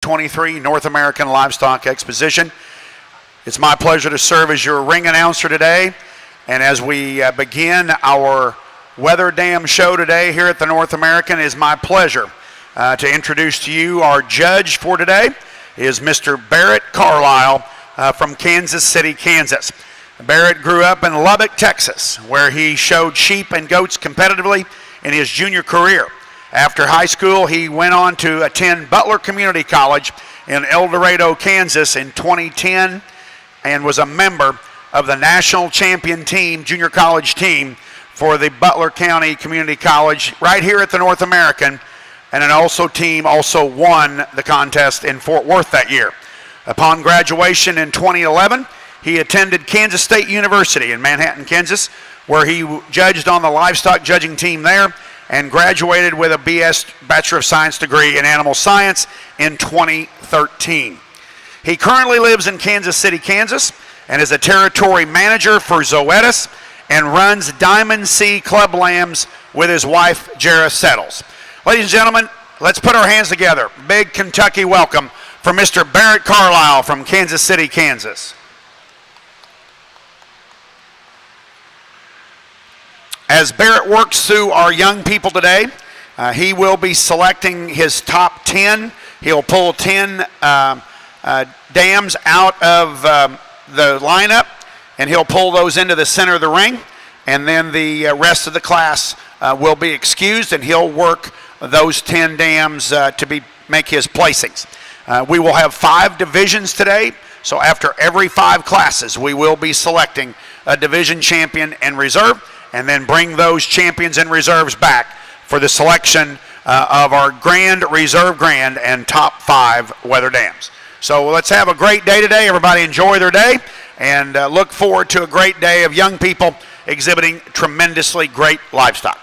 2023 North American Livestock Exposition. It's my pleasure to serve as your ring announcer today. And as we begin our Wether Dam show today here at the North American, it is my pleasure to introduce to you our judge for today is Mr. Barrett Carlisle from Kansas City, Kansas. Barrett grew up in Lubbock, Texas, where he showed sheep and goats competitively in his junior career. After high school, he went on to attend Butler Community College in El Dorado, Kansas in 2010 and was a member of the national champion team, junior college team for the Butler County Community College right here at the North American, and an team also won the contest in Fort Worth that year. Upon graduation in 2011, he attended Kansas State University in Manhattan, Kansas, where he judged on the livestock judging team there and graduated with a BS, Bachelor of Science degree in Animal Science in 2013. He currently lives in Kansas City, Kansas, and is a territory manager for Zoetis and runs Diamond C Club Lambs with his wife, Jara Settles. Ladies and gentlemen, let's put our hands together. Big Kentucky welcome for Mr. Barrett Carlisle from Kansas City, Kansas. As Barrett works through our young people today, he will be selecting his top 10. He'll pull 10 dams out of the lineup, and he'll pull those into the center of the ring, and then the rest of the class will be excused, and he'll work those 10 dams to make his placings. We will have 5 divisions today, so after every 5 classes, we will be selecting a division champion and reserve, and then bring those champions and reserves back for the selection of our grand, reserve grand, and top 5 Wether dams. So let's have a great day today. Everybody enjoy their day, and look forward to a great day of young people exhibiting tremendously great livestock.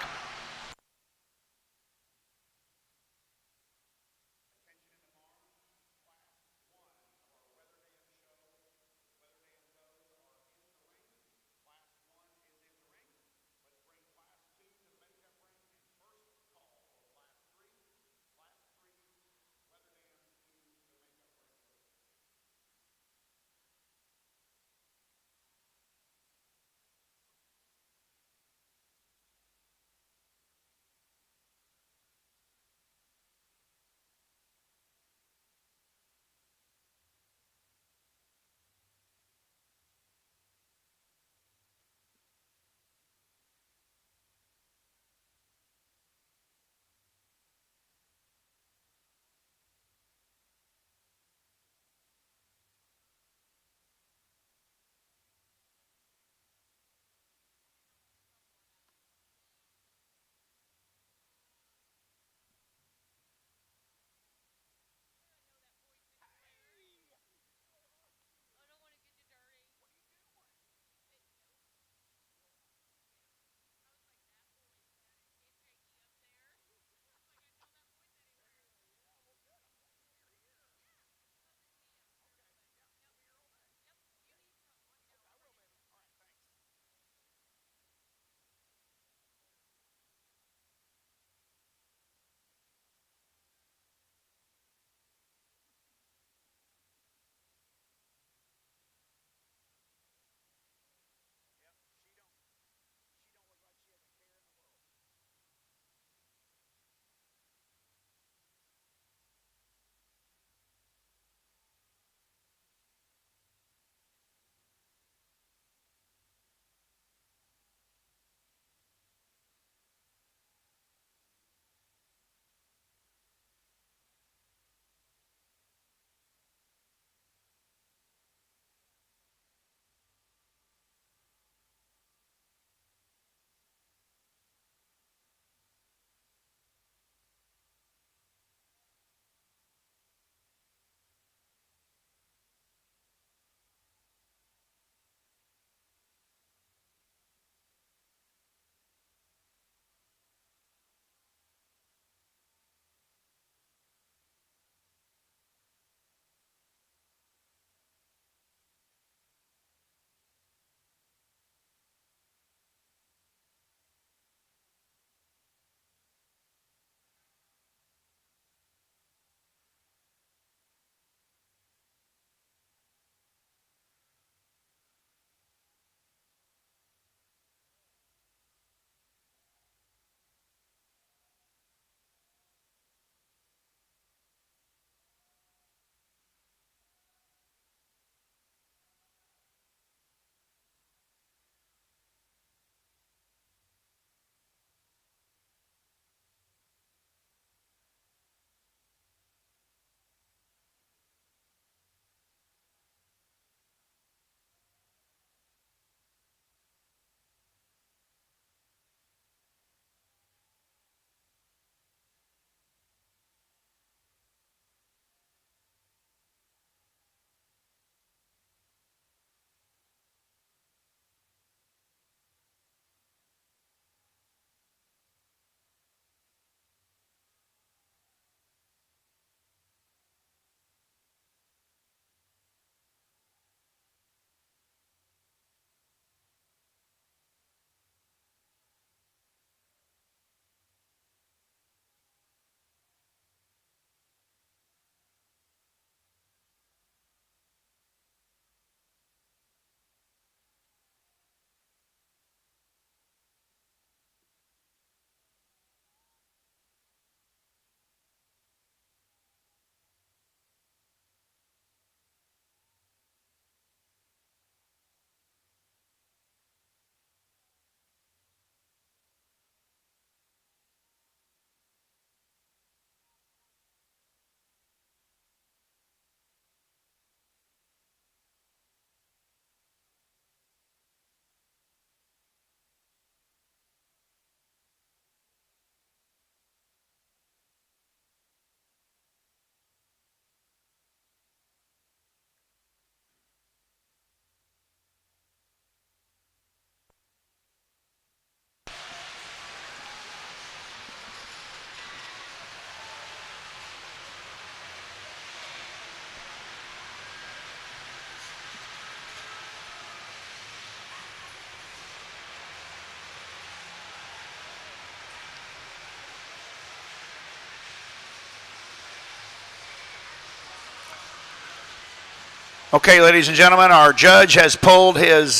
Okay, ladies and gentlemen, our judge has pulled his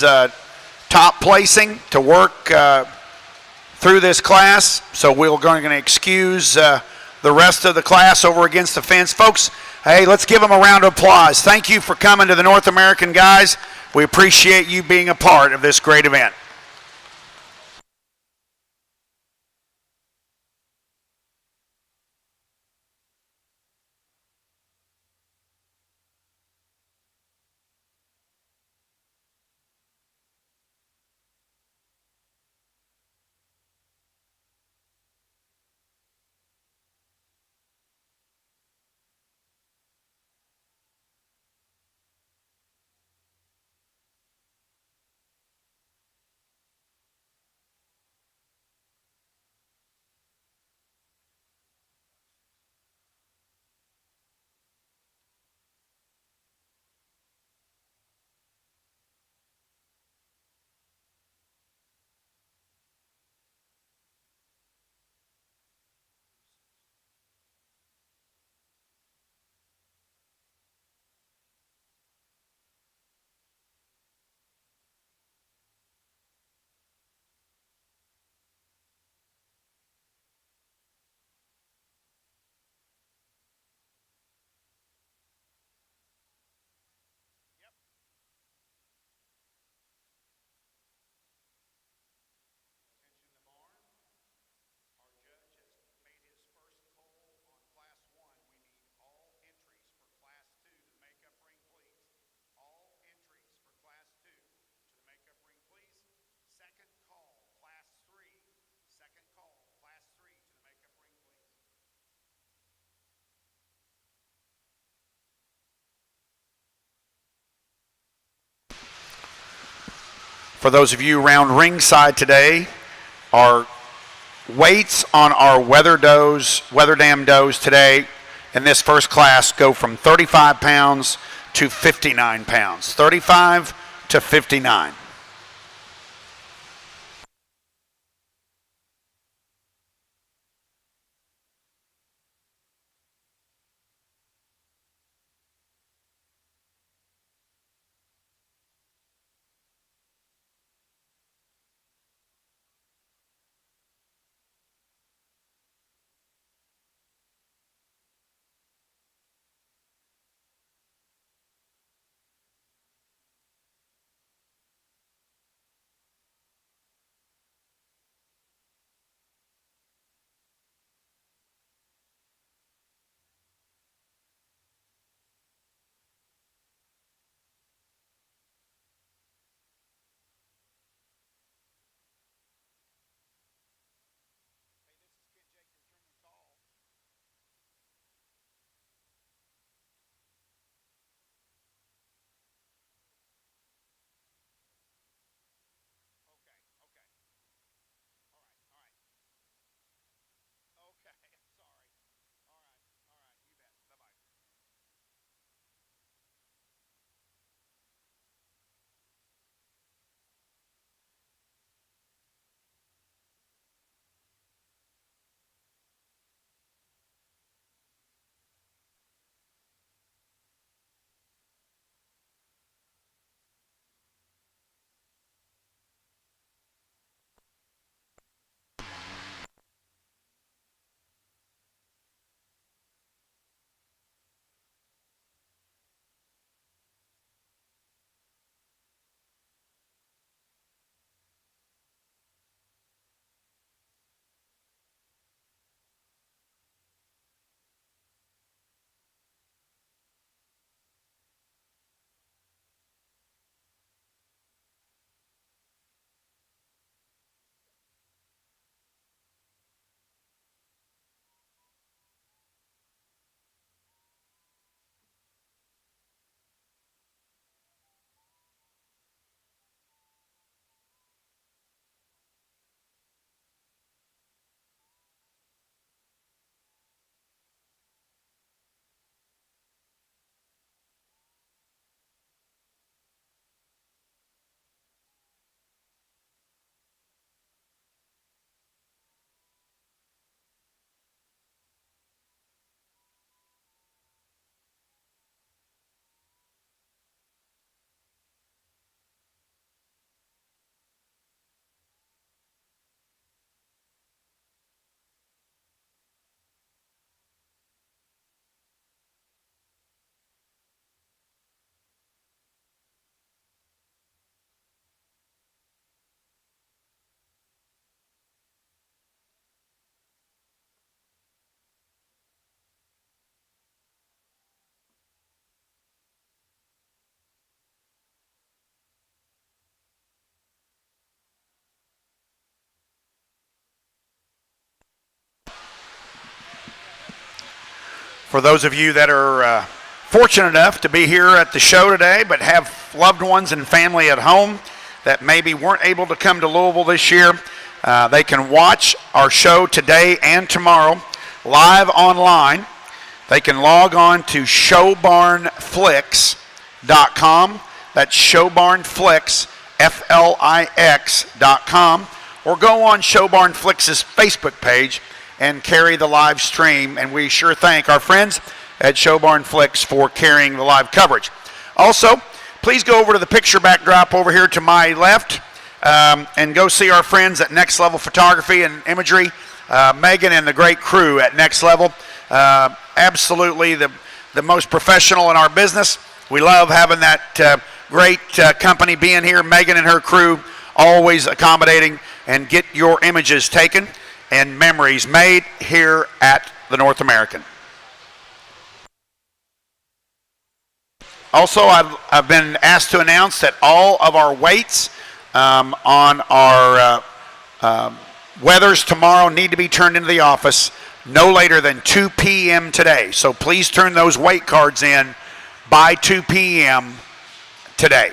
top placing to work through this class, so we're going to excuse the rest of the class over against the fence. Folks, hey, let's give them a round of applause. Thank you for coming to the North American guys. We appreciate you being a part of this great event. For those of you around ringside today, our weights on our weather dam does today in this first class go from 35 pounds to 59 pounds. 35 to 59. For those of you that are fortunate enough to be here at the show today but have loved ones and family at home that maybe weren't able to come to Louisville this year, they can watch our show today and tomorrow live online. They can log on to showbarnflix.com. That's showbarnflix, Flix.com, or go on Showbarn Flix's Facebook page and carry the live stream. And we sure thank our friends at Showbarn Flix for carrying the live coverage. Also, please go over to the picture backdrop over here to my left and go see our friends at Next Level Photography and Imagery, Megan and the great crew at Next Level. Absolutely the most professional in our business. We love having that great company being here. Megan and her crew always accommodating and get your images taken and memories made here at the North American. Also, I've been asked to announce that all of our weights on our Wethers tomorrow need to be turned into the office no later than 2 p.m. today. So please turn those weight cards in by 2 p.m. today.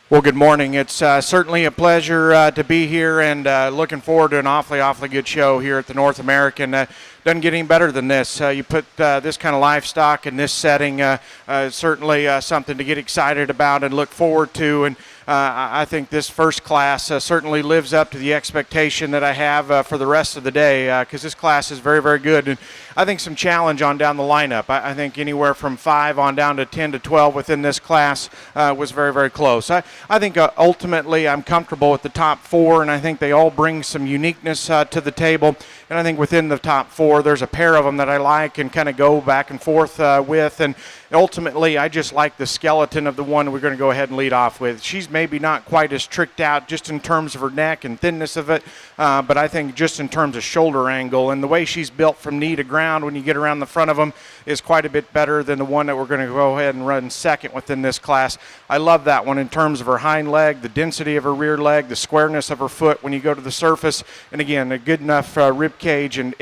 Well, good morning. It's certainly a pleasure to be here, and looking forward to an awfully good show here at the North American. Doesn't get any better than this. You put this kind of livestock in this setting, certainly something to get excited about and look forward to. And I think this first class certainly lives up to the expectation that I have for the rest of the day, because this class is very good. And I think some challenge on down the lineup. I think anywhere from 5 on down to 10 to 12 within this class was very close. I think ultimately I'm comfortable with the top 4, and I think they all bring some uniqueness to the table. And I think within the top four, there's a pair of them that I like and kind of go back and forth with. And ultimately, I just like the skeleton of the one we're going to go ahead and lead off with. She's maybe not quite as tricked out just in terms of her neck and thinness of it, but I think just in terms of shoulder angle and the way she's built from knee to ground when you get around the front of them is quite a bit better than the one that we're going to go ahead and run second within this class. I love that one in terms of her hind leg, the density of her rear leg, the squareness of her foot when you go to the surface, and again, a good enough rib cage and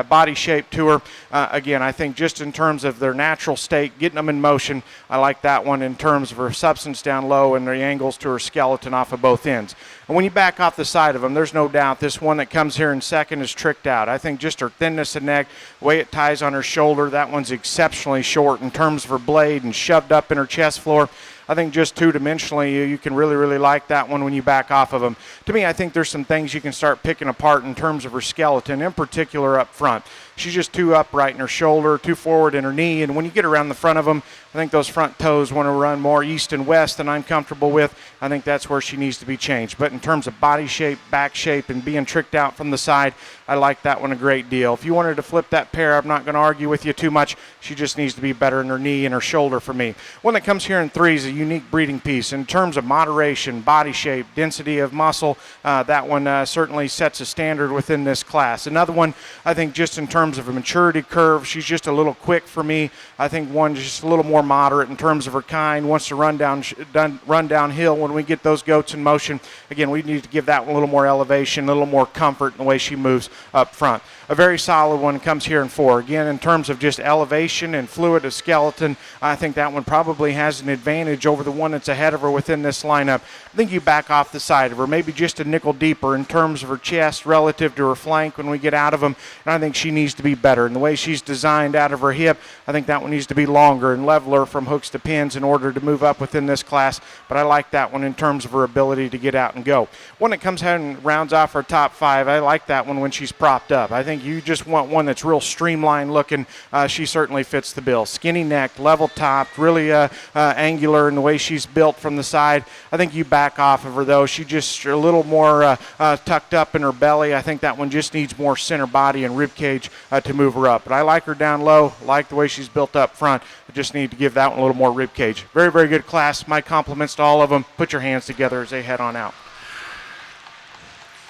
body shape to her. Again, I think just in terms of their natural state, getting them in motion, I like that one in terms of her substance down low and the angles to her skeleton off of both ends. And when you back off the side of them, there's no doubt this one that comes here in second is tricked out. I think just her thinness of neck, the way it ties on her shoulder, that one's exceptionally short in terms of her blade and shoved up in her chest floor. I think just two-dimensionally, you can really, really like that one when you back off of them. To me, I think there's some things you can start picking apart in terms of her skeleton, in particular up front. She's just too upright in her shoulder, too forward in her knee, and when you get around the front of them, I think those front toes want to run more east and west than I'm comfortable with. I think that's where she needs to be changed. But in terms of body shape, back shape, and being tricked out from the side, I like that one a great deal. If you wanted to flip that pair, I'm not going to argue with you too much. She just needs to be better in her knee and her shoulder for me. One that comes here in three is a unique breeding piece. In terms of moderation, body shape, density of muscle, that one certainly sets a standard within this class. Another one, I think just in terms of a maturity curve, she's just a little quick for me. I think one just a little more moderate in terms of her kind, wants to run downhill when we get those goats in motion. Again, we need to give that one a little more elevation, a little more comfort in the way she moves up front. A very solid one comes here in four. Again, in terms of just elevation and fluid of skeleton, I think that one probably has an advantage over the one that's ahead of her within this lineup. I think you back off the side of her, maybe just a nickel deeper in terms of her chest relative to her flank when we get out of them, and I think she needs to be better. And the way she's designed out of her hip, I think that one needs to be longer and leveler from hooks to pins in order to move up within this class, but I like that one in terms of her ability to get out and go. One that comes out and rounds off her top five, I like that one when she's propped up. I think you just want one that's real streamlined looking. She certainly fits the bill. Skinny neck, level topped, really angular in the way she's built from the side. I think you back off of her though. She just a little more tucked up in her belly. I think that one just needs more center body and rib cage to move her up. But I like her down low, like the way she's built up front. I just need to give that one a little more rib cage. Very, very good class. My compliments to all of them. Put your hands together as they head on out.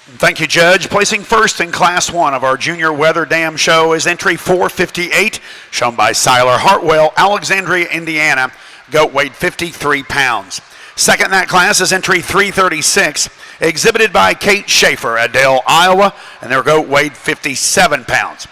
Thank you, Judge. Placing first in Class 1 of our Junior Weather Dam Show is entry 458, shown by Siler Hartwell, Alexandria, Indiana. Goat weighed 53 pounds. Second in that class is entry 336, exhibited by Kate Schaefer, Adele, Iowa, and their goat weighed 57 pounds.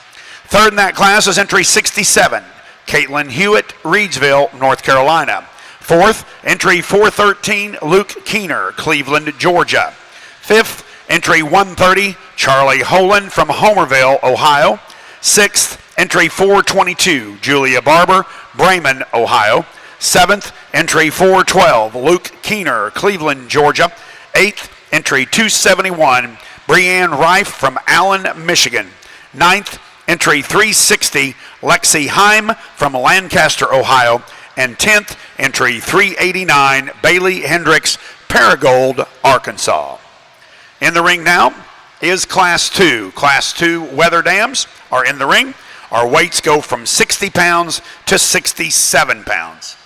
Third in that class is entry 67, Caitlin Hewitt, Reidsville, North Carolina. Fourth, entry 413, Luke Keener, Cleveland, Georgia. Fifth, entry 130, Charlie Holan from Homerville, Ohio. Sixth, entry 422, Julia Barber, Bremen, Ohio. Seventh, entry 412, Luke Keener, Cleveland, Georgia. Eighth, entry 271, Breanne Reif from Allen, Michigan. Ninth, entry 360, Lexi Heim from Lancaster, Ohio. And 10th, entry 389, Bailey Hendricks, Paragould, Arkansas. In the ring now is Class 2. Class 2 weather dams are in the ring. Our weights go from 60 pounds to 67 pounds.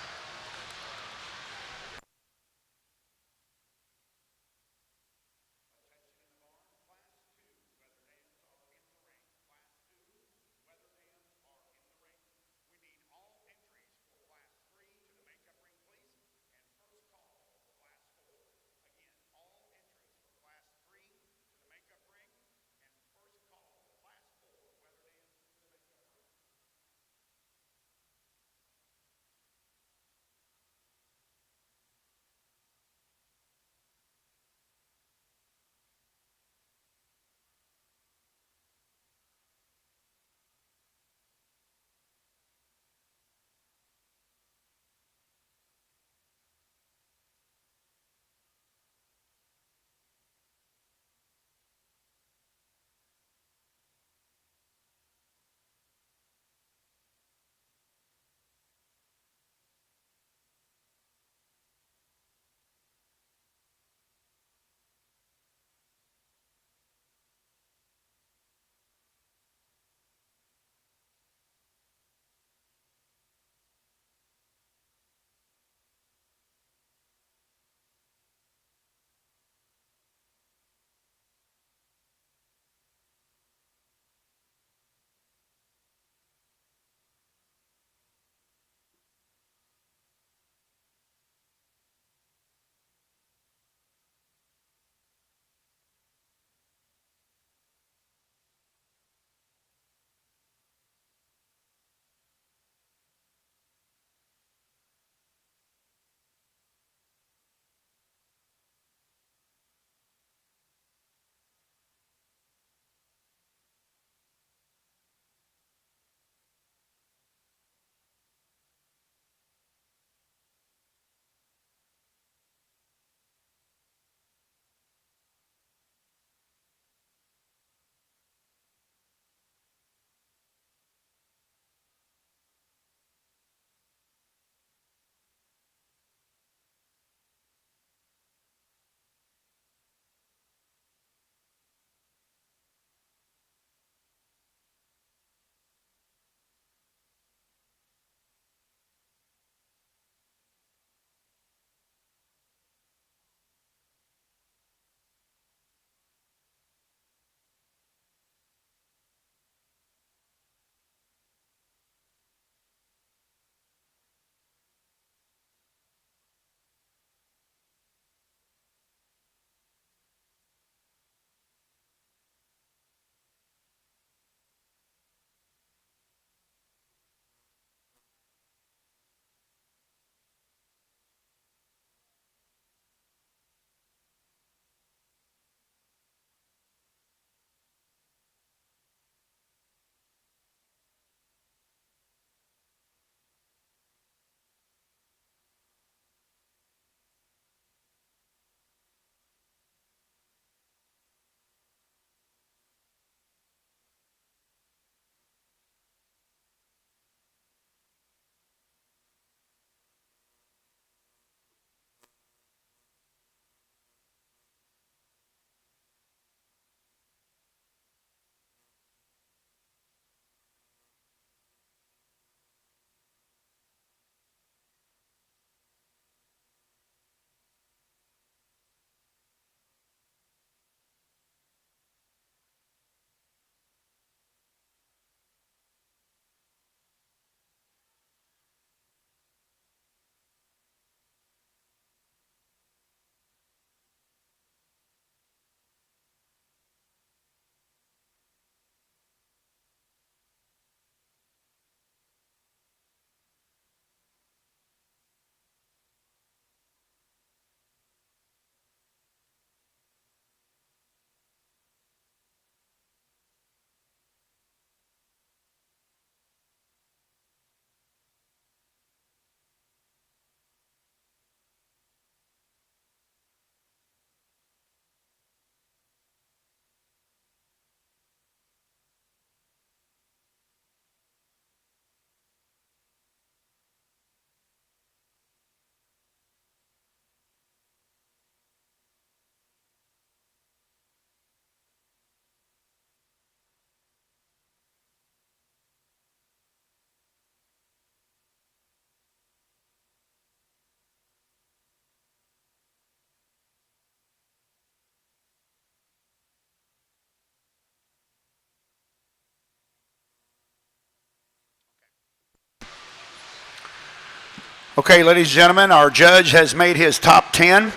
Okay, ladies and gentlemen, our judge has made his top 10.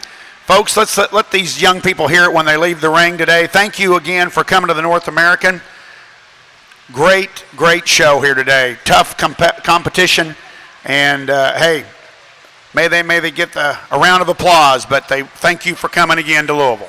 Folks, let's let these young people hear it when they leave the ring today. Thank you again for coming to the North American. Great show here today. Tough competition, and hey, may they get a round of applause, but they thank you for coming again to Louisville.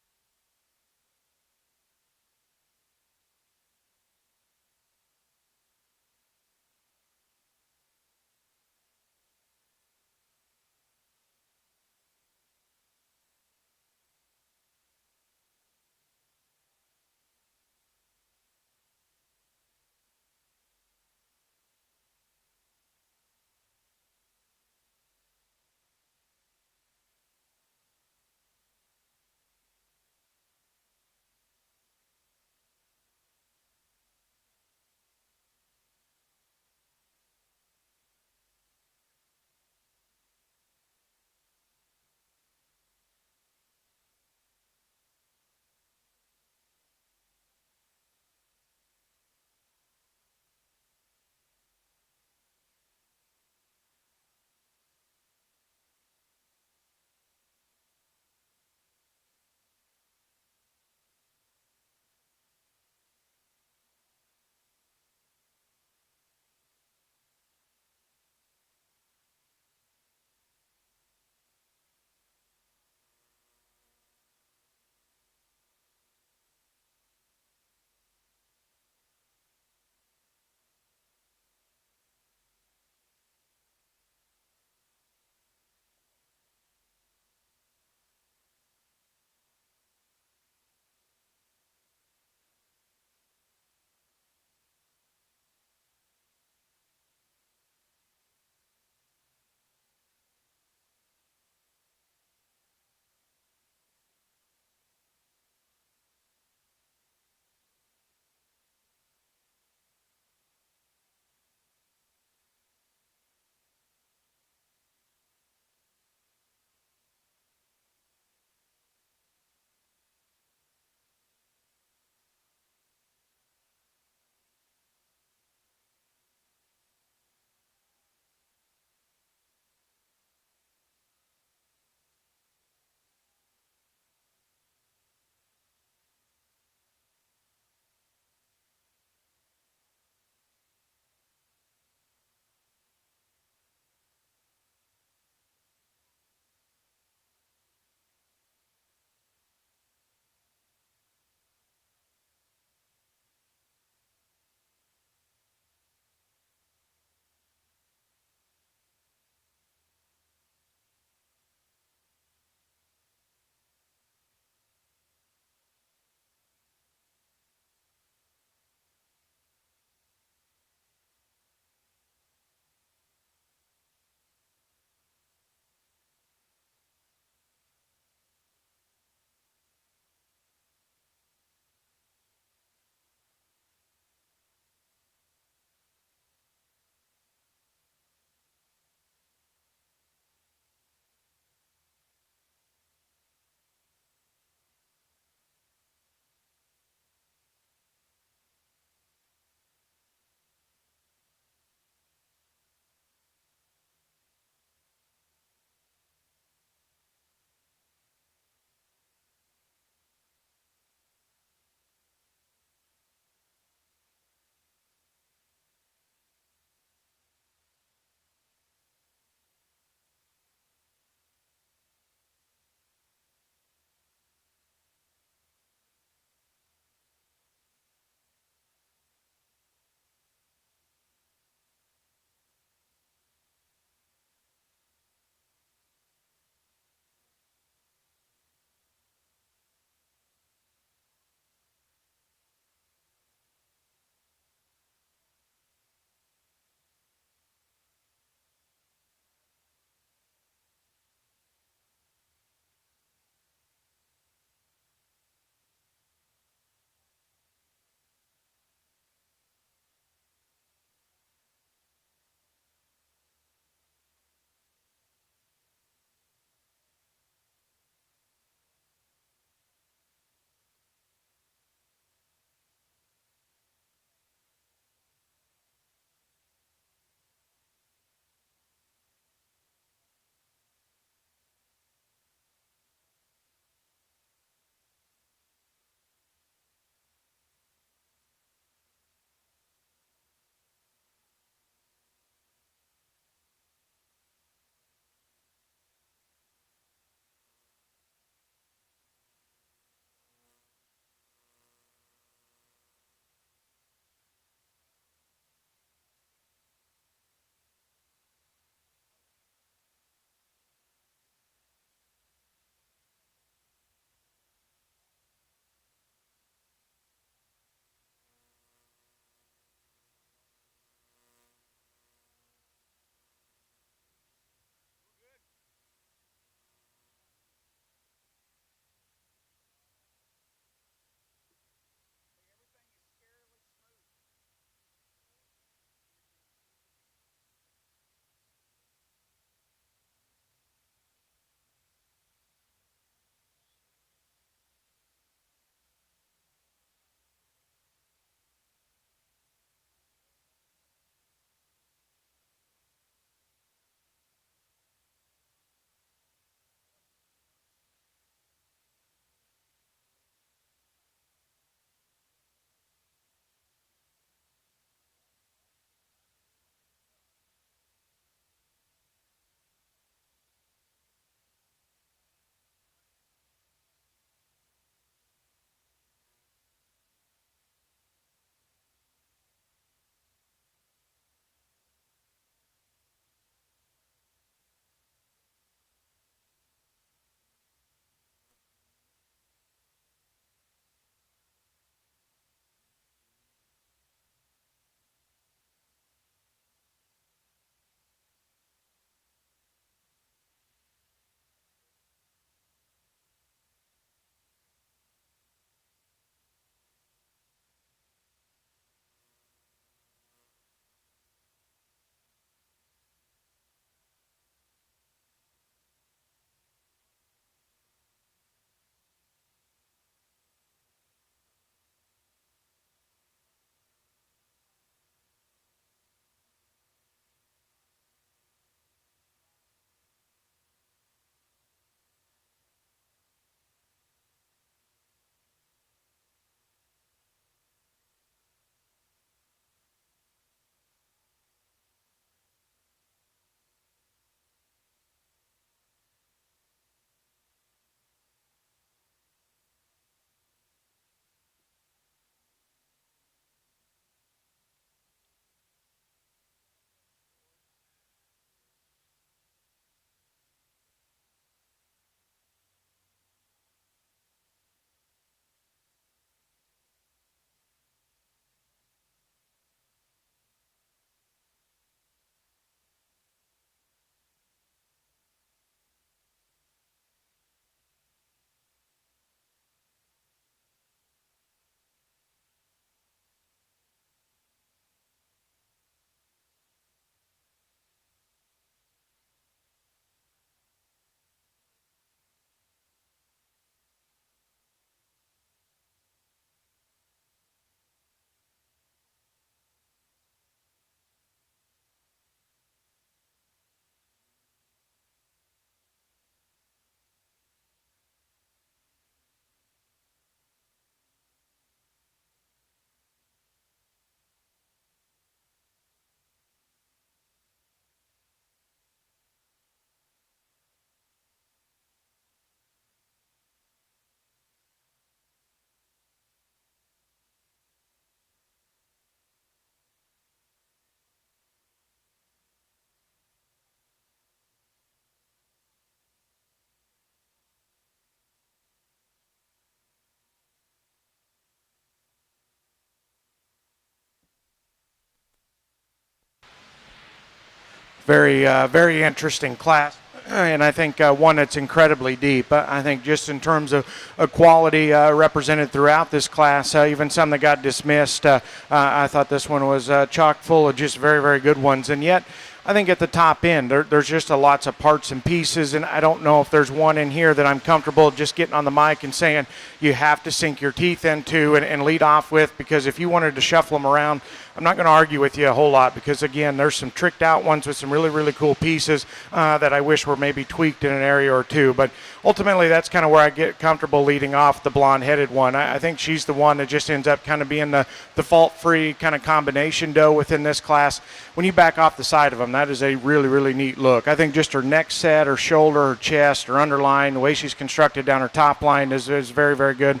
very interesting class. And I think one that's incredibly deep. I think just in terms of quality represented throughout this class, even some that got dismissed, I thought this one was chock full of just very good ones. And yet, I think at the top end, there's just lots of parts and pieces, and I don't know if there's one in here that I'm comfortable just getting on the mic and saying you have to sink your teeth into and lead off with, because if you wanted to shuffle them around, I'm not going to argue with you a whole lot, because again, there's some tricked out ones with some really cool pieces that I wish were maybe tweaked in an area or two. But ultimately, that's kind of where I get comfortable leading off the blonde-headed one. I think she's the one that just ends up kind of being the fault-free kind of combination doe within this class. When you back off the side of them, that is a really neat look. I think just her neck set, her shoulder, her chest, her underline, the way she's constructed down her top line is very good.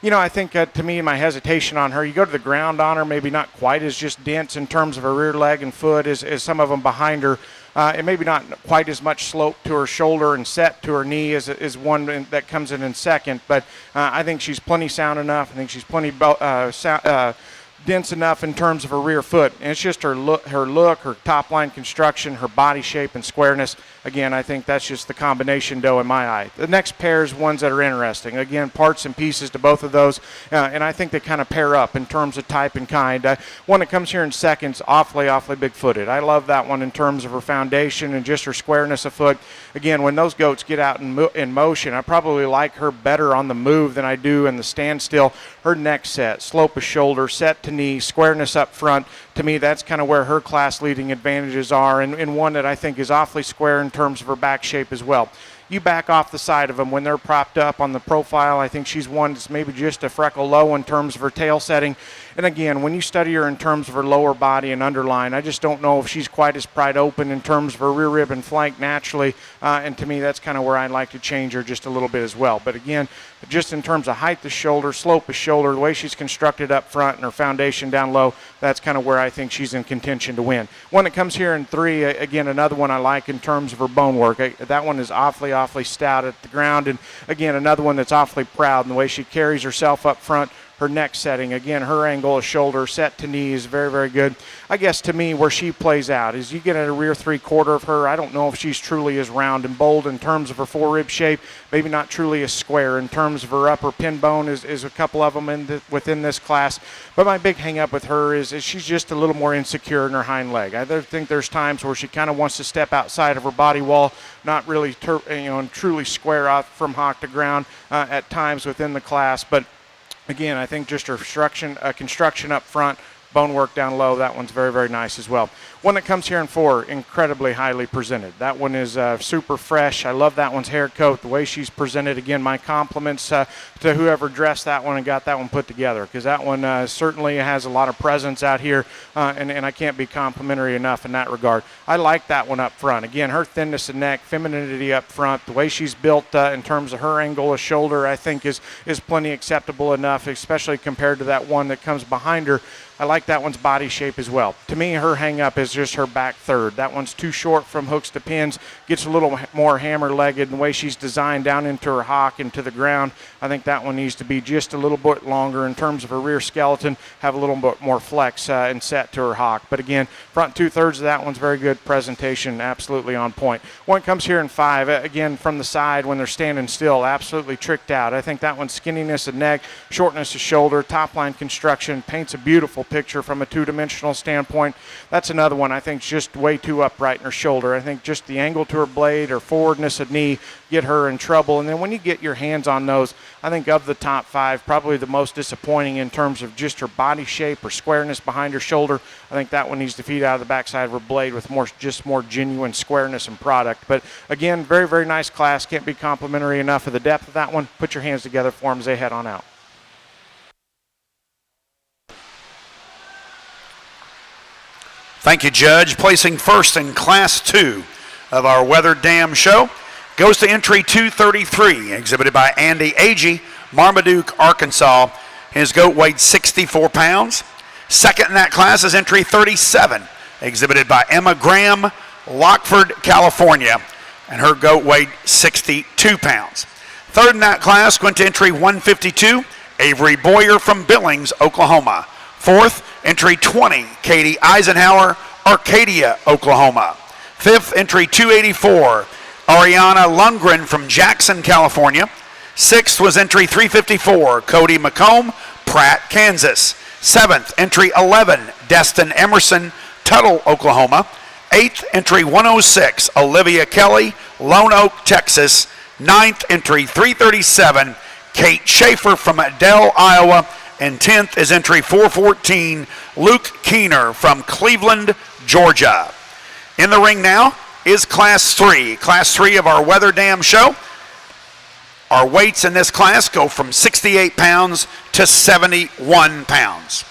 You know, I think to me, my hesitation on her, you go to the ground on her, maybe not quite as just dense in terms of her rear leg and foot as some of them behind her. And maybe not quite as much slope to her shoulder and set to her knee as one that comes in second. But I think she's plenty sound enough. I think she's plenty dense enough in terms of her rear foot. And it's just her look, her top line construction, her body shape and squareness. Again, I think that's just the combination doe in my eye. The next pair is ones that are interesting. Again, parts and pieces to both of those, and I think they kind of pair up in terms of type and kind. One that comes here in second's awfully big-footed. I love that one in terms of her foundation and just her squareness of foot. Again, when those goats get out in motion, I probably like her better on the move than I do in the standstill. Her neck set, slope of shoulder, set to knee, squareness up front. To me, that's kind of where her class-leading advantages are, and one that I think is awfully square in terms of her back shape as well. You back off the side of them when they're propped up on the profile. I think she's one that's maybe just a freckle low in terms of her tail setting. And again, when you study her in terms of her lower body and underline, I just don't know if she's quite as pried open in terms of her rear rib and flank naturally. And to me, that's kind of where I'd like to change her just a little bit as well. But again, just in terms of height of shoulder, slope of shoulder, the way she's constructed up front and her foundation down low, that's kind of where I think she's in contention to win. One that comes here in three, again, another one I like in terms of her bone work. That one is awfully stout at the ground. And again, another one that's awfully proud in the way she carries herself up front. Her neck setting, again, her angle of shoulder, set to knee is very good. I guess to me where she plays out is you get at a rear three-quarter of her, I don't know if she's truly as round and bold in terms of her forerib shape, maybe not truly as square in terms of her upper pin bone is a couple of them within this class. But my big hang up with her is she's just a little more insecure in her hind leg. I think there's times where she kind of wants to step outside of her body wall, not really truly square off from hock to ground at times within the class. But again, I think just her construction up front, bone work down low, that one's very nice as well. One that comes here in four, incredibly highly presented. That one is super fresh. I love that one's hair coat, the way she's presented. Again, my compliments to whoever dressed that one and got that one put together, because that one certainly has a lot of presence out here, and I can't be complimentary enough in that regard. I like that one up front. Again, her thinness of neck, femininity up front, the way she's built in terms of her angle of shoulder, I think is plenty acceptable enough, especially compared to that one that comes behind her. I like that one's body shape as well. To me, her hang-up is just her back third. That one's too short from hooks to pins, gets a little more hammer-legged in the way she's designed down into her hock and to the ground. I think that one needs to be just a little bit longer in terms of her rear skeleton, have a little bit more flex and set to her hock. But again, front two-thirds of that one's very good presentation, absolutely on point. One comes here in five, again, from the side when they're standing still, absolutely tricked out. I think that one's skinniness of neck, shortness of shoulder, top-line construction, paints a beautiful picture from a two-dimensional standpoint. That's another one I think just way too upright in her shoulder. I think just the angle to her blade or forwardness of knee get her in trouble. And then when you get your hands on those, I think of the top five, probably the most disappointing in terms of just her body shape or squareness behind her shoulder. I think that one needs to feed out of the backside of her blade with more genuine squareness and product. But again, very nice class. Can't be complimentary enough of the depth of that one. Put your hands together for them as they head on out. Thank you, Judge. Placing first in Class 2 of our Wether Dam show goes to entry 233, exhibited by Andy Agee, Marmaduke, Arkansas. His goat weighed 64 pounds. Second in that class is entry 37, exhibited by Emma Graham, Lockford, California, and her goat weighed 62 pounds. Third in that class went to entry 152, Avery Boyer from Billings, Oklahoma. Fourth, entry 20, Katie Eisenhower, Arcadia, Oklahoma. Fifth, entry 284, Ariana Lundgren from Jackson, California. Sixth was entry 354, Cody McComb, Pratt, Kansas. Seventh, entry 11, Destin Emerson, Tuttle, Oklahoma. Eighth, entry 106, Olivia Kelly, Lone Oak, Texas. Ninth, entry 337, Kate Schaefer from Adel, Iowa. And 10th is entry 414, Luke Keener from Cleveland, Georgia. In the ring now is Class 3. Class 3 of our Weather Dam show. Our weights in this class go from 68 pounds to 71 pounds.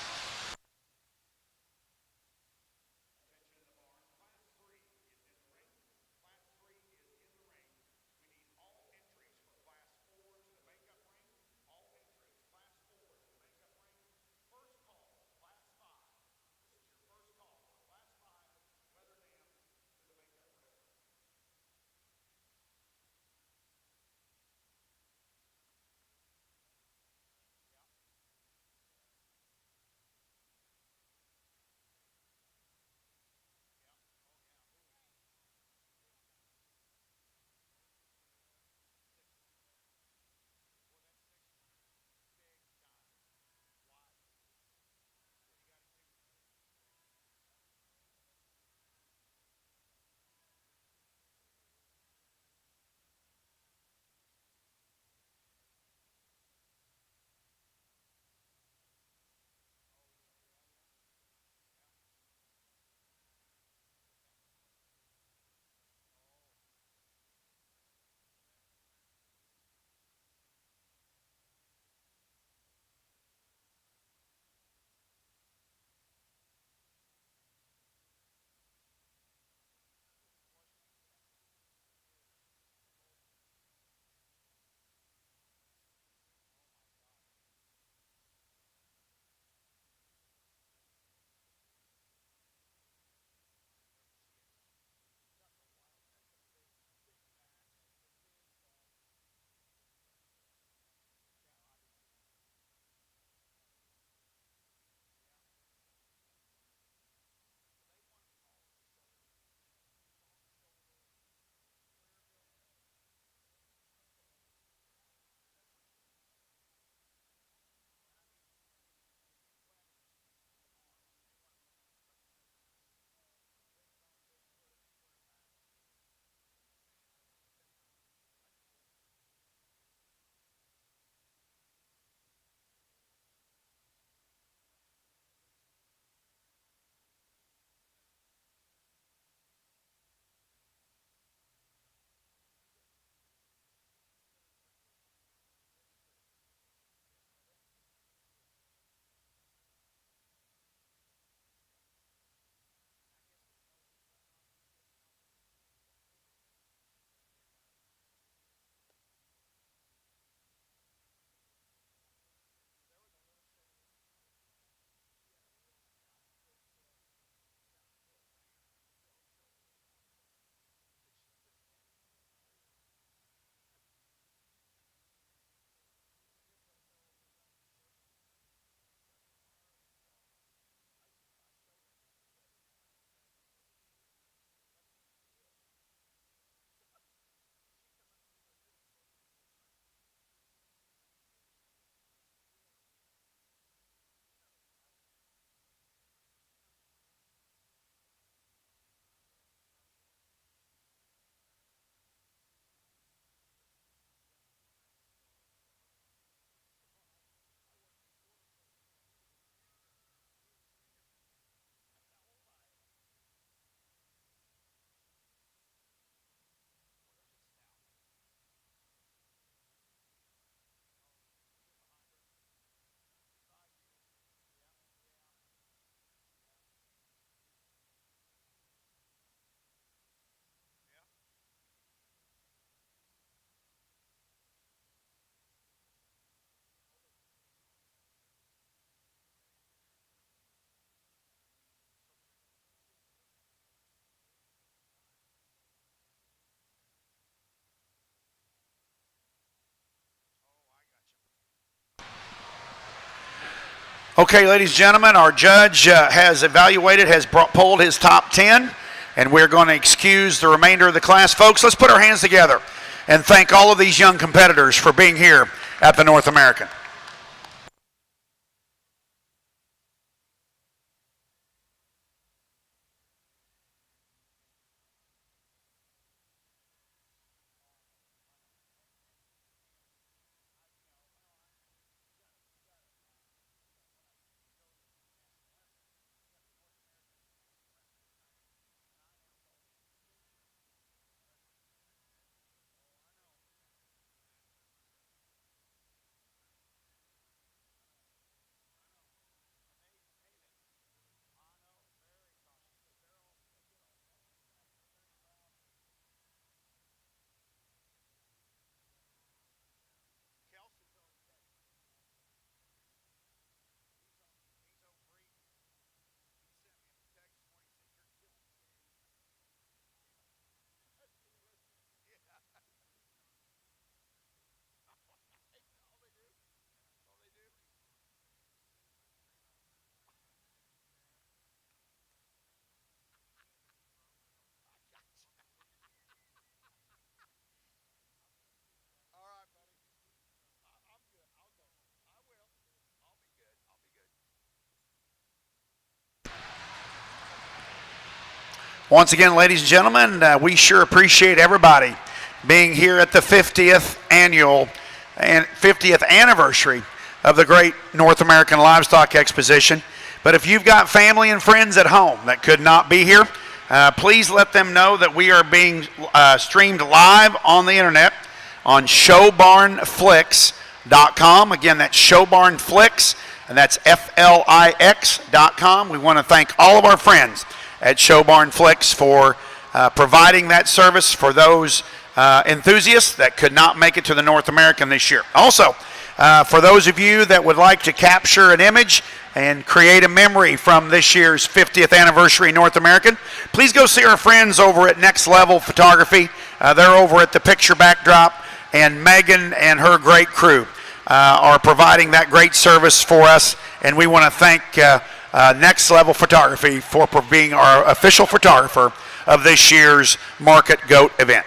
Okay, ladies and gentlemen, our judge has evaluated, pulled his top 10, and we're going to excuse the remainder of the class. Folks, let's put our hands together and thank all of these young competitors for being here at the North American. Once again, ladies and gentlemen, we sure appreciate everybody being here at the 50th annual and 50th anniversary of the great North American Livestock Exposition. But if you've got family and friends at home that could not be here, please let them know that we are being streamed live on the internet on showbarnflix.com. Again, that's showbarnflix, and that's FLIX.com. We want to thank all of our friends at Showbarn Flicks for providing that service for those enthusiasts that could not make it to the North American this year. Also, for those of you that would like to capture an image and create a memory from this year's 50th anniversary North American, please go see our friends over at Next Level Photography. They're over at the picture backdrop, and Megan and her great crew are providing that great service for us, and we want to thank Next Level Photography for being our official photographer of this year's Market Goat event.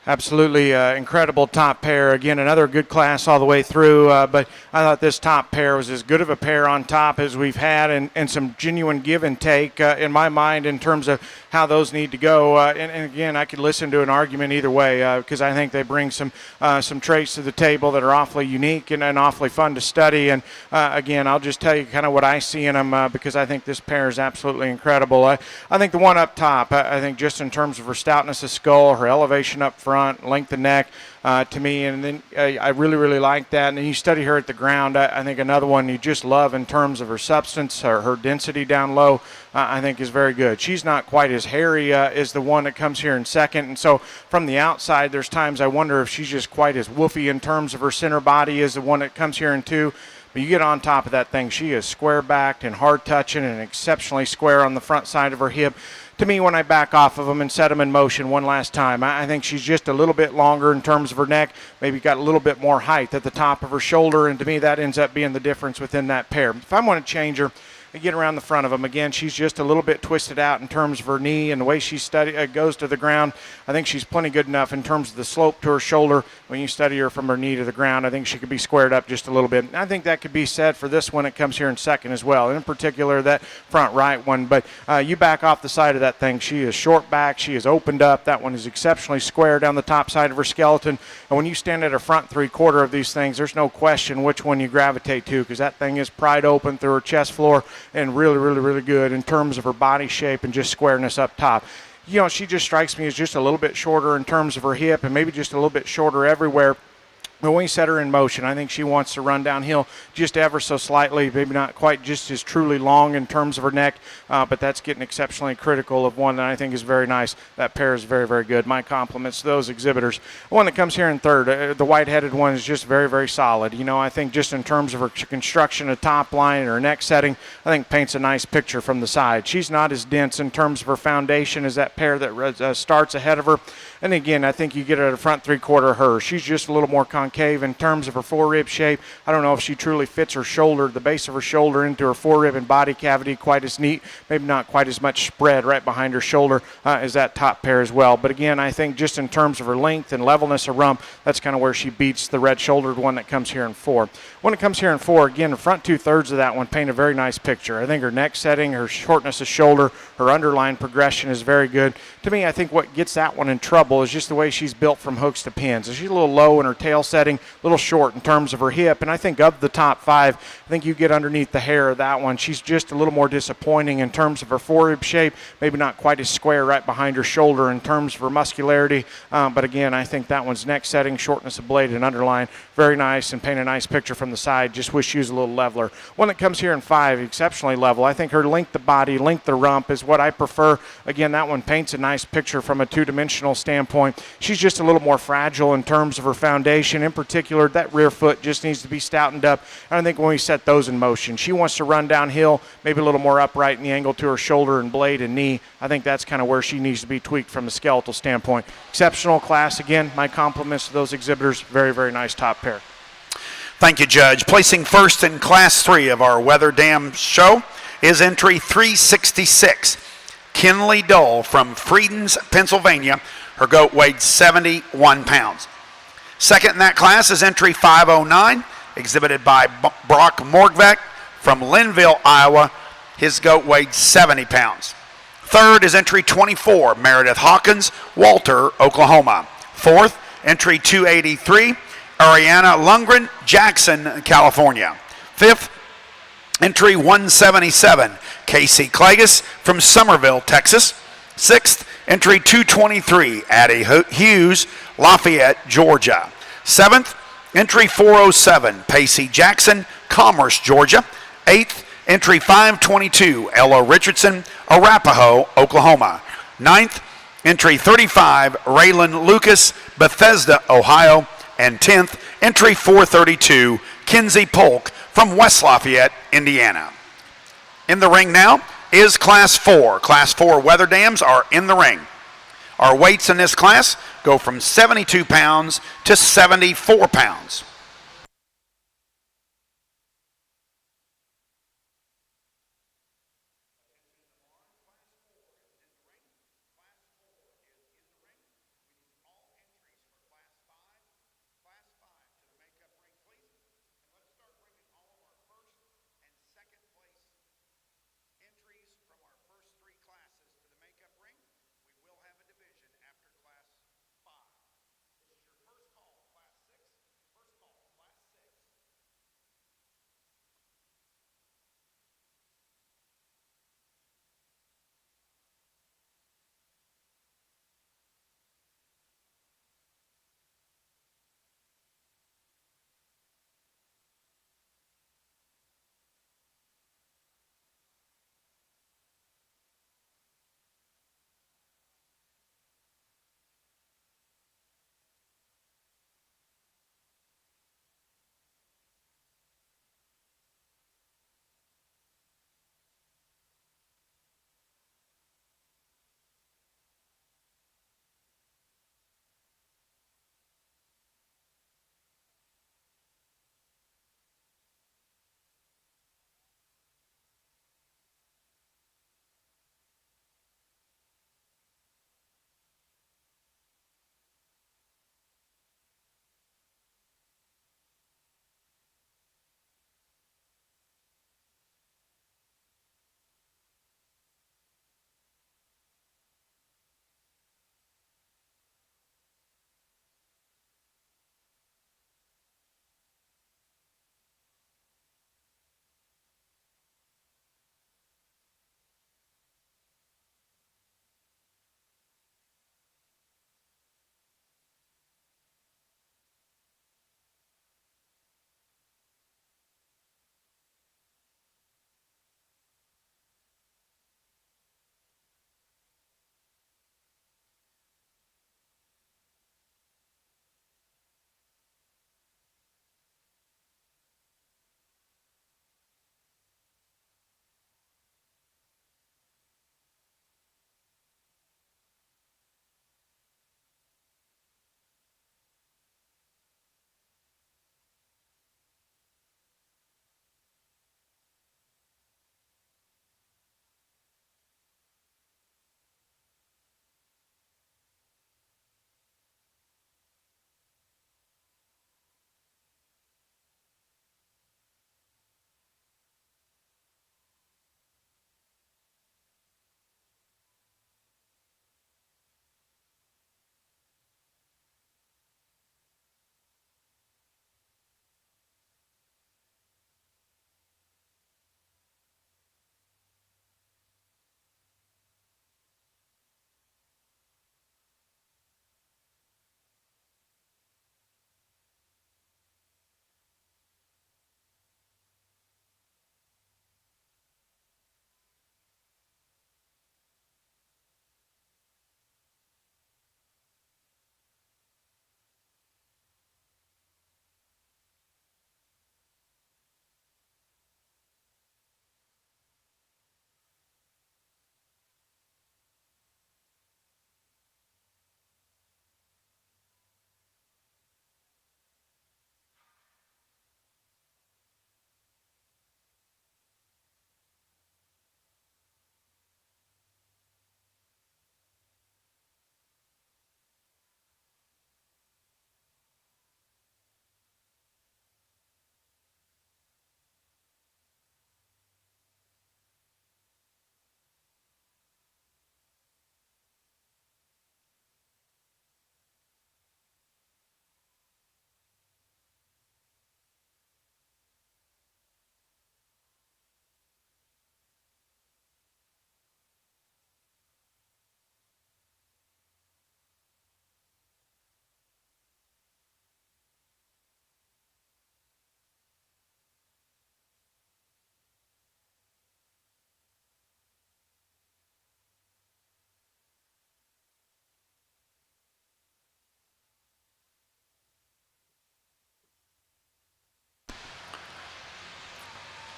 Absolutely incredible top pair. Again, another good class all the way through, but I thought this top pair was as good of a pair on top as we've had, and some genuine give and take in my mind in terms of how those need to go. And again, I could listen to an argument either way because I think they bring some traits to the table that are awfully unique and awfully fun to study. And again, I'll just tell you kind of what I see in them because I think this pair is absolutely incredible. I think the one up top, I think just in terms of her stoutness of skull, her elevation up front, length of neck to me, and then I really like that. And then you study her at the ground. I think another one you just love in terms of her substance, her density down low, I think is very good. She's not quite as hairy as the one that comes here in second, and so from the outside there's times I wonder if she's just quite as woofy in terms of her center body as the one that comes here in two. But you get on top of that thing, she is square-backed and hard-touching and exceptionally square on the front side of her hip. To me, when I back off of them and set them in motion one last time, I think she's just a little bit longer in terms of her neck, maybe got a little bit more height at the top of her shoulder, and to me that ends up being the difference within that pair. If I want to change her, I get around the front of them. Again, she's just a little bit twisted out in terms of her knee and the way she goes to the ground. I think she's plenty good enough in terms of the slope to her shoulder. When you study her from her knee to the ground, I think she could be squared up just a little bit. And I think that could be said for this one. It comes here in second as well, in particular that front right one. But you back off the side of that thing, she is short back. She is opened up. That one is exceptionally square down the top side of her skeleton. And when you stand at a front three-quarter of these things, there's no question which one you gravitate to because that thing is pried open through her chest floor and really good in terms of her body shape and just squareness up top. You know, she just strikes me as just a little bit shorter in terms of her hip and maybe just a little bit shorter everywhere. But when we set her in motion, I think she wants to run downhill just ever so slightly, maybe not quite just as truly long in terms of her neck, but that's getting exceptionally critical of one that I think is very nice. That pair is very good. My compliments to those exhibitors. The one that comes here in third, the white-headed one, is just very solid. You know, I think just in terms of her construction of top line and her neck setting, I think paints a nice picture from the side. She's not as dense in terms of her foundation as that pair that starts ahead of her. And again, I think you get her at a front three-quarter of her. She's just a little more concave in terms of her forerib shape. I don't know if she truly fits her shoulder, the base of her shoulder, into her forerib and body cavity quite as neat. Maybe not quite as much spread right behind her shoulder as that top pair as well. But again, I think just in terms of her length and levelness of rump, that's kind of where she beats the red-shouldered one that comes here in four. When it comes here in four, again, the front two-thirds of that one paint a very nice picture. I think her neck setting, her shortness of shoulder, her underline progression is very good. To me, I think what gets that one in trouble is just the way she's built from hooks to pins. She's a little low in her tail setting, a little short in terms of her hip, and I think of the top five, I think you get underneath the hair of that one, she's just a little more disappointing in terms of her forerib shape, maybe not quite as square right behind her shoulder in terms of her muscularity, but again, I think that one's neck setting, shortness of blade, and underline, very nice, and paint a nice picture from the side. Just wish she was a little leveler. One that comes here in five, exceptionally level. I think her length of body, length of rump is what I prefer. Again, that one paints a nice picture from a two-dimensional standpoint. She's just a little more fragile in terms of her foundation. In particular, that rear foot just needs to be stoutened up. And I think when we set those in motion, she wants to run downhill, maybe a little more upright in the angle to her shoulder and blade and knee. I think that's kind of where she needs to be tweaked from a skeletal standpoint. Exceptional class. Again, my compliments to those exhibitors. Very nice top pair. Thank you, Judge. Placing first in Class 3 of our Wether Dam show is entry 366, Kinley Dole from Friedens, Pennsylvania. Her goat weighed 71 pounds. Second in that class is entry 509, exhibited by Brock Morgveck from Linville, Iowa. His goat weighed 70 pounds. Third is entry 24, Meredith Hawkins, Walter, Oklahoma. Fourth, entry 283, Ariana Lundgren, Jackson, California. Fifth, entry 177, Casey Klages from Somerville, Texas. Sixth, entry 223, Addie Hughes, Lafayette, Georgia. Seventh, entry 407, Pacey Jackson, Commerce, Georgia. Eighth, entry 522, Ella Richardson, Arapahoe, Oklahoma. Ninth, entry 35, Raylan Lucas, Bethesda, Ohio. And 10th, entry 432, Kinsey Polk from West Lafayette, Indiana. In the ring now is Class 4. Class 4 Wether Dams are in the ring. Our weights in this class go from 72 pounds to 74 pounds.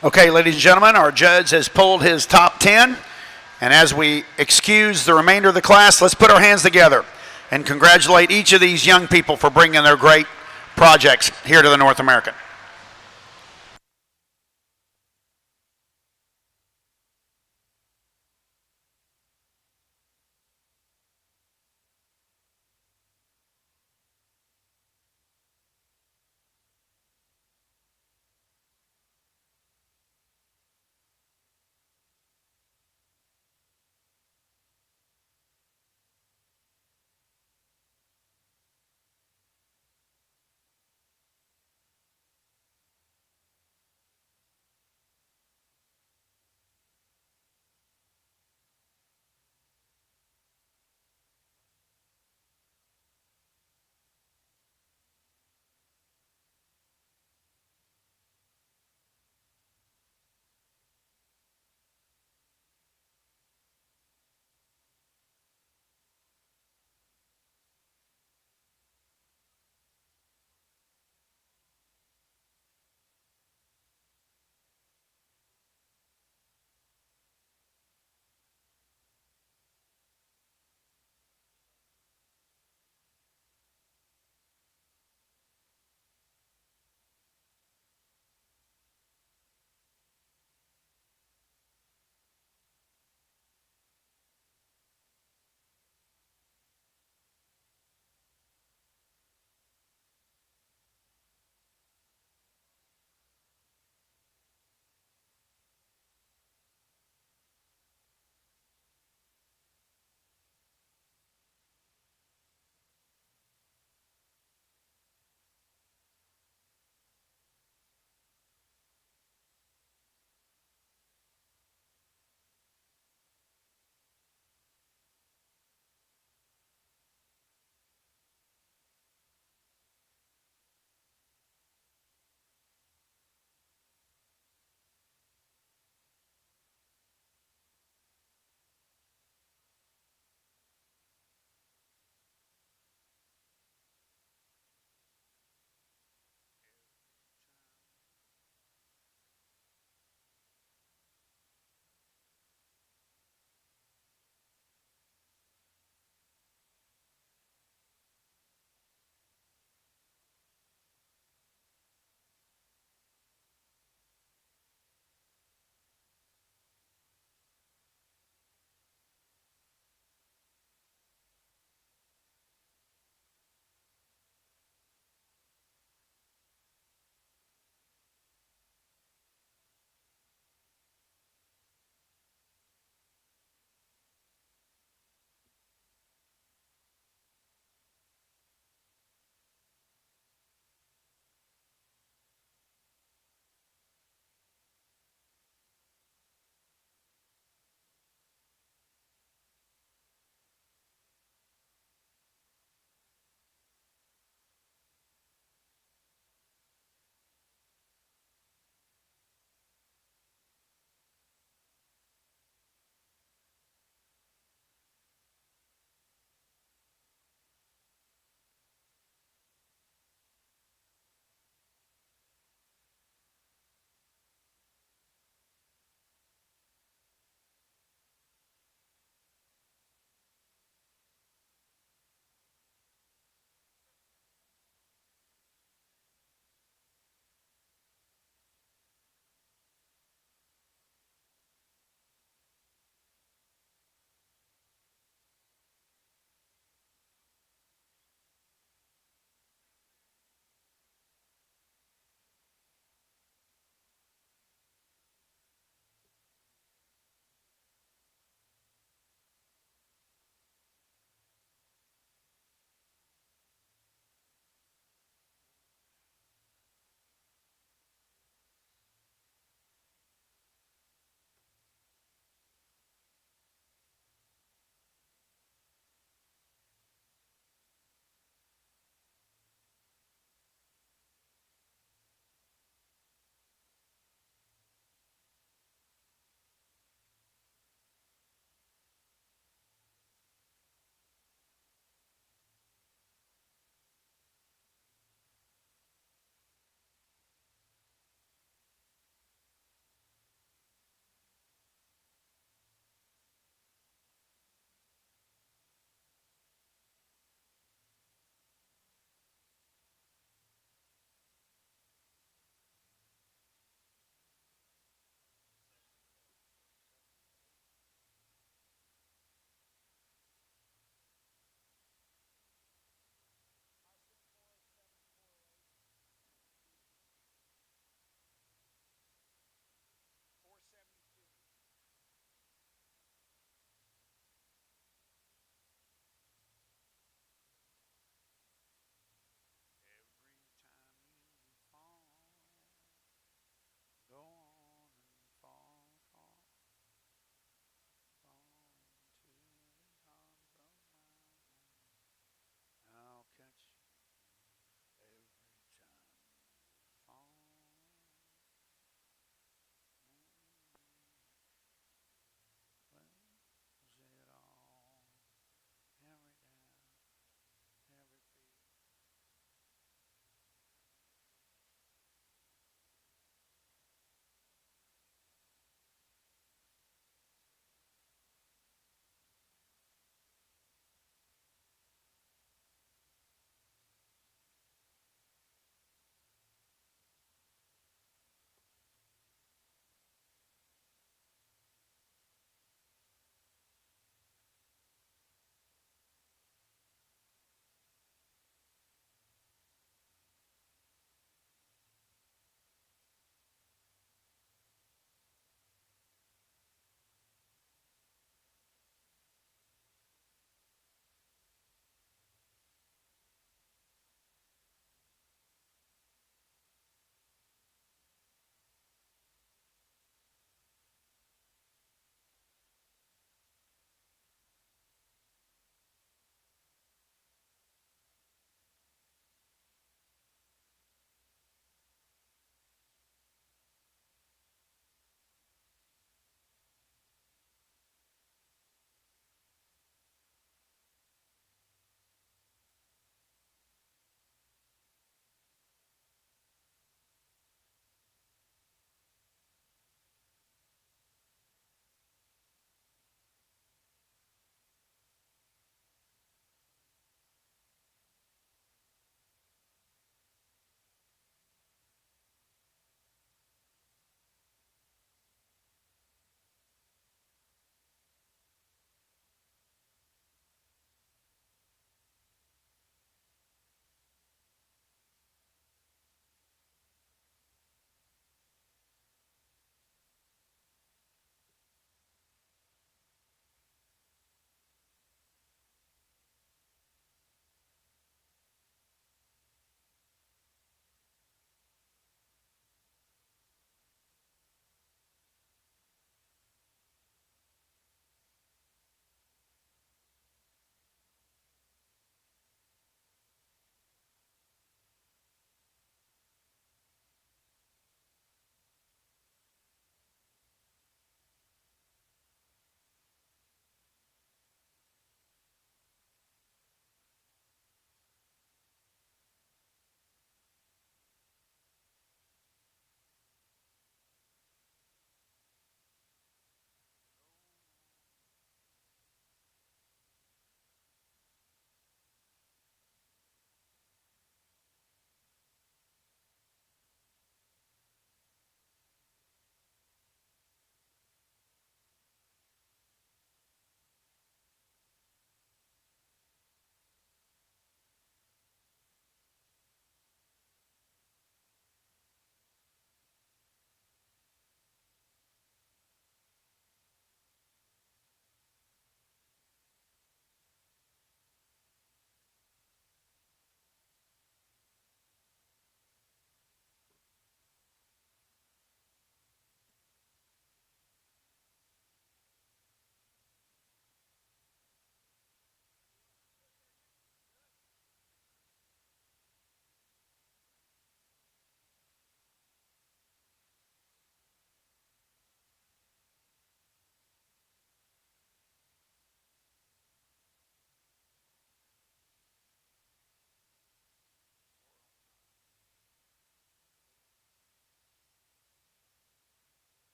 Okay, ladies and gentlemen, our judge has pulled his top 10. And as we excuse the remainder of the class, let's put our hands together and congratulate each of these young people for bringing their great projects here to the North American.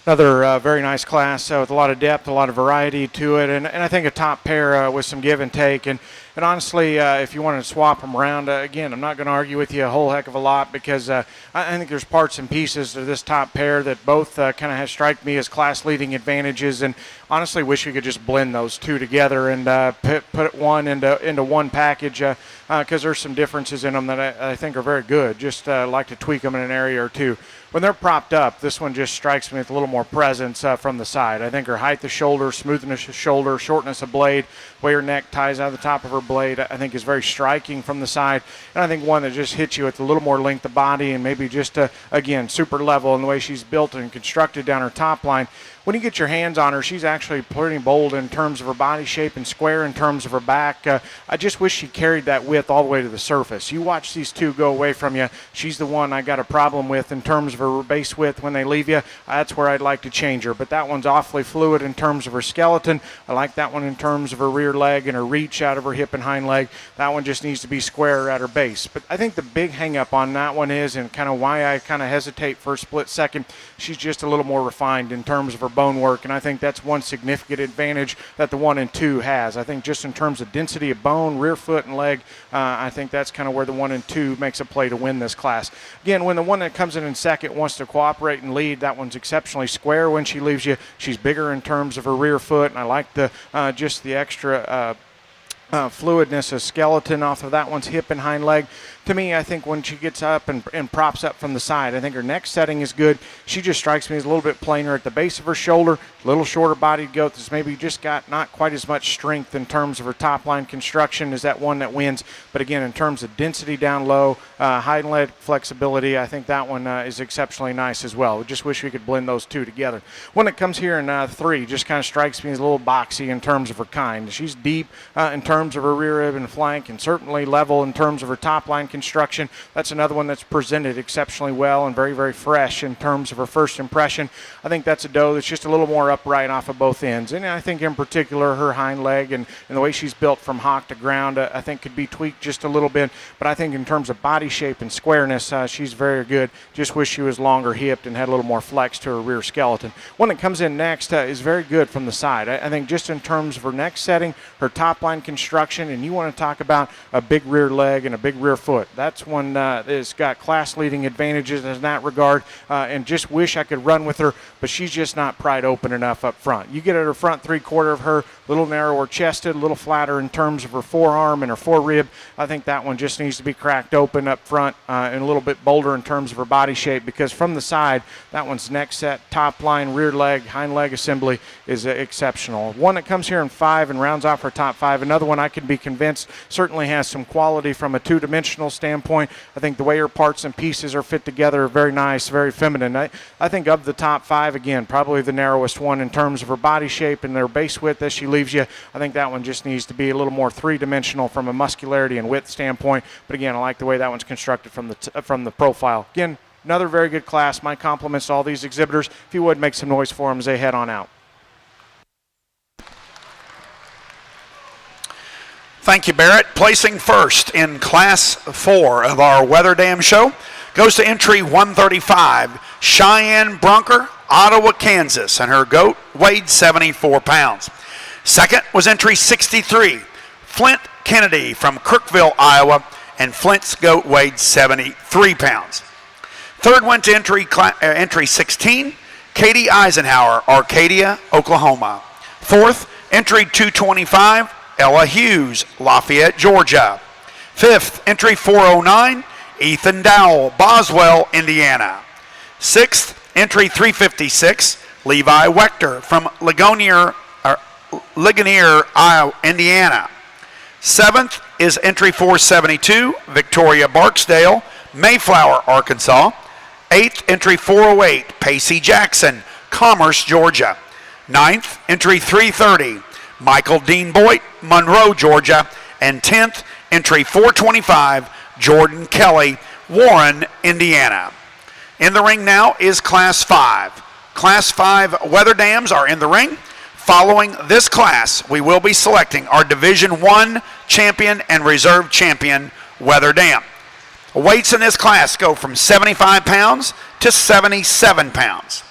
Another very nice class with a lot of depth, a lot of variety to it, and I think a top pair with some give and take. And honestly, if you want to swap them around, again, I'm not going to argue with you a whole heck of a lot because I think there's parts and pieces to this top pair that both kind of have strike me as class-leading advantages. And honestly, wish we could just blend those two together and put one into one package because there's some differences in them that I think are very good. Just like to tweak them in an area or two. When they're propped up, this one just strikes me with a little more presence from the side. I think her height of shoulder, smoothness of shoulder, shortness of blade, way her neck ties out of the top of her blade, I think is very striking from the side. And I think one that just hits you with a little more length of body and maybe just, again, super level in the way she's built and constructed down her top line. When you get your hands on her, she's actually pretty bold in terms of her body shape and square in terms of her back. I just wish she carried that width all the way to the surface. You watch these two go away from you. She's the one I got a problem with in terms of her base width when they leave you. That's where I'd like to change her. But that one's awfully fluid in terms of her skeleton. I like that one in terms of her rear leg and her reach out of her hip and hind leg. That one just needs to be square at her base. But I think the big hang up on that one is, and kind of why I kind of hesitate for a split second, she's just a little more refined in terms of her bone work, and I think that's one significant advantage that the 1 and 2 has. I think just in terms of density of bone, rear foot, and leg, I think that's kind of where the 1 and 2 makes a play to win this class. Again, when the one that comes in second wants to cooperate and lead, that one's exceptionally square when she leaves you. She's bigger in terms of her rear foot, and I like the just the extra fluidness of skeleton off of that one's hip and hind leg. To me, I think when she gets up and props up from the side, I think her neck setting is good. She just strikes me as a little bit plainer at the base of her shoulder, a little shorter bodied goat that's maybe just got not quite as much strength in terms of her top line construction as that one that wins. But again, in terms of density down low, hind leg flexibility, I think that one is exceptionally nice as well. We just wish we could blend those two together. When it comes here in 3, just kind of strikes me as a little boxy in terms of her kind. She's deep in terms of her rear rib and flank, and certainly level in terms of her top line construction. That's another one that's presented exceptionally well and very, very fresh in terms of her first impression. I think that's a doe that's just a little more upright off of both ends. And I think in particular her hind leg and the way she's built from hock to ground, I think could be tweaked just a little bit. But I think in terms of body shape and squareness, she's very good. Just wish she was longer hipped and had a little more flex to her rear skeleton. One that comes in next is very good from the side. I think just in terms of her neck setting, her top line construction, and you want to talk about a big rear leg and a big rear foot. That's one that's got class-leading advantages in that regard, and just wish I could run with her, but she's just not pried open enough up front. You get at her front three-quarter of her, a little narrower chested, a little flatter in terms of her forearm and her forerib. I think that one just needs to be cracked open up front and a little bit bolder in terms of her body shape, because from the side, that one's neck set, top line, rear leg, hind leg assembly is exceptional. One that comes here in 5 and rounds off her top 5, another one I can be convinced certainly has some quality from a two-dimensional standpoint. I think the way her parts and pieces are fit together are very nice, very feminine. I think of the top 5, again, probably the narrowest one in terms of her body shape and their base width as she leaves you. I think that one just needs to be a little more three-dimensional from a muscularity and width standpoint. But again, I like the way that one's constructed from the profile. Again, another very good class. My compliments to all these exhibitors. If you would, make some noise for them as they head on out. Thank you, Barrett. Placing first in Class 4 of our Weather Dam show goes to entry 135, Cheyenne Brunker, Ottawa, Kansas, and her goat weighed 74 pounds. Second was entry 63, Flint Kennedy from Kirkville, Iowa, and Flint's goat weighed 73 pounds. Third went to entry 16, Katie Eisenhower, Arcadia, Oklahoma. Fourth, entry 225, Ella Hughes, Lafayette, Georgia. Fifth, entry 409, Ethan Dowell, Boswell, Indiana. Sixth, entry 356, Levi Wechter from Ligonier, Indiana. Seventh is entry 472, Victoria Barksdale, Mayflower, Arkansas. Eighth, entry 408, Pacey Jackson, Commerce, Georgia. Ninth, entry 330, Michael Dean Boyd, Monroe, Georgia. And 10th, entry 425, Jordan Kelly, Warren, Indiana. In the ring now is Class 5. Class 5 weather dams are in the ring. Following this class, we will be selecting our Division I champion and reserve champion weather dam. Weights in this class go from 75 pounds to 77 pounds.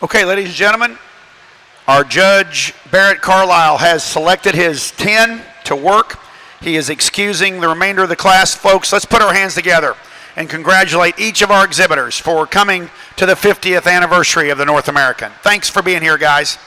Okay, ladies and gentlemen, our judge, Barrett Carlisle, has selected his 10 to work. He is excusing the remainder of the class. Folks, let's put our hands together and congratulate each of our exhibitors for coming to the 50th anniversary of the North American. Thanks for being here, guys.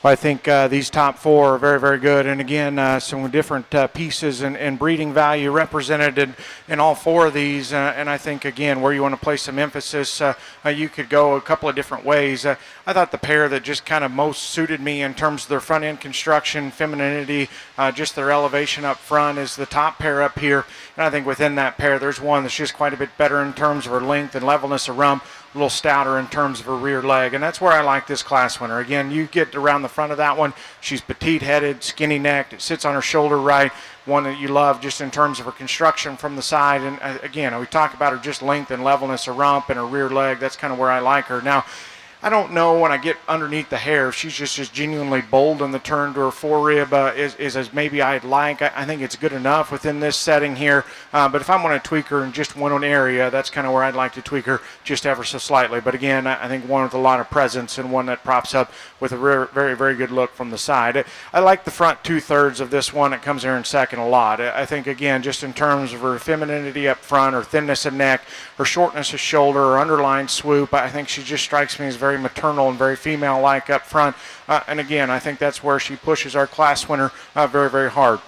Well, I think these top four are very, very good. And again, some different pieces and breeding value represented in all four of these. And I think, again, where you want to place some emphasis, you could go a couple of different ways. I thought the pair that just kind of most suited me in terms of their front end construction, femininity, just their elevation up front is the top pair up here. And I think within that pair, there's one that's just quite a bit better in terms of her length and levelness of rump, a little stouter in terms of her rear leg, and that's where I like this class winner. Again, you get around the front of that one, she's petite-headed, skinny-necked, it sits on her shoulder right, one that you love just in terms of her construction from the side, and again, we talk about her just length and levelness of rump and her rear leg. That's kind of where I like her. Now, I don't know when I get underneath the hair if she's just genuinely bold in the turn to her forerib is as maybe I'd like. I think it's good enough within this setting here. But if I'm going to tweak her in just one area, that's kind of where I'd like to tweak her just ever so slightly. But again, I think one with a lot of presence and one that props up with a very, very good look from the side. I like the front 2/3 of this one. It comes here in second a lot. I think, again, just in terms of her femininity up front, her thinness of neck, her shortness of shoulder, her underline swoop, I think she just strikes me as very maternal and very female-like up front. And again, I think that's where she pushes our class winner very, very hard.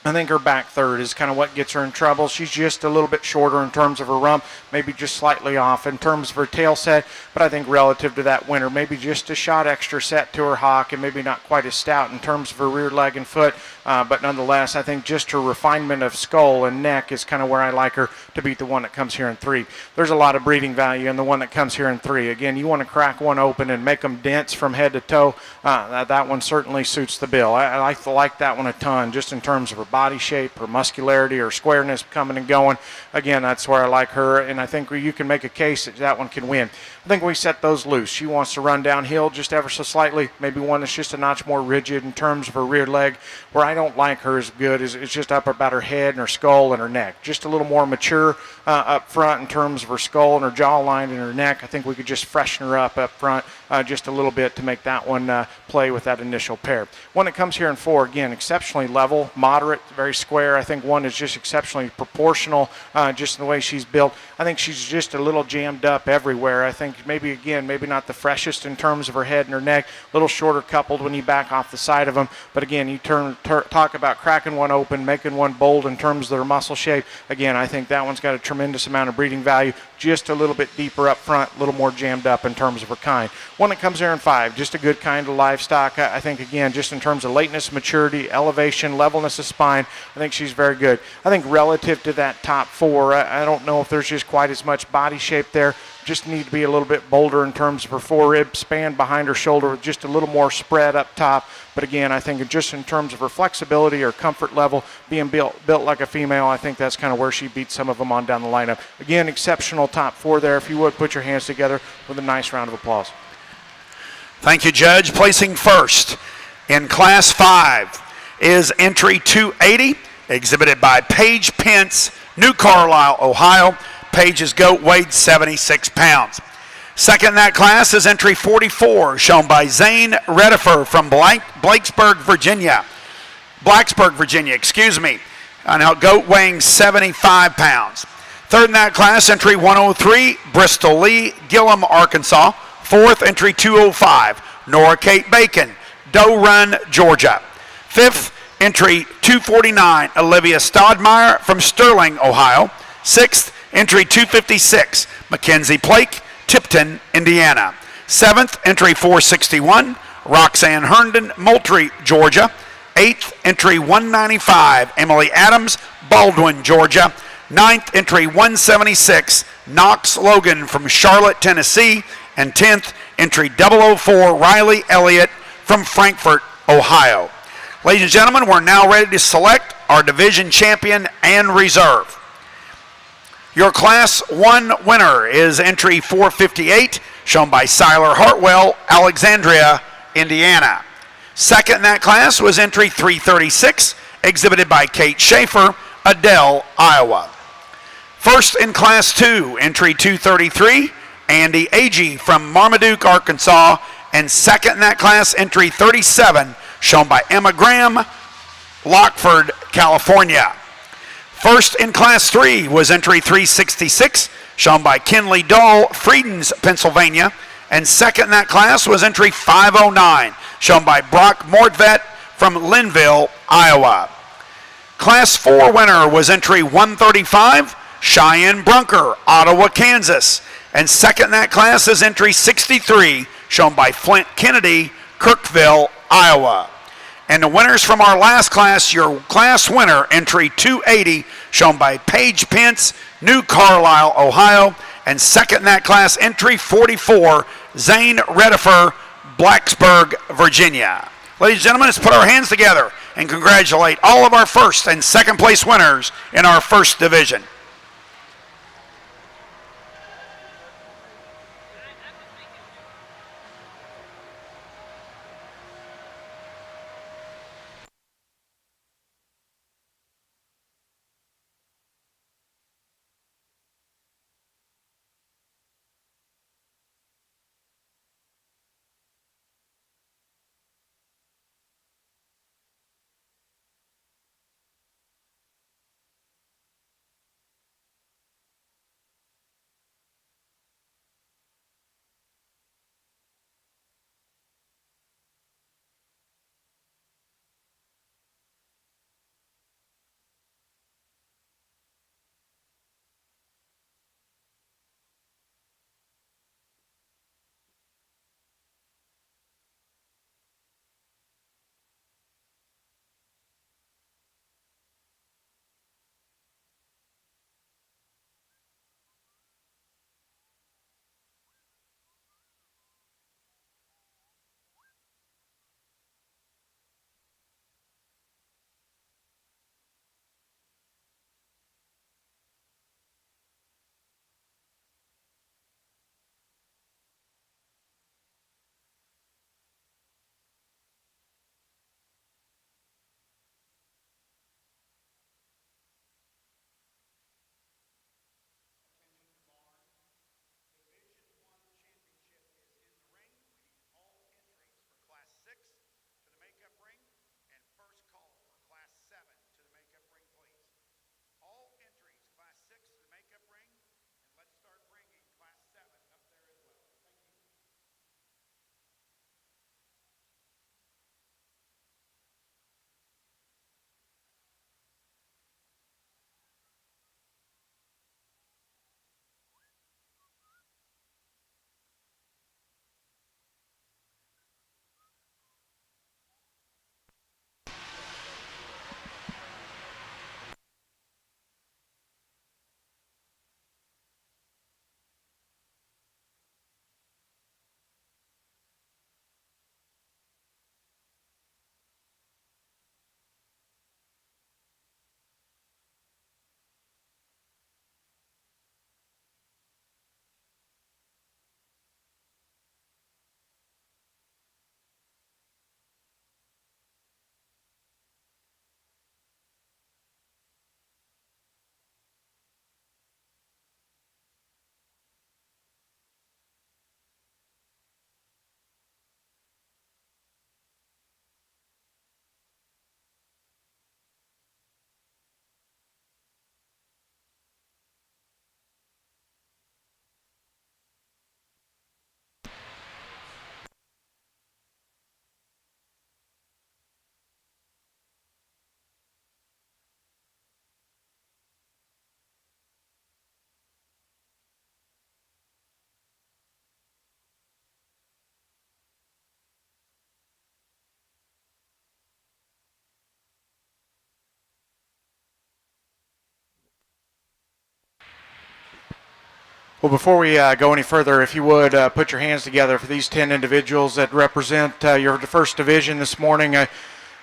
I think her back third is kind of what gets her in trouble. She's just a little bit shorter in terms of her rump, maybe just slightly off in terms of her tail set, but I think relative to that winner, maybe just a shot extra set to her hock and maybe not quite as stout in terms of her rear leg and foot, but nonetheless, I think just her refinement of skull and neck is kind of where I like her to beat the one that comes here in 3. There's a lot of breeding value in the one that comes here in 3. Again, you want to crack one open and make them dense from head to toe. That one certainly suits the bill. I like that one a ton just in terms of her body shape, her muscularity, her squareness coming and going. Again, that's where I like her, and I think you can make a case that one can win. I think we set those loose. She wants to run downhill just ever so slightly, maybe one that's just a notch more rigid in terms of her rear leg. Where I don't like her as good is it's just up about her head and her skull and her neck. Just a little more mature up front in terms of her skull and her jawline and her neck. I think we could just freshen her up front just a little bit to make that one play with that initial pair. One that comes here in 4, again, exceptionally level, moderate, very square. I think one is just exceptionally proportional just in the way she's built. I think she's just a little jammed up everywhere. I think maybe not the freshest in terms of her head and her neck, a little shorter coupled when you back off the side of them. But again, you talk about cracking one open, making one bold in terms of their muscle shape. Again, I think that one's got a tremendous amount of breeding value, just a little bit deeper up front, a little more jammed up in terms of her kind. One that comes here in 5, just a good kind of livestock. I think, again, just in terms of lateness, maturity, elevation, levelness of spine, I think she's very good. I think relative to that top 4, I don't know if there's just quite as much body shape there. Just need to be a little bit bolder in terms of her forerib span behind her shoulder with just a little more spread up top. But again, I think just in terms of her flexibility or comfort level, being built like a female, I think that's kind of where she beats some of them on down the lineup. Again, exceptional top 4 there. If you would, put your hands together with a nice round of applause. Thank you, Judge. Placing first in Class 5 is entry 280, exhibited by Paige Pence, New Carlisle, Ohio. Paige's goat weighed 76 pounds. Second in that class is entry 44, shown by Zane Redifer from Blacksburg, Virginia. And a goat weighing 75 pounds. Third in that class, entry 103, Bristol Lee, Gillum, Arkansas. Fourth, entry 205, Nora Kate Bacon, Doe Run, Georgia. Fifth, entry 249, Olivia Stodmeyer from Sterling, Ohio. Sixth, entry 256, Mackenzie Blake, Tipton, Indiana. Seventh, entry 461, Roxanne Herndon, Moultrie, Georgia. Eighth, entry 195, Emily Adams, Baldwin, Georgia. Ninth, entry 176, Knox Logan from Charlotte, Tennessee. And 10th, entry 004, Riley Elliott from Frankfort, Ohio. Ladies and gentlemen, we're now ready to select our division champion and reserve. Your Class 1 winner is entry 458, shown by Siler Hartwell, Alexandria, Indiana. Second in that class was entry 336, exhibited by Kate Schaefer, Adel, Iowa. First in Class 2, entry 233, Andy Agee from Marmaduke, Arkansas. And second in that class, entry 37, shown by Emma Graham, Lockford, California. First in Class 3 was entry 366, shown by Kinley Dahl, Friedens, Pennsylvania. And second in that class was entry 509, shown by Brock Mortvet from Linville, Iowa. Class 4 winner was entry 135, Cheyenne Brunker, Ottawa, Kansas. And second in that class is entry 63, shown by Flint Kennedy, Kirkville, Iowa. And the winners from our last class, your class winner, entry 280, shown by Paige Pence, New Carlisle, Ohio. And second in that class, entry 44, Zane Redifer, Blacksburg, Virginia. Ladies and gentlemen, let's put our hands together and congratulate all of our first and second place winners in our first division. Well, before we go any further, if you would put your hands together for these 10 individuals that represent your first division this morning.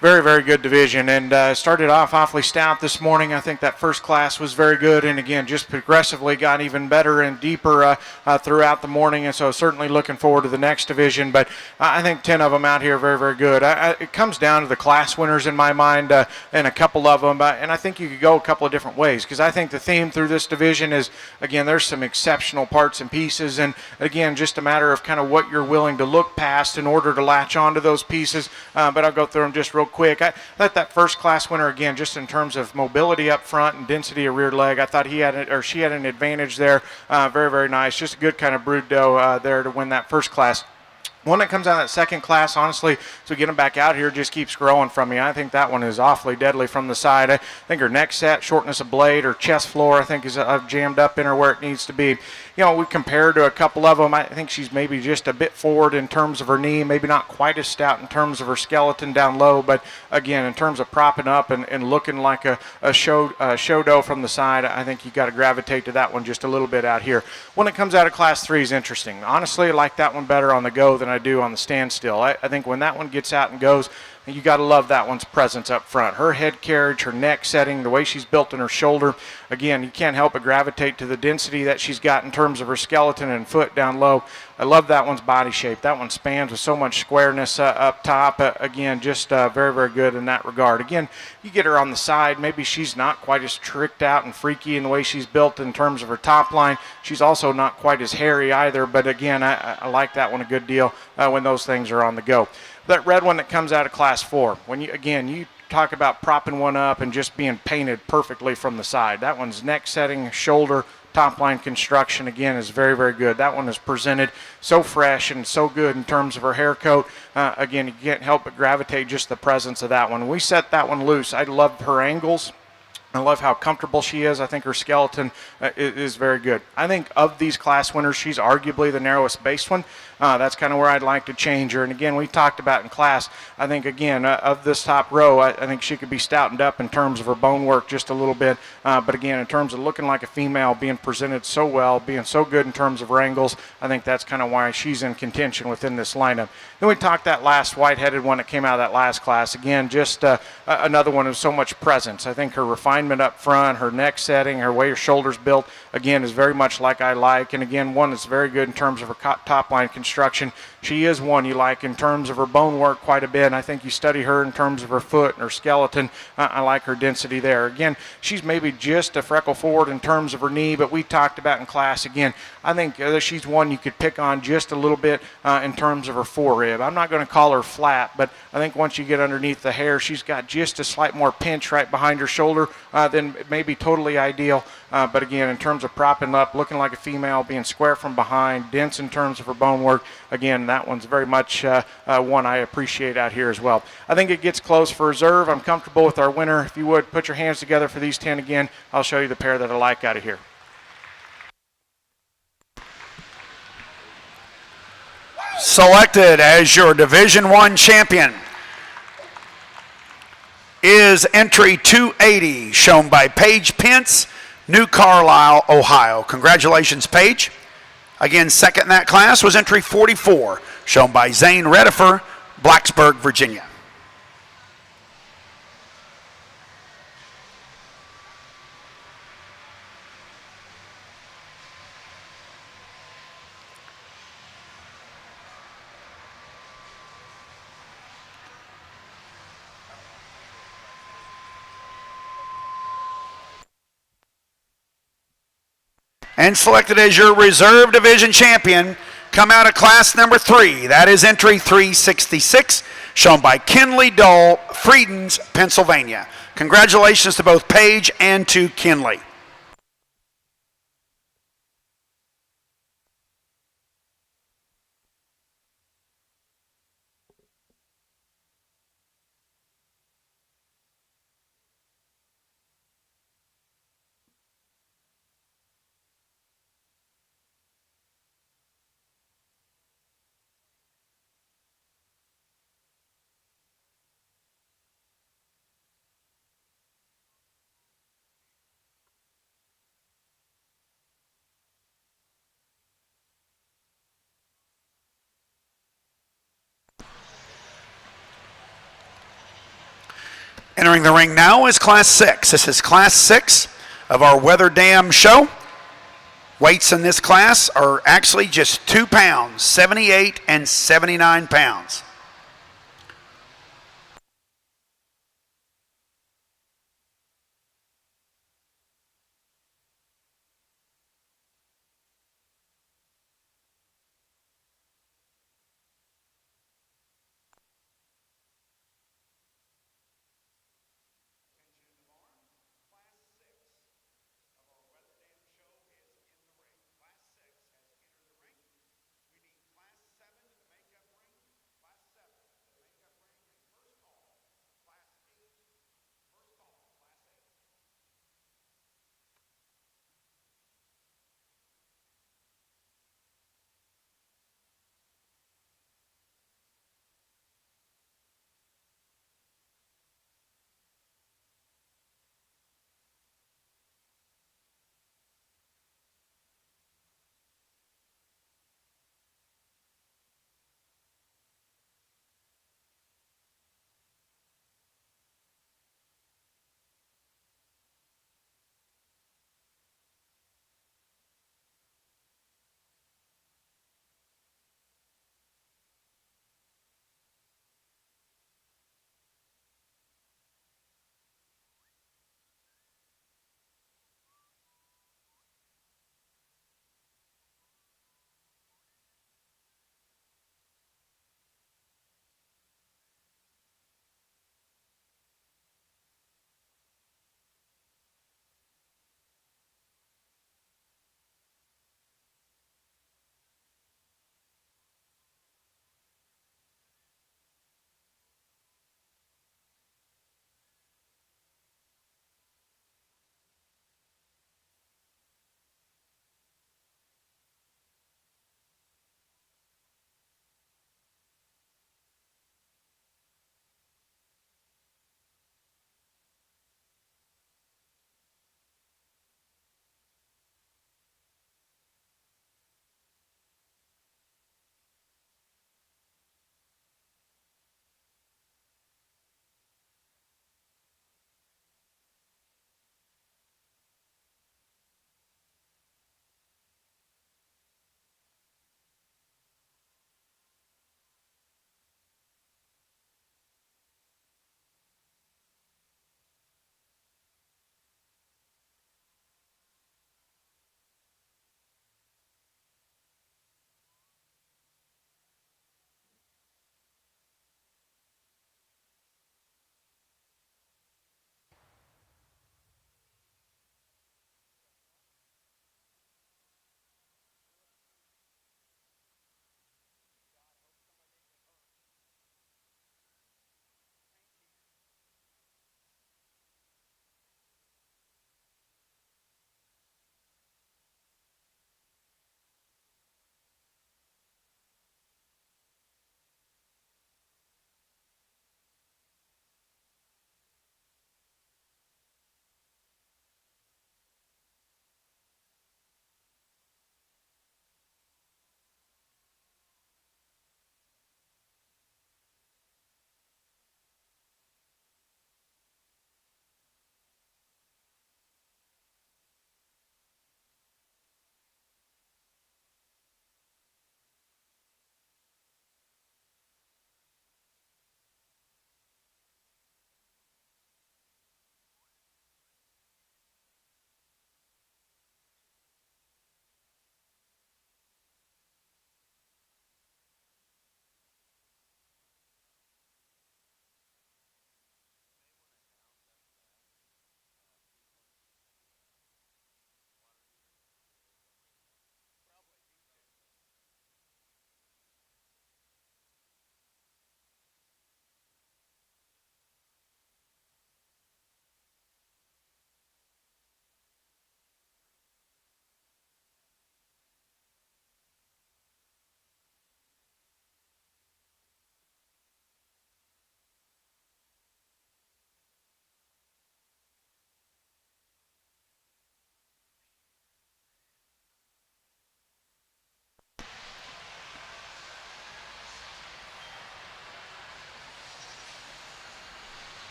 Very, very good division, and started off awfully stout this morning. I think that first class was very good, and again, just progressively got even better and deeper throughout the morning, and so certainly looking forward to the next division. But I think 10 of them out here very, very good. It comes down to the class winners in my mind, and a couple of them, and I think you could go a couple of different ways, because I think the theme through this division is, again, there's some exceptional parts and pieces, and again, just a matter of kind of what you're willing to look past in order to latch onto those pieces. But I'll go through them just real quick. I thought that first class winner, again, just in terms of mobility up front and density of rear leg, I thought he had it, or she had an advantage there. Very, very nice. Just a good kind of brood doe there to win that first class. One that comes out of that second class, honestly, to get him back out here just keeps growing from me. I think that one is awfully deadly from the side. I think her neck set, shortness of blade, her chest floor, I think is jammed up in her where it needs to be. You know, we compared to a couple of them. I think she's maybe just a bit forward in terms of her knee, maybe not quite as stout in terms of her skeleton down low, but again, in terms of propping up and looking like a show doe from the side, I think you got to gravitate to that one just a little bit out here. When it comes out of class 3 is interesting. Honestly, I like that one better on the go than I do on the standstill. I think when that one gets out and goes, you got to love that one's presence up front. Her head carriage, her neck setting, the way she's built in her shoulder. Again, you can't help but gravitate to the density that she's got in terms of her skeleton and foot down low. I love that one's body shape. That one spans with so much squareness up top. Again, just very, very good in that regard. Again, you get her on the side. Maybe she's not quite as tricked out and freaky in the way she's built in terms of her top line. She's also not quite as hairy either. But again, I like that one a good deal when those things are on the go. That red one that comes out of class 4, when you talk about propping one up and just being painted perfectly from the side. That one's neck setting, shoulder, top line construction, again, is very, very good. That one is presented so fresh and so good in terms of her hair coat. Again, you can't help but gravitate just the presence of that one. When we set that one loose, I loved her angles. I love how comfortable she is. I think her skeleton is very good. I think of these class winners, she's arguably the narrowest based one. That's kind of where I'd like to change her. And again, we talked about in class, I think, again, of this top row, I think she could be stoutened up in terms of her bone work just a little bit. But again, in terms of looking like a female, being presented so well, being so good in terms of her angles, I think that's kind of why she's in contention within this lineup. Then we talked that last white-headed one that came out of that last class. Again, just another one with so much presence. I think her refinement up front, her neck setting, her way her shoulders built, again, is very much like I like. And again, one that's very good in terms of her top line construction. She is one you like in terms of her bone work quite a bit. And I think you study her in terms of her foot and her skeleton. I like her density there. Again, she's maybe just a freckle forward in terms of her knee, but we talked about in class, again, I think she's one you could pick on just a little bit in terms of her forerib. I'm not going to call her flat, but I think once you get underneath the hair, she's got just a slight more pinch right behind her shoulder than maybe totally ideal. But again, in terms of propping up, looking like a female, being square from behind, dense in terms of her bone work, again, that one's very much one I appreciate out here as well. I think it gets close for reserve. I'm comfortable with our winner. If you would, put your hands together for these 10 again. I'll show you the pair that I like out of here. Selected as your Division I champion is entry 280, shown by Paige Pence, New Carlisle, Ohio. Congratulations, Paige. Again, second in that class was entry 44, shown by Zane Redifer, Blacksburg, Virginia. And selected as your reserve division champion, come out of class number 3. That is entry 366, shown by Kinley Dull, Friedens, Pennsylvania. Congratulations to both Paige and to Kinley. Entering the ring now is class 6. This is class 6 of our Wether Dam show. Weights in this class are actually just 2 pounds, 78 and 79 pounds.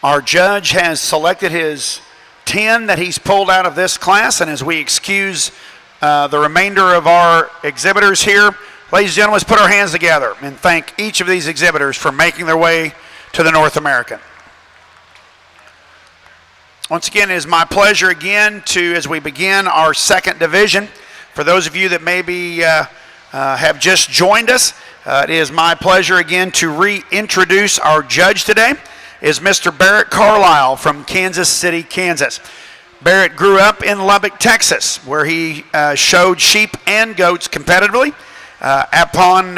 Our judge has selected his 10 that he's pulled out of this class, and as we excuse the remainder of our exhibitors here, ladies and gentlemen, let's put our hands together and thank each of these exhibitors for making their way to the North American. Once again, it is my pleasure again to, as we begin our second division, for those of you that maybe have just joined us, it is my pleasure again to reintroduce our judge today, is Mr. Barrett Carlisle from Kansas City, Kansas. Barrett grew up in Lubbock, Texas, where he showed sheep and goats competitively. Upon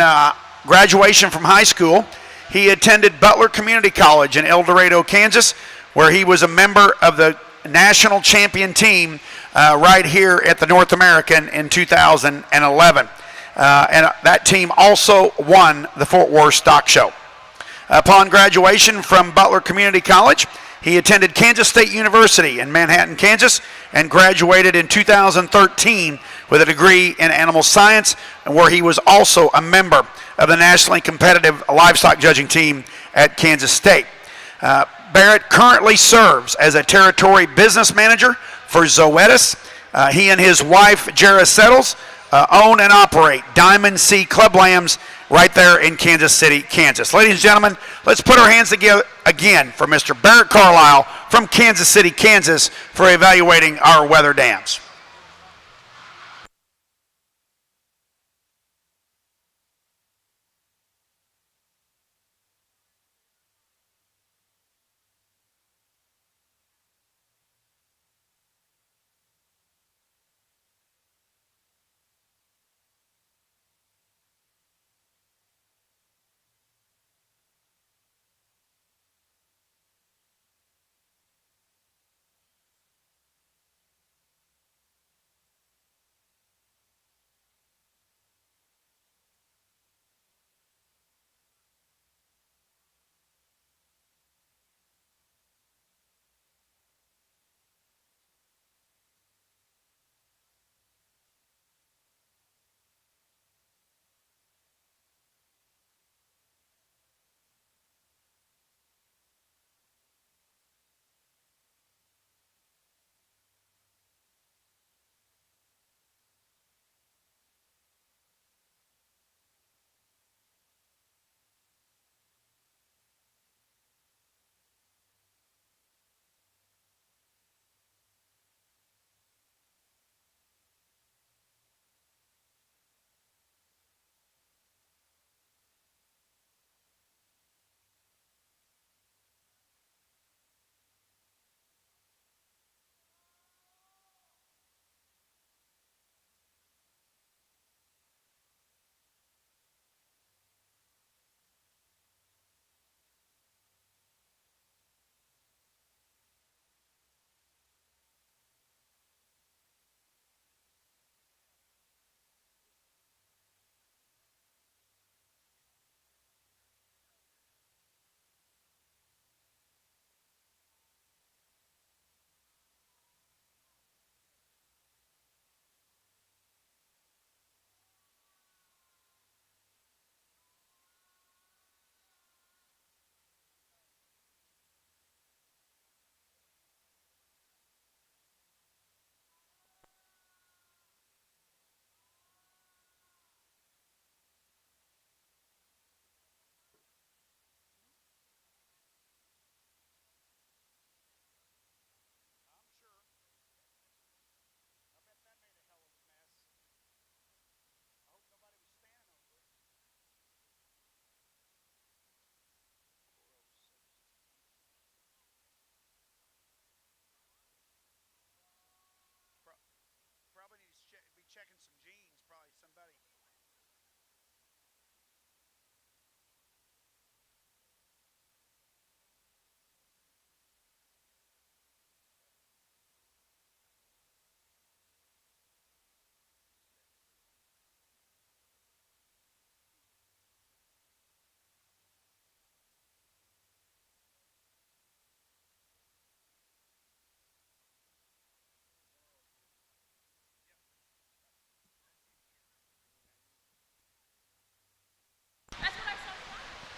graduation from high school, he attended Butler Community College in El Dorado, Kansas, where he was a member of the national champion team right here at the North American in 2011. And that team also won the Fort Worth Stock Show. Upon graduation from Butler Community College, he attended Kansas State University in Manhattan, Kansas, and graduated in 2013 with a degree in animal science, where he was also a member of the nationally competitive livestock judging team at Kansas State. Barrett currently serves as a territory business manager for Zoetis. He and his wife, Jara Settles, own and operate Diamond C Club Lambs right there in Kansas City, Kansas. Ladies and gentlemen, let's put our hands together again for Mr. Barrett Carlisle from Kansas City, Kansas, for evaluating our Wether dams. Probably needs to be checking some genes, probably somebody.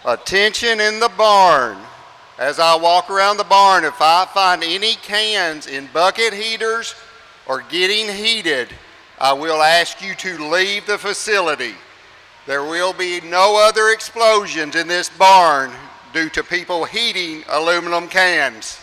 Attention in the barn. As I walk around the barn, if I find any cans in bucket heaters or getting heated, I will ask you to leave the facility. There will be no other explosions in this barn due to people heating aluminum cans.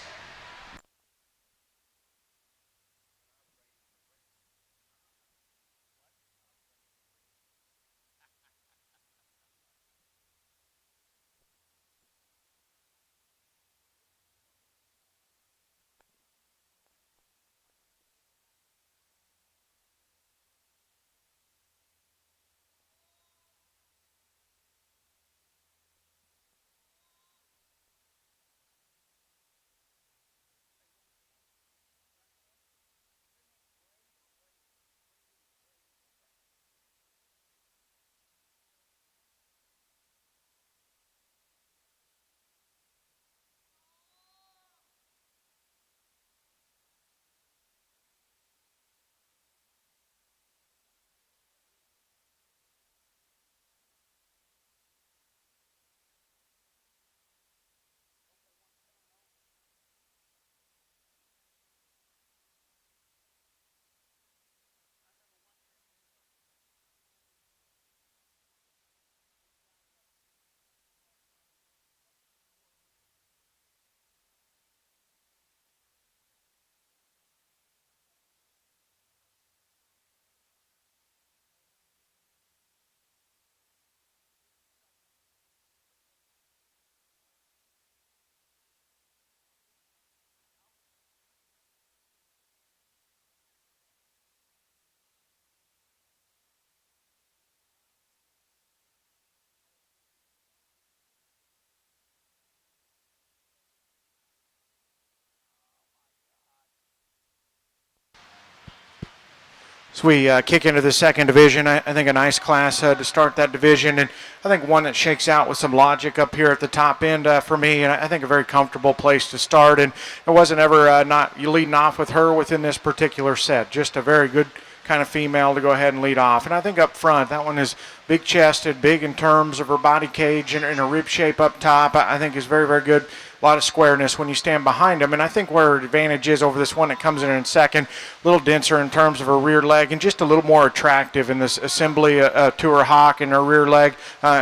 So we kick into the second division. I think a nice class to start that division, and I think one that shakes out with some logic up here at the top end for me, and I think a very comfortable place to start. And it wasn't ever not you leading off with her within this particular set. Just a very good kind of female to go ahead and lead off. And I think up front, that one is big chested, big in terms of her body cage and her rib shape up top. I think is very, very good. A lot of squareness when you stand behind them. And I think where her advantage is over this one that comes in second, a little denser in terms of her rear leg and just a little more attractive in this assembly to her hock and her rear leg,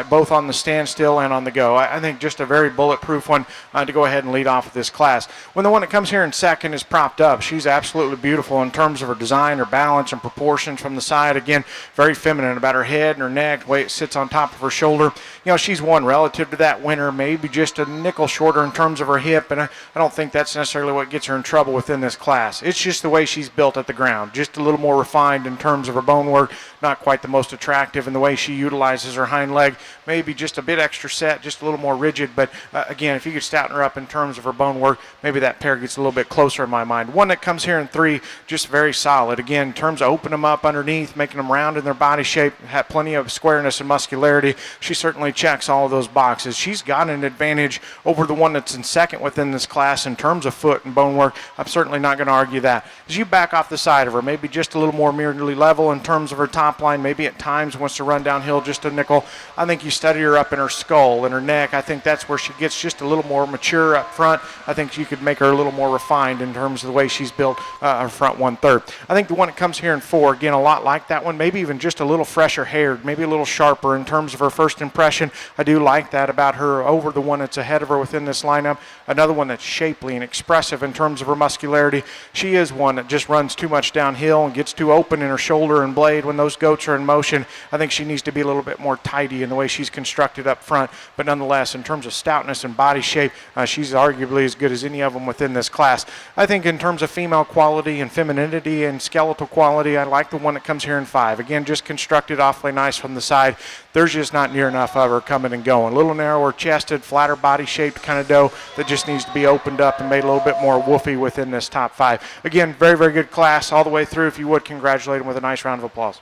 both on the standstill and on the go. I think just a very bulletproof one to go ahead and lead off with this class. When the one that comes here in second is propped up, she's absolutely beautiful in terms of her design, her balance, and proportions from the side. Again, very feminine about her head and her neck, the way it sits on top of her shoulder. You know, she's one relative to that winner, maybe just a nickel shorter in terms of her hip, and I don't think that's necessarily what gets her in trouble within this class. It's just the way she's built at the ground, just a little more refined in terms of her bone work, not quite the most attractive in the way she utilizes her hind leg, maybe just a bit extra set, just a little more rigid, but again, if you could stouten her up in terms of her bone work, maybe that pair gets a little bit closer in my mind. One that comes here in three, just very solid. Again, in terms of opening them up underneath, making them round in their body shape, have plenty of squareness and muscularity, she certainly checks all of those boxes. She's got an advantage over the one that's in second within this class in terms of foot and bone work. I'm certainly not going to argue that. As you back off the side of her, maybe just a little more merely level in terms of her top line, maybe at times wants to run downhill just a nickel. I think you study her up in her skull and her neck. I think that's where she gets just a little more mature up front. I think you could make her a little more refined in terms of the way she's built her front 1/3. I think the one that comes here in four, again, a lot like that one, maybe even just a little fresher haired, maybe a little sharper in terms of her first impression. I do like that about her over the one that's ahead of her within this lineup. Another one that's shapely and expressive in terms of her muscularity. She is one that just runs too much downhill and gets too open in her shoulder and blade when those goats are in motion. I think she needs to be a little bit more tidy in the way she's constructed up front, but nonetheless, in terms of stoutness and body shape, she's arguably as good as any of them within this class. I think in terms of female quality and femininity and skeletal quality, I like the one that comes here in five. Again, just constructed awfully nice from the side. There's just not near enough of her coming and going. A little narrower chested, flatter body shaped kind of doe that just needs to be opened up and made a little bit more woofy within this top five. Again, very, very good class all the way through. If you would, congratulate them with a nice round of applause.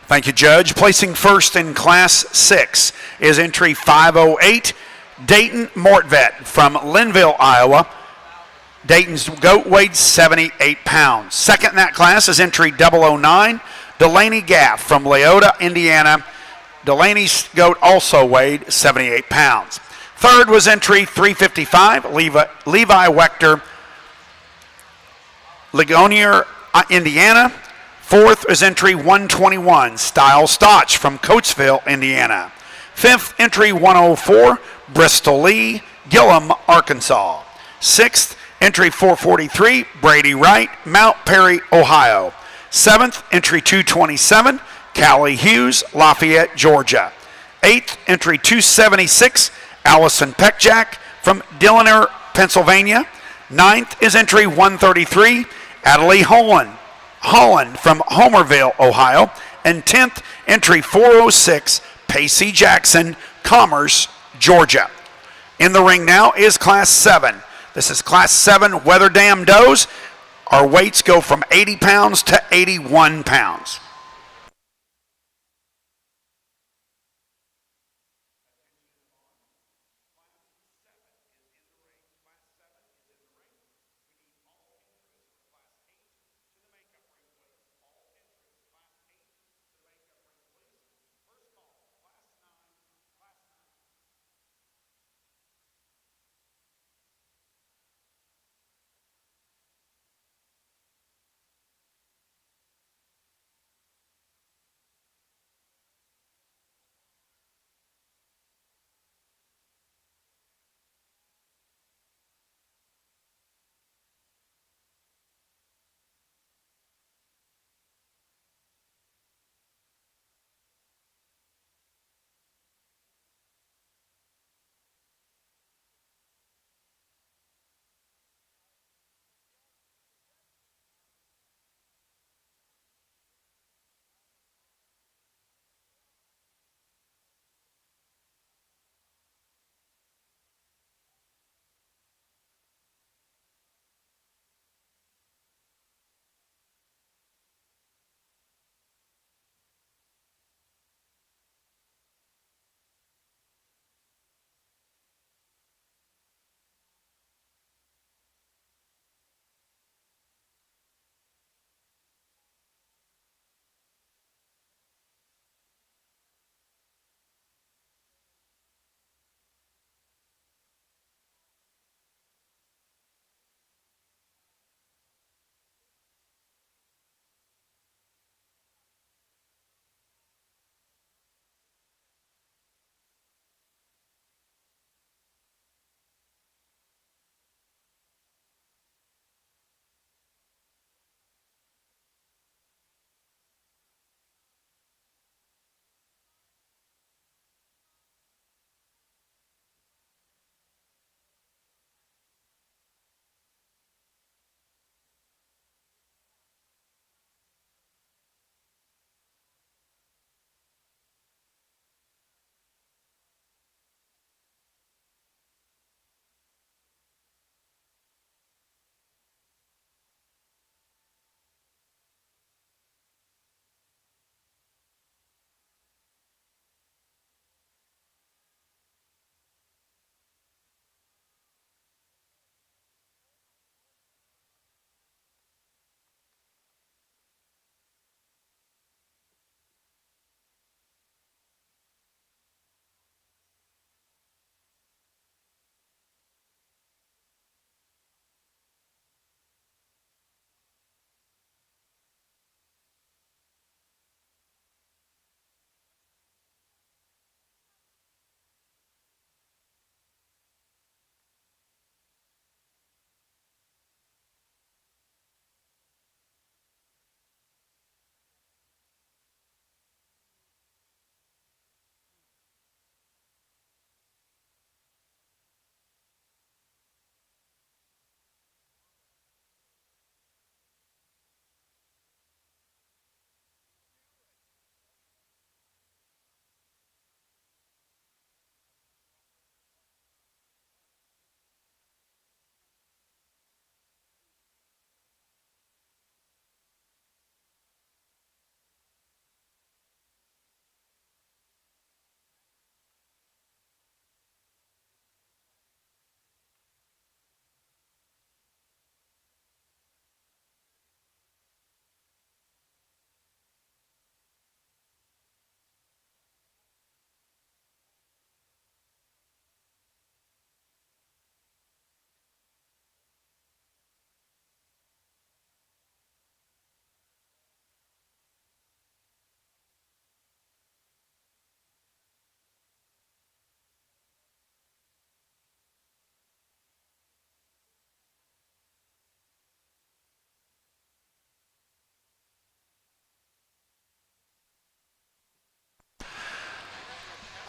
Thank you, Judge. Placing first in Class 6 is entry 508, Dayton Mortvet from Linville, Iowa. Dayton's goat weighed 78 pounds. Second in that class is entry 009, Delaney Gaff from Leota, Indiana. Delaney's goat also weighed 78 pounds. Third was entry 355, Levi Wechter, Ligonier, Indiana. Fourth is entry 121, Style Stotch from Coatesville, Indiana. Fifth, entry 104, Bristol Lee, Gillum, Arkansas. Sixth, entry 443, Brady Wright, Mount Perry, Ohio. Seventh, entry 227, Callie Hughes, Lafayette, Georgia. Eighth, entry 276, Allison Peckjack from Dilliner, Pennsylvania. Ninth is entry 133, Adelie Holland from Homerville, Ohio. And 10th, entry 406, Pacey Jackson, Commerce, Georgia. In the ring now is Class 7. This is Class 7 Weather Dam Does. Our weights go from 80 pounds to 81 pounds.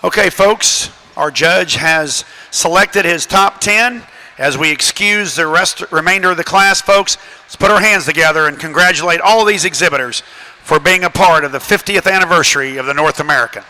Okay, folks, our judge has selected his top 10. As we excuse the remainder of the class, folks, let's put our hands together and congratulate all of these exhibitors for being a part of the 50th anniversary of the North American.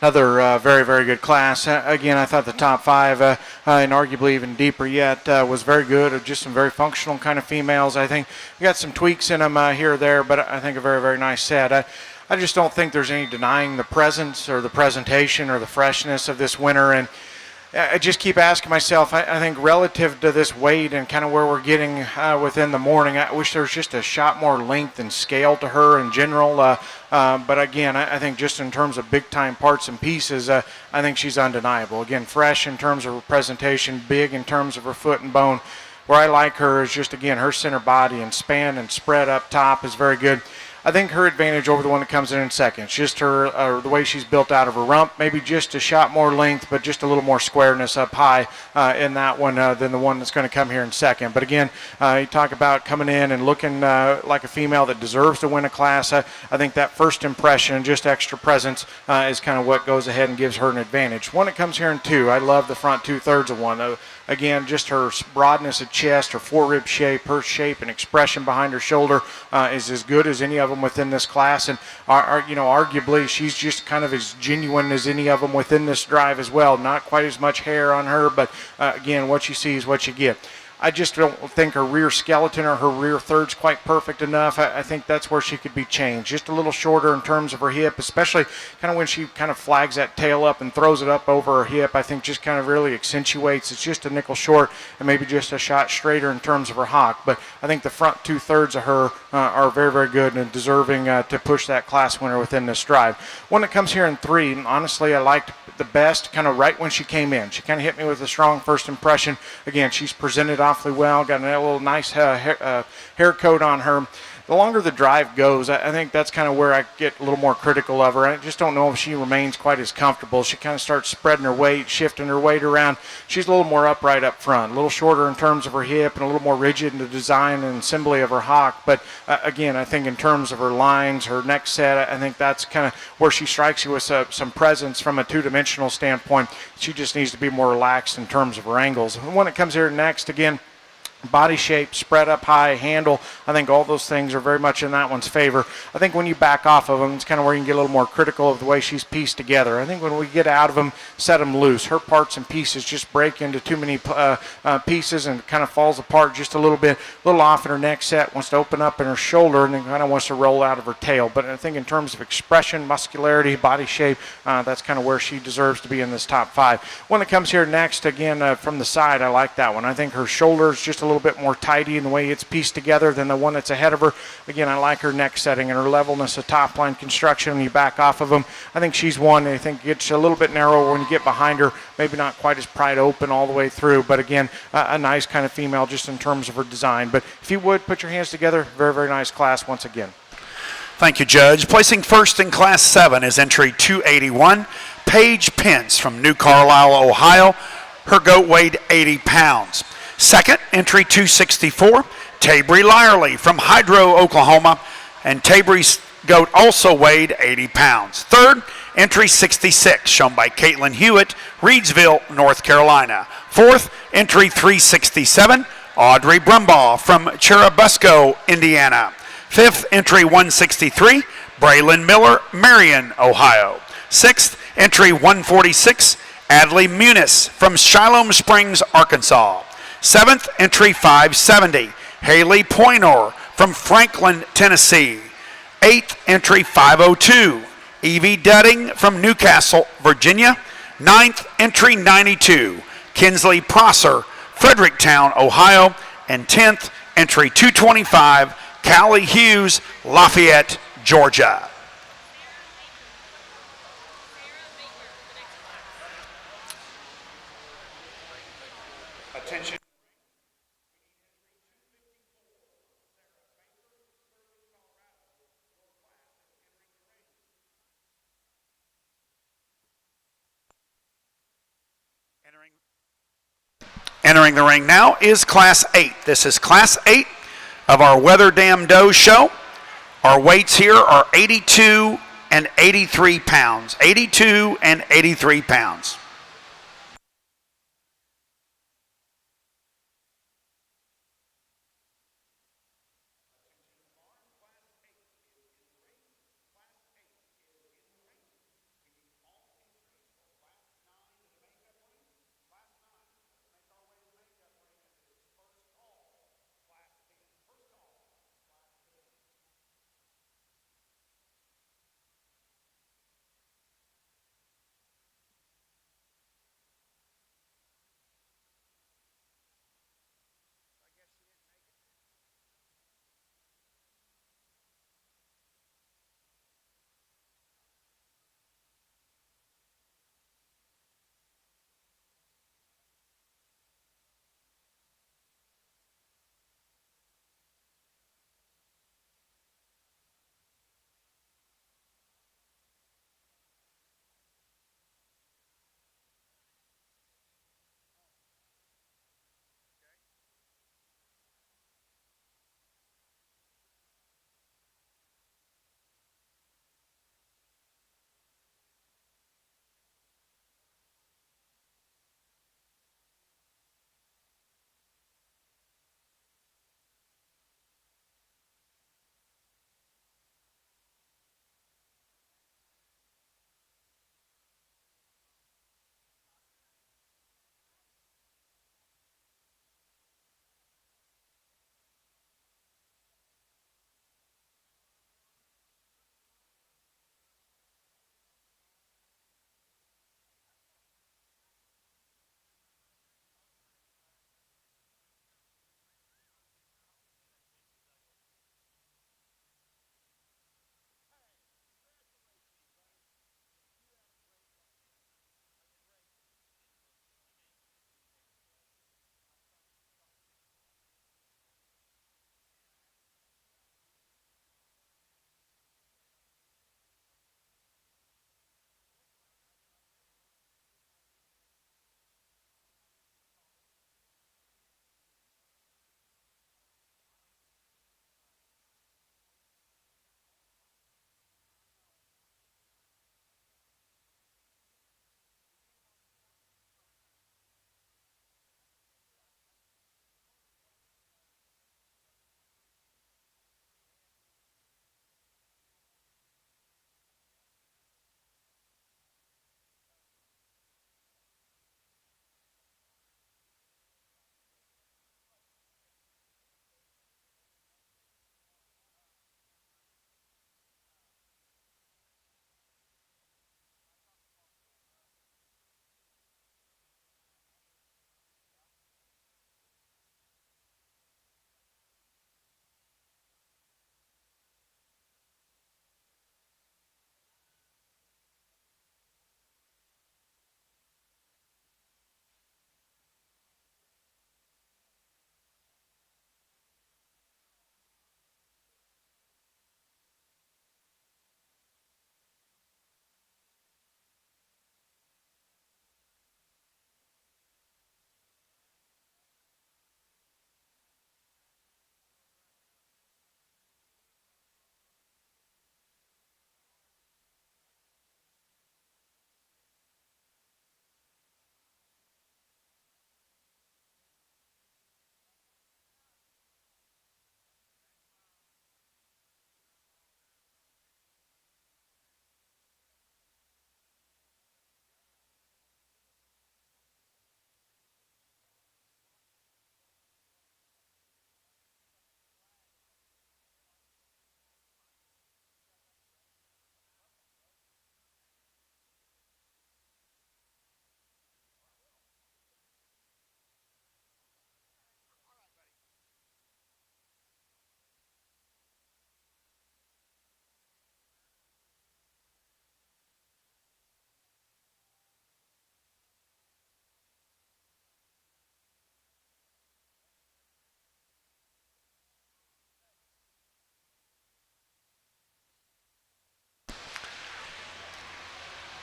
Another very, very good class. Again, I thought the top five, and arguably even deeper yet, was very good. Just some very functional kind of females. I think we got some tweaks in them here or there, but I think a very, very nice set. I just don't think there's any denying the presence or the presentation or the freshness of this winter. And I just keep asking myself, I think relative to this weight and kind of where we're getting within the morning, I wish there was just a shot more length and scale to her in general. But again, I think just in terms of big time parts and pieces, I think she's undeniable. Again, fresh in terms of her presentation, big in terms of her foot and bone. Where I like her is just, again, her center body and span and spread up top is very good. I think her advantage over the one that comes in second. It's just her, the way she's built out of her rump, maybe just a shot more length, but just a little more squareness up high in that one than the one that's going to come here in second. But again, you talk about coming in and looking like a female that deserves to win a class. I think that first impression, just extra presence, is kind of what goes ahead and gives her an advantage. One that comes here in two, I love the front 2/3 of one. Again, just her broadness of chest, her four-rib shape, her shape and expression behind her shoulder is as good as any of them within this class. And, arguably, she's just kind of as genuine as any of them within this drive as well. Not quite as much hair on her, but, again, what you see is what you get. I just don't think her rear skeleton or her rear third's quite perfect enough. I think that's where she could be changed. Just a little shorter in terms of her hip, especially kind of when she kind of flags that tail up and throws it up over her hip. I think just kind of really accentuates. It's just a nickel short and maybe just a shot straighter in terms of her hock. But I think the front 2/3 of her are very, very good and deserving to push that class winner within this drive. One that comes here in three, and honestly, I liked the best kind of right when she came in. She kind of hit me with a strong first impression. Again, she's presented awfully well, got a little nice hair coat on her. The longer the drive goes, I think that's kind of where I get a little more critical of her. I just don't know if she remains quite as comfortable. She kind of starts spreading her weight, shifting her weight around. She's a little more upright up front, a little shorter in terms of her hip, and a little more rigid in the design and assembly of her hock. But again, I think in terms of her lines, her neck set, I think that's kind of where she strikes you with some presence from a two-dimensional standpoint. She just needs to be more relaxed in terms of her angles. The one that comes here next, again, body shape, spread up high, handle, I think all those things are very much in that one's favor. I think when you back off of them, it's kind of where you can get a little more critical of the way she's pieced together. I think when we get out of them, set them loose, her parts and pieces just break into too many pieces and kind of falls apart just a little off in her neck set, wants to open up in her shoulder, and then kind of wants to roll out of her tail. But I think in terms of expression, muscularity, body shape, that's kind of where she deserves to be in this top five. One that comes here next, again, from the side, I like that one. I think her shoulder's just a little bit more tidy in the way it's pieced together than the one that's ahead of her. Again, I like her neck setting and her levelness of top line construction when you back off of them. I think she's one. I think it gets a little bit narrower when you get behind her, maybe not quite as pried open all the way through, but again, a nice kind of female just in terms of her design. But if you would, put your hands together. Very, very nice class once again. Thank you, Judge. Placing first in Class 7 is entry 281, Paige Pence from New Carlisle, Ohio. Her goat weighed 80 pounds. Second, entry 264, Tabry Lyerly from Hydro, Oklahoma, and Tabry's goat also weighed 80 pounds. Third, entry 66, shown by Caitlin Hewitt, Reidsville, North Carolina. Fourth, entry 367, Audrey Brumbaugh from Cherubusco, Indiana. Fifth, entry 163, Braylon Miller, Marion, Ohio. Sixth, entry 146, Adley Muniz from Shiloh Springs, Arkansas. Seventh, entry 570, Haley Poynor from Franklin, Tennessee. Eighth, entry 502, Evie Dudding from Newcastle, Virginia. Ninth, entry 92, Kinsley Prosser, Fredericktown, Ohio. And 10th, entry 225, Callie Hughes, Lafayette, Georgia. Attention. Entering the ring now is Class 8. This is Class 8 of our Wether Dam Doe show. Our weights here are 82 and 83 pounds. 82 and 83 pounds.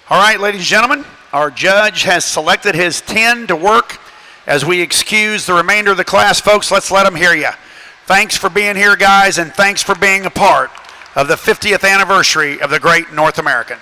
All right, ladies and gentlemen, our judge has selected his 10 to work. As we excuse the remainder of the class, folks, let's let them hear you. Thanks for being here, guys, and thanks for being a part of the 50th anniversary of the Great North American.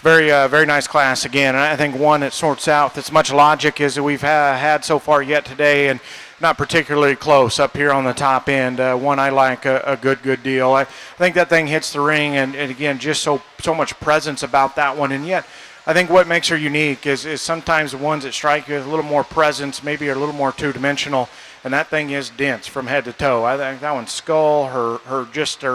Very nice class again, and I think one that sorts out as much logic as we've had so far yet today, and not particularly close up here on the top end. One I like a good deal. I think that thing hits the ring, and again, just so much presence about that one, and yet I think what makes her unique is sometimes the ones that strike you with a little more presence, maybe are a little more two-dimensional, and that thing is dense from head to toe. I think that one's skull, her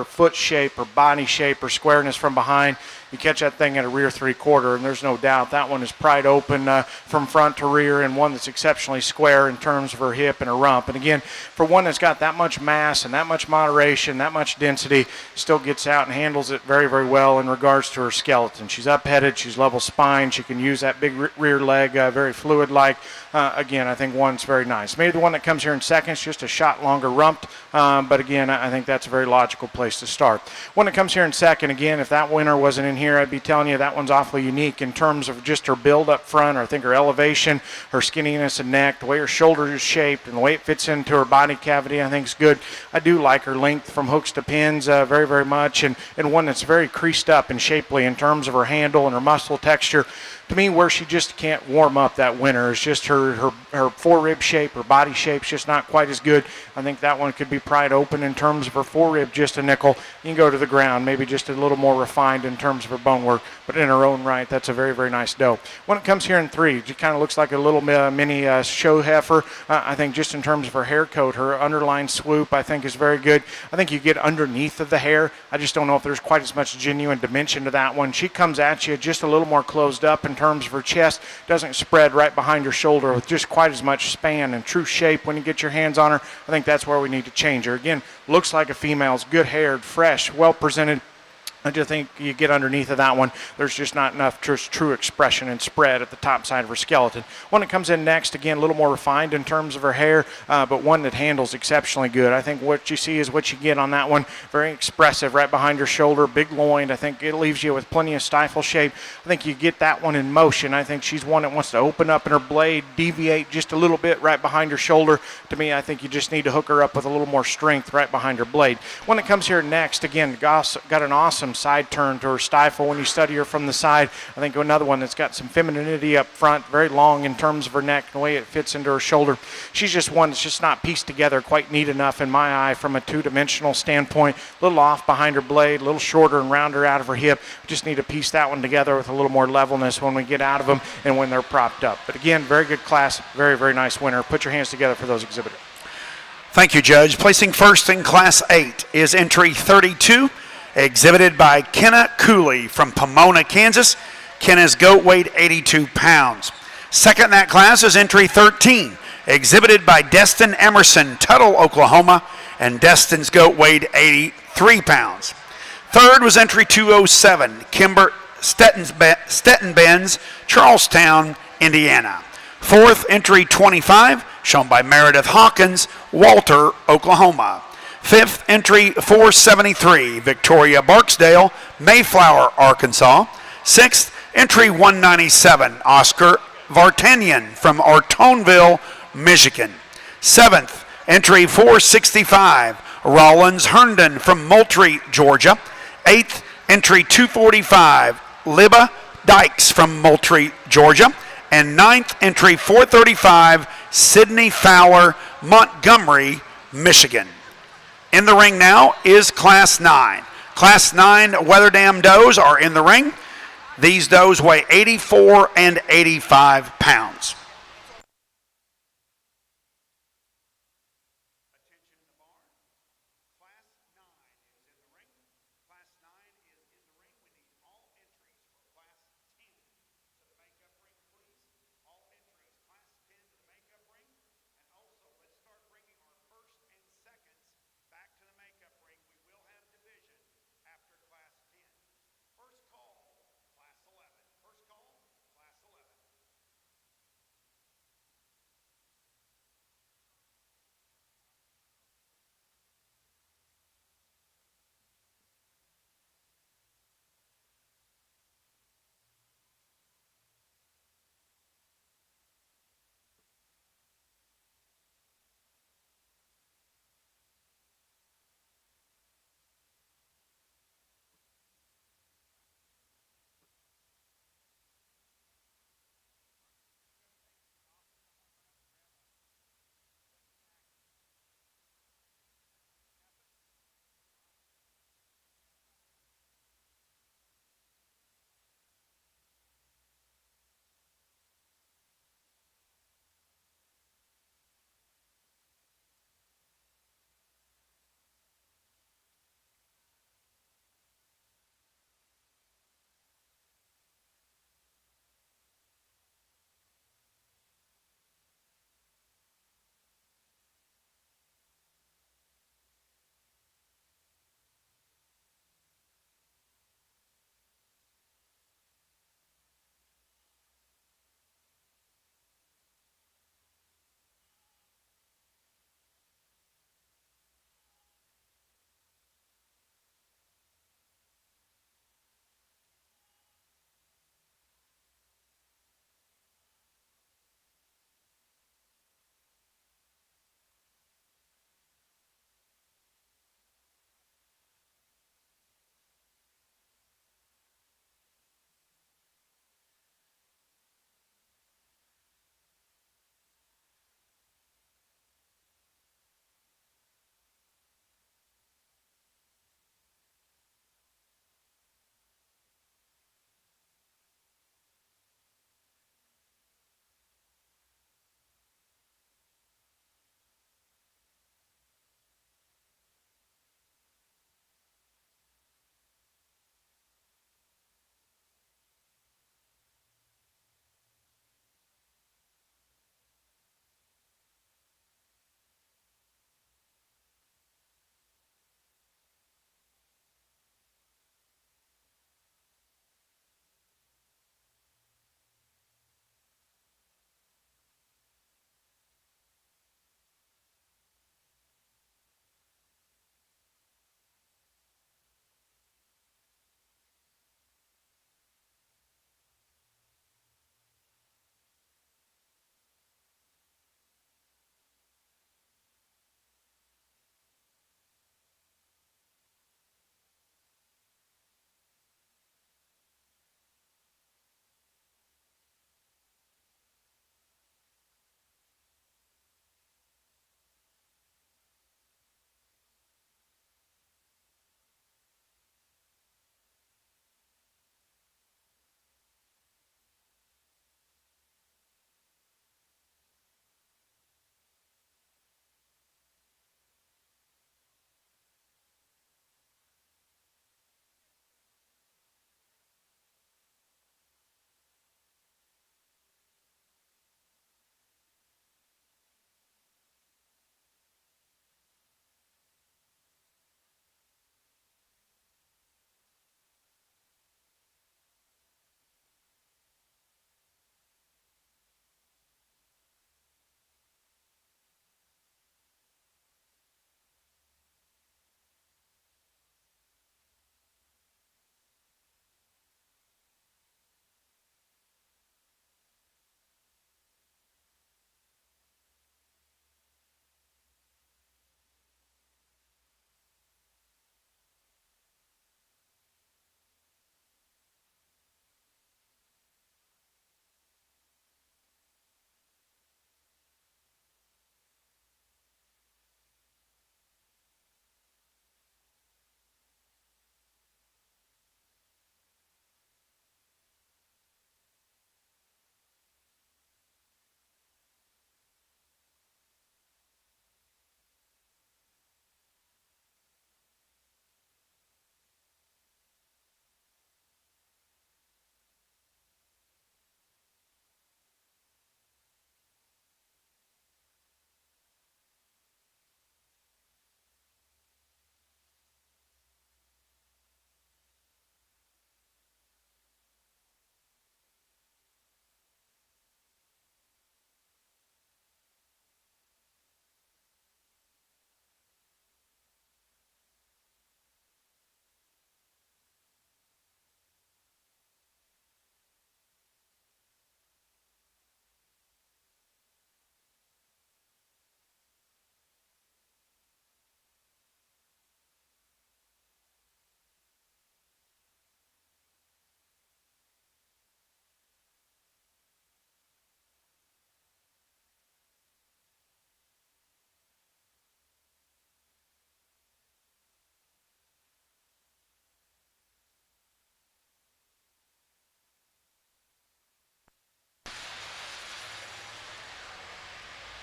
foot shape, her body shape, her squareness from behind. You catch that thing at a rear three-quarter, and there's no doubt that one is pried open from front to rear, and one that's exceptionally square in terms of her hip and her rump. And again, for one that's got that much mass and that much moderation, that much density, still gets out and handles it very well in regards to her skeleton. She's up-headed, she's level spine, she can use that big rear leg, very fluid-like. Again, I think one's very nice. Maybe the one that comes here in second is just a shot longer rumped, but again, I think that's a very logical place to start. One that comes here in second, again, if that winner wasn't in here, I'd be telling you that one's awfully unique in terms of just her build up front, or I think her elevation, her skinniness and neck, the way her shoulder is shaped, and the way it fits into her body cavity, I think is good. I do like her length from hooks to pins very much, and one that's very creased up and shapely in terms of her handle and her muscle texture. To me, where she just can't warm up that winner is just her forerib shape, her body shape's just not quite as good. I think that one could be pried open in terms of her forerib, just a nickel. You can go to the ground, maybe just a little more refined in terms of her bone work, but in her own right, that's a very nice doe. When it comes here in three, it kind of looks like a little mini show heifer. I think just in terms of her hair coat, her underline swoop, I think is very good. I think you get underneath of the hair. I just don't know if there's quite as much genuine dimension to that one. She comes at you just a little more closed up in terms of her chest, doesn't spread right behind her shoulder with just quite as much span and true shape when you get your hands on her. I think that's where we need to change her. Again, looks like a female's good haired, fresh, well presented. I just think you get underneath of that one, there's just not enough true expression and spread at the top side of her skeleton. One that comes in next, again, a little more refined in terms of her hair, but one that handles exceptionally good. I think what you see is what you get on that one. Very expressive right behind her shoulder, big loin. I think it leaves you with plenty of stifle shape. I think you get that one in motion. I think she's one that wants to open up in her blade, deviate just a little bit right behind her shoulder. To me, I think you just need to hook her up with a little more strength right behind her blade. One that comes here next, again, got an awesome side turn to her stifle when you study her from the side. I think another one that's got some femininity up front, very long in terms of her neck, the way it fits into her shoulder. She's just one that's just not pieced together quite neat enough in my eye from a two-dimensional standpoint. A little off behind her blade, a little shorter and rounder out of her hip. We just need to piece that one together with a little more levelness when we get out of them and when they're propped up. But again, very good class, very nice winner. Put your hands together for those exhibitors. Thank you, Judge. Placing first in Class 8 is entry 32, exhibited by Kenna Cooley from Pomona, Kansas. Kenna's goat weighed 82 pounds. Second in that class is entry 13, exhibited by Destin Emerson, Tuttle, Oklahoma, and Destin's goat weighed 83 pounds. Third was entry 207, Kimber Stetton-Benz, Charlestown, Indiana. Fourth, entry 25, shown by Meredith Hawkins, Walter, Oklahoma. Fifth, entry 473, Victoria Barksdale, Mayflower, Arkansas. Sixth, entry 197, Oscar Vartanian from Ortonville, Michigan. Seventh, entry 465, Rollins Herndon from Moultrie, Georgia. Eighth, entry 245, Libba Dykes from Moultrie, Georgia. And ninth, entry 435, Sidney Fowler, Montgomery, Michigan. In the ring now is Class 9. Class 9 Weather Dam does are in the ring. These does weigh 84 and 85 pounds.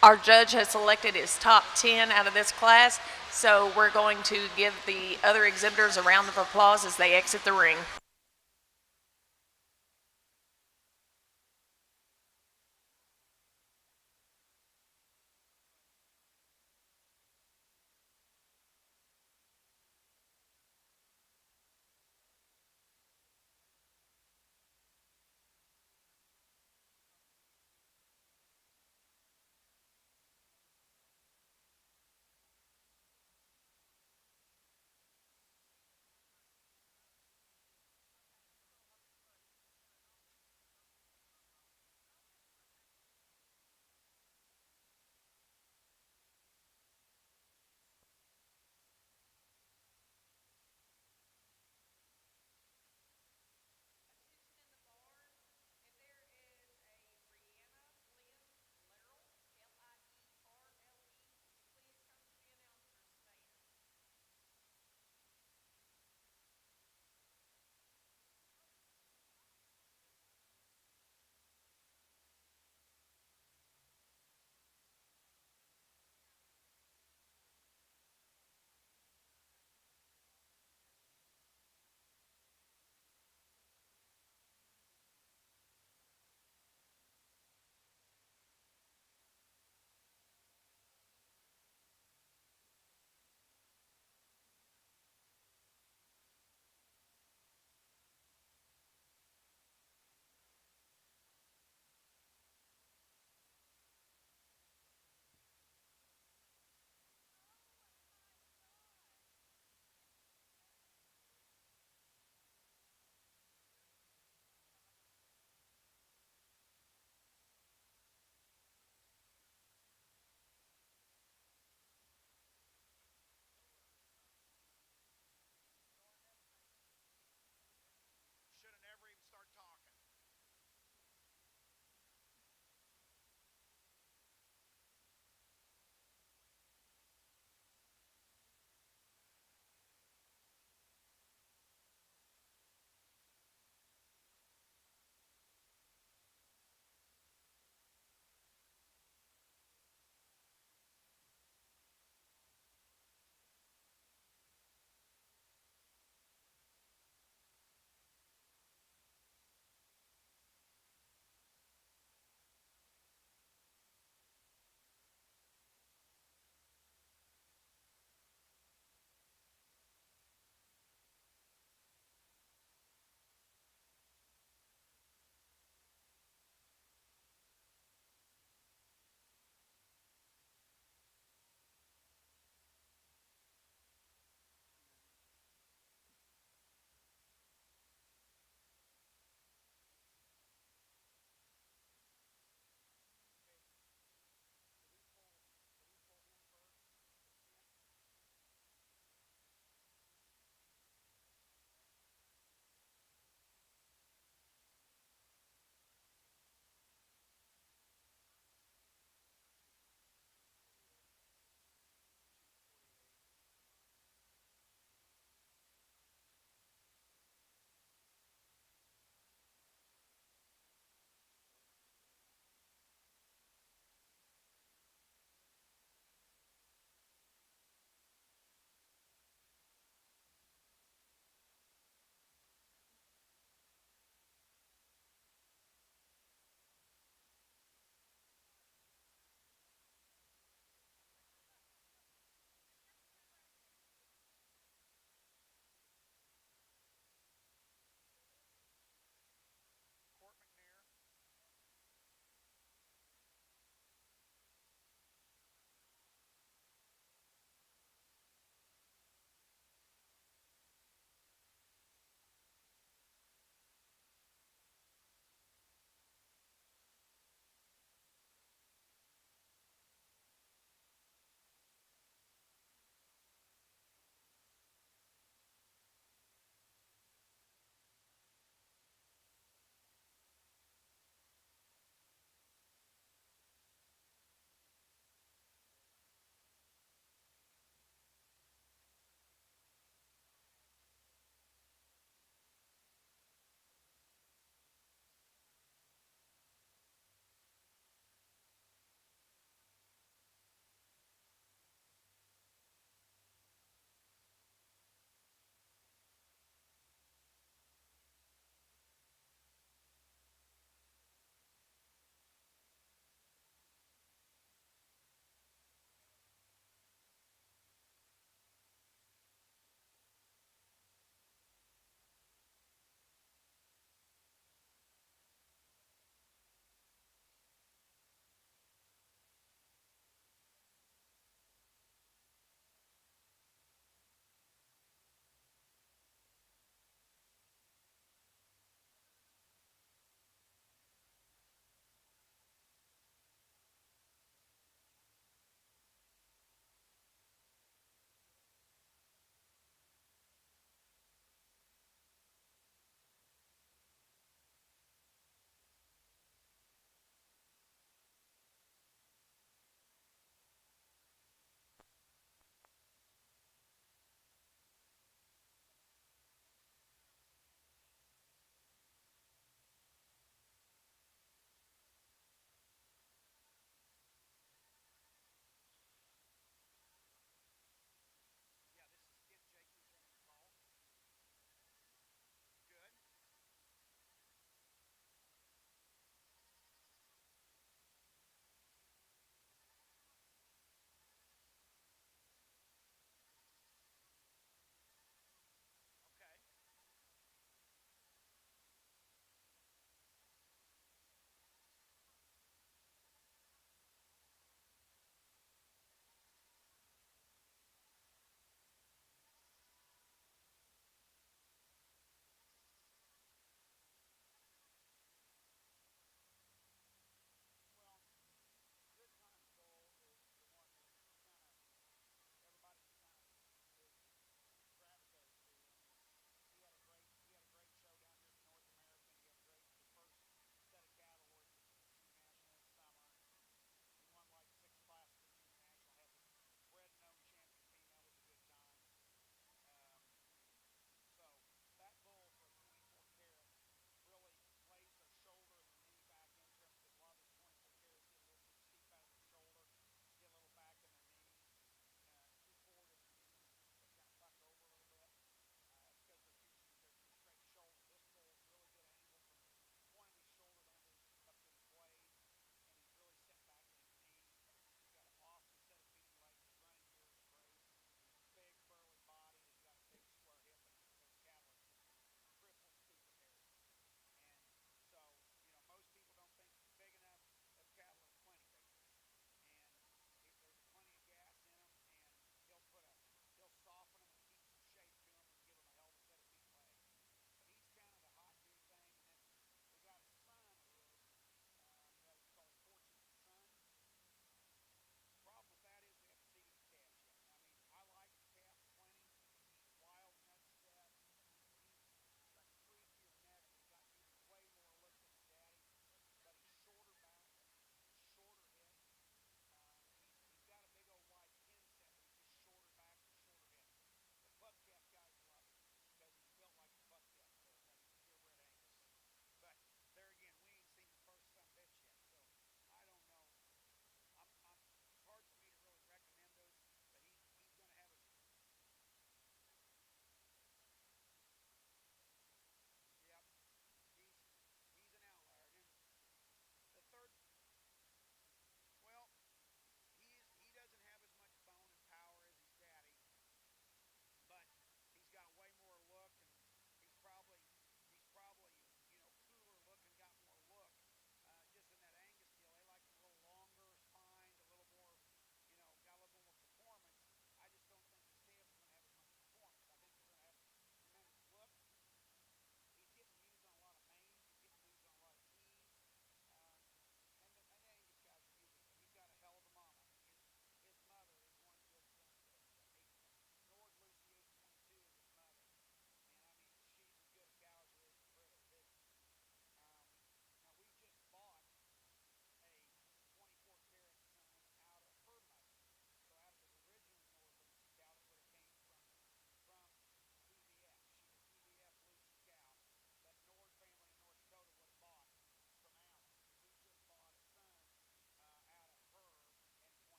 Our judge has selected his top 10 out of this class, so we're going to give the other exhibitors a round of applause as they exit the ring.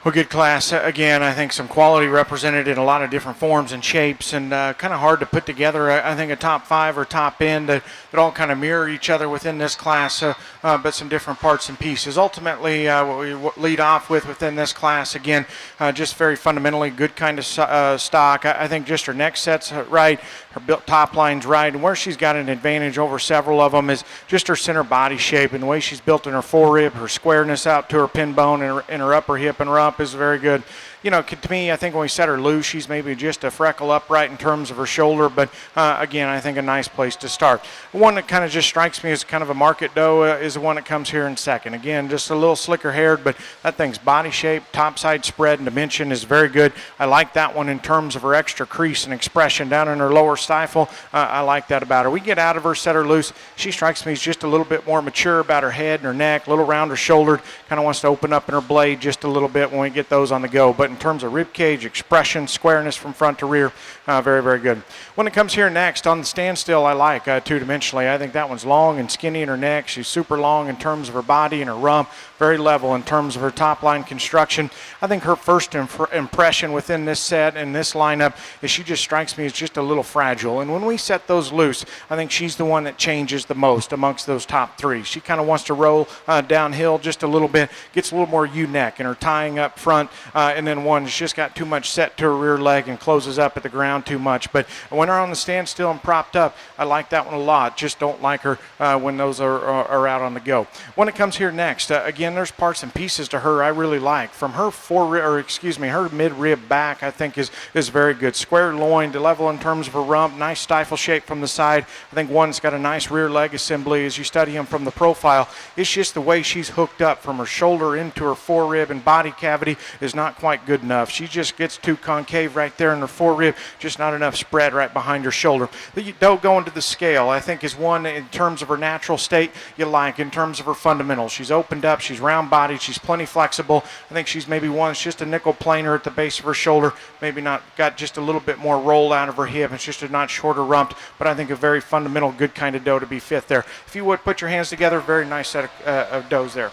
Well, good class. Again, I think some quality represented in a lot of different forms and shapes, and kind of hard to put together. I think a top 5 or top end that all kind of mirror each other within this class, but some different parts and pieces. Ultimately, what we lead off with within this class, again, just very fundamentally good kind of stock. I think just her neck set's right, her built top line's right, and where she's got an advantage over several of them is just her center body shape and the way she's built in her forerib, her squareness out to her pin bone and her upper hip and rump is very good. You know, to me, I think when we set her loose, she's maybe just a freckle upright in terms of her shoulder, but again, I think a nice place to start. One that kind of just strikes me as kind of a market doe is the one that comes here in second. Again, just a little slicker haired, but that thing's body shape, topside spread, and dimension is very good. I like that one in terms of her extra crease and expression down in her lower stifle. I like that about her. We get out of her, set her loose. She strikes me as just a little bit more mature about her head and her neck, a little rounder shouldered, kind of wants to open up in her blade just a little bit when we get those on the go. But in terms of rib cage, expression, squareness from front to rear, very, very good. When it comes here next, on the standstill, I like two-dimensionally. I think that one's long and skinny in her neck. She's super long in terms of her body and her rump, very level in terms of her top line construction. I think her first impression within this set and this lineup is she just strikes me as just a little fragile. And when we set those loose, I think she's the one that changes the most amongst those top 3. She kind of wants to roll downhill just a little bit, gets a little more U-neck in her tying up front, and then one has just got too much set to her rear leg and closes up at the ground too much. But when her on the standstill and propped up, I like that one a lot. Just don't like her when those are out on the go. When it comes here next, again, there's parts and pieces to her I really like. From her her mid-rib back, I think is very good. Square loin to level in terms of her rump, nice stifle shape from the side. I think one's got a nice rear leg assembly as you study him from the profile. It's just the way she's hooked up from her shoulder into her forerib and body cavity is not quite good enough. She just gets too concave right there in her forerib, just not enough spread right behind her shoulder. The doe going to the scale, I think, is one in terms of her natural state you like, in terms of her fundamentals. She's opened up, she's round-bodied, she's plenty flexible. I think she's maybe one that's just a nickel planer at the base of her shoulder, maybe not got just a little bit more roll out of her hip. It's just a not shorter rumped, but I think a very fundamental, good kind of doe to be fifth there. If you would put your hands together, very nice set of does there.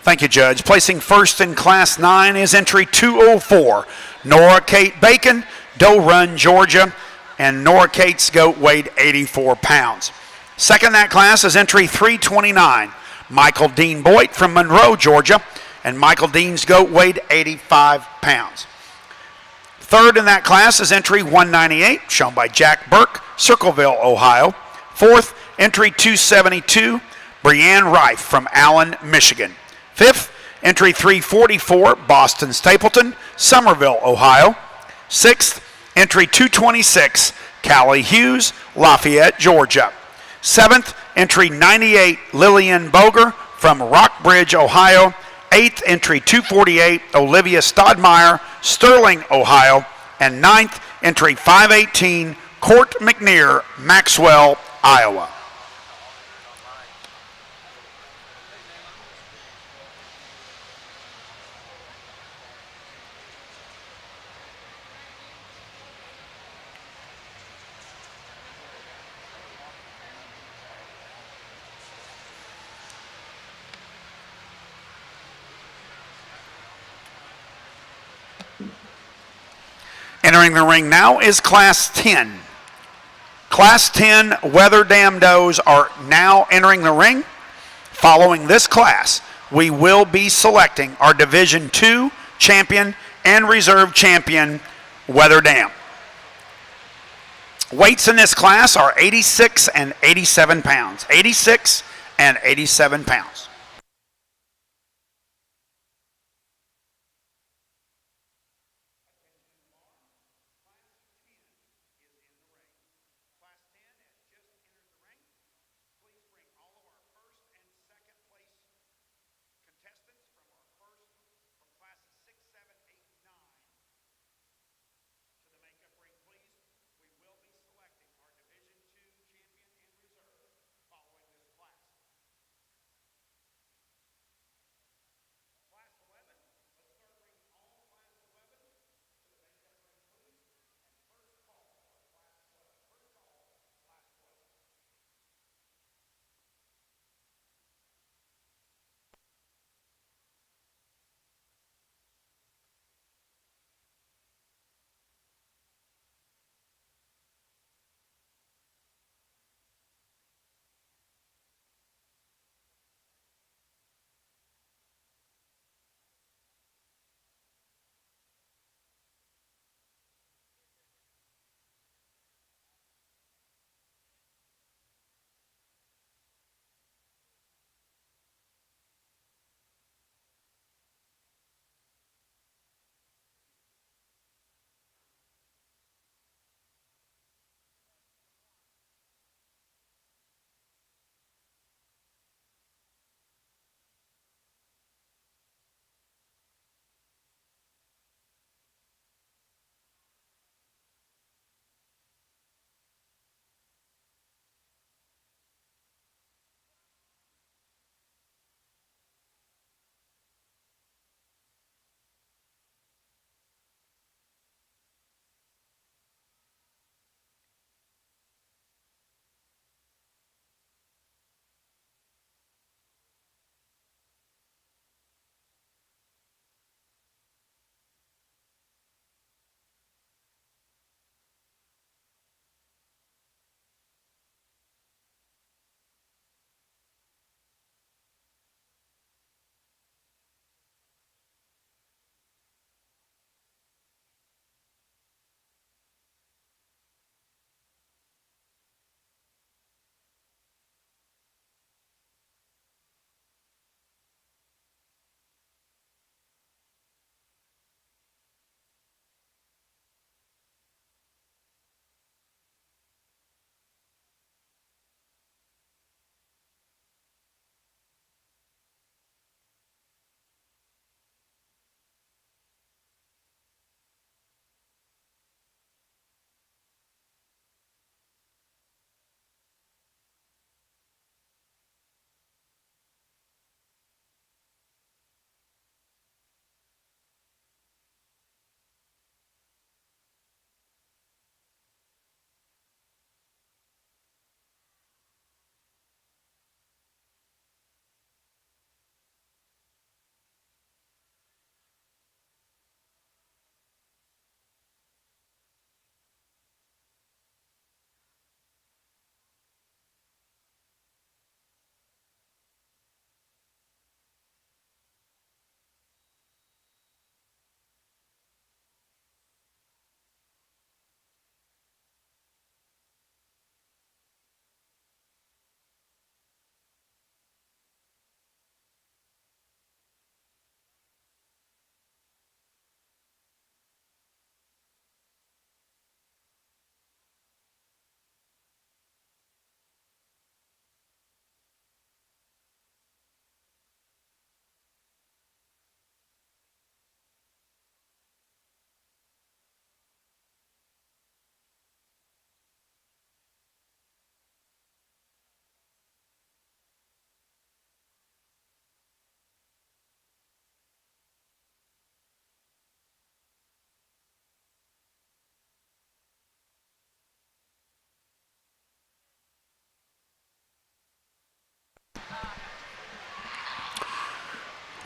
Thank you, Judge. Placing first in Class 9 is entry 204, Nora Kate Bacon, Doe Run, Georgia, and Nora Kate's goat weighed 84 pounds. Second in that class is entry 329, Michael Dean Boyd from Monroe, Georgia, and Michael Dean's goat weighed 85 pounds. Third in that class is entry 198, shown by Jack Burke, Circleville, Ohio. Fourth, entry 272, Brianne Rife from Allen, Michigan. Fifth, entry 344, Boston Stapleton, Somerville, Ohio. Sixth, entry 226, Callie Hughes, Lafayette, Georgia. Seventh, entry 98, Lillian Boger from Rockbridge, Ohio. Eighth, entry 248, Olivia Stodmeyer, Sterling, Ohio. And ninth, entry 518, Court McNear, Maxwell, Iowa. Entering the ring now is Class 10. Class 10 Wether Dam does are now entering the ring. Following this class, we will be selecting our Division II champion and reserve champion, Wether Dam. Weights in this class are 86 and 87 pounds. 86 and 87 pounds.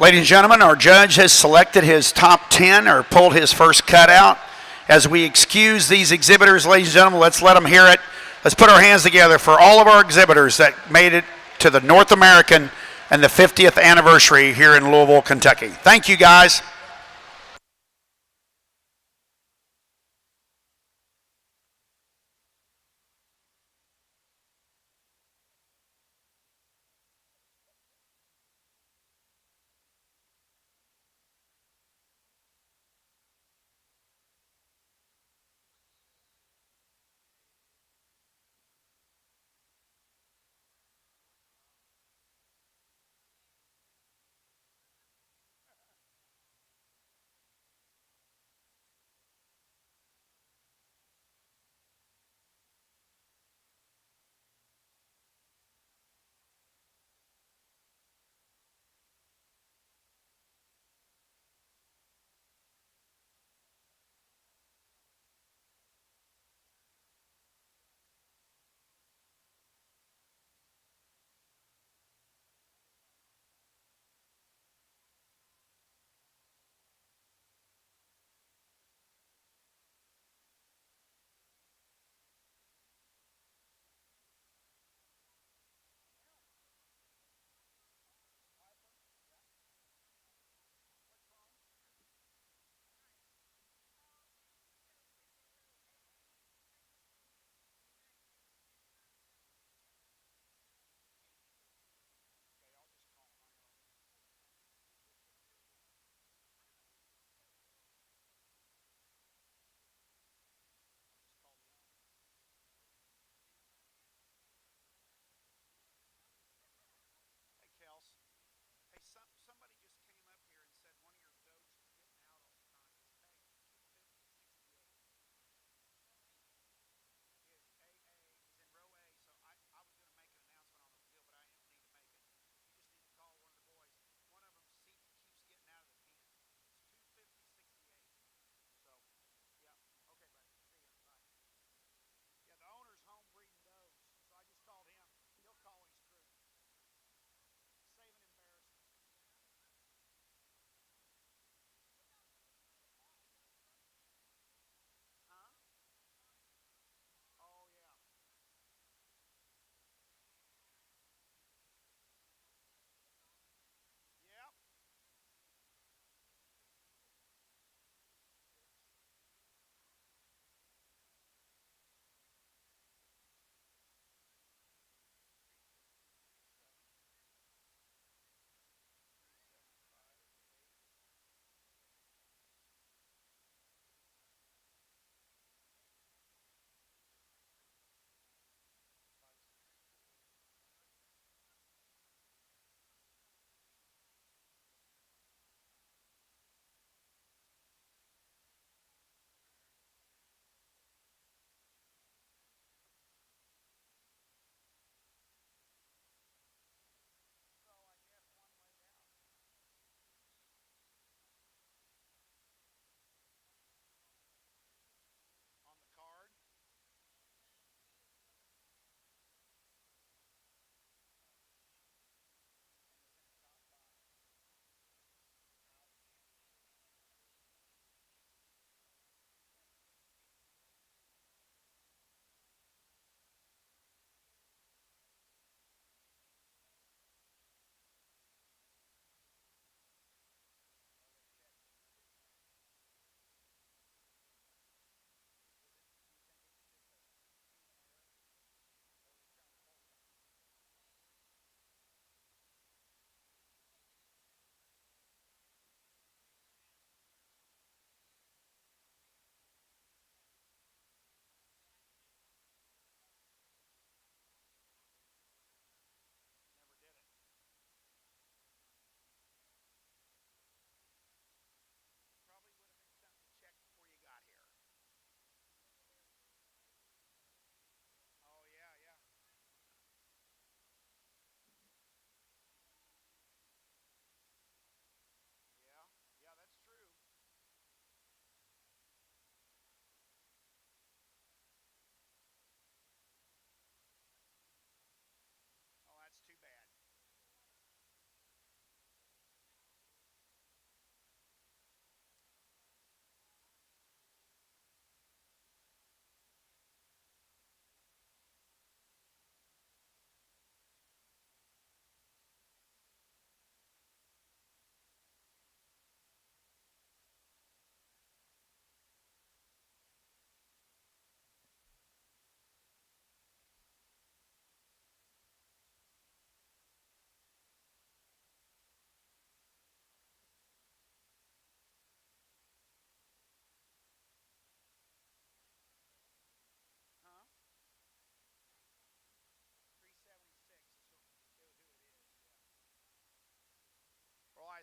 Ladies and gentlemen, our judge has selected his top 10 or pulled his first cutout. As we excuse these exhibitors, ladies and gentlemen, let's let them hear it. Let's put our hands together for all of our exhibitors that made it to the North American and the 50th anniversary here in Louisville, Kentucky. Thank you, guys.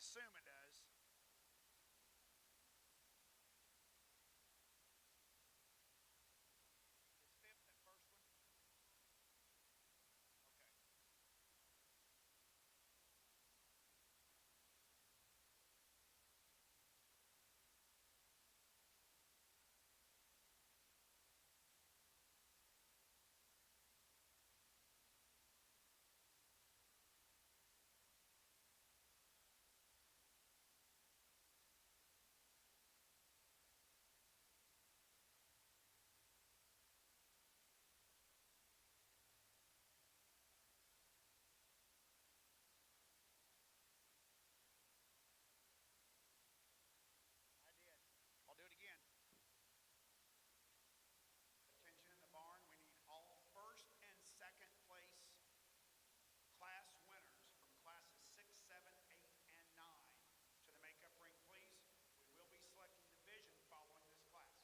assume it does. Is fifth that first one? Okay. I did. I'll do it again. Attention in the barn. We need all first and second place class winners from classes 6, 7, 8, and 9 to the makeup ring, please. We will be selecting division following this class.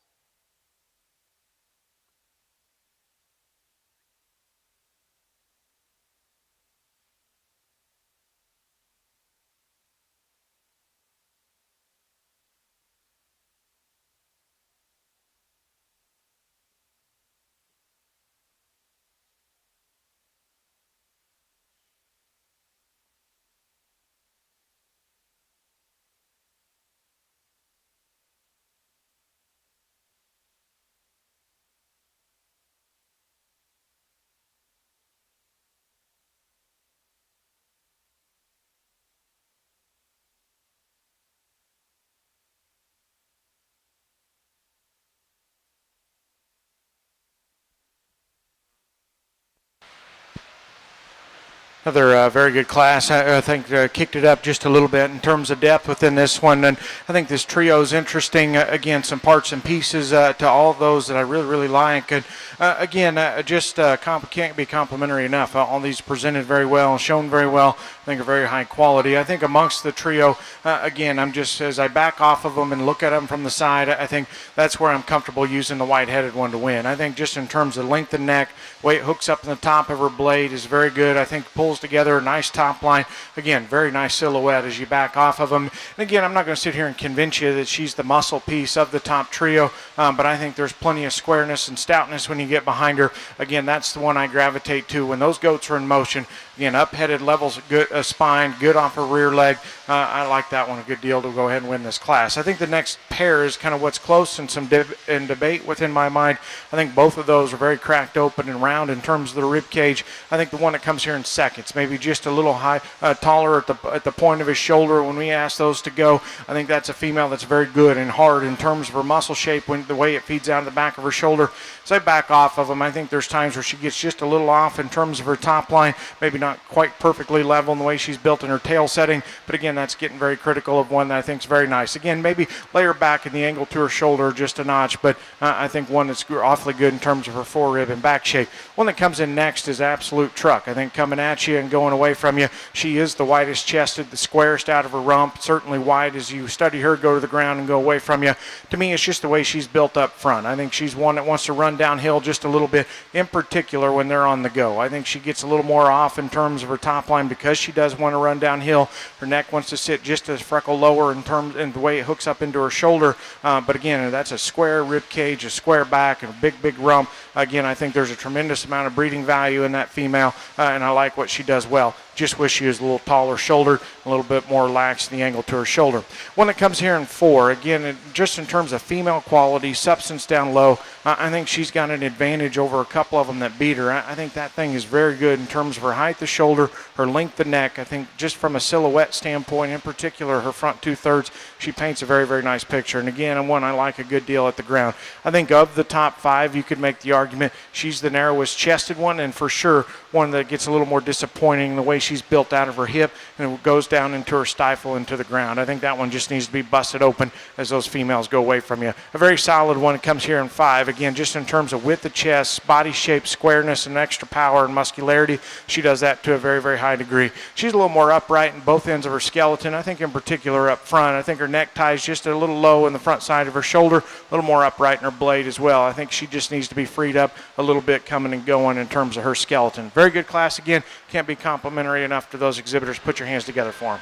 Another very good class. I think kicked it up just a little bit in terms of depth within this one, and I think this trio is interesting. Again, some parts and pieces to all of those that I really like. And again, can't be complimentary enough. All these presented very well, shown very well. I think are very high quality. I think amongst the trio, again, I'm just as I back off of them and look at them from the side, I think that's where I'm comfortable using the white-headed one to win. I think just in terms of length of neck, way it hooks up in the top of her blade is very good. I think pulls together a nice top line. Again, very nice silhouette as you back off of them. And again, I'm not going to sit here and convince you that she's the muscle piece of the top trio, but I think there's plenty of squareness and stoutness when you get behind her. Again, that's the one I gravitate to. When those goats are in motion, again, up-headed levels, good spine, good off her rear leg. I like that one a good deal to go ahead and win this class. I think the next pair is kind of what's close and some debate within my mind. I think both of those are very cracked open and round in terms of the rib cage. I think the one that comes here in second, it's maybe just a little high, taller at the point of his shoulder. When we ask those to go, I think that's a female that's very good and hard in terms of her muscle shape, when the way it feeds out of the back of her shoulder. So I back off of them. I think there's times where she gets just a little off in terms of her top line, maybe not quite perfectly level in the way she's built in her tail setting, but again, that's getting very critical of one that I think is very nice. Again, maybe lay her back in the angle to her shoulder just a notch, but I think one that's awfully good in terms of her forerib and back shape. One that comes in next is Absolute Truck. I think coming at you and going away from you, she is the widest chested, the squarest out of her rump, certainly wide as you study her go to the ground and go away from you. To me, it's just the way she's built up front. I think she's one that wants to run downhill just a little bit, in particular when they're on the go. I think she gets a little more off in terms of her top line because she does want to run downhill. Her neck wants to sit just a freckle lower in terms and the way it hooks up into her shoulder. But again, that's a square rib cage, a square back, and a big rump. Again, I think there's a tremendous amount of breeding value in that female, and I like what she does well. Just wish she was a little taller shouldered, a little bit more lax in the angle to her shoulder. One that comes here in 4, again, just in terms of female quality, substance down low, I think she's got an advantage over a couple of them that beat her. I think that thing is very good in terms of her height of shoulder, her length of neck. I think just from a silhouette standpoint, in particular, her front 2/3, she paints a very nice picture. And again, one I like a good deal at the ground. I think of the top 5, you could make the argument she's the narrowest chested one, and for sure one that gets a little more disappointing the way she's built out of her hip and it goes down into her stifle into the ground. I think that one just needs to be busted open as those females go away from you. A very solid one comes here in 5. Again, just in terms of width of chest, body shape, squareness, and extra power and muscularity, she does that to a very high degree. She's a little more upright in both ends of her skeleton. I think in particular up front, I think her necktie is just a little low in the front side of her shoulder, a little more upright in her blade as well. I think she just needs to be freed up a little bit coming and going in terms of her skeleton. Very good class again. Can't be complimentary enough to those exhibitors. Put your hands together for them.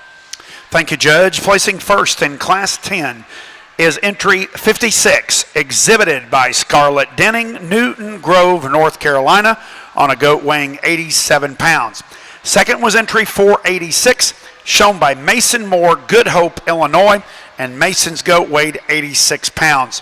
Thank you, Judge. Placing first in Class 10 is entry 56, exhibited by Scarlett Denning, Newton Grove, North Carolina, on a goat weighing 87 pounds. Second was entry 486, shown by Mason Moore, Good Hope, Illinois, and Mason's goat weighed 86 pounds.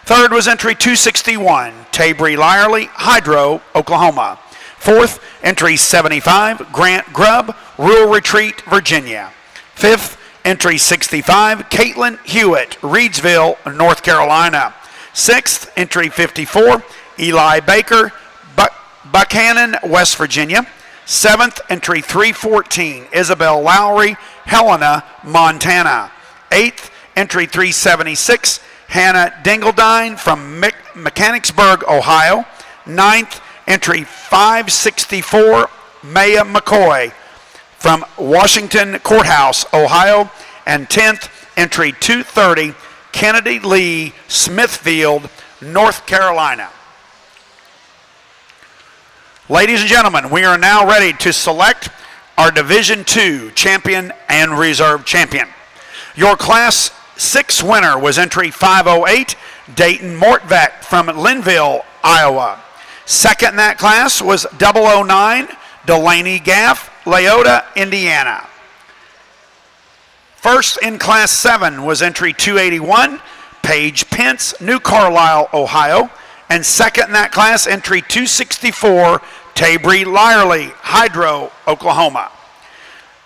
Third was entry 261, Tabry Lyerly, Hydro, Oklahoma. Fourth, entry 75, Grant Grubb, Rural Retreat, Virginia. Fifth, entry 65, Caitlin Hewitt, Reedsville, North Carolina. Sixth, entry 54, Eli Baker, Buchanan, West Virginia. Seventh, entry 314, Isabel Lowry, Helena, Montana. Eighth, entry 376, Hannah Dingledine from Mechanicsburg, Ohio. Ninth, entry 564, Maya McCoy from Washington Courthouse, Ohio. And 10th, entry 230, Kennedy Lee, Smithfield, North Carolina. Ladies and gentlemen, we are now ready to select our Division II champion and reserve champion. Your Class 6 winner was entry 508, Dayton Mortvedt from Linville, Iowa. Second in that class was 009, Delaney Gaff, Leota, Indiana. First in Class 7 was entry 281, Paige Pence, New Carlisle, Ohio. And second in that class, entry 264, Tabry Lyerly, Hydro, Oklahoma.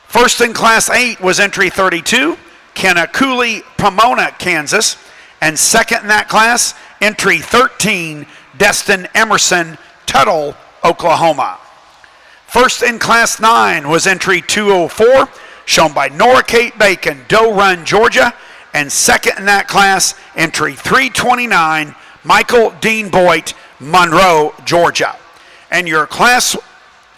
First in Class 8 was entry 32, Kenna Cooley, Pomona, Kansas. And second in that class, entry 13, Destin Emerson, Tuttle, Oklahoma. First in Class 9 was entry 204, shown by Nora Kate Bacon, Doe Run, Georgia. And second in that class, entry 329, Michael Dean Boyd, Monroe, Georgia. And your Class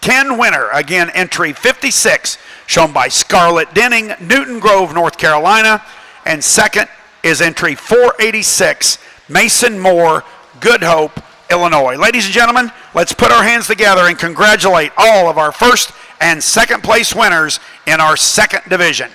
10 winner, again, entry 56, shown by Scarlett Denning, Newton Grove, North Carolina. And second is entry 486, Mason Moore, Good Hope, Illinois. Ladies and gentlemen, let's put our hands together and congratulate all of our first and second place winners in our second division.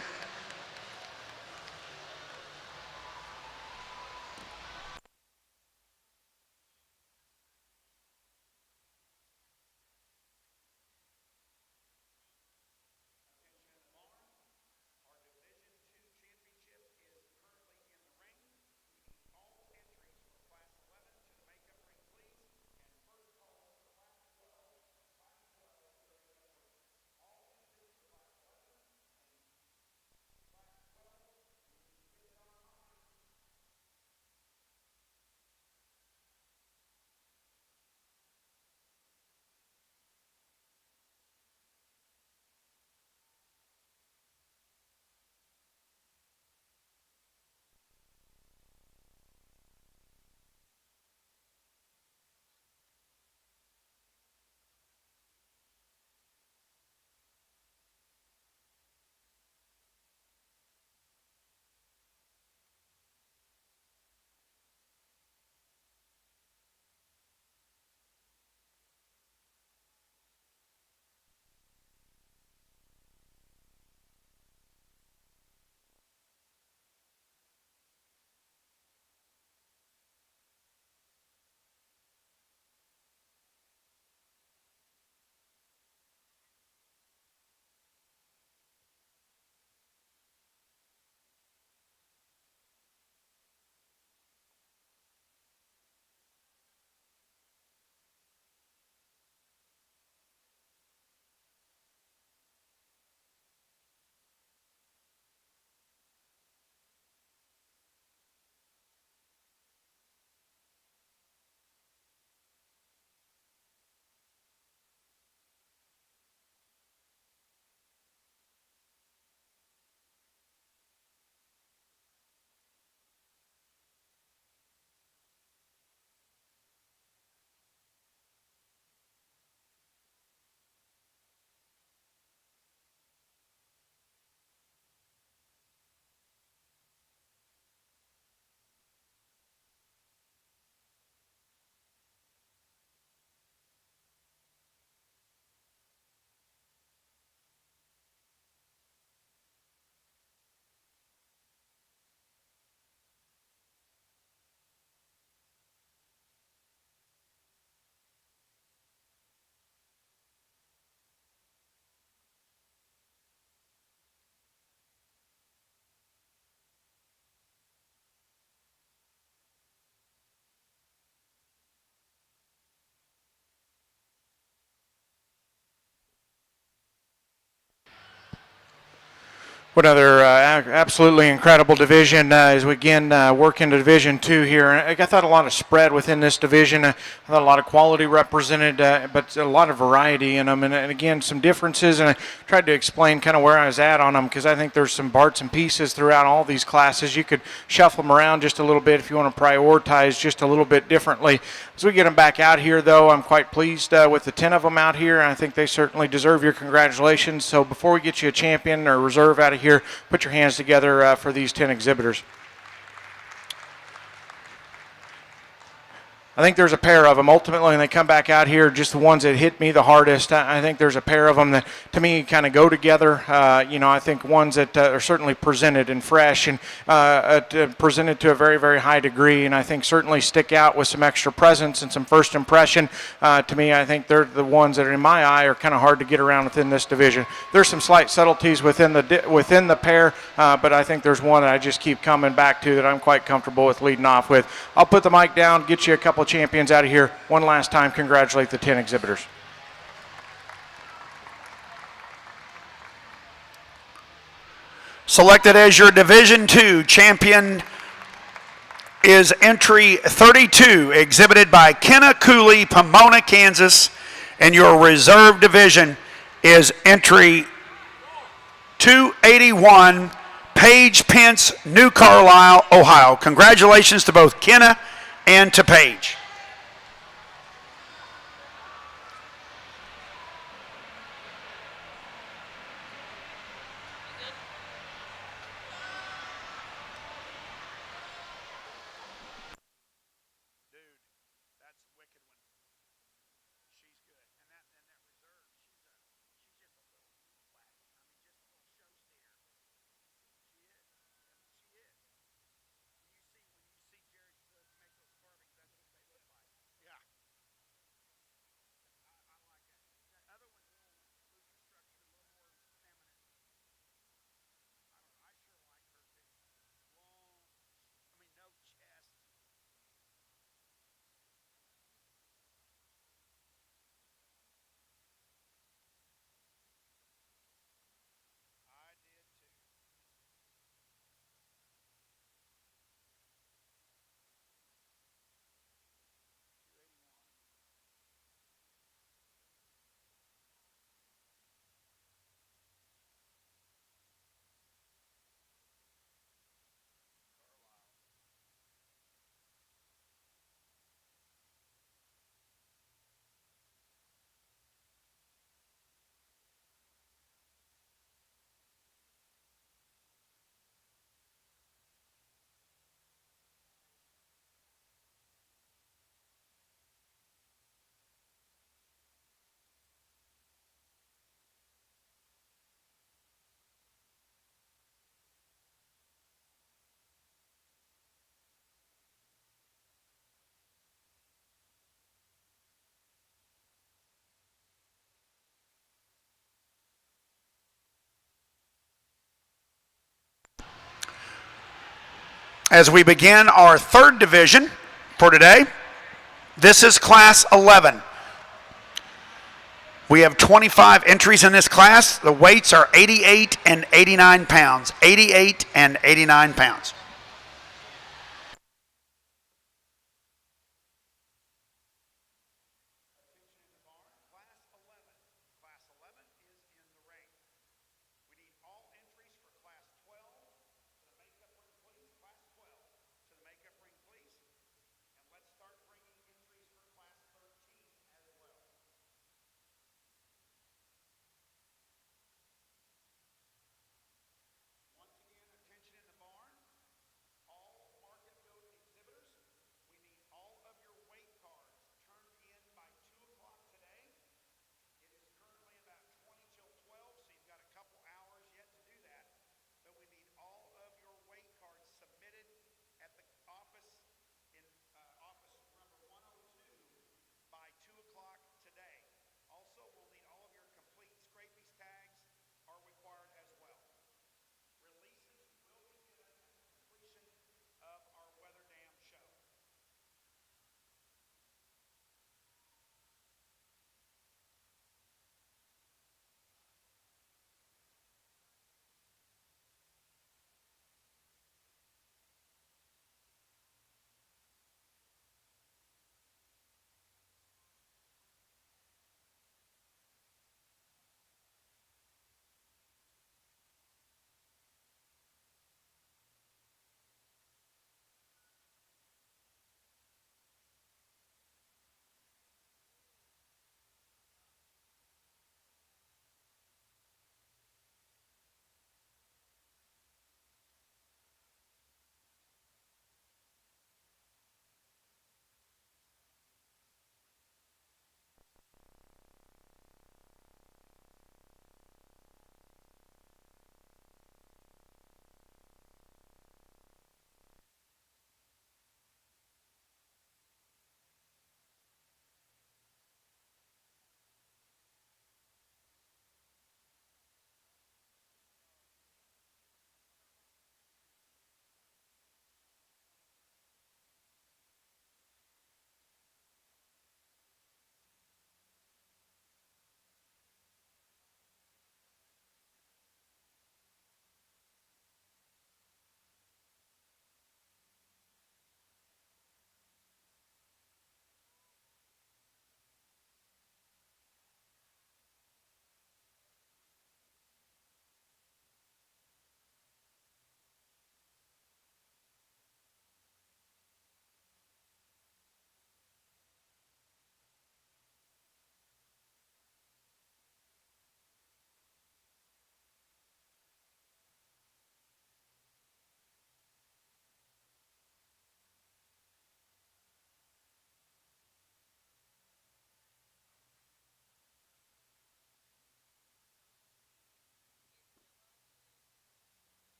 What another absolutely incredible division as we again work into Division Two here. I thought a lot of spread within this division. I thought a lot of quality represented, but a lot of variety in them, and again some differences. And I tried to explain kind of where I was at on them because I think there's some parts and pieces throughout all these classes. You could shuffle them around just a little bit if you want to prioritize just a little bit differently. As we get them back out here, though, I'm quite pleased with the 10 of them out here. I think they certainly deserve your congratulations. So before we get you a champion or reserve out of here, put your hands together for these 10 exhibitors. I think there's a pair of them. Ultimately, when they come back out here, just the ones that hit me the hardest, I think there's a pair of them that, to me, kind of go together. I think ones that are certainly presented and fresh and presented to a very, very high degree, and I think certainly stick out with some extra presence and some first impression. To me, I think they're the ones that, in my eye, are kind of hard to get around within this division. There's some slight subtleties within the pair, but I think there's one that I just keep coming back to that I'm quite comfortable with leading off with. I'll put the mic down, get you a couple champions out of here. One last time, congratulate the 10 exhibitors. Selected as your Division II champion is entry 32, exhibited by Kenna Cooley, Pomona, Kansas, and your reserve division is entry 281, Paige Pence, New Carlisle, Ohio. Congratulations to both Kenna and to Paige. As we begin our third division for today, this is Class 11. We have 25 entries in this class. The weights are 88 and 89 pounds. 88 and 89 pounds.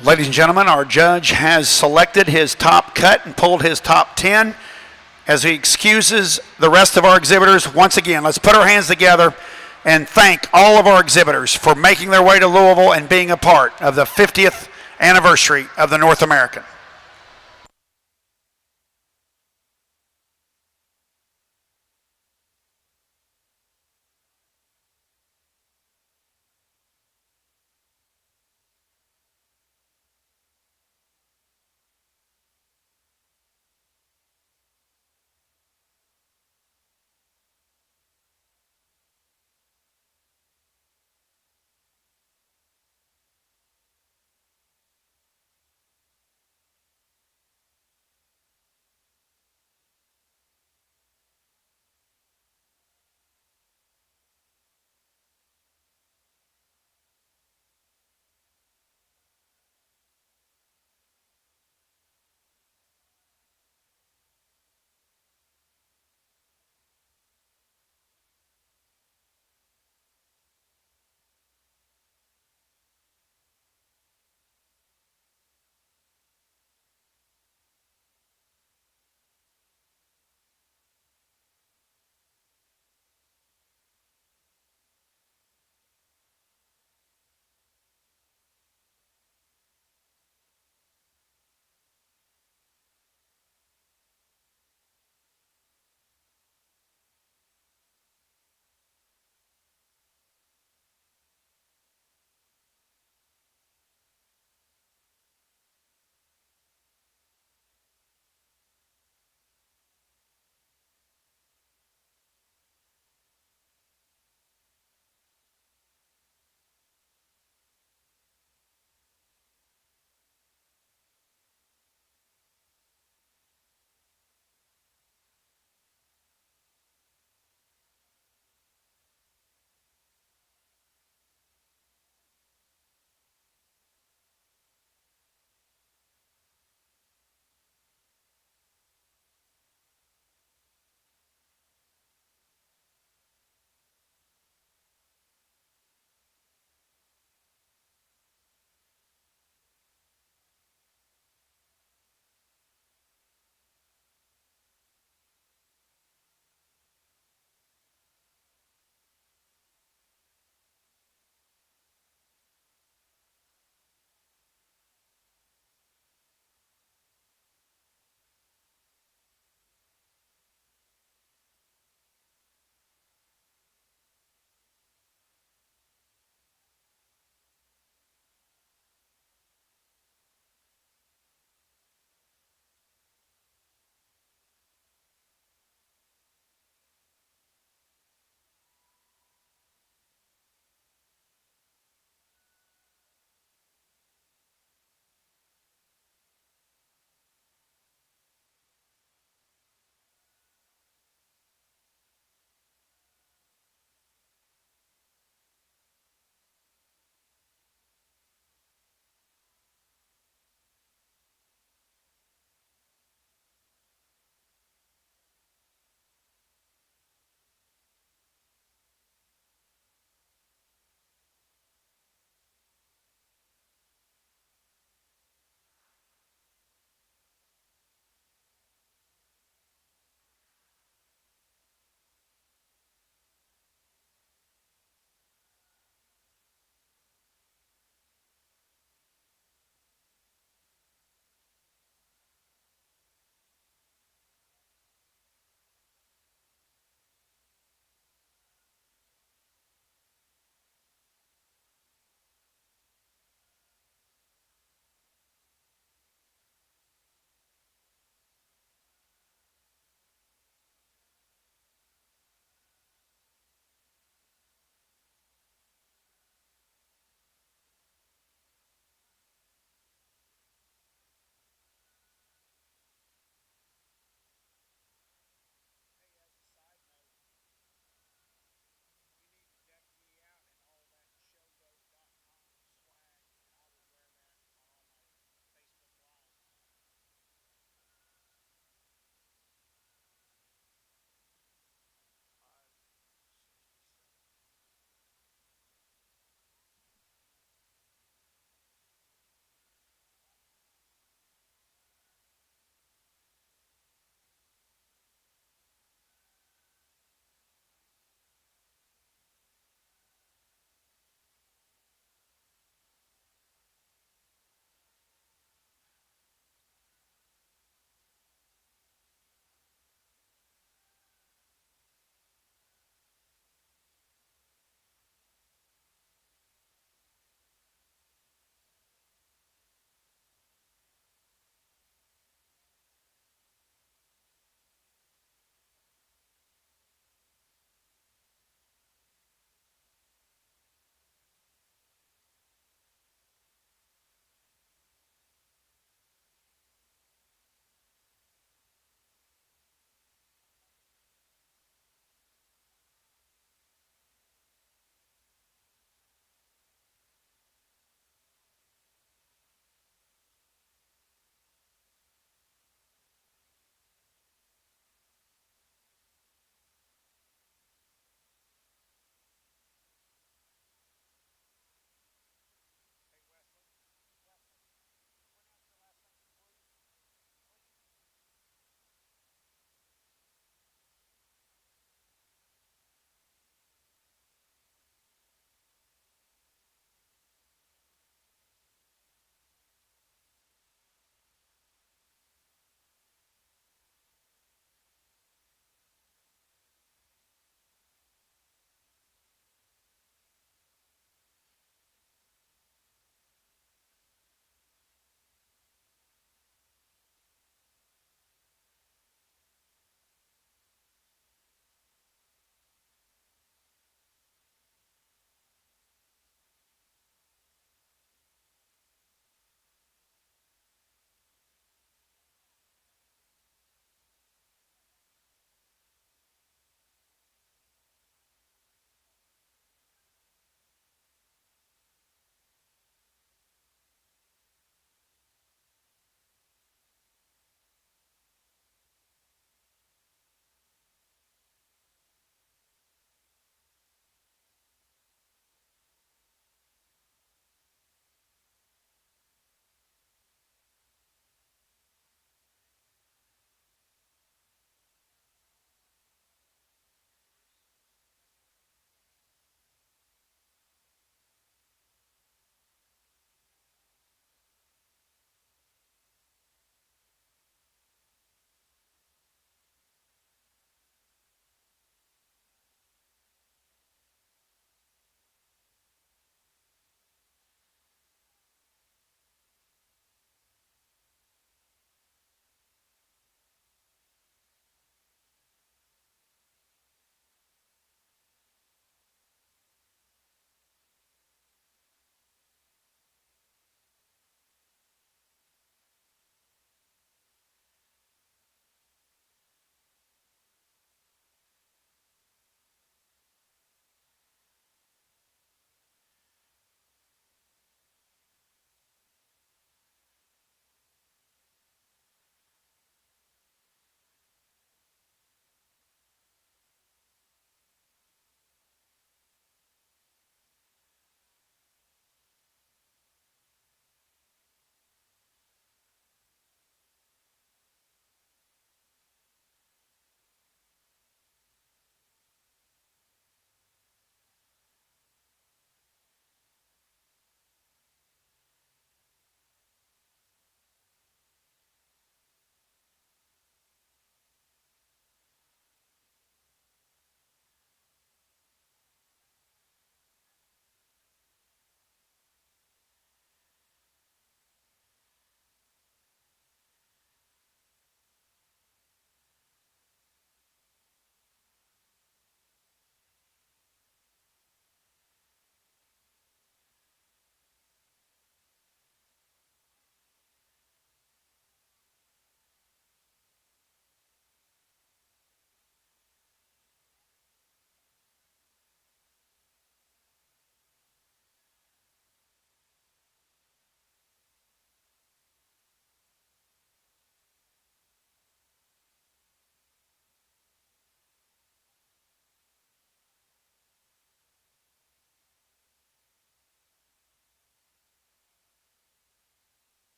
Ladies and gentlemen, our judge has selected his top cut and pulled his top 10. As he excuses the rest of our exhibitors, once again, let's put our hands together and thank all of our exhibitors for making their way to Louisville and being a part of the 50th anniversary of the North American.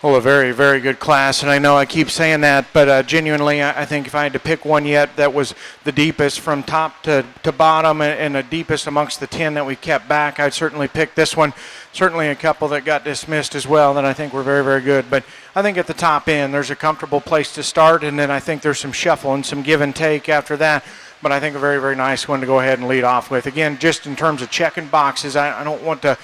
Well, a very, very good class, and I know I keep saying that, but genuinely, I think if I had to pick one yet that was the deepest from top to bottom and the deepest amongst the 10 that we kept back, I'd certainly pick this one. Certainly a couple that got dismissed as well that I think were very, very good. But I think at the top end, there's a comfortable place to start, and then I think there's some shuffle and some give and take after that. But I think a very, very nice one to go ahead and lead off with. Again, just in terms of checking boxes, I don't want to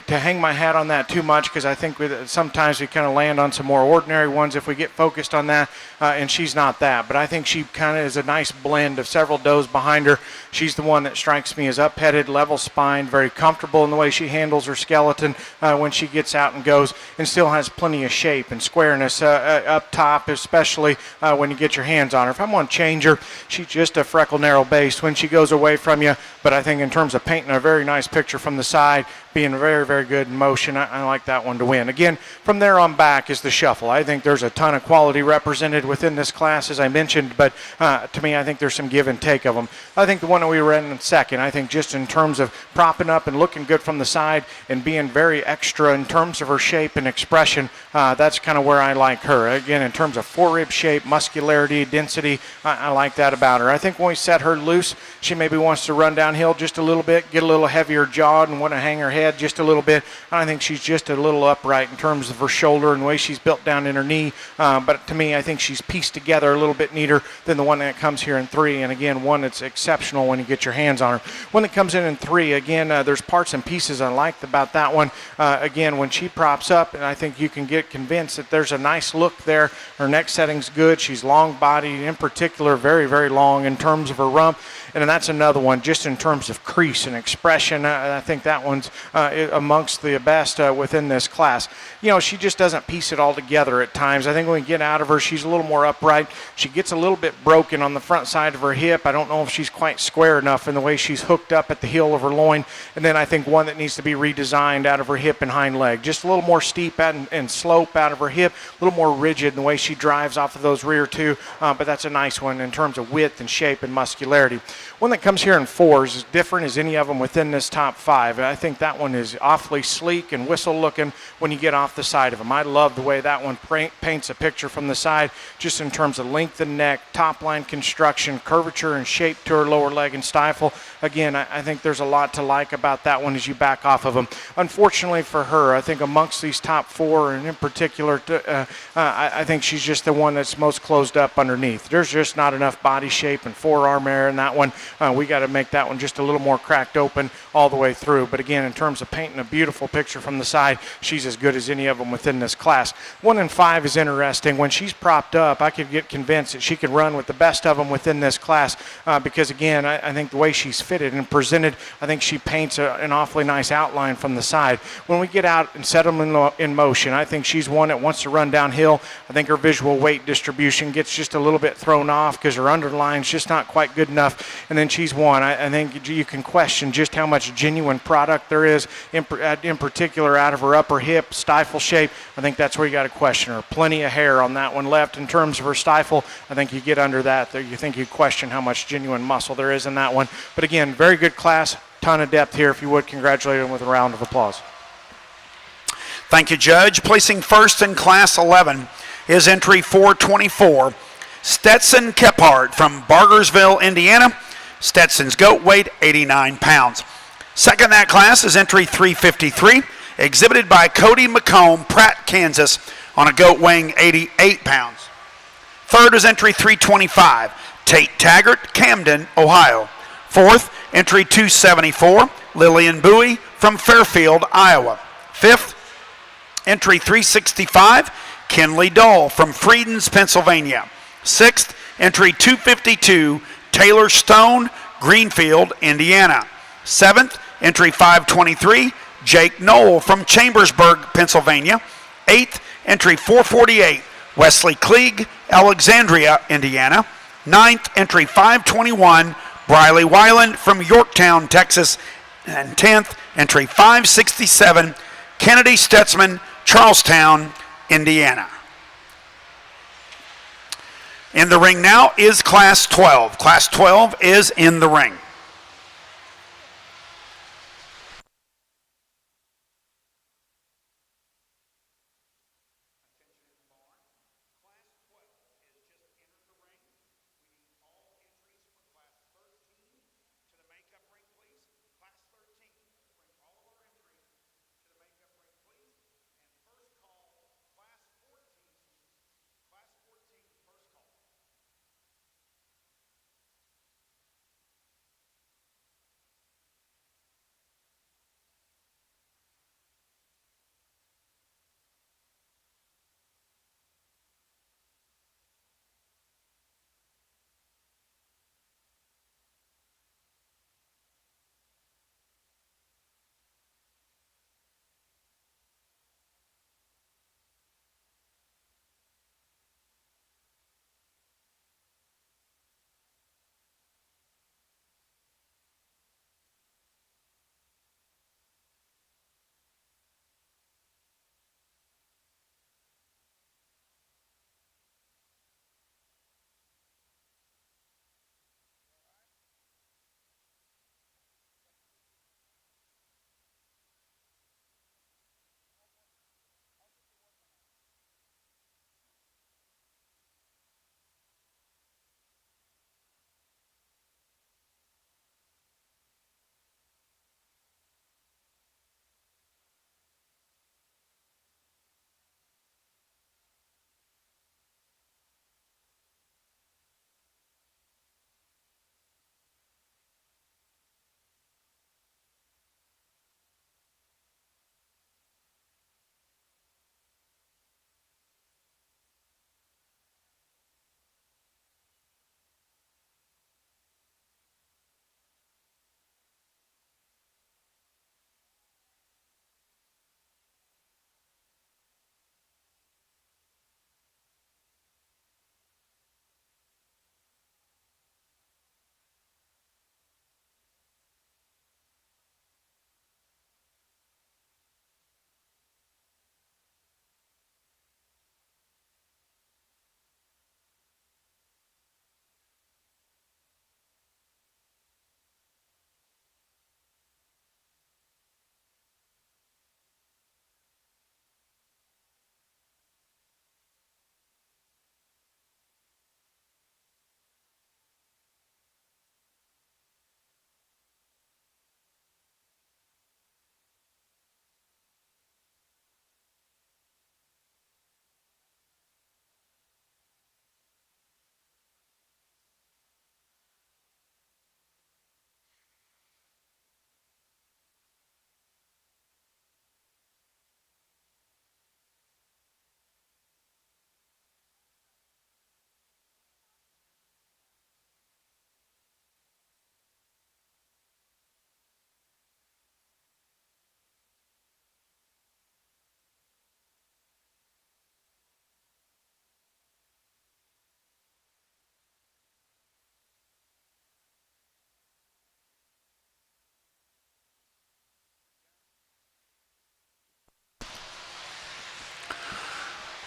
hang my hat on that too much because I think sometimes we kind of land on some more ordinary ones if we get focused on that, and she's not that. But I think she kind of is a nice blend of several does behind her. She's the one that strikes me as up-headed, level-spined, very comfortable in the way she handles her skeleton when she gets out and goes, and still has plenty of shape and squareness up top, especially when you get your hands on her. If I'm going to change her, she's just a freckle narrow base when she goes away from you, but I think in terms of painting a very nice picture from the side, being very, very good in motion, I like that one to win. Again, from there on back is the shuffle. I think there's a ton of quality represented within this class, as I mentioned, but to me, I think there's some give and take of them. I think the one that we ran in second, I think just in terms of propping up and looking good from the side and being very extra in terms of her shape and expression, that's kind of where I like her. Again, in terms of four-rib shape, muscularity, density, I like that about her. I think when we set her loose, she maybe wants to run downhill just a little bit, get a little heavier jawed and want to hang her head just a little bit. I think she's just a little upright in terms of her shoulder and the way she's built down in her knee. But to me, I think she's pieced together a little bit neater than the one that comes here in 3. And again, one that's exceptional when you get your hands on her. One that comes in 3, again, there's parts and pieces I liked about that one. Again, when she props up, and I think you can get convinced that there's a nice look there. Her neck setting's good. She's long-bodied, in particular, very, very long in terms of her rump. And that's another one, just in terms of crease and expression. I think that one's amongst the best within this class. You know, she just doesn't piece it all together at times. I think when we get out of her, she's a little more upright. She gets a little bit broken on the front side of her hip. I don't know if she's quite square enough in the way she's hooked up at the heel of her loin. And then I think one that needs to be redesigned out of her hip and hind leg. Just a little more steep and slope out of her hip, a little more rigid in the way she drives off of those rear two. But that's a nice one in terms of width and shape and muscularity. One that comes here in 4 is as different as any of them within this top 5. I think that one is awfully sleek and whistle looking when you get off the side of them. I love the way that one paints a picture from the side, just in terms of length and neck, top line construction, curvature and shape to her lower leg and stifle. Again, I think there's a lot to like about that one as you back off of them. Unfortunately for her, I think amongst these top 4, and in particular, I think she's just the one that's most closed up underneath. There's just not enough body shape and forearm area in that one. We got to make that one just a little more cracked open all the way through. But again, in terms of painting a beautiful picture from the side, she's as good as any of them within this class. 1 and 5 is interesting. When she's propped up, I could get convinced that she could run with the best of them within this class because, again, I think the way she's fitted and presented, I think she paints an awfully nice outline from the side. When we get out and set them in motion, I think she's one that wants to run downhill. I think her visual weight distribution gets just a little bit thrown off because her underline's just not quite good enough. And then she's one. I think you can question just how much genuine product there is, in particular out of her upper hip, stifle shape. I think that's where you got to question her. Plenty of hair on that one left in terms of her stifle. I think you get under that, you think you question how much genuine muscle there is in that one. But again, very good class, ton of depth here. If you would, congratulate them with a round of applause. Thank you, Judge. Placing first in Class 11 is entry 424, Stetson Kephart from Bargersville, Indiana. Stetson's goat weight, 89 pounds. Second in that class is entry 353, exhibited by Cody McComb, Pratt, Kansas, on a goat weighing 88 pounds. Third is entry 325, Tate Taggart, Camden, Ohio. Fourth, entry 274, Lillian Bowie from Fairfield, Iowa. Fifth, entry 365, Kenley Dull from Friedens, Pennsylvania. Sixth, entry 252, Taylor Stone, Greenfield, Indiana. Seventh, entry 523, Jake Knoll from Chambersburg, Pennsylvania. Eighth, entry 448, Wesley Klieg, Alexandria, Indiana. Ninth, entry 521, Briley Weiland from Yorktown, Texas. And 10th, entry 567, Kennedy Stutzman, Charlestown, Indiana. In the ring now is Class 12. Class 12 is in the ring.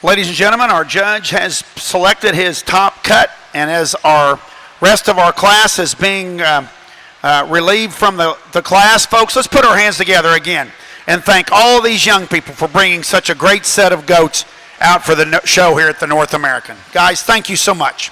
Ladies and gentlemen, our judge has selected his top cut, and as our rest of our class is being relieved from the class, folks, let's put our hands together again and thank all these young people for bringing such a great set of goats out for the show here at the North American. Guys, thank you so much.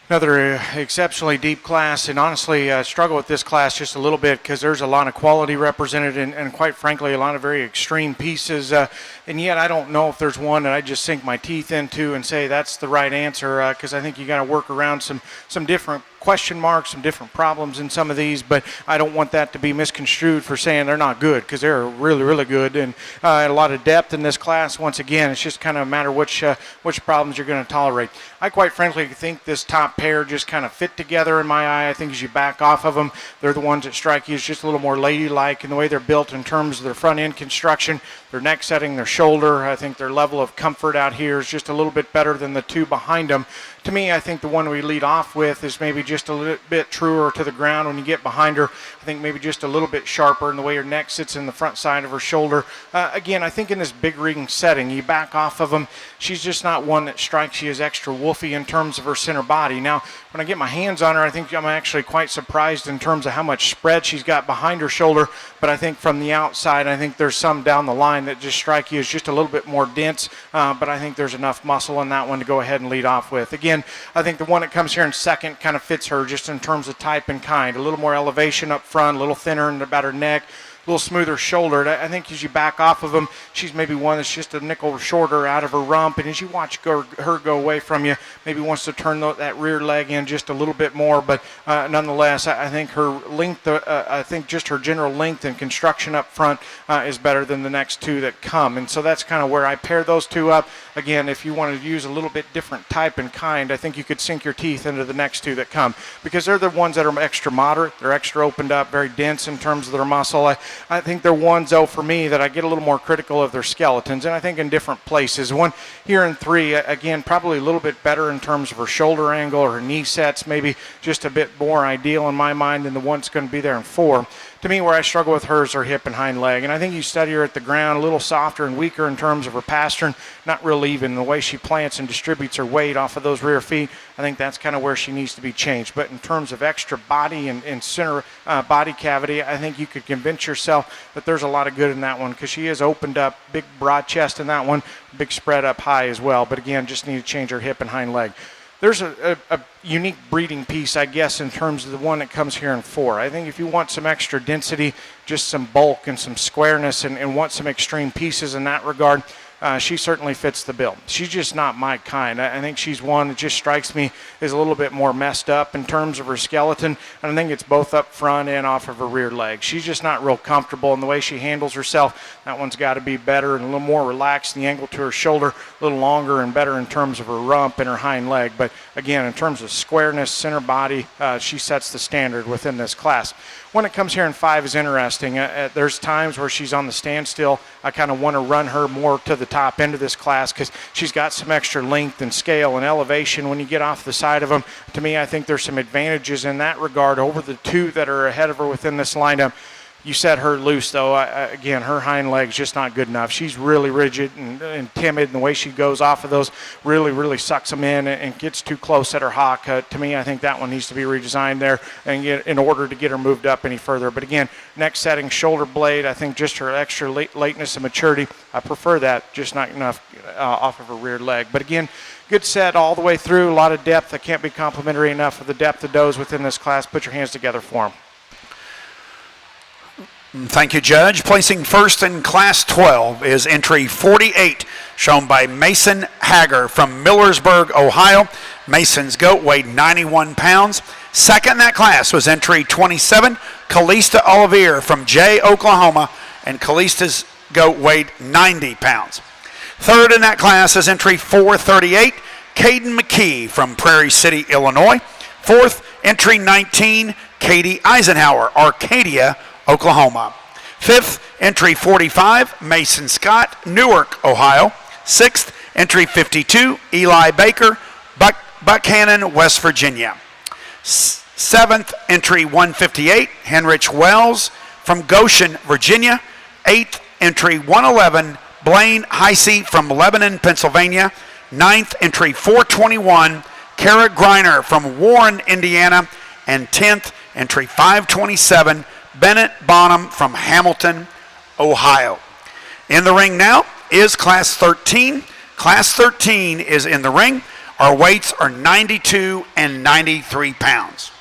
Another exceptionally deep class, and honestly struggle with this class just a little bit because there's a lot of quality represented and quite frankly a lot of very extreme pieces, and yet I don't know if there's one that I just sink my teeth into and say that's the right answer, because I think you got to work around some different question marks, some different problems in some of these, but I don't want that to be misconstrued for saying they're not good, because they're really, really good, and a lot of depth in this class. Once again, it's just kind of a matter which problems you're going to tolerate. I quite frankly think this top pair just kind of fit together in my eye. I think as you back off of them, they're the ones that strike you as just a little more ladylike in the way they're built in terms of their front end construction, their neck setting, their shoulder. I think their level of comfort out here is just a little bit better than the two behind them. To me, I think the one we lead off with is maybe just a little bit truer to the ground when you get behind her. I think maybe just a little bit sharper in the way her neck sits in the front side of her shoulder. Again, I think in this big ring setting, you back off of them, she's just not one that strikes you as extra woofy in terms of her center body. Now, when I get my hands on her, I think I'm actually quite surprised in terms of how much spread she's got behind her shoulder, but I think from the outside, I think there's some down the line that just strike you as just a little bit more dense, but I think there's enough muscle in that one to go ahead and lead off with. Again, I think the one that comes here in second kind of fits her just in terms of type and kind. A little more elevation up front, a little thinner in about her neck, a little smoother shouldered. I think as you back off of them, she's maybe one that's just a nickel shorter out of her rump, and as you watch her go away from you, maybe wants to turn that rear leg in just a little bit more, but nonetheless, I think her length, I think just her general length and construction up front is better than the next two that come, and so that's kind of where I pair those two up. Again, if you wanted to use a little bit different type and kind, I think you could sink your teeth into the next two that come, because they're the ones that are extra moderate, they're extra opened up, very dense in terms of their muscle. I think they're ones, though, for me, that I get a little more critical of their skeletons, and I think in different places. One here in three, again, probably a little bit better in terms of her shoulder angle or her knee sets, maybe just a bit more ideal in my mind than the one that's going to be there in four. To me, where I struggle with her is her hip and hind leg, and I think you study her at the ground, a little softer and weaker in terms of her pastern, not real even. The way she plants and distributes her weight off of those rear feet, I think that's kind of where she needs to be changed. But in terms of extra body and center body cavity, I think you could convince yourself that there's a lot of good in that one, because she is opened up, big broad chest in that one, big spread up high as well. But again, just need to change her hip and hind leg. There's a unique breeding piece, I guess, in terms of the one that comes here in four. I think if you want some extra density, just some bulk and some squareness, and want some extreme pieces in that regard, she certainly fits the bill. She's just not my kind. I think she's one that just strikes me as a little bit more messed up in terms of her skeleton, and I think it's both up front and off of her rear leg. She's just not real comfortable in the way she handles herself. That one's got to be better and a little more relaxed. The angle to her shoulder, a little longer and better in terms of her rump and her hind leg. But again, in terms of squareness, center body, she sets the standard within this class. When it comes here in five is interesting. There's times where she's on the standstill. I kind of want to run her more to the top end of this class because she's got some extra length and scale and elevation when you get off the side of them. To me, I think there's some advantages in that regard over the two that are ahead of her within this lineup. You set her loose, though. Again, her hind leg's just not good enough. She's really rigid and timid, and the way she goes off of those really sucks them in and gets too close at her hock. To me, I think that one needs to be redesigned there and in order to get her moved up any further. But again, neck setting, shoulder blade, I think just her extra lateness and maturity, I prefer that, just not enough off of her rear leg. But again, good set all the way through, a lot of depth. I can't be complimentary enough of the depth of those within this class. Put your hands together for them. Thank you, Judge. Placing first in Class 12 is entry 48, shown by Mason Hager from Millersburg, Ohio. Mason's goat weighed 91 pounds. Second in that class was entry 27, Calista Olivier from Jay, Oklahoma, and Calista's goat weighed 90 pounds. Third in that class is entry 438, Caden McKee from Prairie City, Illinois. Fourth, entry 19, Katie Eisenhower, Arcadia, Oklahoma. Fifth, entry 45, Mason Scott, Newark, Ohio. Sixth, entry 52, Eli Baker, Buckhannon, West Virginia. Seventh, entry 158, Henrich Wells from Goshen, Virginia. Eighth, entry 111, Blaine Heisey from Lebanon, Pennsylvania. Ninth, entry 421, Kara Greiner from Warren, Indiana. And 10th, entry 527, Bennett Bonham from Hamilton, Ohio. In the ring now is Class 13. Class 13 is in the ring. Our weights are 92 and 93 pounds.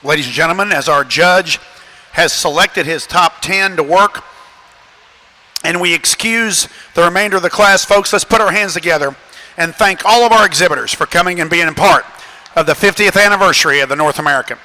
Ladies and gentlemen, as our judge has selected his top 10 to work, and we excuse the remainder of the class, folks, let's put our hands together and thank all of our exhibitors for coming and being a part of the 50th anniversary of the North American.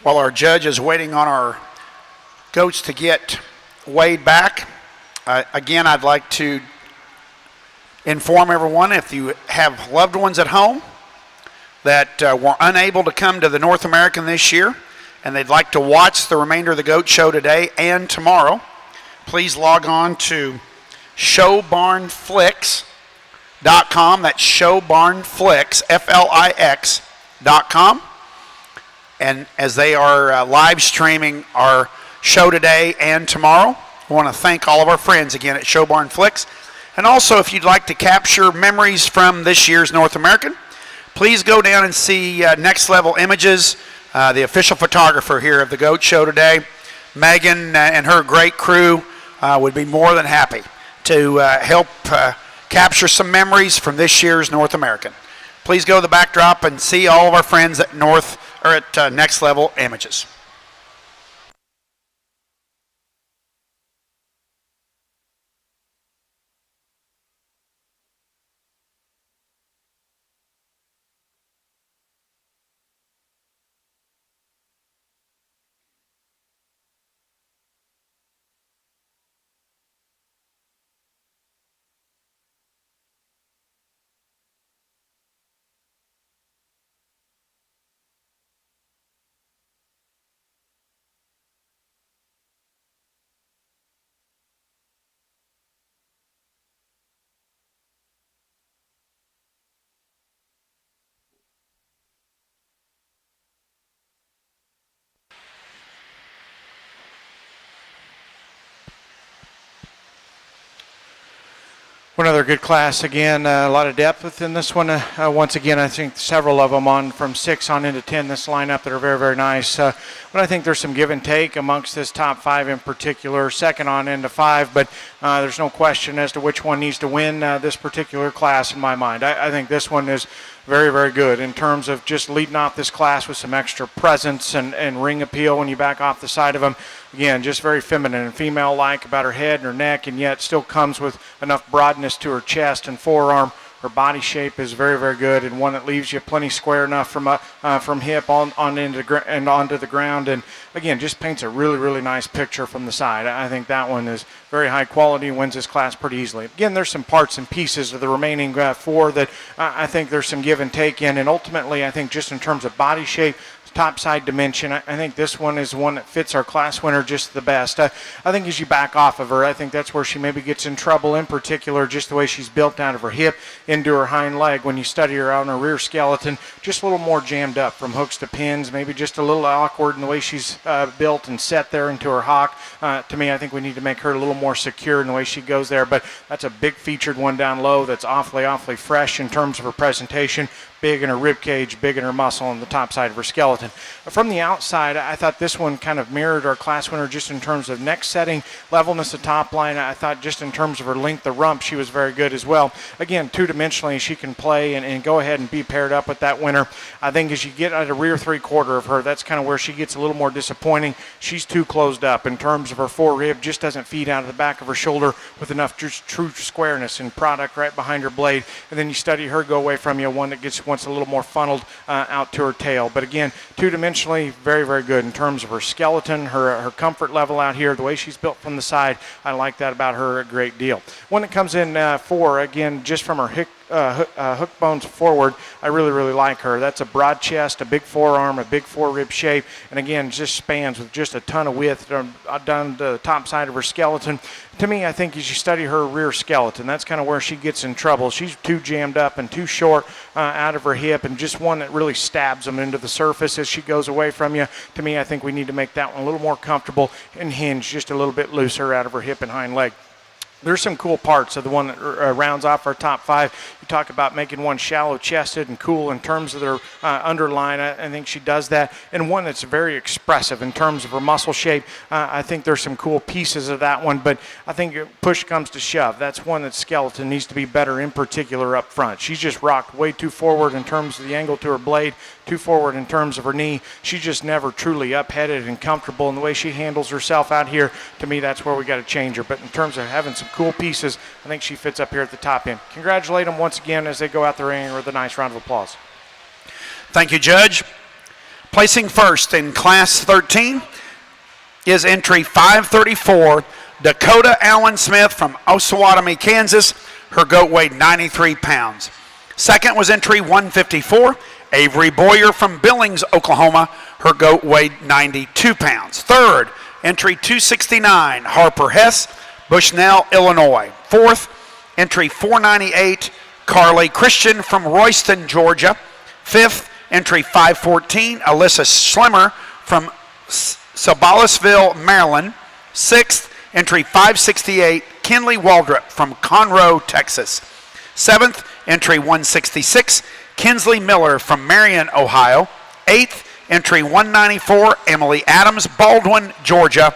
while our judge is waiting on our goats to get weighed back, again, I'd like to inform everyone, if you have loved ones at home that were unable to come to the North American this year and they'd like to watch the remainder of the goat show today and tomorrow, please log on to showbarnflix.com. That's showbarnflix, Flix.com. And as they are live streaming our show today and tomorrow, I want to thank all of our friends again at Showbarn Flix. And also, if you'd like to capture memories from this year's North American, please go down and see Next Level Images, the official photographer here of the Goat Show today. Megan and her great crew would be more than happy to help capture some memories from this year's North American. Please go to the backdrop and see all of our friends at Next Level Images. One other good class again, a lot of depth within this one. Once again, I think several of them on from 6 on into 10 this lineup that are very, very nice. But I think there's some give and take amongst this top 5 in particular, second on into 5, but there's no question as to which one needs to win this particular class in my mind. I think this one is very, very good in terms of just leading off this class with some extra presence and ring appeal when you back off the side of them. Again, just very feminine and female-like about her head and her neck, and yet still comes with enough broadness to her chest and forearm. Her body shape is very, very good, and one that leaves you plenty square enough from hip on into and onto the ground. And again, just paints a really, really nice picture from the side. I think that one is very high quality and wins this class pretty easily. Again, there's some parts and pieces of the remaining 4 that I think there's some give and take in, and ultimately, I think just in terms of body shape, top side dimension, I think this one is one that fits our class winner just the best. I think as you back off of her, I think that's where she maybe gets in trouble, in particular just the way she's built out of her hip into her hind leg. When you study her out on her rear skeleton, just a little more jammed up from hooks to pins, maybe just a little awkward in the way she's built and set there into her hock. To me, I think we need to make her a little more secure in the way she goes there, but that's a big featured one down low that's awfully, awfully fresh in terms of her presentation. Big in her rib cage, big in her muscle on the top side of her skeleton. From the outside, I thought this one kind of mirrored our class winner just in terms of neck setting, levelness of top line. I thought just in terms of her length of rump, she was very good as well. Again, two-dimensionally, she can play and go ahead and be paired up with that winner. I think as you get at a rear three-quarter of her, that's kind of where she gets a little more disappointing. She's too closed up in terms of her fore rib, just doesn't feed out of the back of her shoulder with enough just true squareness and product right behind her blade. And then you study her go away from you, one that wants a little more funneled out to her tail. But again, two-dimensionally, very, very good in terms of her skeleton, her comfort level out here, the way she's built from the side. I like that about her a great deal. One that comes in 4, again, just from her hook bones forward, I really, really like her. That's a broad chest, a big forearm, a big fore-rib shape, and again, just spans with just a ton of width down the top side of her skeleton. To me, I think as you study her rear skeleton, that's kind of where she gets in trouble. She's too jammed up and too short out of her hip, and just one that really stabs them into the surface as she goes away from you. To me, I think we need to make that one a little more comfortable and hinge just a little bit looser out of her hip and hind leg. There's some cool parts of the one that rounds off our top 5. You talk about making one shallow-chested and cool in terms of their underline. I think she does that. And one that's very expressive in terms of her muscle shape. I think there's some cool pieces of that one, but I think push comes to shove. That's one that skeleton needs to be better, in particular up front. She's just rocked way too forward in terms of the angle to her blade, too forward in terms of her knee. She's just never truly up-headed and comfortable in the way she handles herself out here. To me, that's where we got to change her. But in terms of having some cool pieces, I think she fits up here at the top end. Congratulate them once again as they go out the ring with a nice round of applause. Thank you, Judge. Placing first in Class 13 is entry 534, Dakota Allen Smith from Osawatomie, Kansas. Her goat weighed 93 pounds. Second was entry 154, Avery Boyer from Billings, Oklahoma. Her goat weighed 92 pounds. Third, entry 269, Harper Hess, Bushnell, Illinois. Fourth, entry 498, Carly Christian from Royston, Georgia. Fifth, entry 514, Alyssa Schlemmer from Sobalasville, Maryland. Sixth, entry 568, Kinley Waldrop from Conroe, Texas. Seventh, entry 166, Kinsley Miller from Marion, Ohio. Eighth, entry 194, Emily Adams, Baldwin, Georgia.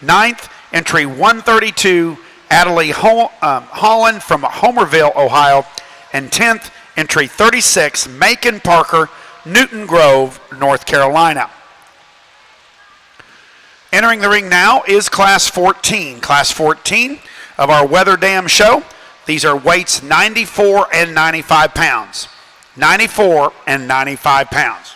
Ninth, entry 132, Adelie Holland from Homerville, Ohio. And 10th, entry 36, Macon Parker, Newton Grove, North Carolina. Entering the ring now is Class 14. Class 14 of our Wether Dam show. These are weights 94 and 95 pounds. 94 and 95 pounds.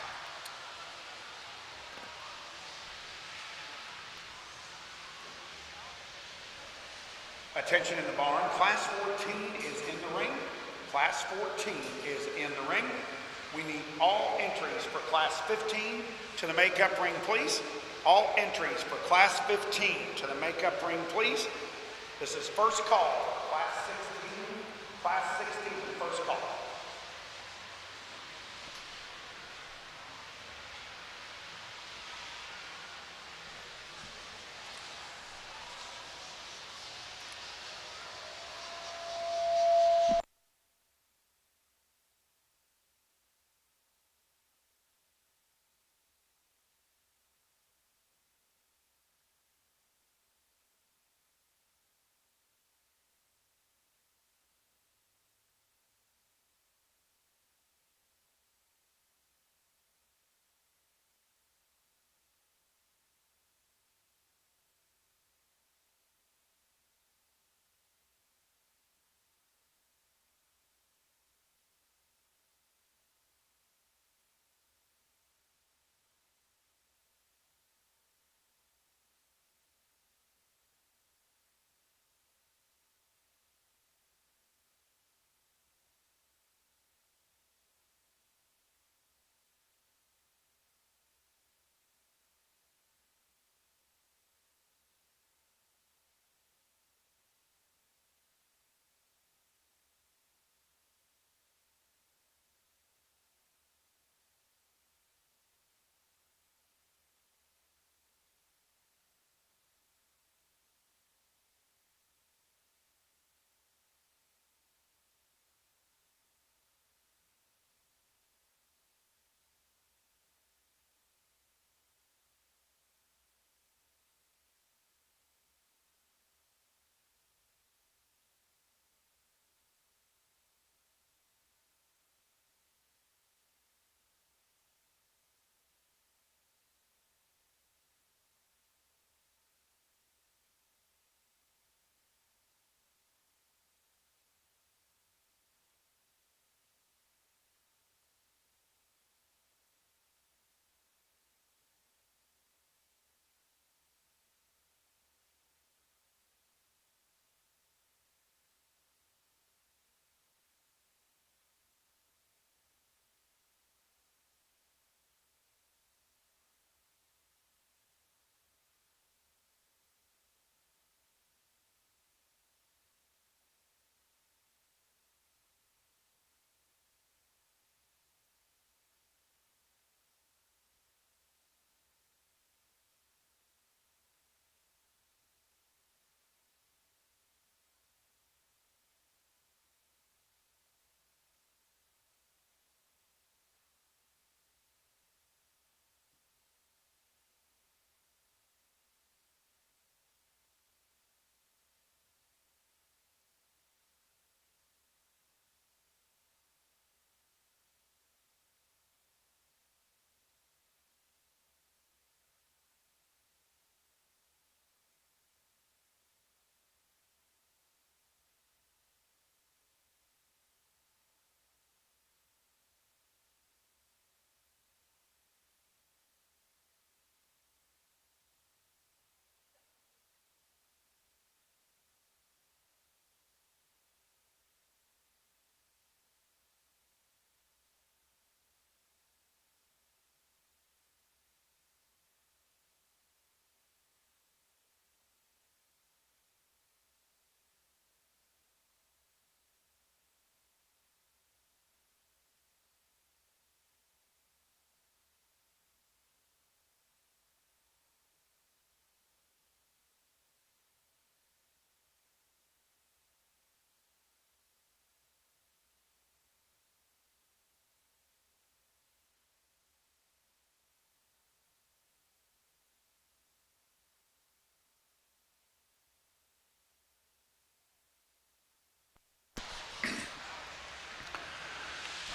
Attention in the barn. Class 14 is in the ring. Class 14 is in the ring. We need all entries for Class 15 to the makeup ring, please. All entries for Class 15 to the makeup ring, please. This is first call for Class 16. Class 16, first call.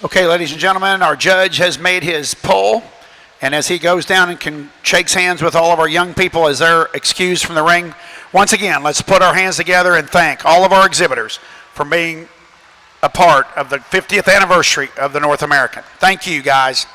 Okay, ladies and gentlemen, our judge has made his pull, and as he goes down and shakes hands with all of our young people as they're excused from the ring, once again, let's put our hands together and thank all of our exhibitors for being a part of the 50th anniversary of the North American. Thank you, guys.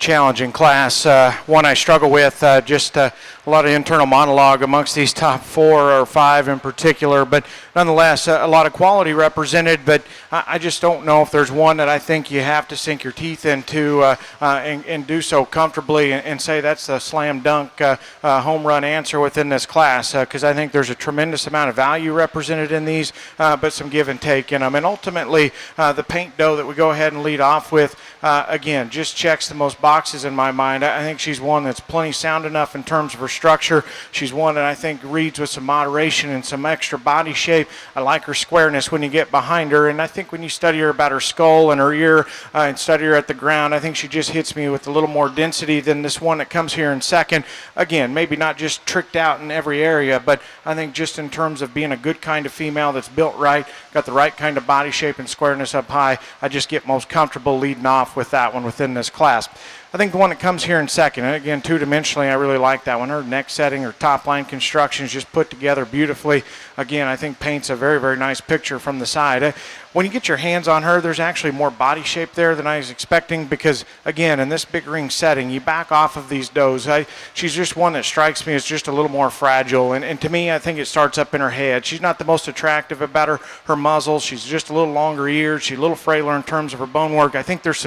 challenging class, one I struggle with, just a lot of internal monologue amongst these top 4 or 5 in particular, but nonetheless, a lot of quality represented, but I just don't know if there's one that I think you have to sink your teeth into and do so comfortably and say that's a slam dunk home run answer within this class, because I think there's a tremendous amount of value represented in these, but some give and take in them. And ultimately, the paint dough that we go ahead and lead off with, again, just checks the most boxes in my mind. I think she's one that's plenty sound enough in terms of her structure. She's one that I think reads with some moderation and some extra body shape. I like her squareness when you get behind her, and I think when you study her about her skull and her ear and study her at the ground, I think she just hits me with a little more density than this one that comes here in second. Again, maybe not just tricked out in every area, but I think just in terms of being a good kind of female that's built right, got the right kind of body shape and squareness up high, I just get most comfortable leading off with that one within this class. I think the one that comes here in second, and again, two-dimensionally, I really like that one. Her neck setting, her top line construction is just put together beautifully. Again, I think paints a very, very nice picture from the side. When you get your hands on her, there's actually more body shape there than I was expecting because, again, in this big ring setting, you back off of these does. She's just one that strikes me as just a little more fragile, and to me, I think it starts up in her head. She's not the most attractive about her muzzle. She's just a little longer eared. She's a little frailer in terms of her bone work. I think there's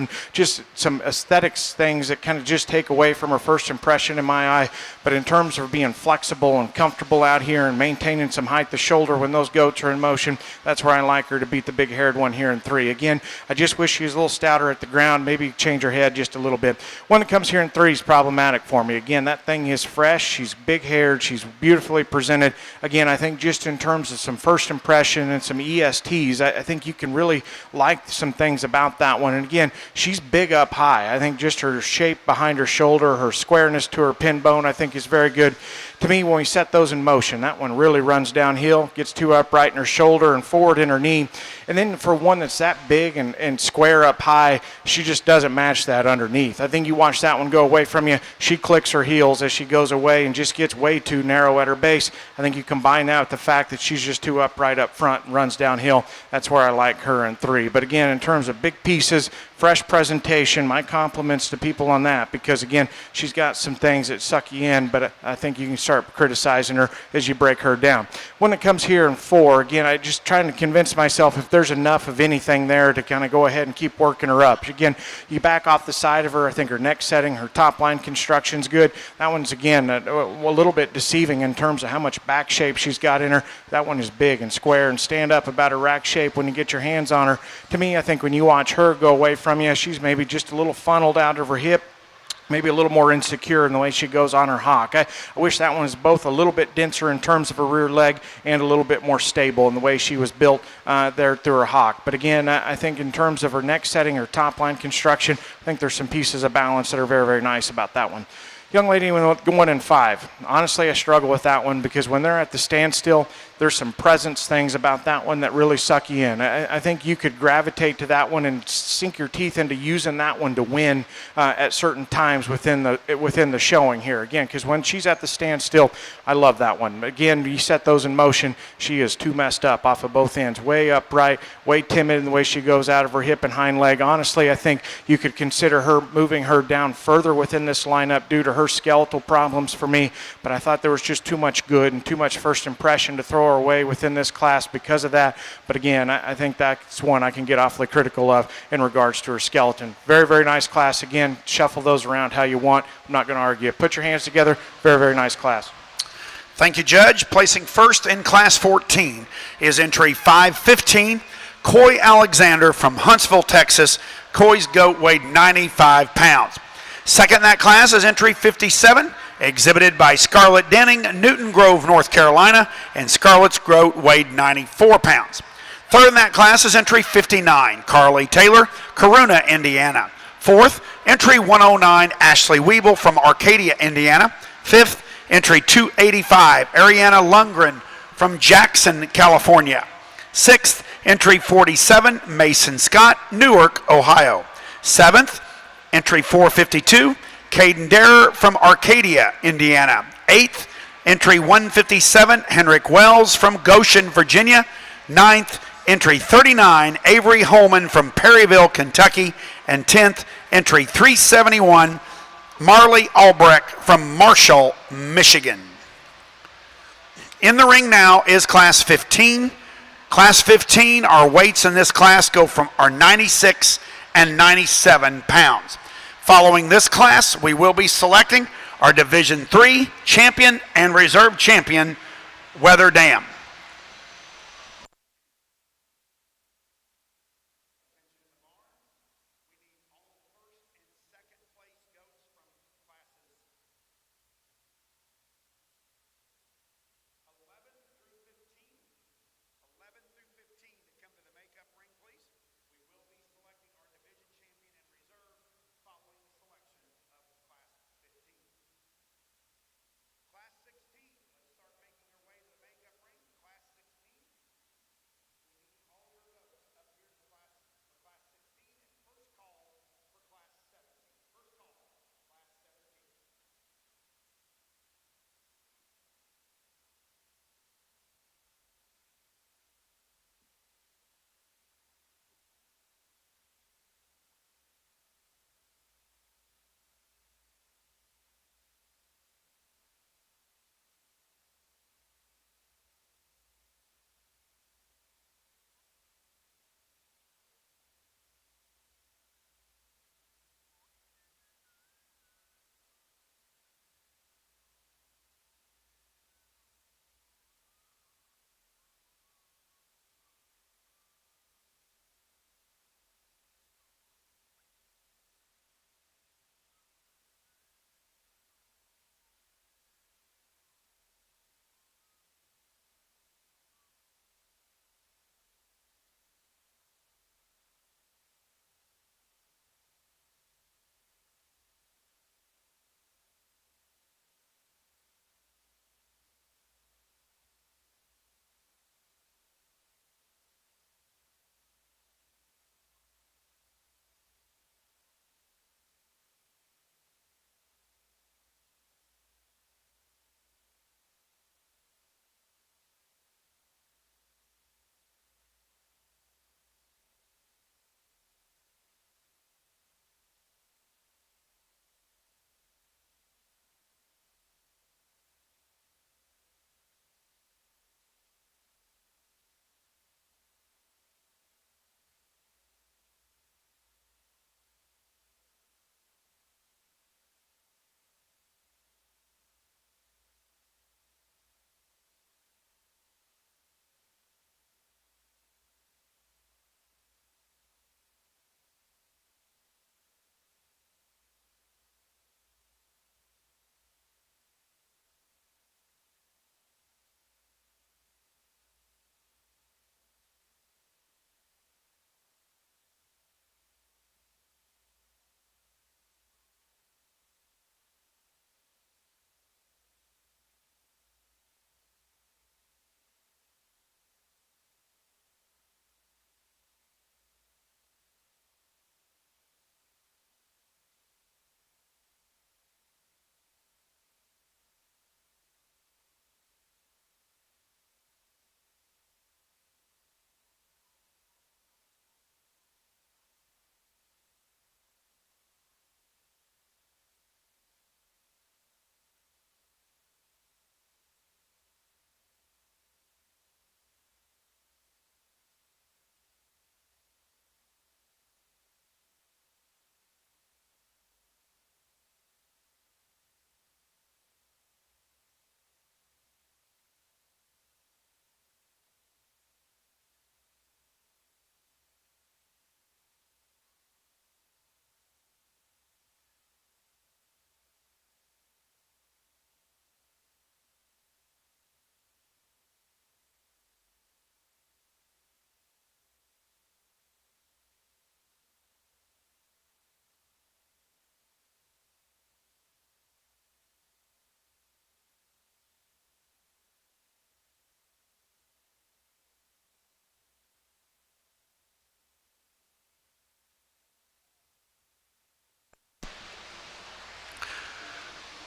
some aesthetics things that kind of just take away from her first impression in my eye, but in terms of being flexible and comfortable out here and maintaining some height to shoulder when those goats are in motion, that's where I like her to beat the big-haired one here in 3. Again, I just wish she was a little stouter at the ground, maybe change her head just a little bit. One that comes here in 3 is problematic for me. Again, that thing is fresh, she's big-haired, she's beautifully presented. Again, I think just in terms of some first impression and some ESTs, I think you can really like some things about that one. And again, she's big up high. I think just her shape behind her shoulder, her squareness to her pin bone, I think is very good. To me, when we set those in motion, that one really runs downhill, gets too upright in her shoulder and forward in her knee. And then for one that's that big and square up high, she just doesn't match that underneath. I think you watch that one go away from you, she clicks her heels as she goes away and just gets way too narrow at her base. I think you combine that with the fact that she's just too upright up front and runs downhill. That's where I like her in 3. But again, in terms of big pieces, fresh presentation, my compliments to people on that because, again, she's got some things that suck you in, but I think you can start criticizing her as you break her down. When it comes here in 4, again, I just trying to convince myself if there's enough of anything there to kind of go ahead and keep working her up. Again, you back off the side of her. I think her neck setting, her top line construction's good. That one's, again, a little bit deceiving in terms of how much back shape she's got in her. That one is big and square and stand up about her rack shape when you get your hands on her. To me, I think when you watch her go away from you, she's maybe just a little funneled out of her hip, maybe a little more insecure in the way she goes on her hock. I wish that one was both a little bit denser in terms of her rear leg and a little bit more stable in the way she was built there through her hock. But again, I think in terms of her neck setting, her top line construction, I think there's some pieces of balance that are very, very nice about that one. Young lady going in 5. Honestly, I struggle with that one because when they're at the standstill, there's some presence things about that one that really suck you in. I think you could gravitate to that one and sink your teeth into using that one to win at certain times within the showing here. Again, because when she's at the standstill, I love that one. Again, you set those in motion, she is too messed up off of both ends. Way upright, way timid in the way she goes out of her hip and hind leg. Honestly, I think you could consider her moving her down further within this lineup due to her skeletal problems for me, but I thought there was just too much good and too much first impression to throw her away within this class because of that. But again, I think that's one I can get awfully critical of in regards to her skeleton. Very, very nice class. Again, shuffle those around how you want. I'm not going to argue. Put your hands together. Very, very nice class. Thank you, Judge. Placing first in Class 14 is entry 515, Coy Alexander from Huntsville, Texas. Coy's goat weighed 95 pounds. Second in that class is entry 57, exhibited by Scarlett Denning, Newton Grove, North Carolina, and Scarlett's goat weighed 94 pounds. Third in that class is entry 59, Carly Taylor, Corona, Indiana. Fourth, entry 109, Ashley Weeble from Arcadia, Indiana. Fifth, entry 285, Ariana Lundgren from Jackson, California. Sixth, entry 47, Mason Scott, Newark, Ohio. Seventh, entry 452, Caden Derer from Arcadia, Indiana. 8th, entry 157, Henrik Wells from Goshen, Virginia. 9th, entry 39, Avery Holman from Perryville, Kentucky. And 10th, entry 371, Marley Albrecht from Marshall, Michigan. In the ring now is Class 15. Class 15, our weights in this class are 96 and 97 pounds. Following this class, we will be selecting our Division III champion and reserve champion, Wether Dam.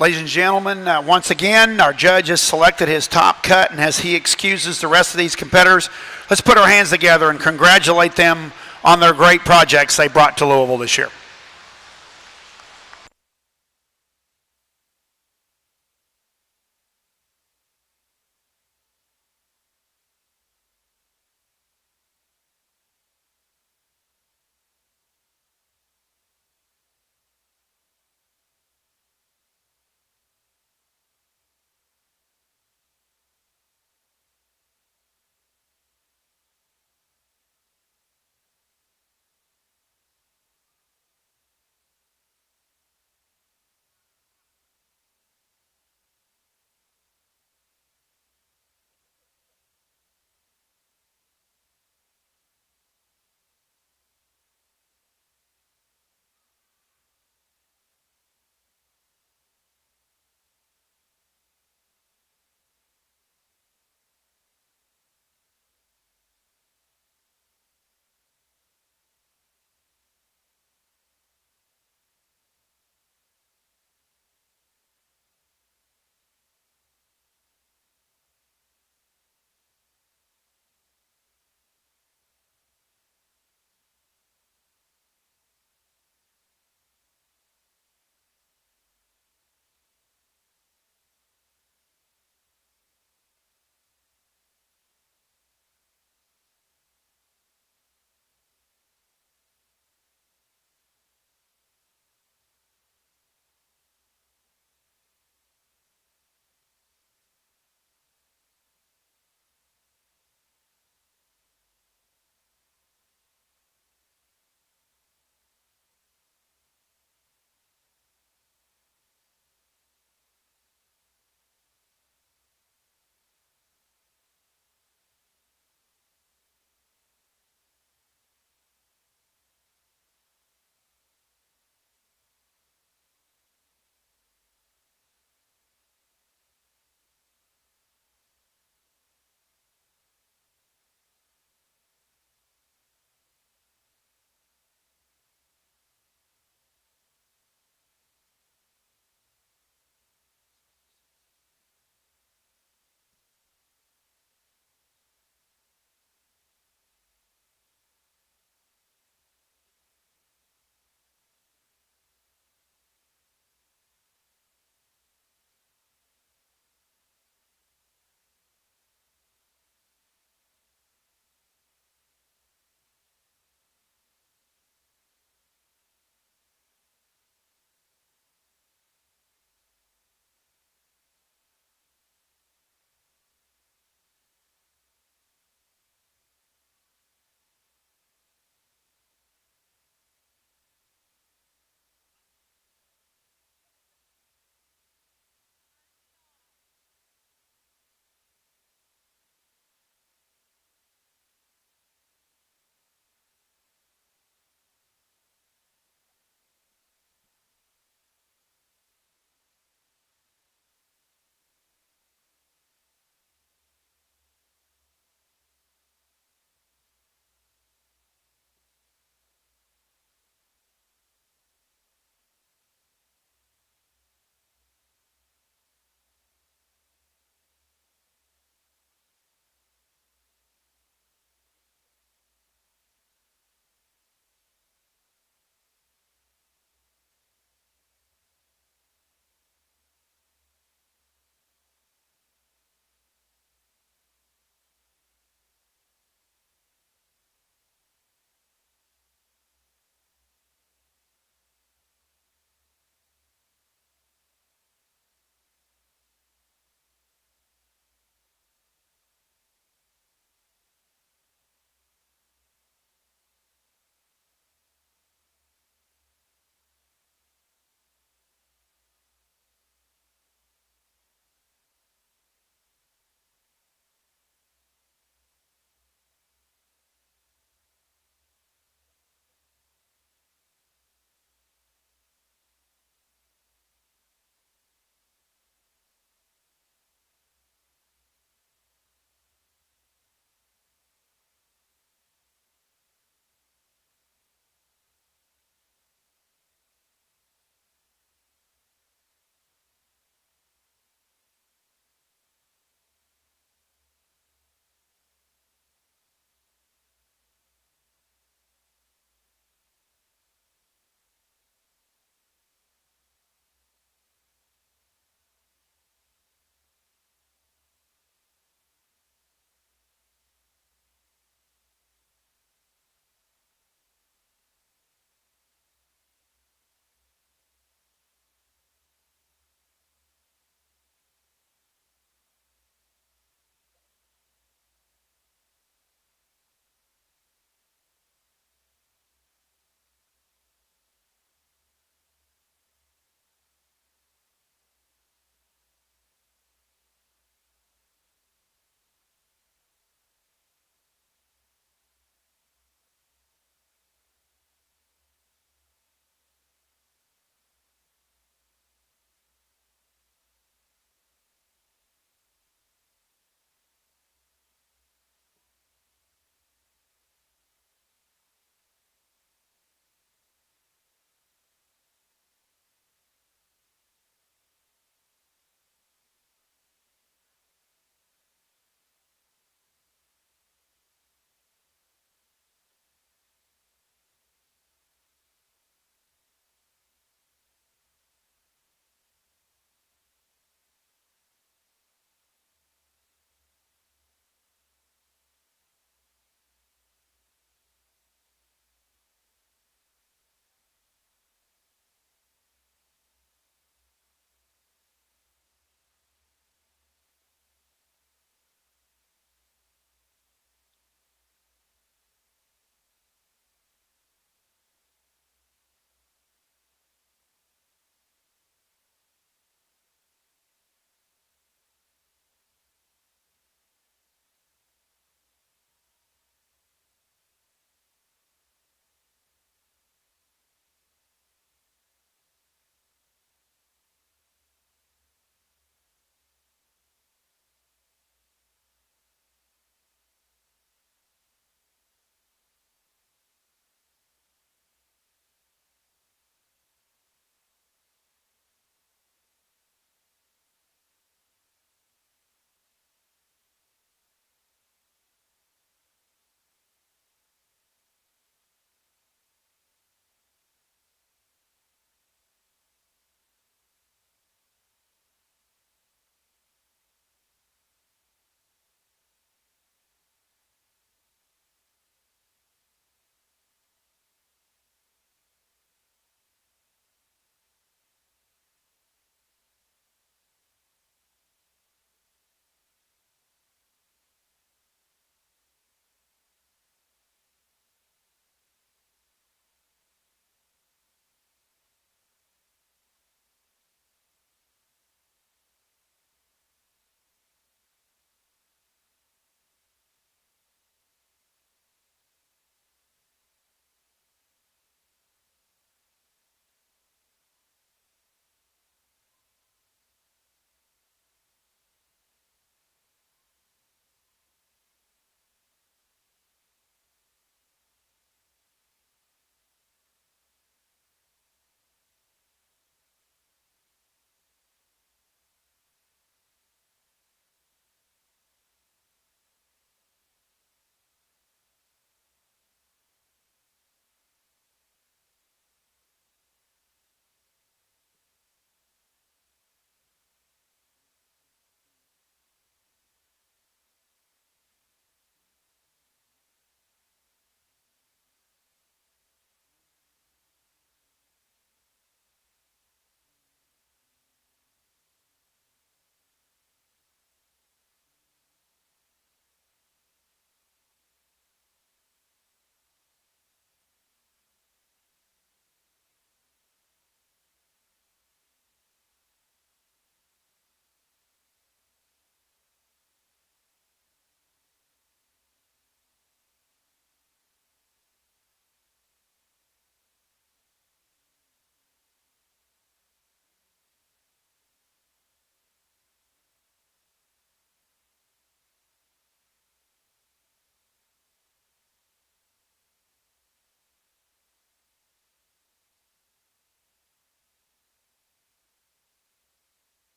Ladies and gentlemen, once again, our judge has selected his top cut, and as he excuses the rest of these competitors, let's put our hands together and congratulate them on their great projects they brought to Louisville this year.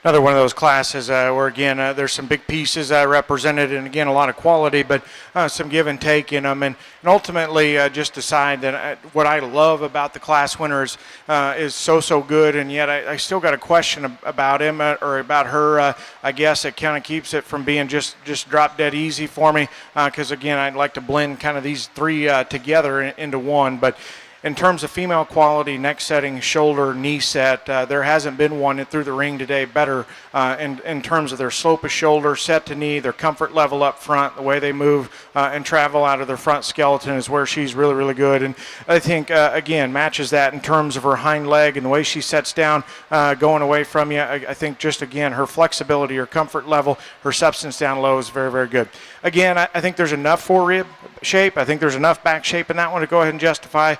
Another one of those classes where, again, there's some big pieces represented, and again, a lot of quality, but some give and take in them. And ultimately, just decide that what I love about the class winners is so good, and yet I still got a question about him or about her. I guess it kind of keeps it from being just drop dead easy for me, because, again, I'd like to blend kind of these three together into one. But in terms of female quality, neck setting, shoulder, knee set, there hasn't been one through the ring today better in terms of their slope of shoulder, set to knee, their comfort level up front, the way they move and travel out of their front skeleton is where she's really good. And I think, again, matches that in terms of her hind leg and the way she sets down going away from you. I think just, again, her flexibility, her comfort level, her substance down low is very good. Again, I think there's enough forerib shape. I think there's enough back shape in that one to go ahead and justify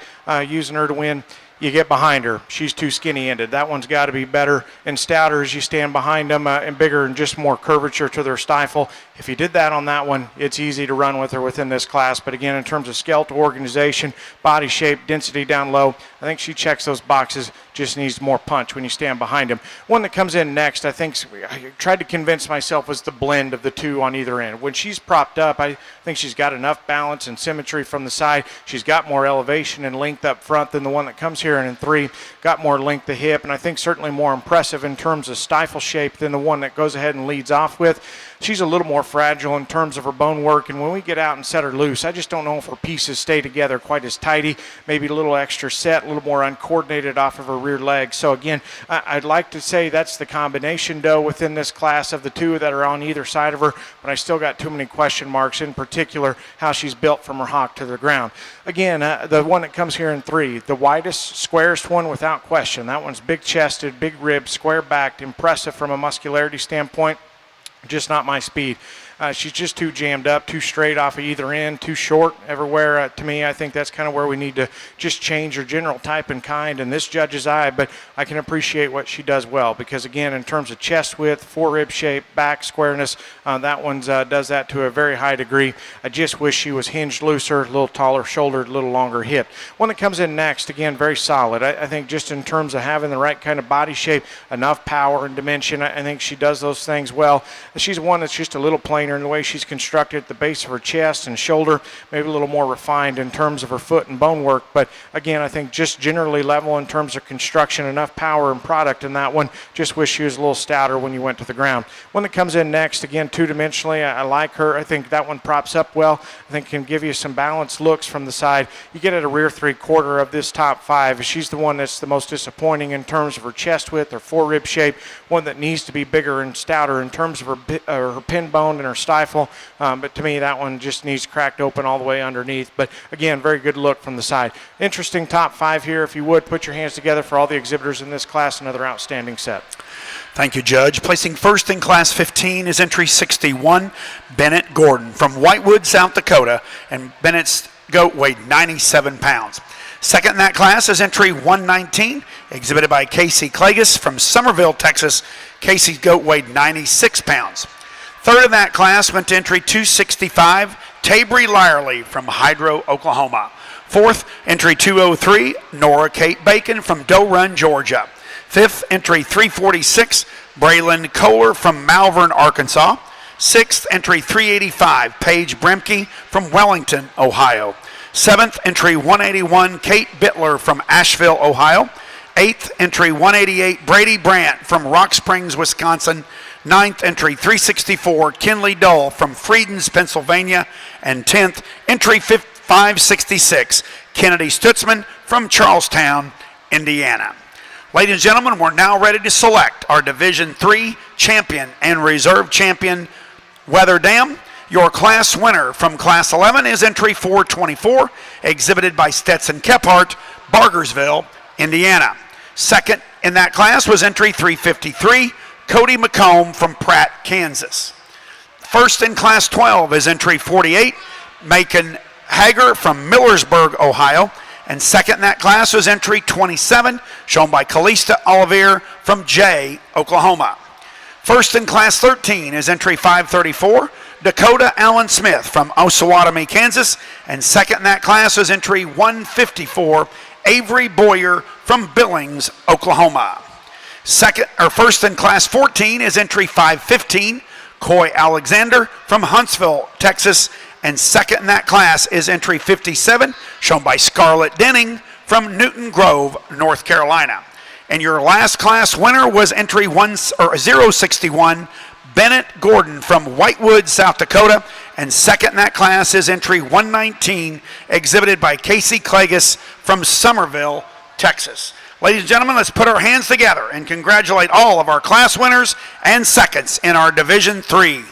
using her to win. You get behind her. She's too skinny-ended. That one's got to be better and stouter as you stand behind them and bigger and just more curvature to their stifle. If you did that on that one, it's easy to run with her within this class. But again, in terms of skeletal organization, body shape, density down low, I think she checks those boxes, just needs more punch when you stand behind him. One that comes in next, I tried to convince myself was the blend of the two on either end. When she's propped up, I think she's got enough balance and symmetry from the side. She's got more elevation and length up front than the one that comes here in three. Got more length of hip, and I think certainly more impressive in terms of stifle shape than the one that goes ahead and leads off with. She's a little more fragile in terms of her bone work, and when we get out and set her loose, I just don't know if her pieces stay together quite as tidy, maybe a little extra set, a little more uncoordinated off of her rear leg. So again, I'd like to say that's the combination though within this class of the two that are on either side of her, but I still got too many question marks, in particular how she's built from her hock to the ground. Again, the one that comes here in three, the widest, squarest one without question. That one's big chested, big ribbed, square backed, impressive from a muscularity standpoint. Just not my speed. She's just too jammed up, too straight off of either end, too short everywhere. To me, I think that's kind of where we need to just change her general type and kind in this judge's eye, but I can appreciate what she does well because, again, in terms of chest width, forerib shape, back squareness, that one does that to a very high degree. I just wish she was hinged looser, a little taller shouldered, a little longer hip. One that comes in next, again, very solid. I think just in terms of having the right kind of body shape, enough power and dimension, I think she does those things well. She's one that's just a little plainer in the way she's constructed at the base of her chest and shoulder, maybe a little more refined in terms of her foot and bone work, but again, I think just generally level in terms of construction, enough power and product in that one. Just wish she was a little stouter when you went to the ground. One that comes in next, again, two-dimensionally, I like her. I think that one props up well. I think can give you some balanced looks from the side. You get at a rear three-quarter of this top five. She's the one that's the most disappointing in terms of her chest width, her forerib shape, one that needs to be bigger and stouter in terms of her pin bone and her stifle, but to me that one just needs cracked open all the way underneath. But again, very good look from the side. Interesting top five here. If you would, put your hands together for all the exhibitors in this class. Another outstanding set. Thank you, Judge. Placing first in Class 15 is entry 61, Bennett Gordon from Whitewood, South Dakota, and Bennett's goat weighed 97 pounds. Second in that class is entry 119, exhibited by Casey Klages from Somerville, Texas. Casey's goat weighed 96 pounds. Third in that class went to entry 265, Tabry Lyerly from Hydro, Oklahoma. Fourth, entry 203, Nora Kate Bacon from Doe Run, Georgia. Fifth, entry 346, Braylon Kohler from Malvern, Arkansas. Sixth, entry 385, Paige Bremke from Wellington, Ohio. Seventh, entry 181, Kate Bittler from Asheville, Ohio. Eighth, entry 188, Brady Brandt from Rock Springs, Wisconsin. Ninth, entry 364, Kinley Dull from Friedens, Pennsylvania. And 10th, entry 566, Kennedy Stutzman from Charlestown, Indiana. Ladies and gentlemen, we're now ready to select our Division III champion and reserve champion, Wether Dam. Your class winner from Class 11 is entry 424, exhibited by Stetson Kephart, Bargersville, Indiana. Second in that class was entry 353, Cody McComb from Pratt, Kansas. First in Class 12 is entry 48, Macon Hager from Millersburg, Ohio. And second in that class was entry 27, shown by Calista Olivier from Jay, Oklahoma. First in Class 13 is entry 534, Dakota Allen Smith from Osawatomie, Kansas. And second in that class was entry 154, Avery Boyer from Billings, Oklahoma. First in Class 14 is entry 515, Coy Alexander from Huntsville, Texas. And second in that class is entry 57, shown by Scarlett Denning from Newton Grove, North Carolina. And your last class winner was entry 061, Bennett Gordon from Whitewood, South Dakota. And second in that class is entry 119, exhibited by Casey Klages from Somerville, Texas. Ladies and gentlemen, let's put our hands together and congratulate all of our class winners and seconds in our Division III.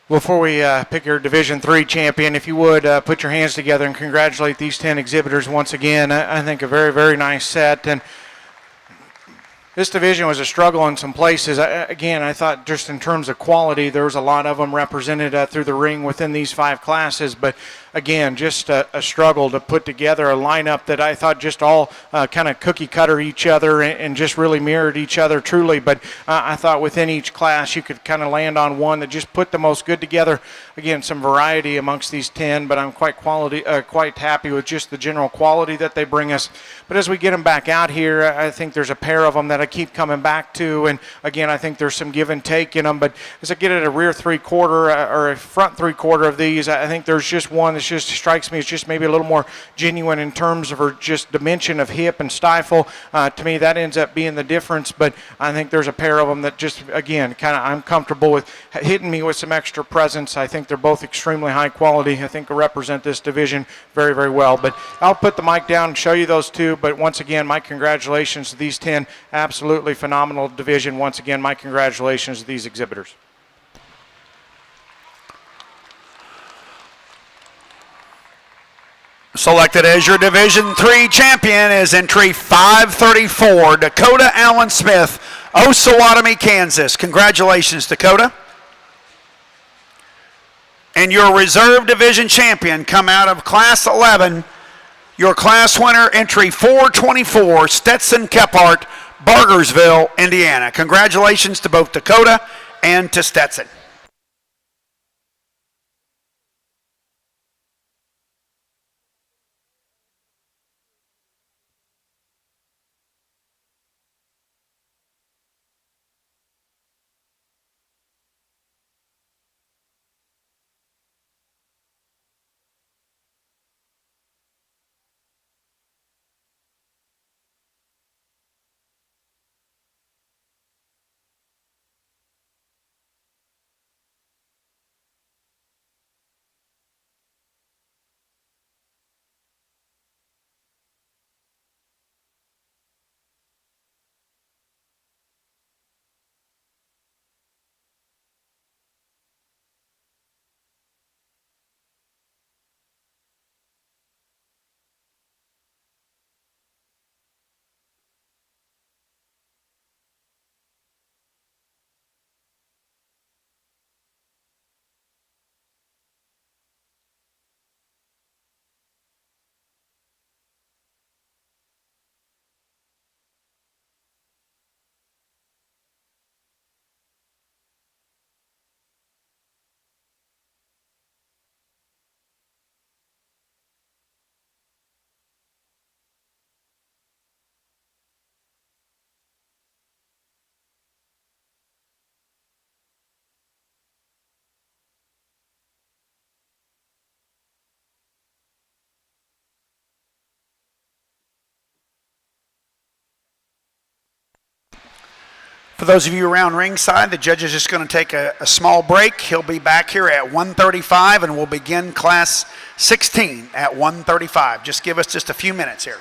Before we pick your Division III champion, if you would put your hands together and congratulate these 10 exhibitors once again. I think a very, very nice set. And this division was a struggle in some places. Again, I thought just in terms of quality, there was a lot of them represented through the ring within these 5 classes, but again, just a struggle to put together a lineup that I thought just all kind of cookie cutter each other and just really mirrored each other truly. But I thought within each class you could kind of land on one that just put the most good together. Again, some variety amongst these 10, but I'm quite happy with just the general quality that they bring us. But as we get them back out here, I think there's a pair of them that I keep coming back to, and again, I think there's some give and take in them. But as I get at a rear 3/4 or a front 3/4 of these, I think there's just one that just strikes me as just maybe a little more genuine in terms of her just dimension of hip and stifle. To me, that ends up being the difference. But I think there's a pair of them that just, again, kind of I'm comfortable with hitting me with some extra presence. I think they're both extremely high quality. I think they represent this division very, very well. But I'll put the mic down and show you those two. But once again, my congratulations to these 10. Absolutely phenomenal division. Once again, my congratulations to these exhibitors. Selected as your Division III champion is entry 534, Dakota Allen Smith, Osawatomie, Kansas. Congratulations, Dakota. And your reserve division champion come out of Class 11, your class winner, entry 424, Stetson Kephart, Bargersville, Indiana. Congratulations to both Dakota and to Stetson. For those of you around ringside, the judge is just going to take a small break. He'll be back here at 1:35, and we'll begin Class 16 at 1:35. Just give us just a few minutes here.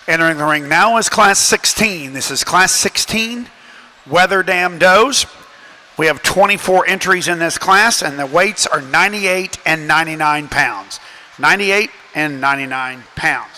Entering the ring now is Class 16. This is Class 16 Wether Dam Does. We have 24 entries in this class, and the weights are 98 and 99 pounds. 98 and 99 pounds.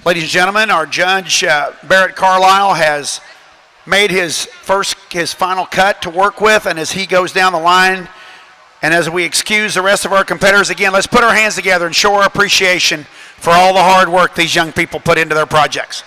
Ladies and gentlemen, our judge, Barrett Carlisle, has made his final cut to work with, and as he goes down the line, and as we excuse the rest of our competitors, again, let's put our hands together and show our appreciation for all the hard work these young people put into their projects.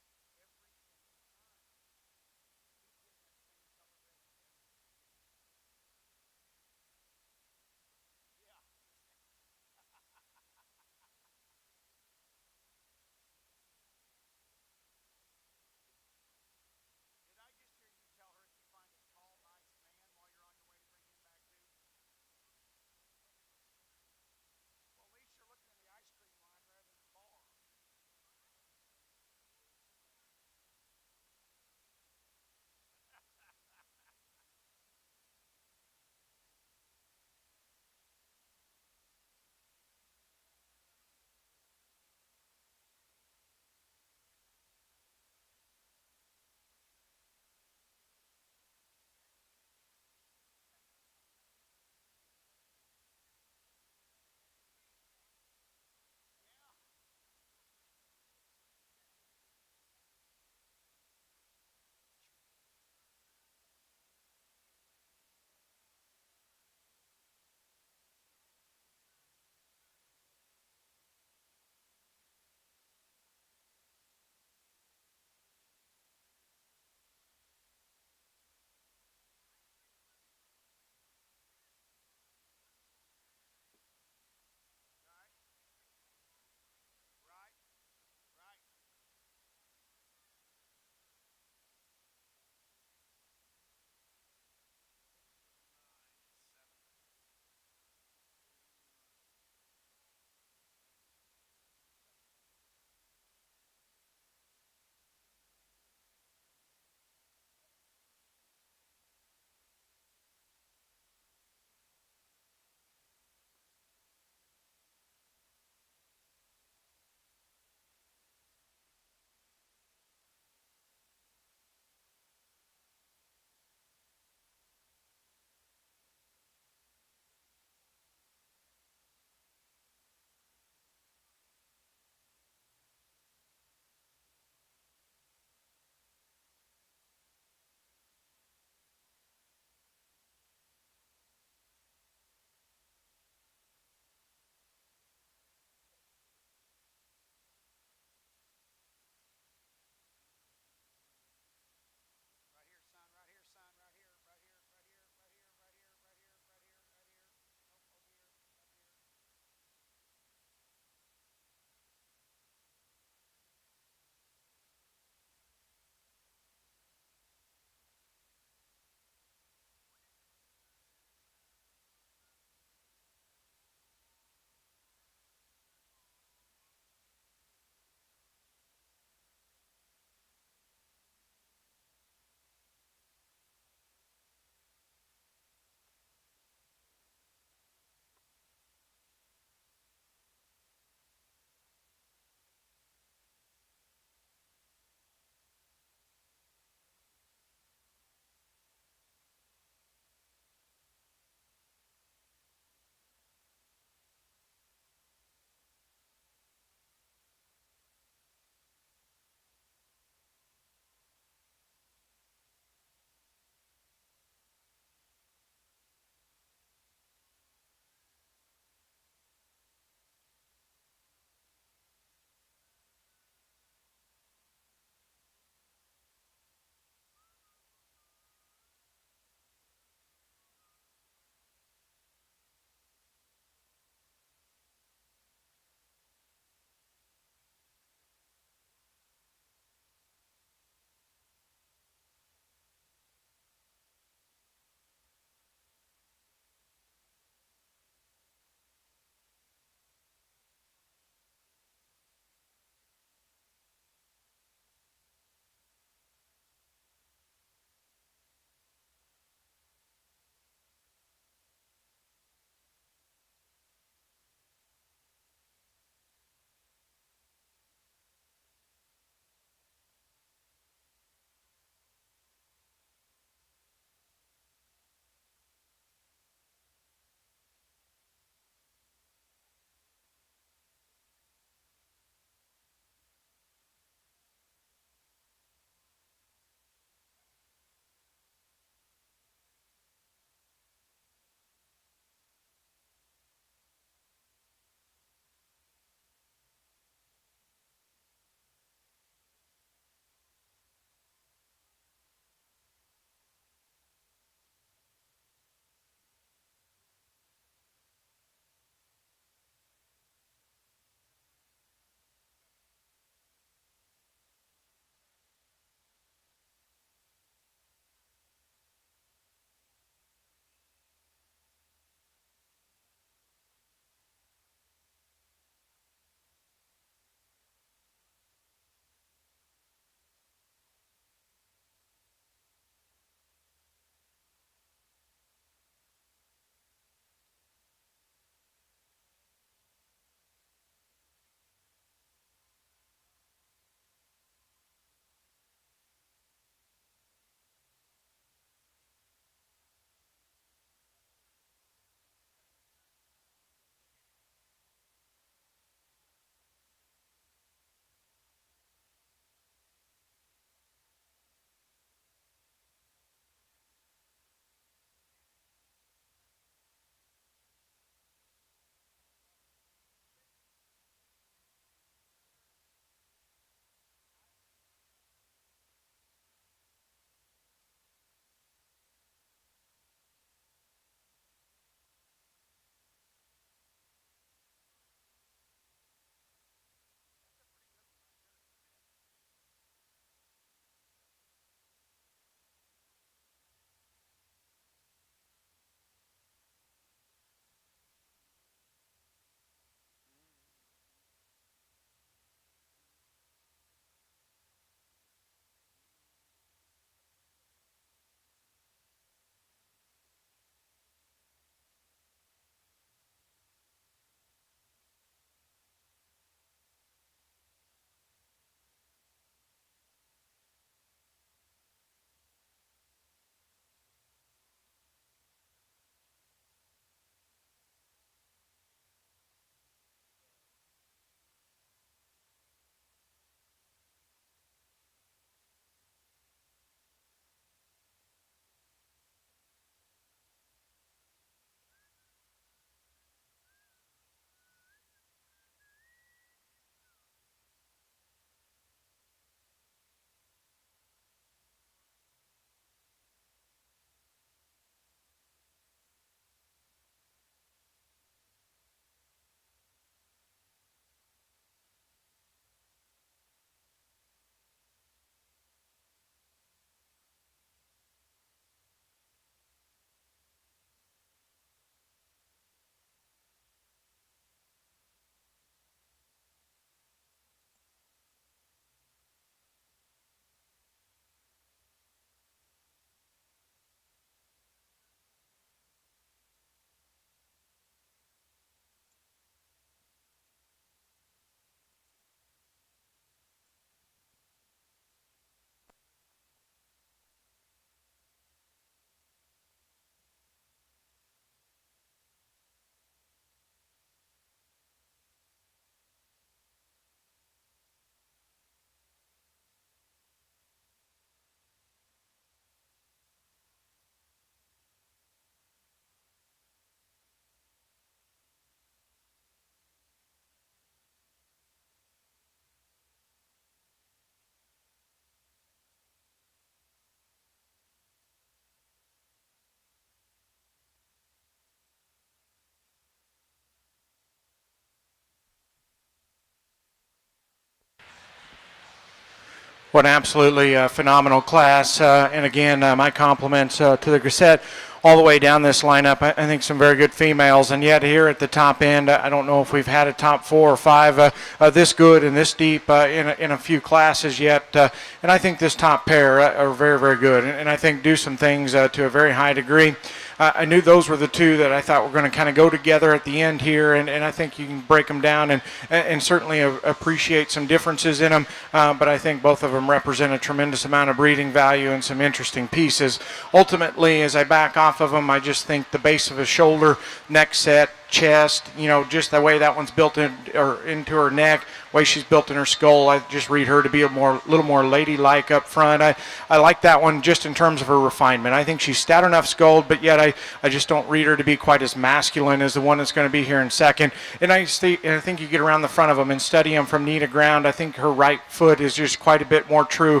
What an absolutely phenomenal class. And again, my compliments to the Grisette all the way down this lineup. I think some very good females. And yet here at the top end, I don't know if we've had a top 4 or 5 this good and this deep in a few classes yet. And I think this top pair are very, very good. And I think do some things to a very high degree. I knew those were the two that I thought were going to kind of go together at the end here, and I think you can break them down and certainly appreciate some differences in them, but I think both of them represent a tremendous amount of breeding value and some interesting pieces. Ultimately, as I back off of them, I just think the base of his shoulder, neck set, chest, just the way that one's built into her neck, way she's built in her skull, I just read her to be a little more ladylike up front. I like that one just in terms of her refinement. I think she's stout enough skulled, but yet I just don't read her to be quite as masculine as the one that's going to be here in second. And I think you get around the front of them and study them from knee to ground. I think her right foot is just quite a bit more true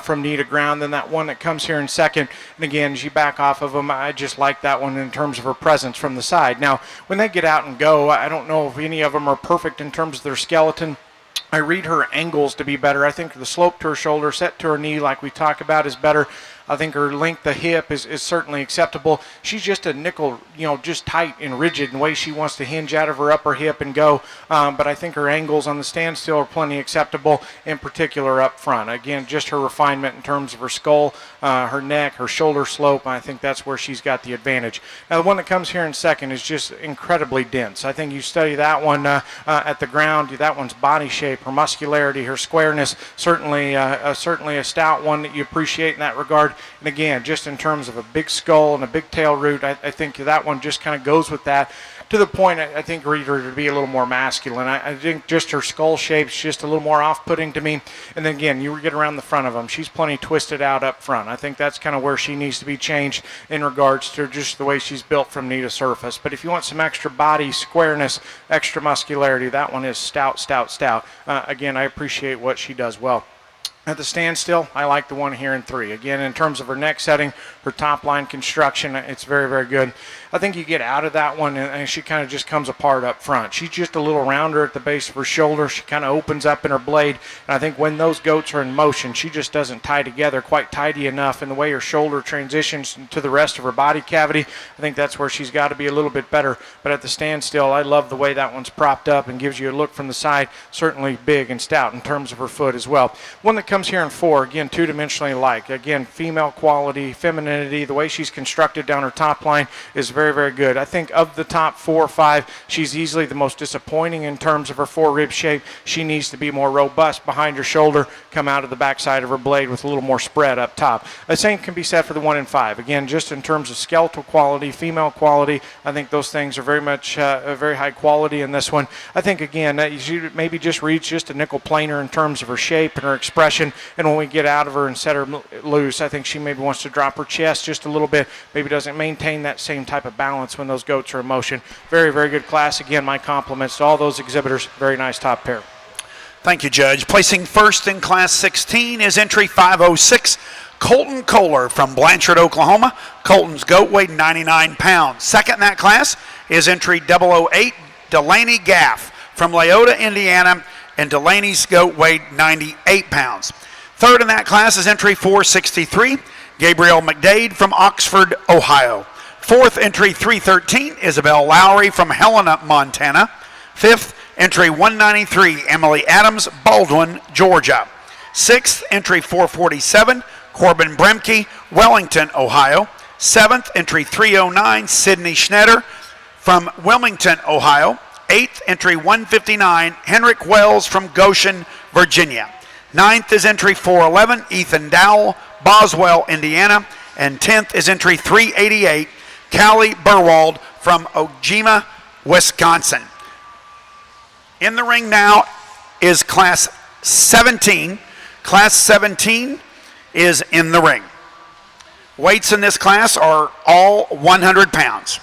from knee to ground than that one that comes here in second. And again, as you back off of them, I just like that one in terms of her presence from the side. Now, when they get out and go, I don't know if any of them are perfect in terms of their skeleton. I read her angles to be better. I think the slope to her shoulder, set to her knee, like we talk about, is better. I think her length of hip is certainly acceptable. She's just a nickel, just tight and rigid in the way she wants to hinge out of her upper hip and go. But I think her angles on the standstill are plenty acceptable, in particular up front. Again, just her refinement in terms of her skull, her neck, her shoulder slope. I think that's where she's got the advantage. Now, the one that comes here in second is just incredibly dense. I think you study that one at the ground. That one's body shape, her muscularity, her squareness, certainly a stout one that you appreciate in that regard. And again, just in terms of a big skull and a big tail root, I think that one just kind of goes with that. To the point, I think read her to be a little more masculine. I think just her skull shape's just a little more off-putting to me. And then again, you get around the front of them. She's plenty twisted out up front. I think that's kind of where she needs to be changed in regards to just the way she's built from knee to surface. But if you want some extra body squareness, extra muscularity, that one is stout, stout, stout. Again, I appreciate what she does well. At the standstill, I like the one here in 3. Again, in terms of her neck setting, her top line construction, it's very, very good. I think you get out of that one and she kind of just comes apart up front. She's just a little rounder at the base of her shoulder. She kind of opens up in her blade. And I think when those goats are in motion, she just doesn't tie together quite tidy enough. And the way her shoulder transitions to the rest of her body cavity, I think that's where she's got to be a little bit better. But at the standstill, I love the way that one's propped up and gives you a look from the side. Certainly big and stout in terms of her foot as well. One that comes here in 4, again, two-dimensionally like. Again, female quality, femininity, the way she's constructed down her top line is very, very good. I think of the top 4 or 5, she's easily the most disappointing in terms of her forerib shape. She needs to be more robust behind her shoulder, come out of the backside of her blade with a little more spread up top. The same can be said for the 1 and 5. Again, just in terms of skeletal quality, female quality, I think those things are very much very high quality in this one. I think, again, she maybe just reads just a nickel planer in terms of her shape and her expression, and when we get out of her and set her loose, I think she maybe wants to drop her chest just a little bit, maybe doesn't maintain that same type of balance when those goats are in motion. Very, very good class. Again, my compliments to all those exhibitors. Very nice top pair. Thank you, Judge. Placing first in Class 16 is entry 506, Colton Kohler from Blanchard, Oklahoma. Colton's goat weighed 99 pounds. Second in that class is entry 008, Delaney Gaff from Leota, Indiana, and Delaney's goat weighed 98 pounds. Third in that class is entry 463, Gabrielle McDade from Oxford, Ohio. Fourth, entry 313, Isabel Lowry from Helena, Montana. Fifth, entry 193, Emily Adams, Baldwin, Georgia. Sixth, entry 447, Corbin Bremke, Wellington, Ohio. Seventh, entry 309, Sydney Schneider from Wilmington, Ohio. Eighth, entry 159, Henrik Wells from Goshen, Virginia. Ninth is entry 411, Ethan Dowell, Boswell, Indiana. And 10th is entry 388, Callie Burwald from Ojima, Wisconsin. In the ring now is Class 17. Class 17 is in the ring. Weights in this class are all 100 pounds.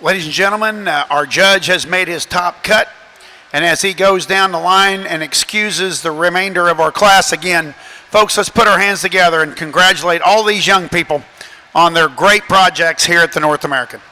Ladies and gentlemen, our judge has made his top cut, and as he goes down the line and excuses the remainder of our class again, folks, let's put our hands together and congratulate all these young people on their great projects here at the North American.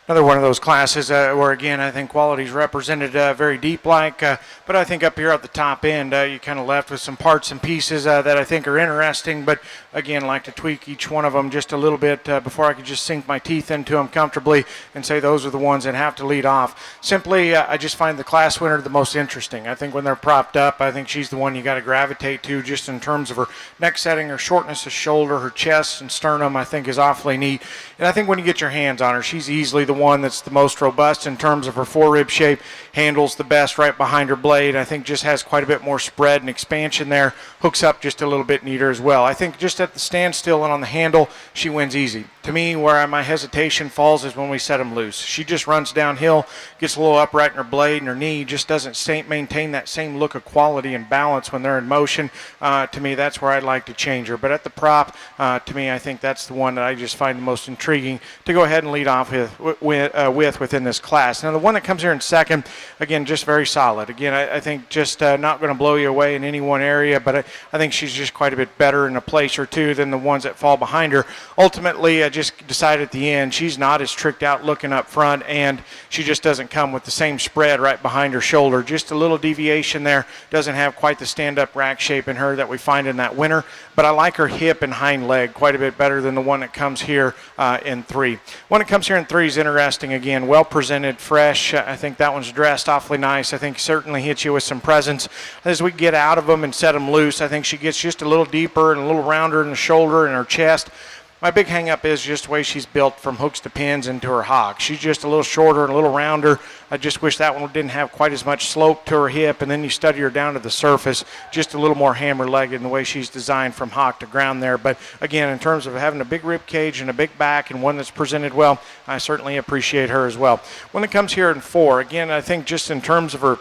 Another one of those classes where, again, I think quality is represented very deep but I think up here at the top end, you kind of left with some parts and pieces that I think are interesting, but again, like to tweak each one of them just a little bit before I could just sink my teeth into them comfortably and say those are the ones that have to lead off. Simply, I just find the class winner the most interesting. I think when they're propped up, I think she's the one you got to gravitate to just in terms of her neck setting, her shortness of shoulder, her chest and sternum, I think is awfully neat. And I think when you get your hands on her, she's easily the one that's the most robust in terms of her forerib shape, handles the best right behind her blade. I think just has quite a bit more spread and expansion there, hooks up just a little bit neater as well. I think just at the standstill and on the handle, she wins easy. To me, where my hesitation falls is when we set them loose. She just runs downhill, gets a little upright in her blade and her knee, just doesn't maintain that same look of quality and balance when they're in motion. To me, that's where I'd like to change her. But at the prop, to me, I think that's the one that I just find the most intriguing to go ahead and lead off with within this class. Now, the one that comes here in second, again, just very solid. Again, I think just not going to blow you away in any one area, but I think she's just quite a bit better in a place or two than the ones that fall behind her. Ultimately, I just decided at the end she's not as tricked out looking up front, and she just doesn't come with the same spread right behind her shoulder. Just a little deviation there. Doesn't have quite the stand-up rack shape in her that we find in that winner, but I like her hip and hind leg quite a bit better than the one that comes here in 3. One that comes here in 3 is interesting. Again, well presented, fresh. I think that one's dressed awfully nice. I think certainly hits you with some presence. As we get out of them and set them loose, I think she gets just a little deeper and a little rounder in the shoulder and her chest. My big hang-up is just the way she's built from hooks to pins into her hock. She's just a little shorter and a little rounder. I just wish that one didn't have quite as much slope to her hip, and then you study her down to the surface, just a little more hammer-legged in the way she's designed from hock to ground there. But again, in terms of having a big rib cage and a big back and one that's presented well, I certainly appreciate her as well. When it comes here in 4, again, I think just in terms of her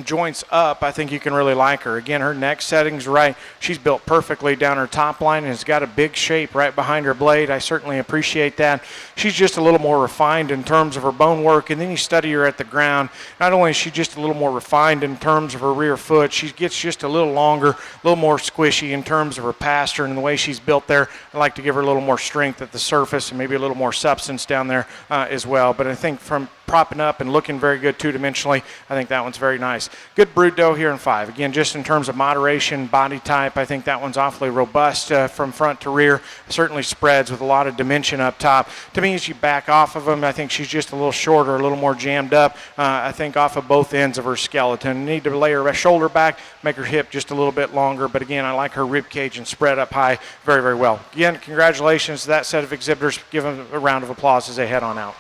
joints up, I think you can really like her. Again, her neck setting's right. She's built perfectly down her top line and has got a big shape right behind her blade. I certainly appreciate that. She's just a little more refined in terms of her bone work, and then you study her at the ground. Not only is she just a little more refined in terms of her rear foot, she gets just a little longer, a little more squishy in terms of her pastern and the way she's built there. I like to give her a little more strength at the surface and maybe a little more substance down there as well. But I think from propping up and looking very good two-dimensionally, I think that one's very nice. Good brood doe here in 5. Again, just in terms of moderation, body type, I think that one's awfully robust from front to rear. Certainly spreads with a lot of dimension up top. To me, as you back off of them, I think she's just a little shorter, a little more jammed up, I think off of both ends of her skeleton. Need to lay her shoulder back, make her hip just a little bit longer, but again, I like her rib cage and spread up high very, very well. Again, congratulations to that set of exhibitors. Give them a round of applause as they head on out.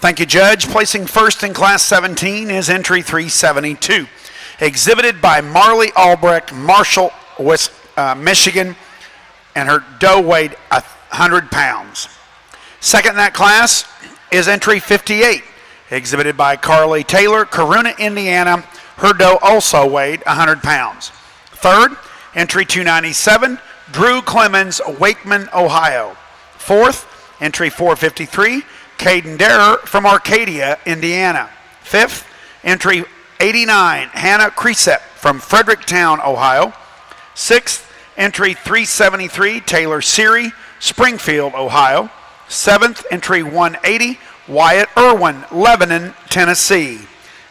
Thank you, Judge. Placing first in Class 17 is entry 372, exhibited by Marley Albrecht, Marshall, Michigan, and her doe weighed 100 pounds. Second in that class is entry 58, exhibited by Carly Taylor, Corunna, Indiana. Her doe also weighed 100 pounds. Third, entry 297, Drew Clemens, Wakeman, Ohio. Fourth, entry 453, Caden Derer from Arcadia, Indiana. Fifth, entry 89, Hannah Cresep from Fredericktown, Ohio. Sixth, entry 373, Taylor Seary, Springfield, Ohio. Seventh, entry 180, Wyatt Irwin, Lebanon, Tennessee.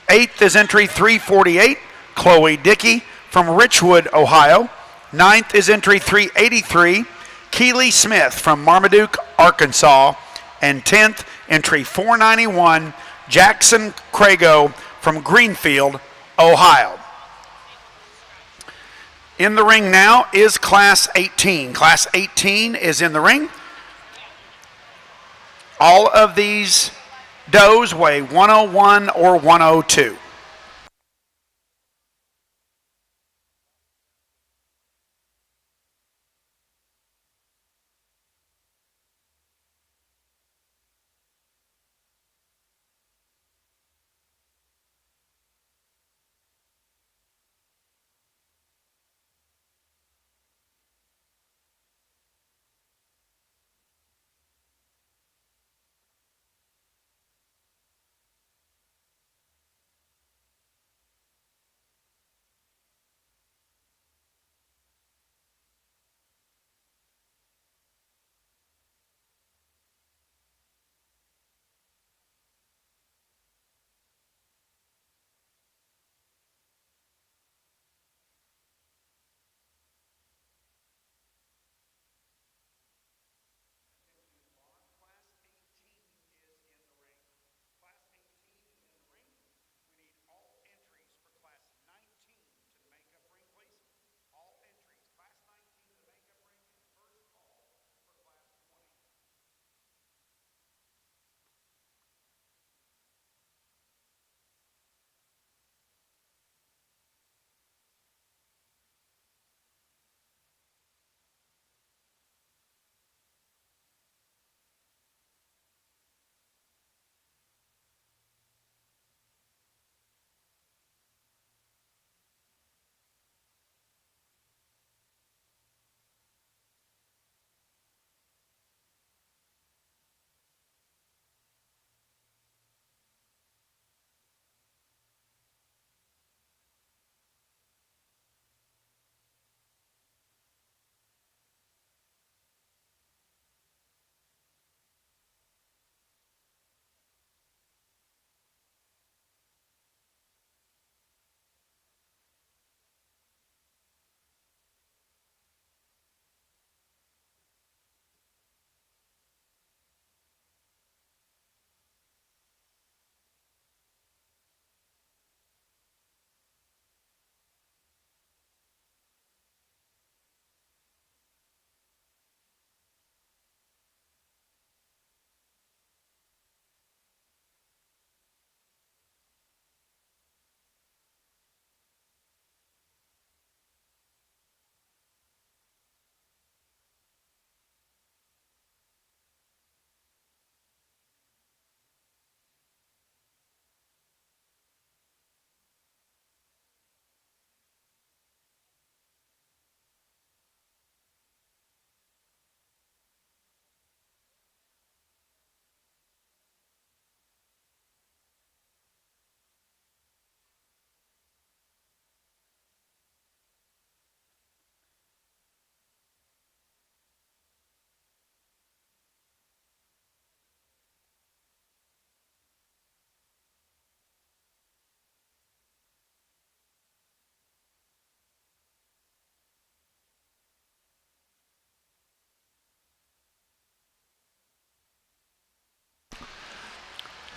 Eighth is entry 348, Chloe Dickey from Richwood, Ohio. Ninth is entry 383, Keely Smith from Marmaduke, Arkansas. And 10th, entry 491, Jackson Crago from Greenfield, Ohio. In the ring now is Class 18. Class 18 is in the ring. All of these does weigh 101 or 102.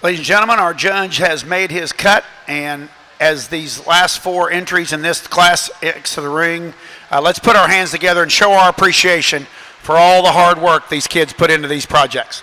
Ladies and gentlemen, our judge has made his cut, and as these last 4 entries in this class exit the ring, let's put our hands together and show our appreciation for all the hard work these kids put into these projects.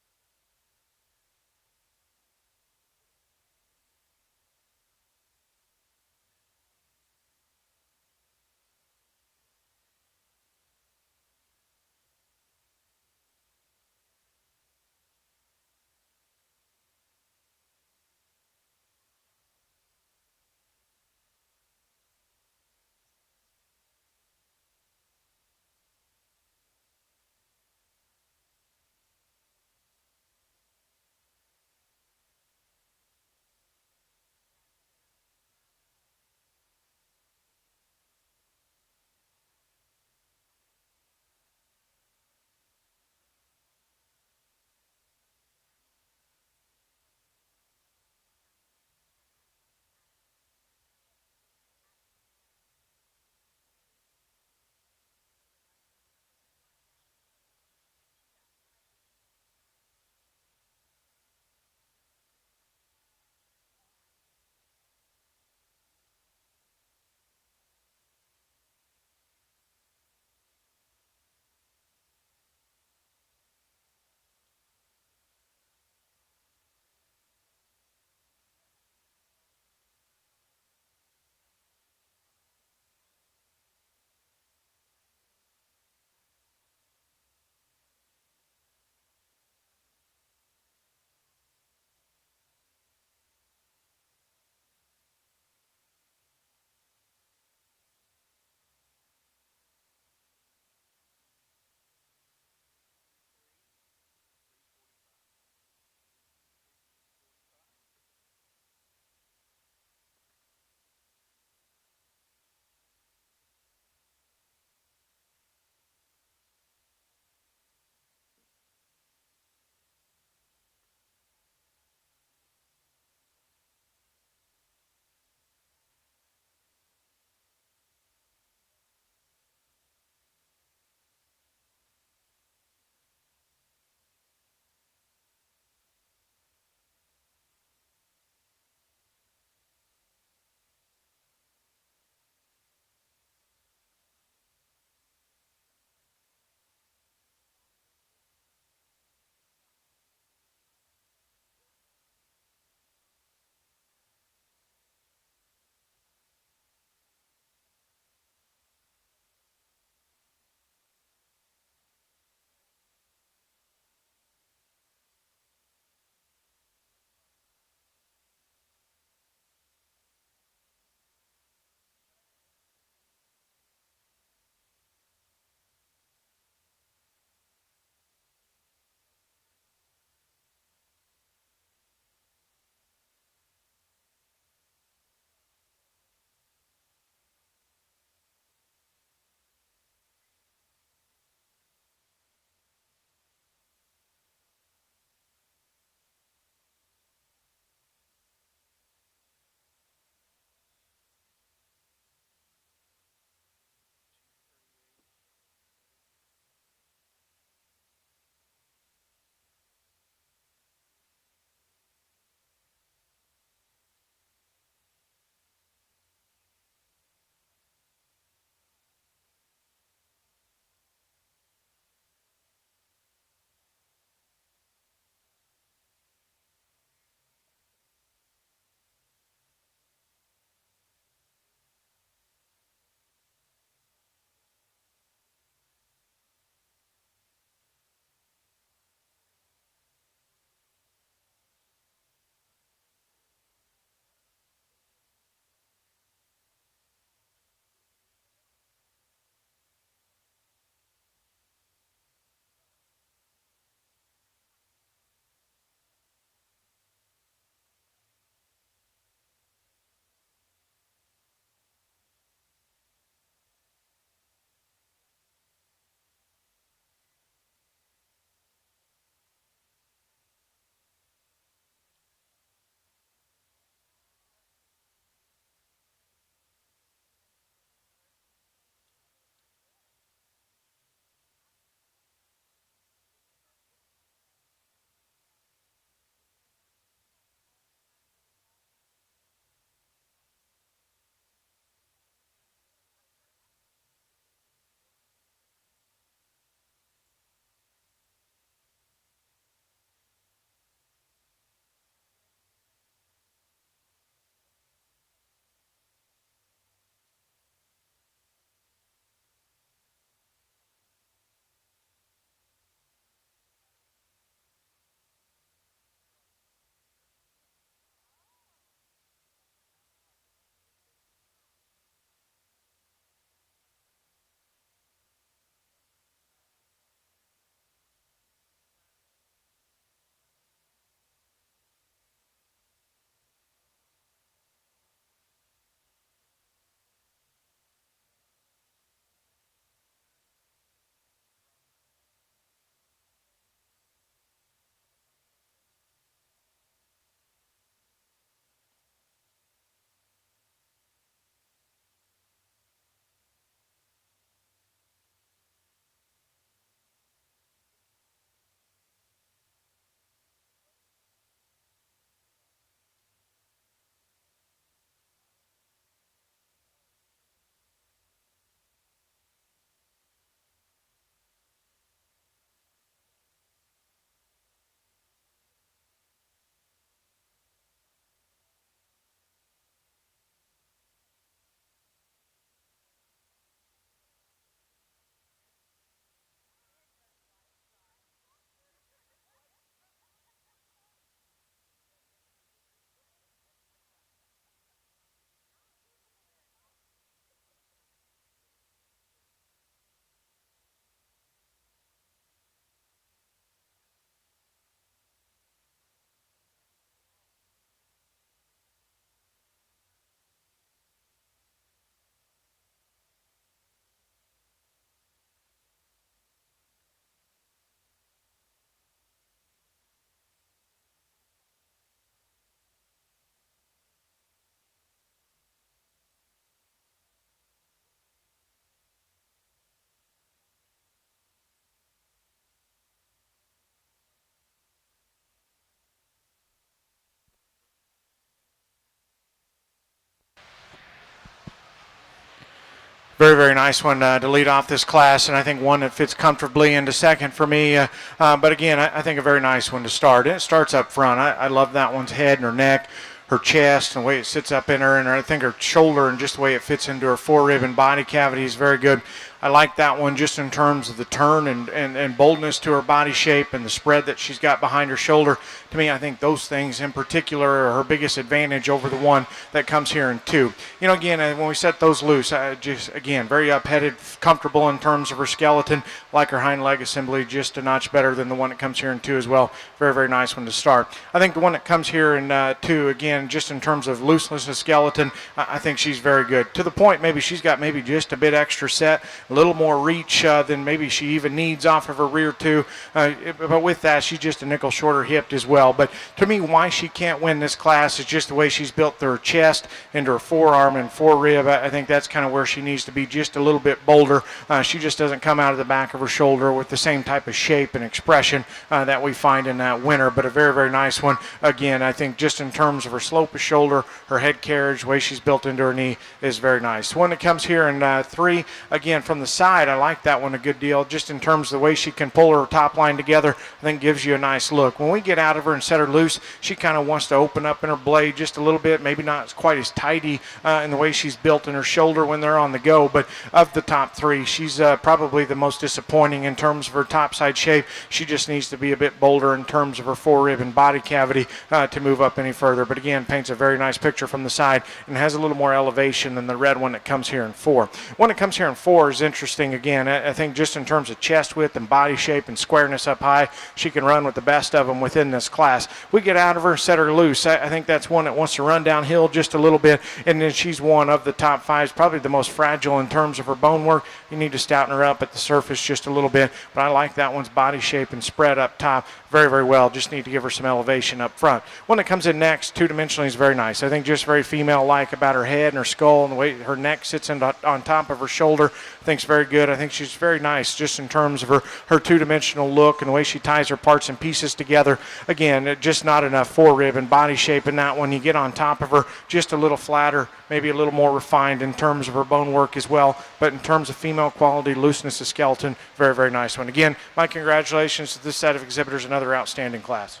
Very, very nice one to lead off this class, and I think one that fits comfortably into second for me. But again, I think a very nice one to start. And it starts up front. I love that one's head and her neck, her chest, and the way it sits up in her, and I think her shoulder and just the way it fits into her forerib and body cavity is very good. I like that one just in terms of the turn and boldness to her body shape and the spread that she's got behind her shoulder. To me, I think those things in particular are her biggest advantage over the one that comes here in 2. You know, again, when we set those loose, just, again, very up-headed, comfortable in terms of her skeleton, like her hind leg assembly, just a notch better than the one that comes here in 2 as well. Very, very nice one to start. I think the one that comes here in 2, again, just in terms of looseness of skeleton, I think she's very good. To the point, maybe she's got maybe just a bit extra set, a little more reach than maybe she even needs off of her rear 2. But with that, she's just a nickel shorter hipped as well. But to me, why she can't win this class is just the way she's built her chest into her forearm and forerib. I think that's kind of where she needs to be just a little bit bolder. She just doesn't come out of the back of her shoulder with the same type of shape and expression that we find in that winner. But a very, very nice one. Again, I think just in terms of her slope of shoulder, her head carriage, the way she's built into her knee is very nice. One that comes here in 3, again, from the side, I like that one a good deal, just in terms of the way she can pull her top line together. I think gives you a nice look. When we get out of her and set her loose, she kind of wants to open up in her blade just a little bit, maybe not quite as tidy in the way she's built in her shoulder when they're on the go, but of the top 3, she's probably the most disappointing in terms of her top side shape. She just needs to be a bit bolder in terms of her forerib and body cavity to move up any further, but again, paints a very nice picture from the side and has a little more elevation than the red one that comes here in 4. One that comes here in 4 is interesting. Again, I think just in terms of chest width and body shape and squareness up high, she can run with the best of them within this class. We get out of her, set her loose. I think that's one that wants to run downhill just a little bit, and then she's one of the top 5, probably the most fragile in terms of her bone work. You need to stouten her up at the surface just a little bit, but I like that one's body shape and spread up top very, very well. Just need to give her some elevation up front. One that comes in next, 2-dimensionally, is very nice. I think just very female-like about her head and her skull and the way her neck sits on top of her shoulder. I think it's very good. I think she's very nice just in terms of her 2-dimensional look and the way she ties her parts and pieces together. Again, just not enough forerib and body shape in that one. You get on top of her just a little flatter, maybe a little more refined in terms of her bone work as well. But in terms of female quality, looseness of skeleton, very, very nice one. Again, my congratulations to this set of exhibitors, another outstanding class.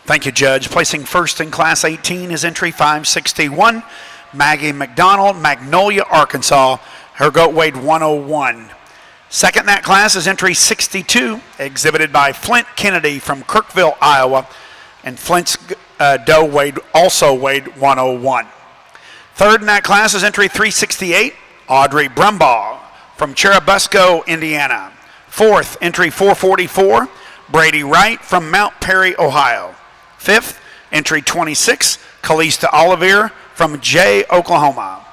Thank you, Judge. Placing first in Class 18 is entry 561, Maggie McDonald, Magnolia, Arkansas. Her goat weighed 101. Second in that class is entry 62, exhibited by Flint Kennedy from Kirkville, Iowa. And Flint's doe also weighed 101. Third in that class is entry 368, Audrey Brumbaugh from Cherubusco, Indiana. Fourth, entry 444, Brady Wright from Mount Perry, Ohio. Fifth, entry 26, Calista Olivier from Jay, Oklahoma.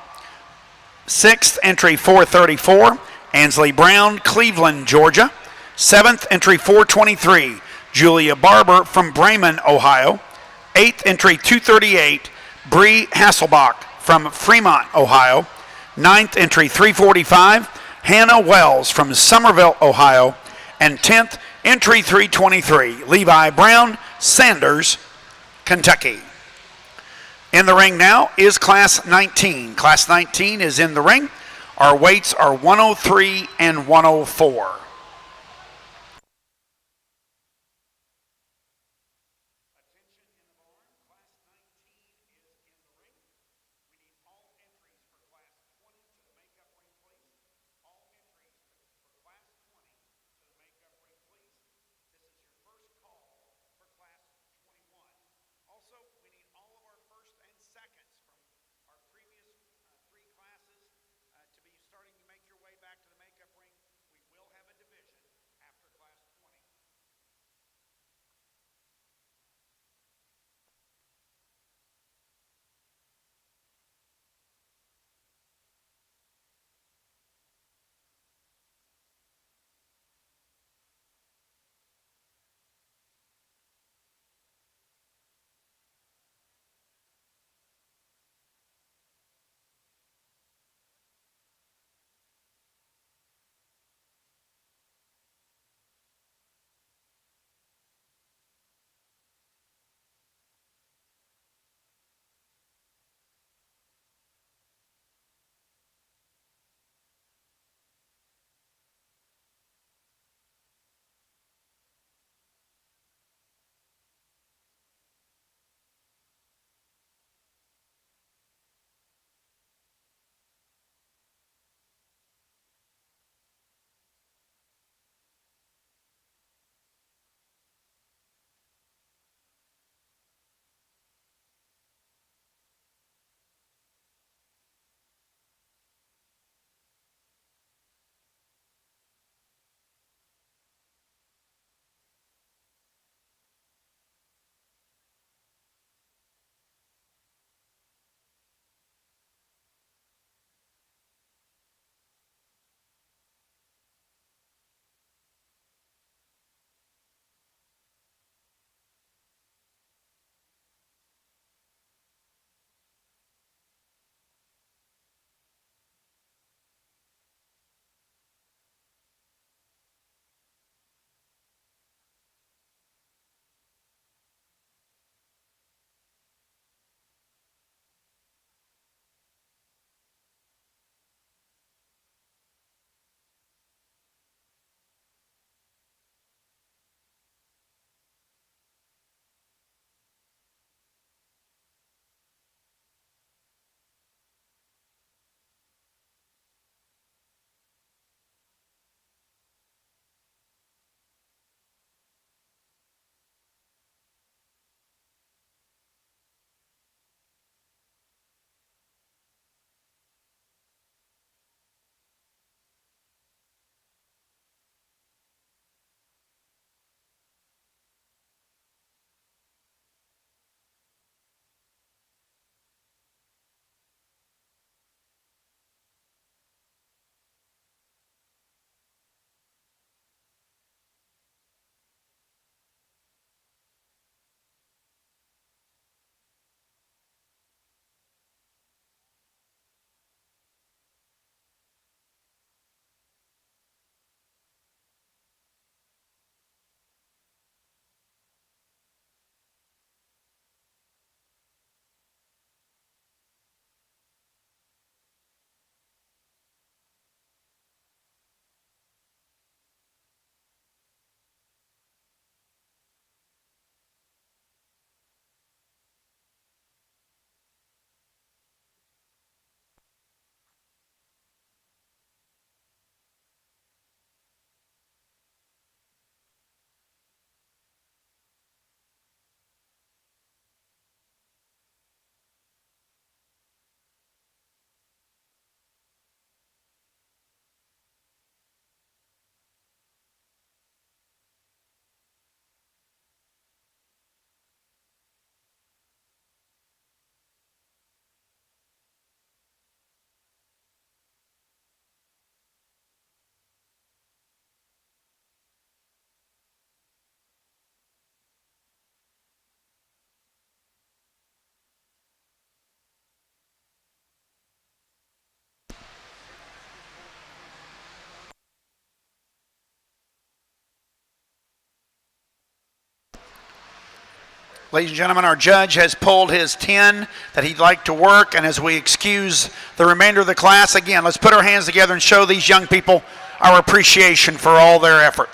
Sixth, entry 434, Ansley Brown, Cleveland, Georgia. Seventh, entry 423, Julia Barber from Bremen, Ohio. Eighth, entry 238, Bree Hasselbach from Fremont, Ohio. Ninth, entry 345, Hannah Wells from Somerville, Ohio. And 10th, entry 323, Levi Brown, Sanders, Kentucky. In the ring now is Class 19. Class 19 is in the ring. Our weights are 103 and 104. Ladies and gentlemen, our judge has pulled his 10 that he'd like to work, and as we excuse the remainder of the class, again, let's put our hands together and show these young people our appreciation for all their effort.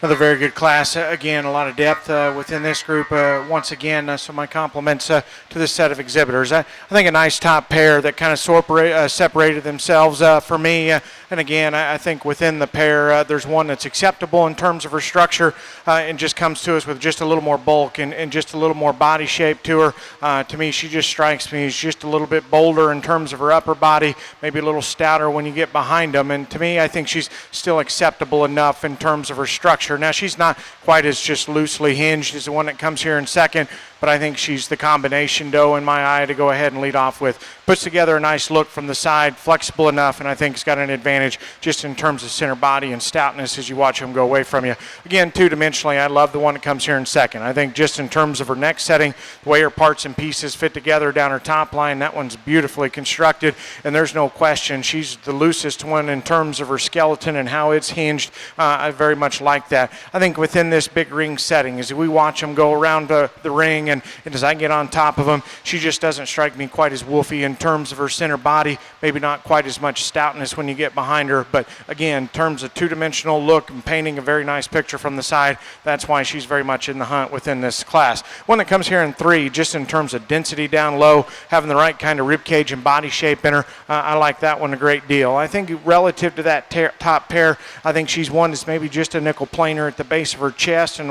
Another very good class. Again, a lot of depth within this group. Once again, so my compliments to this set of exhibitors. I think a nice top pair that kind of separated themselves for me. And again, I think within the pair, there's one that's acceptable in terms of her structure and just comes to us with just a little more bulk and just a little more body shape to her. To me, she just strikes me as just a little bit bolder in terms of her upper body, maybe a little stouter when you get behind them. And to me, I think she's still acceptable enough in terms of her structure. Now, she's not quite as just loosely hinged as the one that comes here in second, but I think she's the combination doe in my eye to go ahead and lead off with. Puts together a nice look from the side, flexible enough, and I think it's got an advantage just in terms of center body and stoutness as you watch them go away from you. Again, two-dimensionally, I love the one that comes here in second. I think just in terms of her neck setting, the way her parts and pieces fit together down her top line, that one's beautifully constructed, and there's no question she's the loosest one in terms of her skeleton and how it's hinged. I very much like that. I think within this big ring setting, as we watch them go around the ring and as I get on top of them, she just doesn't strike me quite as woofy in terms of her center body, maybe not quite as much stoutness when you get behind her, but again, in terms of two-dimensional look and painting a very nice picture from the side, that's why she's very much in the hunt within this class. One that comes here in three, just in terms of density down low, having the right kind of rib cage and body shape in her, I like that one a great deal. I think relative to that top pair, I think she's one that's maybe just a nickel planer at the base of her chest and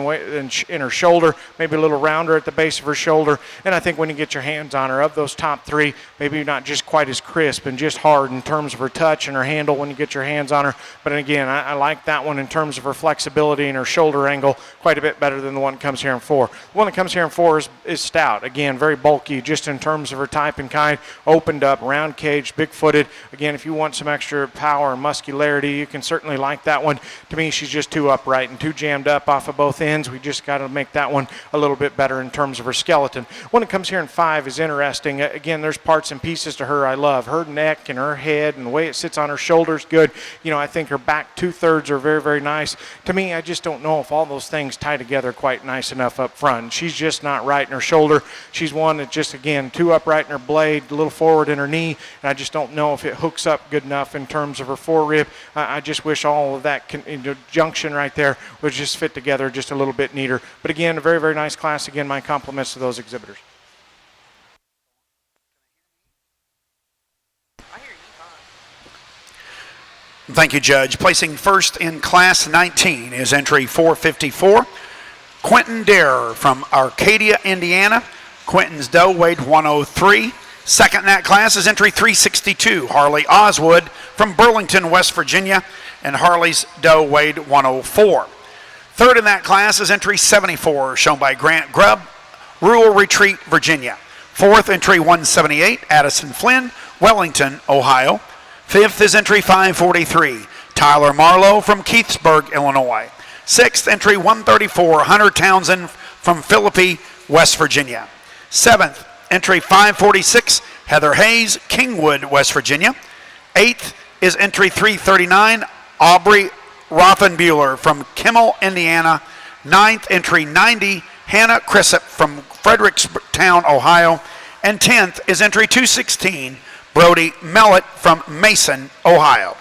in her shoulder, maybe a little rounder at the base of her shoulder, and I think when you get your hands on her, of those top three, maybe not just quite as crisp and just hard in terms of her touch and her handle when you get your hands on her, but again, I like that one in terms of her flexibility and her shoulder angle quite a bit better than the one that comes here in four. The one that comes here in four is stout, again, very bulky just in terms of her type and kind, opened up, round cage, big-footed. Again, if you want some extra power and muscularity, you can certainly like that one. To me, she's just too upright and too jammed up off of both ends. We just got to make that one a little bit better in terms of her skeleton. When it comes here in five is interesting. Again, there's parts and pieces to her I love. Her neck and her head and the way it sits on her shoulders, good. You know, I think her back two-thirds are very, very nice. To me, I just don't know if all those things tie together quite nice enough up front. She's just not right in her shoulder. She's one that just, again, too upright in her blade, a little forward in her knee, and I just don't know if it hooks up good enough in terms of her forerib. I just wish all of that junction right there would just fit together just a little bit neater. But again, a very, very nice class. Again, my compliments to those exhibitors. Thank you, Judge. Placing first in Class 19 is entry 454, Quentin Dare from Arcadia, Indiana. Quentin's doe weighed 103. Second in that class is entry 362, Harley Oswood from Burlington, West Virginia, and Harley's doe weighed 104. Third in that class is entry 74, shown by Grant Grubb, Rural Retreat, Virginia. Fourth, entry 178, Addison Flynn, Wellington, Ohio. Fifth is entry 543, Tyler Marlowe from Keithsburg, Illinois. Sixth, entry 134, Hunter Townsend from Philippi, West Virginia. Seventh, entry 546, Heather Hayes, Kingwood, West Virginia. Eighth is entry 339, Aubrey Rothenbuehler from Kimmel, Indiana. Ninth, entry 90, Hannah Crisip from Fredericktown, Ohio. And 10th is entry 216, Brody Mellett from Mason, Ohio.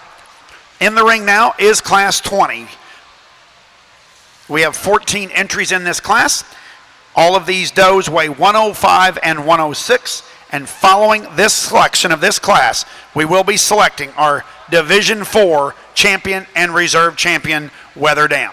In the ring now is Class 20. We have 14 entries in this class. All of these does weigh 105 and 106. And following this selection of this class, we will be selecting our Division 4 champion and reserve champion, Wether Dam.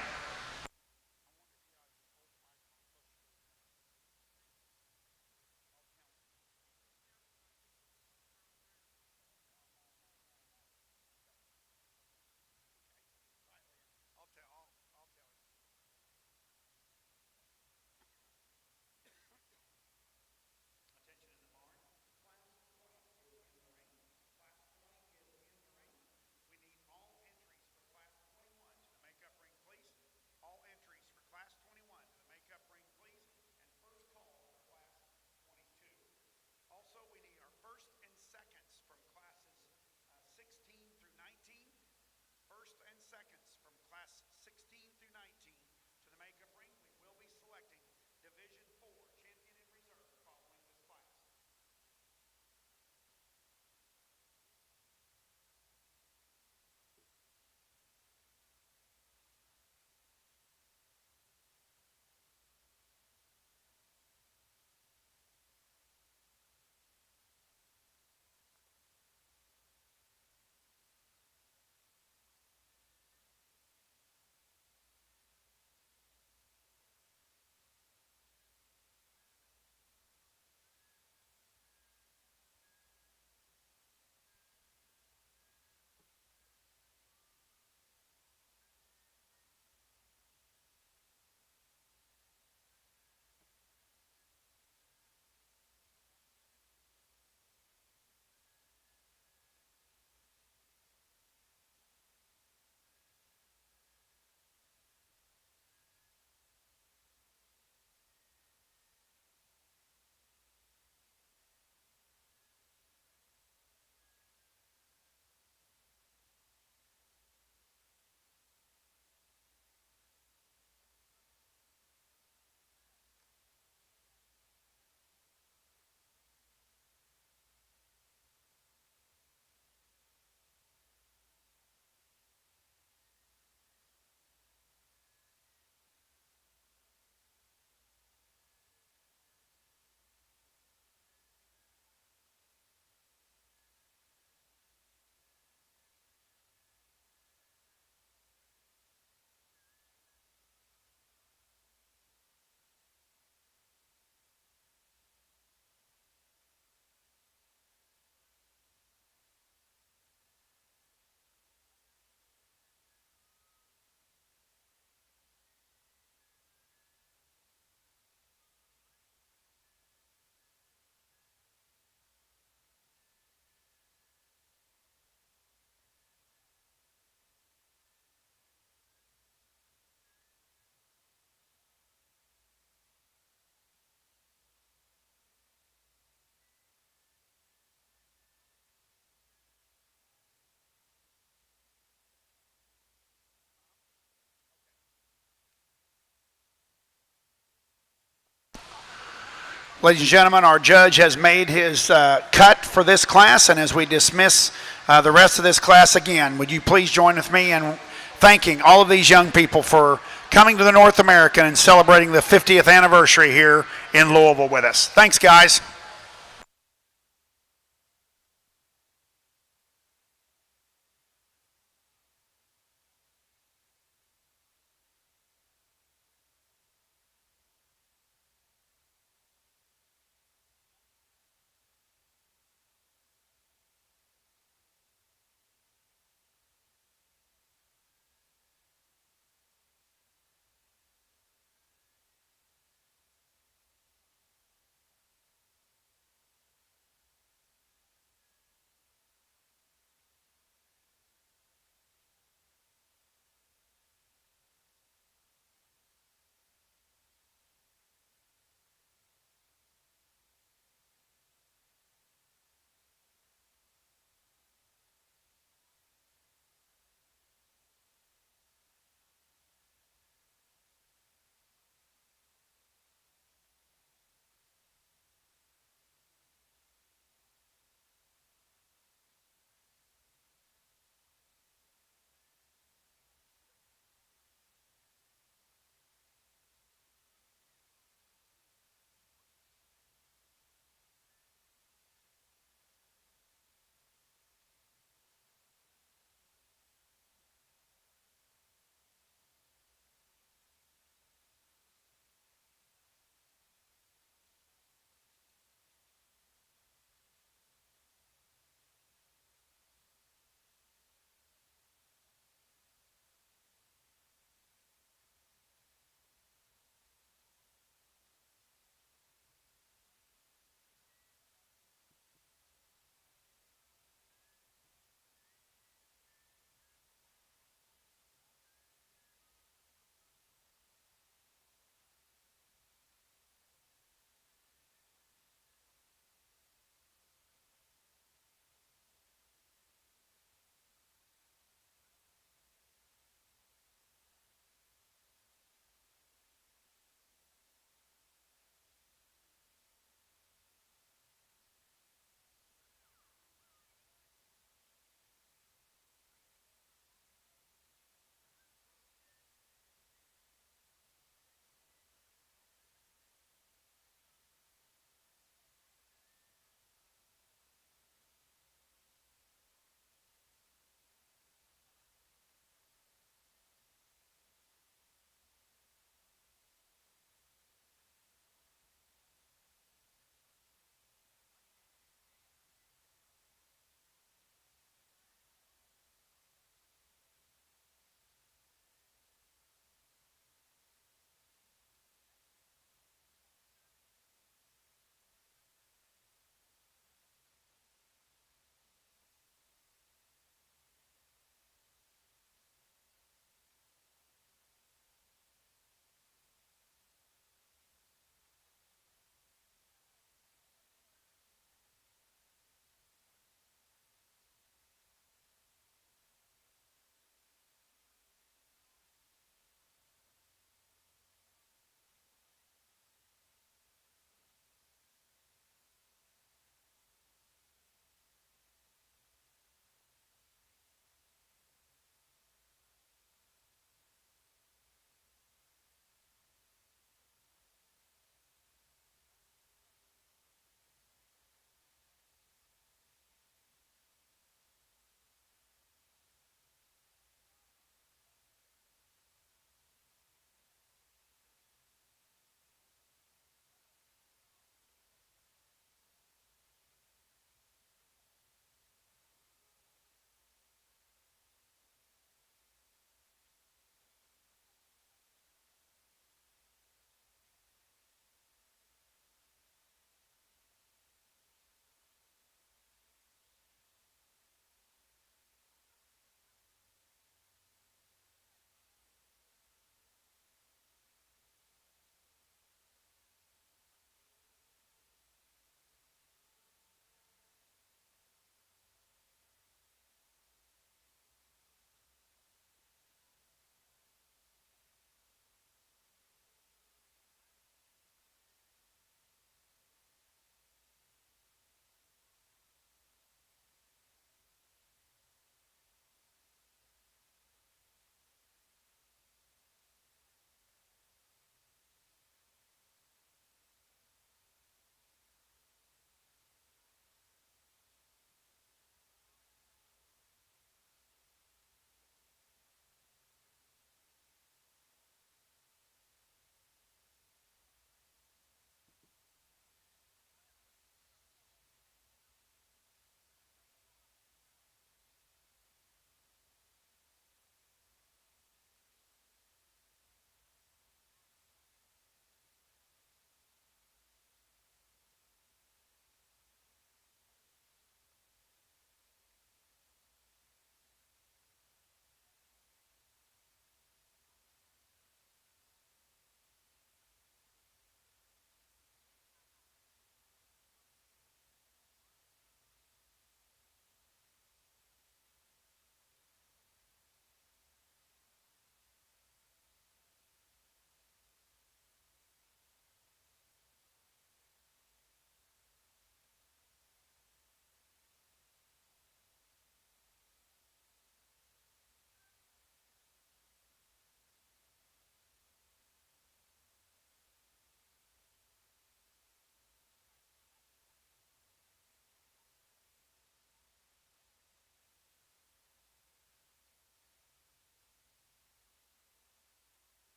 Ladies and gentlemen, our judge has made his cut for this class, and as we dismiss the rest of this class again, would you please join with me in thanking all of these young people for coming to the North American and celebrating the 50th anniversary here in Louisville with us. Thanks, guys.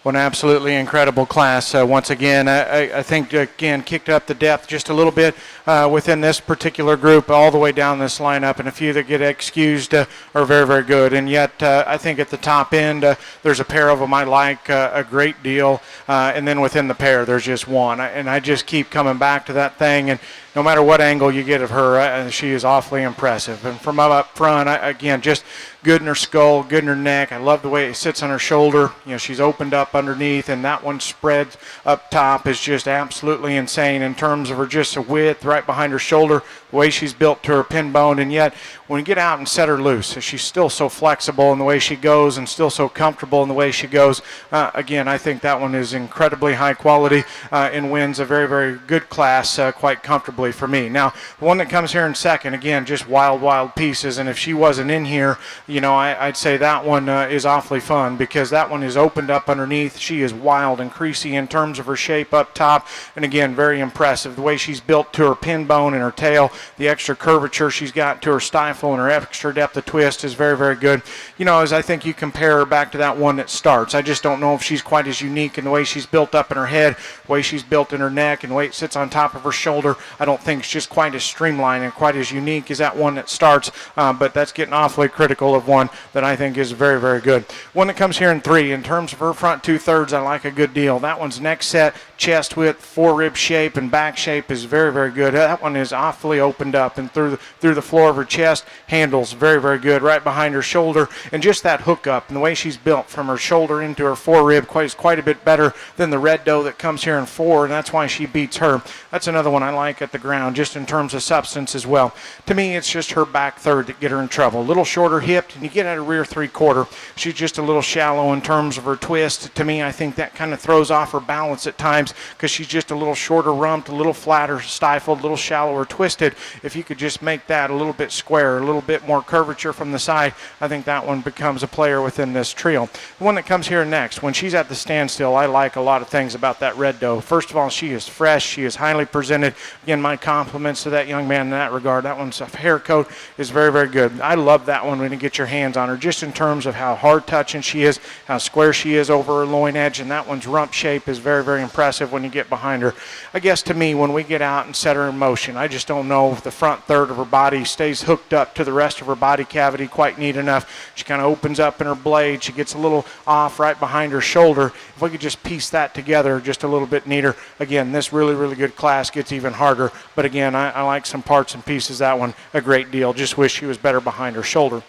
Well, an absolutely incredible class. Once again, I think, again, kicked up the depth just a little bit within this particular group, all the way down this lineup, and a few that get excused are very, very good. And yet, I think at the top end, there's a pair of them I like a great deal, and then within the pair, there's just one. And I just keep coming back to that thing, and no matter what angle you get of her, she is awfully impressive. And from up front, again, just good in her skull, good in her neck. I love the way it sits on her shoulder. You know, she's opened up underneath, and that one spread up top is just absolutely insane in terms of her just a width right behind her shoulder, the way she's built to her pin bone. And yet, when you get out and set her loose, she's still so flexible in the way she goes and still so comfortable in the way she goes. Again, I think that one is incredibly high quality and wins a very, very good class quite comfortably for me. Now, the one that comes here in second, again, just wild, wild pieces. And if she wasn't in here, you know, I'd say that one is awfully fun, because that one is opened up underneath. She is wild and creasy in terms of her shape up top, and again, very impressive. The way she's built to her pin bone and her tail, the extra curvature she's got to her stifle and her extra depth of twist is very, very good. You know, as I think you compare her back to that one that starts, I just don't know if she's quite as unique in the way she's built up in her head, the way she's built in her neck, and the way it sits on top of her shoulder. I don't think it's just quite as streamlined and quite as unique as that one that starts, but that's getting awfully critical of one that I think is very, very good. One that comes here in three, in terms of her front 2/3, I like a good deal. That one's neck set, chest width, forerib shape, and back shape is very, very good. That one is awfully opened up and through the floor of her chest. Handles very, very good right behind her shoulder, and just that hook up and the way she's built from her shoulder into her forerib is quite a bit better than the red doe that comes here in 4, and that's why she beats her. That's another one I like at the ground, just in terms of substance as well. To me, it's just her back third that get her in trouble. A little shorter hipped, and you get at her rear 3/4. She's just a little shallow in terms of her twist. To me, I think that kind of throws off her balance at times, because she's just a little shorter rumped, a little flatter stifled, a little shallower twisted. If you could just make that a little bit square, a little bit more curvature from the side, I think that one becomes a player within this trio. The one that comes here next, when she's at the standstill, I like a lot of things about that red doe. First of all, she is fresh. She is highly presented. Again, my compliments to that young man in that regard. That one's hair coat is very, very good. I love that one when you get your hands on her, just in terms of how hard touching she is, how square she is over her loin edge, and that one's rump shape is very, very impressive when you get behind her. I guess to me, when we get out and set her in motion, I just don't know if the front third of her body stays hooked up to the rest of her body cavity quite neat enough. She kind of opens up in her blade. She gets a little off right behind her shoulder. If we could just piece that together just a little bit neater, again, this really, really good class gets even harder. But again, I like some parts and pieces. That one a great deal. Just wish she was better behind her shoulder.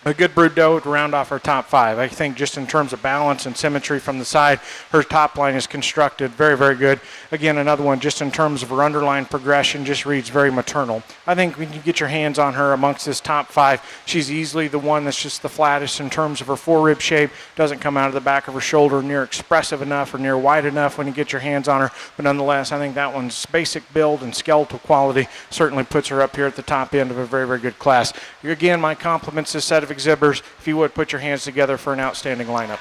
A good brood doe to round off her top 5. I think just in terms of balance and symmetry from the side, her top line is constructed very, very good. Again, another one just in terms of her underline progression just reads very maternal. I think when you get your hands on her amongst this top 5, she's easily the one that's just the flattest in terms of her forerib shape. Doesn't come out of the back of her shoulder near expressive enough or near wide enough when you get your hands on her. But nonetheless, I think that one's basic build and skeletal quality certainly puts her up here at the top end of a very, very good class. Again, my compliments to this set of exhibitors. If you would put your hands together for an outstanding lineup.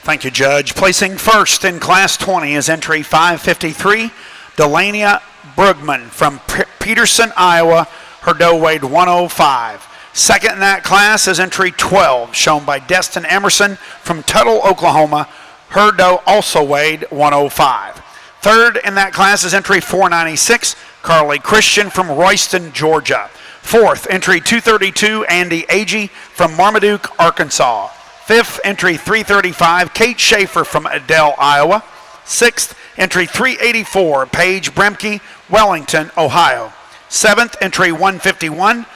Thank you, Judge. Placing first in Class 20 is entry 553, Delania Brugman from Peterson, Iowa. Her doe weighed 105. Second in that class is entry 12, shown by Destin Emerson from Tuttle, Oklahoma. Her doe also weighed 105. Third in that class is entry 496, Carly Christian from Royston, Georgia. Fourth, entry 232, Andy Agee from Marmaduke, Arkansas. Fifth, entry 335, Kate Schaefer from Adel, Iowa. Sixth, entry 384, Paige Bremke, Wellington, Ohio. Seventh, entry 151,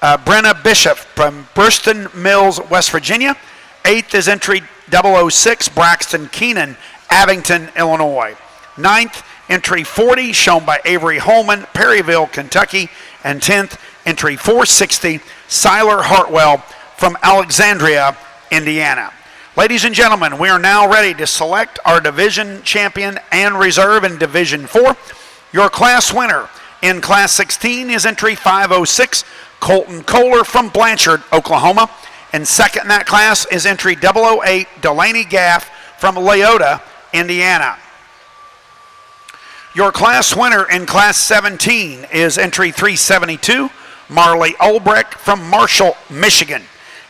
Brenna Bishop from Burston Mills, West Virginia. Eighth is entry 006, Braxton Keenan, Abington, Illinois. Ninth, entry 40, shown by Avery Holman, Perryville, Kentucky. And 10th, entry 460, Siler Hartwell from Alexandria, Indiana. Ladies and gentlemen, we are now ready to select our division champion and reserve in Division 4. Your class winner in Class 16 is entry 506, Colton Kohler from Blanchard, Oklahoma. And second in that class is entry 008, Delaney Gaff from Leota, Indiana. Your class winner in Class 17 is entry 372, Marley Ulbrecht from Marshall, Michigan.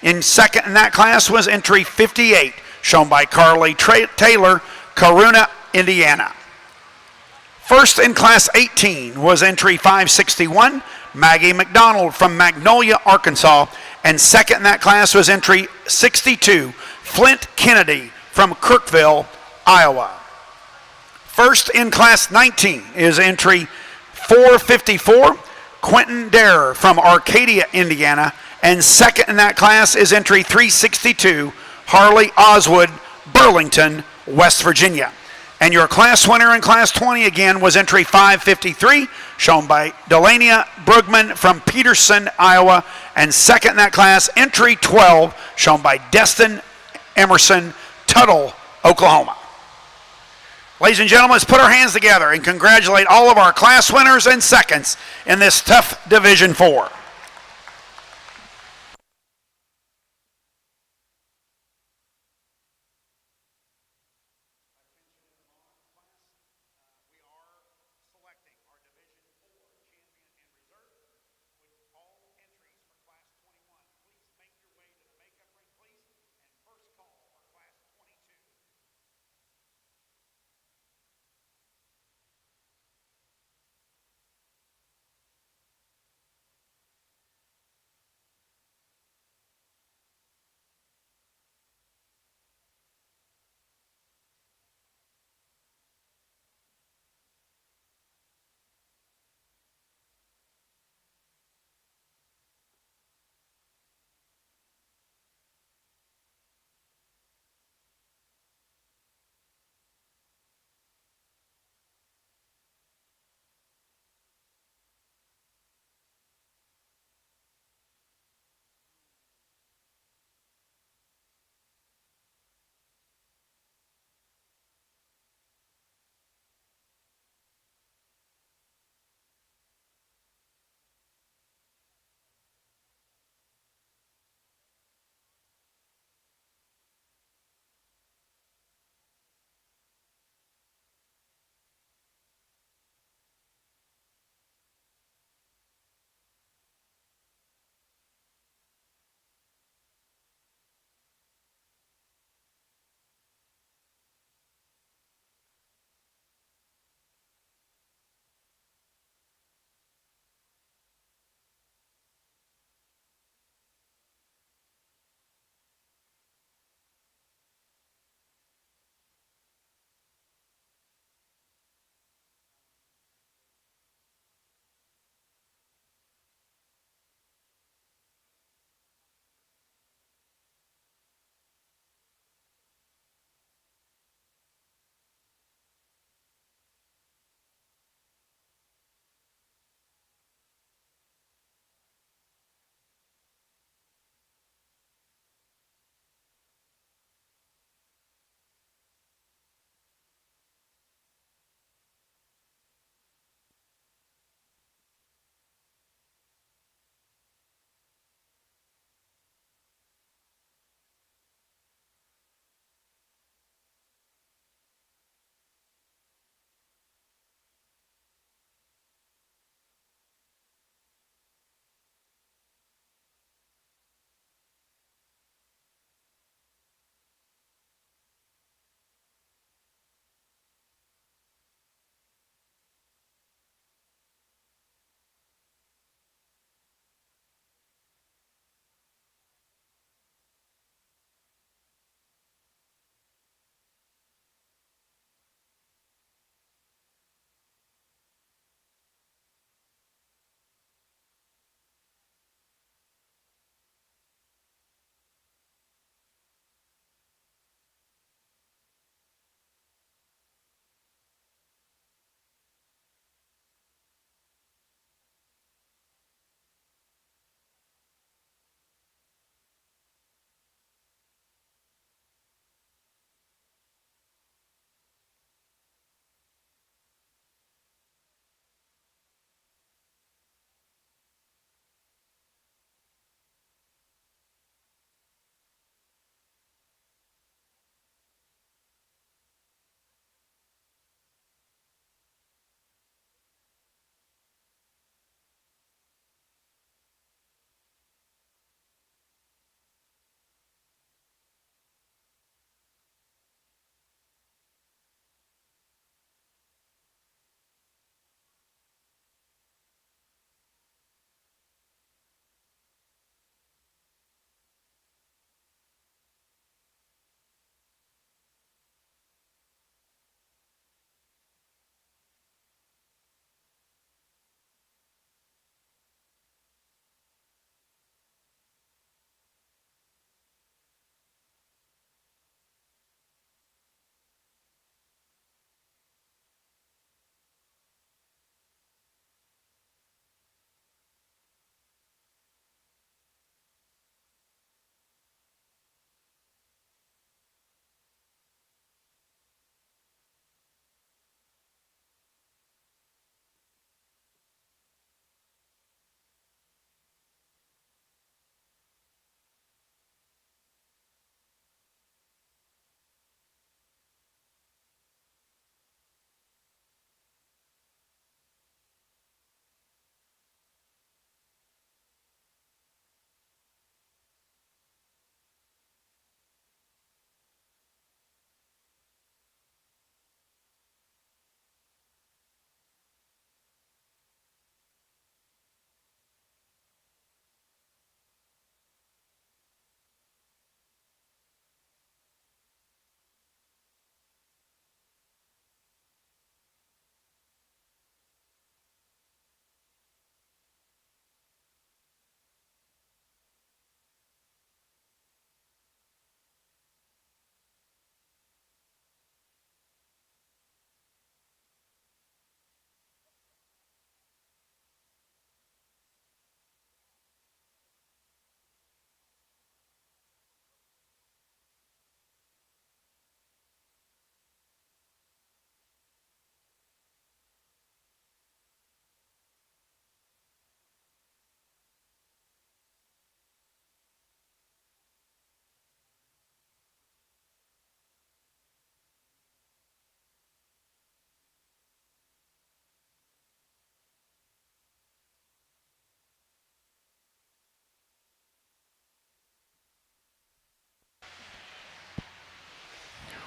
In second in that class was entry 58, shown by Carly Taylor, Corunna, Indiana. First in Class 18 was entry 561, Maggie McDonald from Magnolia, Arkansas, and second in that class was entry 62, Flint Kennedy from Kirkville, Iowa. First in Class 19 is entry 454, Quentin Darer from Arcadia, Indiana, and second in that class is entry 362, Harley Oswood, Burlington, West Virginia. And your class winner in Class 20 again was entry 553, shown by Delania Brugman from Peterson, Iowa, and second in that class, entry 12, shown by Destin Emerson, Tuttle, Oklahoma. Ladies and gentlemen, let's put our hands together and congratulate all of our class winners and seconds in this tough Division 4.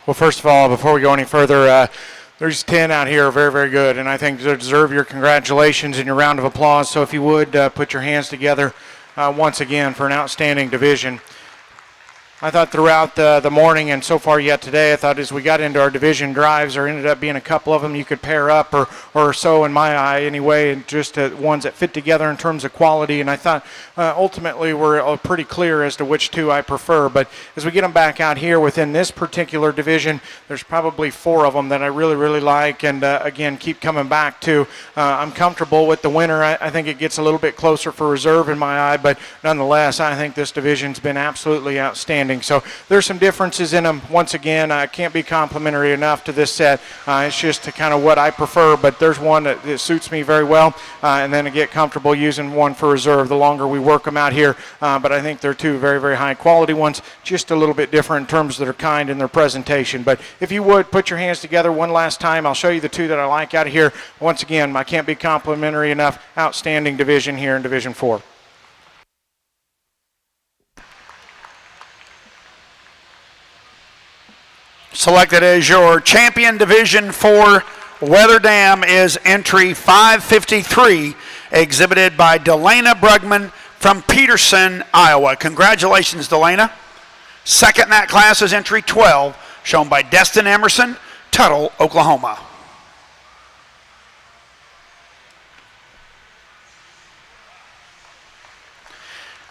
Well, first of all, before we go any further, there's 10 out here are very, very good, and I think they deserve your congratulations and your round of applause. So if you would, put your hands together once again for an outstanding division. I thought throughout the morning and so far yet today, I thought as we got into our division drives, there ended up being a couple of them you could pair up or so in my eye anyway, and just ones that fit together in terms of quality. And I thought ultimately we're pretty clear as to which two I prefer. But as we get them back out here within this particular division, there's probably 4 of them that I really, really like and again keep coming back to. I'm comfortable with the winner. I think it gets a little bit closer for reserve in my eye, but nonetheless, I think this division's been absolutely outstanding. So there's some differences in them. Once again, I can't be complimentary enough to this set. It's just kind of what I prefer, but there's one that suits me very well, and then I get comfortable using one for reserve the longer we work them out here. But I think they're 2 very, very high quality ones, just a little bit different in terms of their kind and their presentation. But if you would, put your hands together one last time. I'll show you the 2 that I like out of here. Once again, I can't be complimentary enough. Outstanding division here in Division 4. Selected as your champion Division 4 Wether Dam is entry 553, exhibited by Delana Brugman from Peterson, Iowa. Congratulations, Delana. Second in that class is entry 12, shown by Destin Emerson, Tuttle, Oklahoma.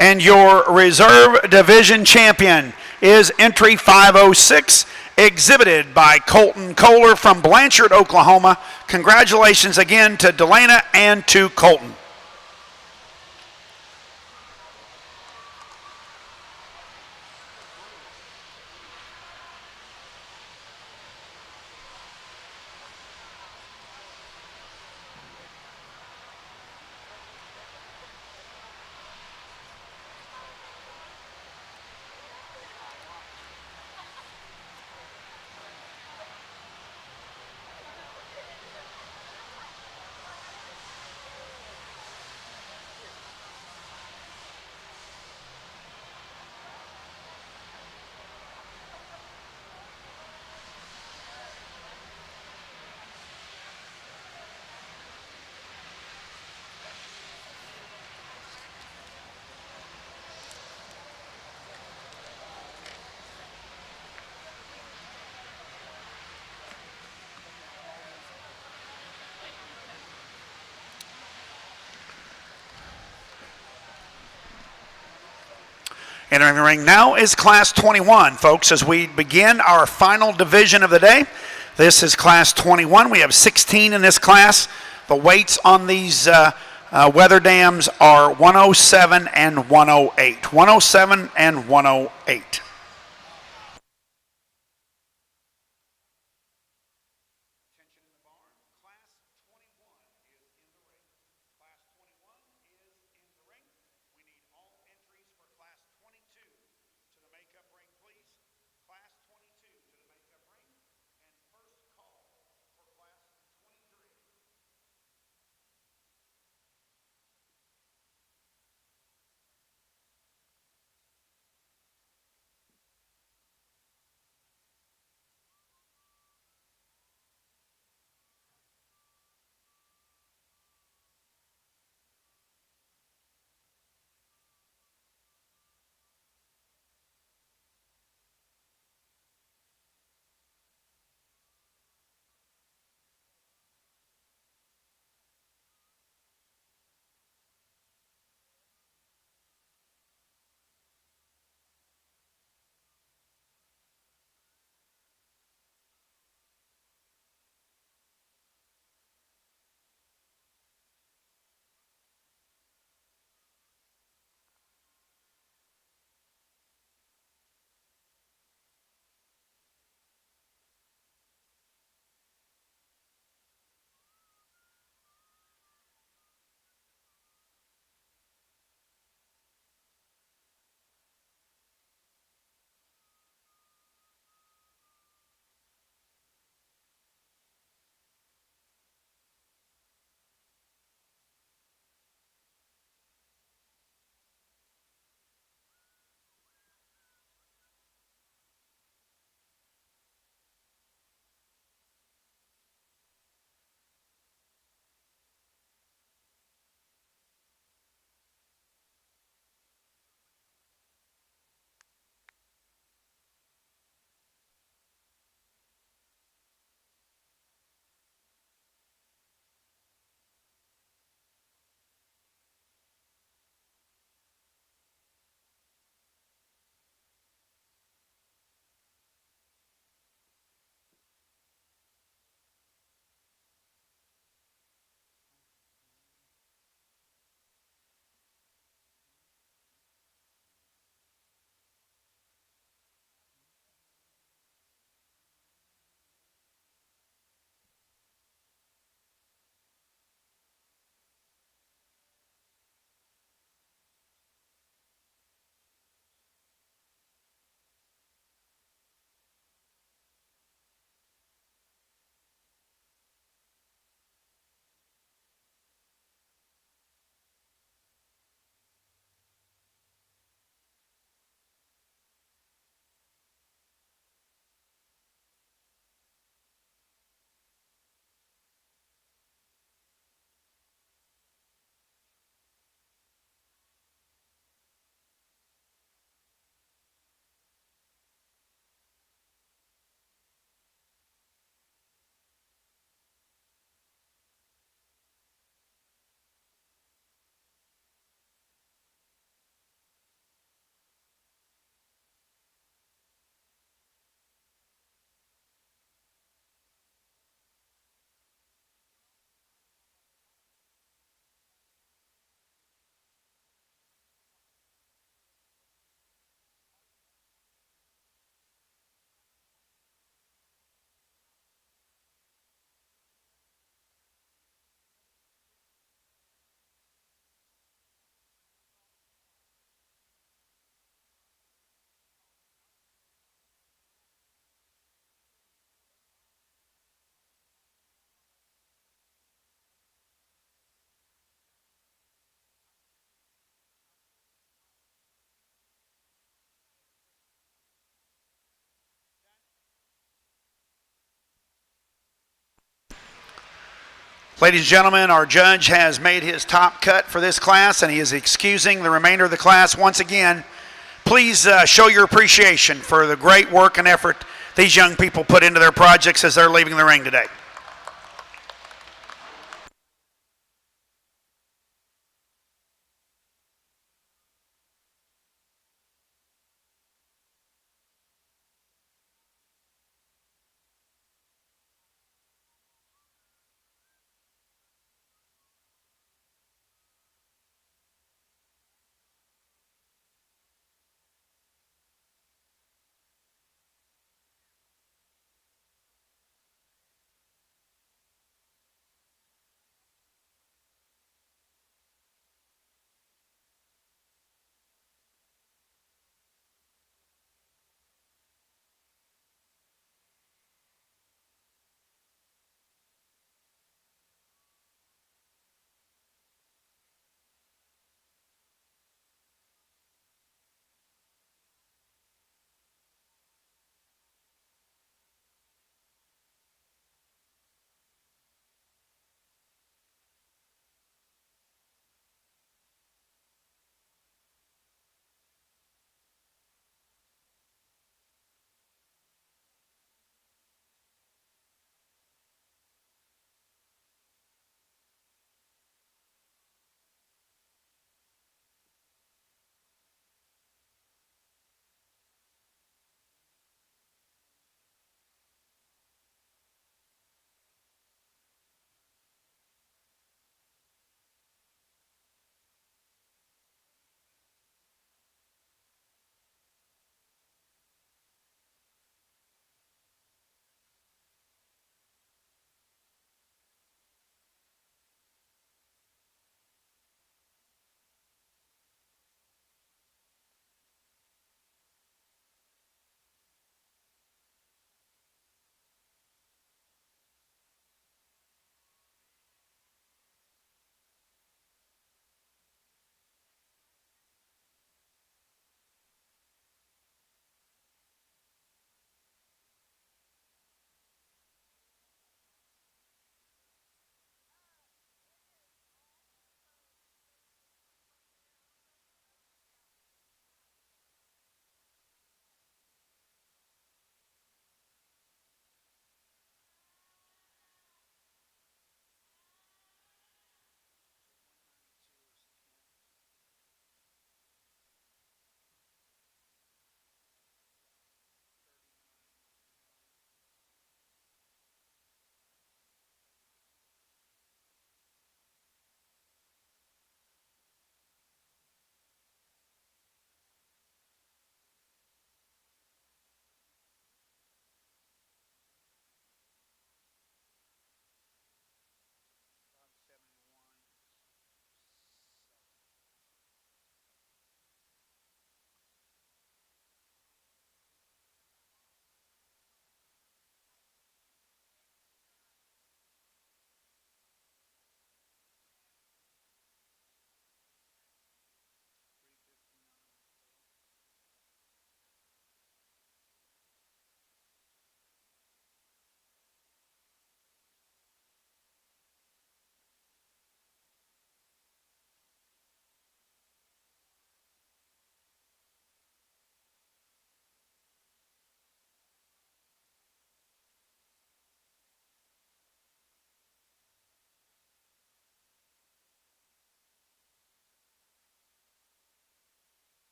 And your reserve division champion is entry 506, exhibited by Colton Kohler from Blanchard, Oklahoma. Congratulations again to Delana and to Colton. Entering the ring now is Class 21, folks, as we begin our final division of the day. This is Class 21. We have 16 in this class. The weights on these Wether Dams are 107 and 108. 107 and 108. Ladies and gentlemen, our judge has made his top cut for this class, and he is excusing the remainder of the class. Once again, please show your appreciation for the great work and effort these young people put into their projects as they're leaving the ring today.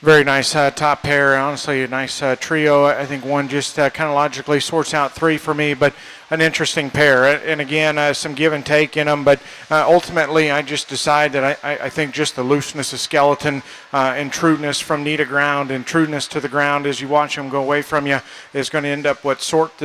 Very nice top pair. Honestly, a nice trio. I think one just kind of logically sorts out three for me, but an interesting pair. And again, some give and take in them, but ultimately I just decide that I think just the looseness of skeleton and trueness from knee to ground and trueness to the ground as you watch them go away from you is going to end up what sorts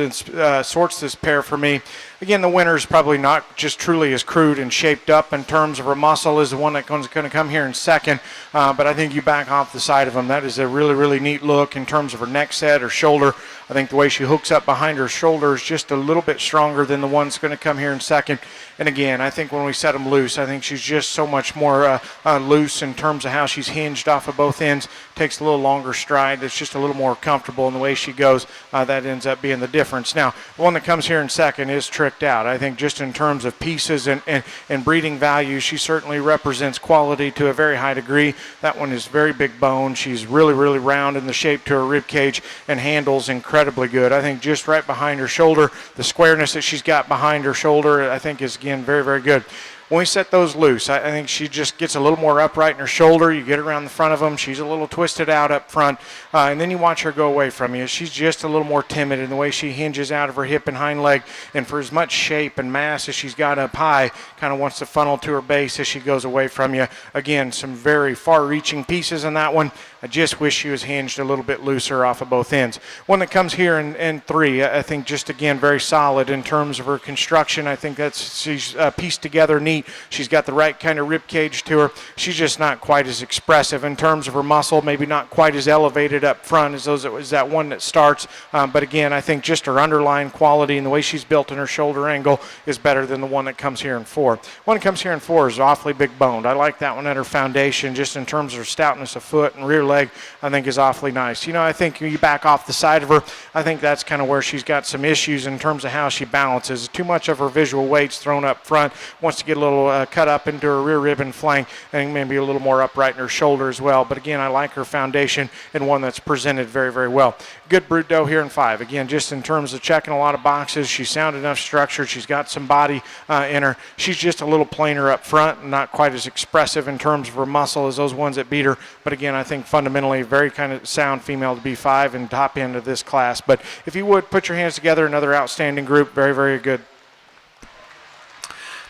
this pair for me. Again, the winner is probably not just truly as crude and shaped up in terms of her muscle as the one that's going to come here in second, but I think you back off the side of them. That is a really, really neat look in terms of her neck set, her shoulder. I think the way she hooks up behind her shoulder is just a little bit stronger than the one that's going to come here in second. And again, I think when we set them loose, I think she's just so much more loose in terms of how she's hinged off of both ends. Takes a little longer stride. It's just a little more comfortable in the way she goes. That ends up being the difference. Now, the one that comes here in second is tricked out. I think just in terms of pieces and breeding value, she certainly represents quality to a very high degree. That one is very big bone. She's really, really round in the shape to her rib cage and handles incredibly good. I think just right behind her shoulder, the squareness that she's got behind her shoulder, I think is, again, very, very good. When we set those loose, I think she just gets a little more upright in her shoulder. You get around the front of them. She's a little twisted out up front. And then you watch her go away from you. She's just a little more timid in the way she hinges out of her hip and hind leg. And for as much shape and mass as she's got up high, kind of wants to funnel to her base as she goes away from you. Again, some very far-reaching pieces in that one. I just wish she was hinged a little bit looser off of both ends. One that comes here in three, I think just, again, very solid in terms of her construction. I think she's pieced together neat. She's got the right kind of rib cage to her. She's just not quite as expressive in terms of her muscle, maybe not quite as elevated up front as that one that starts. But again, I think just her underlying quality and the way she's built in her shoulder angle is better than the one that comes here in four. One that comes here in four is awfully big boned. I like that one at her foundation just in terms of her stoutness of foot and rear leg. I think is awfully nice. You know, I think you back off the side of her, I think that's kind of where she's got some issues in terms of how she balances. Too much of her visual weight's thrown up front, wants to get a little cut up into her rear rib and flank, and maybe a little more upright in her shoulder as well. But again, I like her foundation and one that's presented very, very well. Good brood doe here in five. Again, just in terms of checking a lot of boxes, she's sound enough structured. She's got some body in her. She's just a little plainer up front, not quite as expressive in terms of her muscle as those ones that beat her. But again, I think fundamentally very kind of sound female to be five and top end of this class. But if you would put your hands together, another outstanding group, very, very good.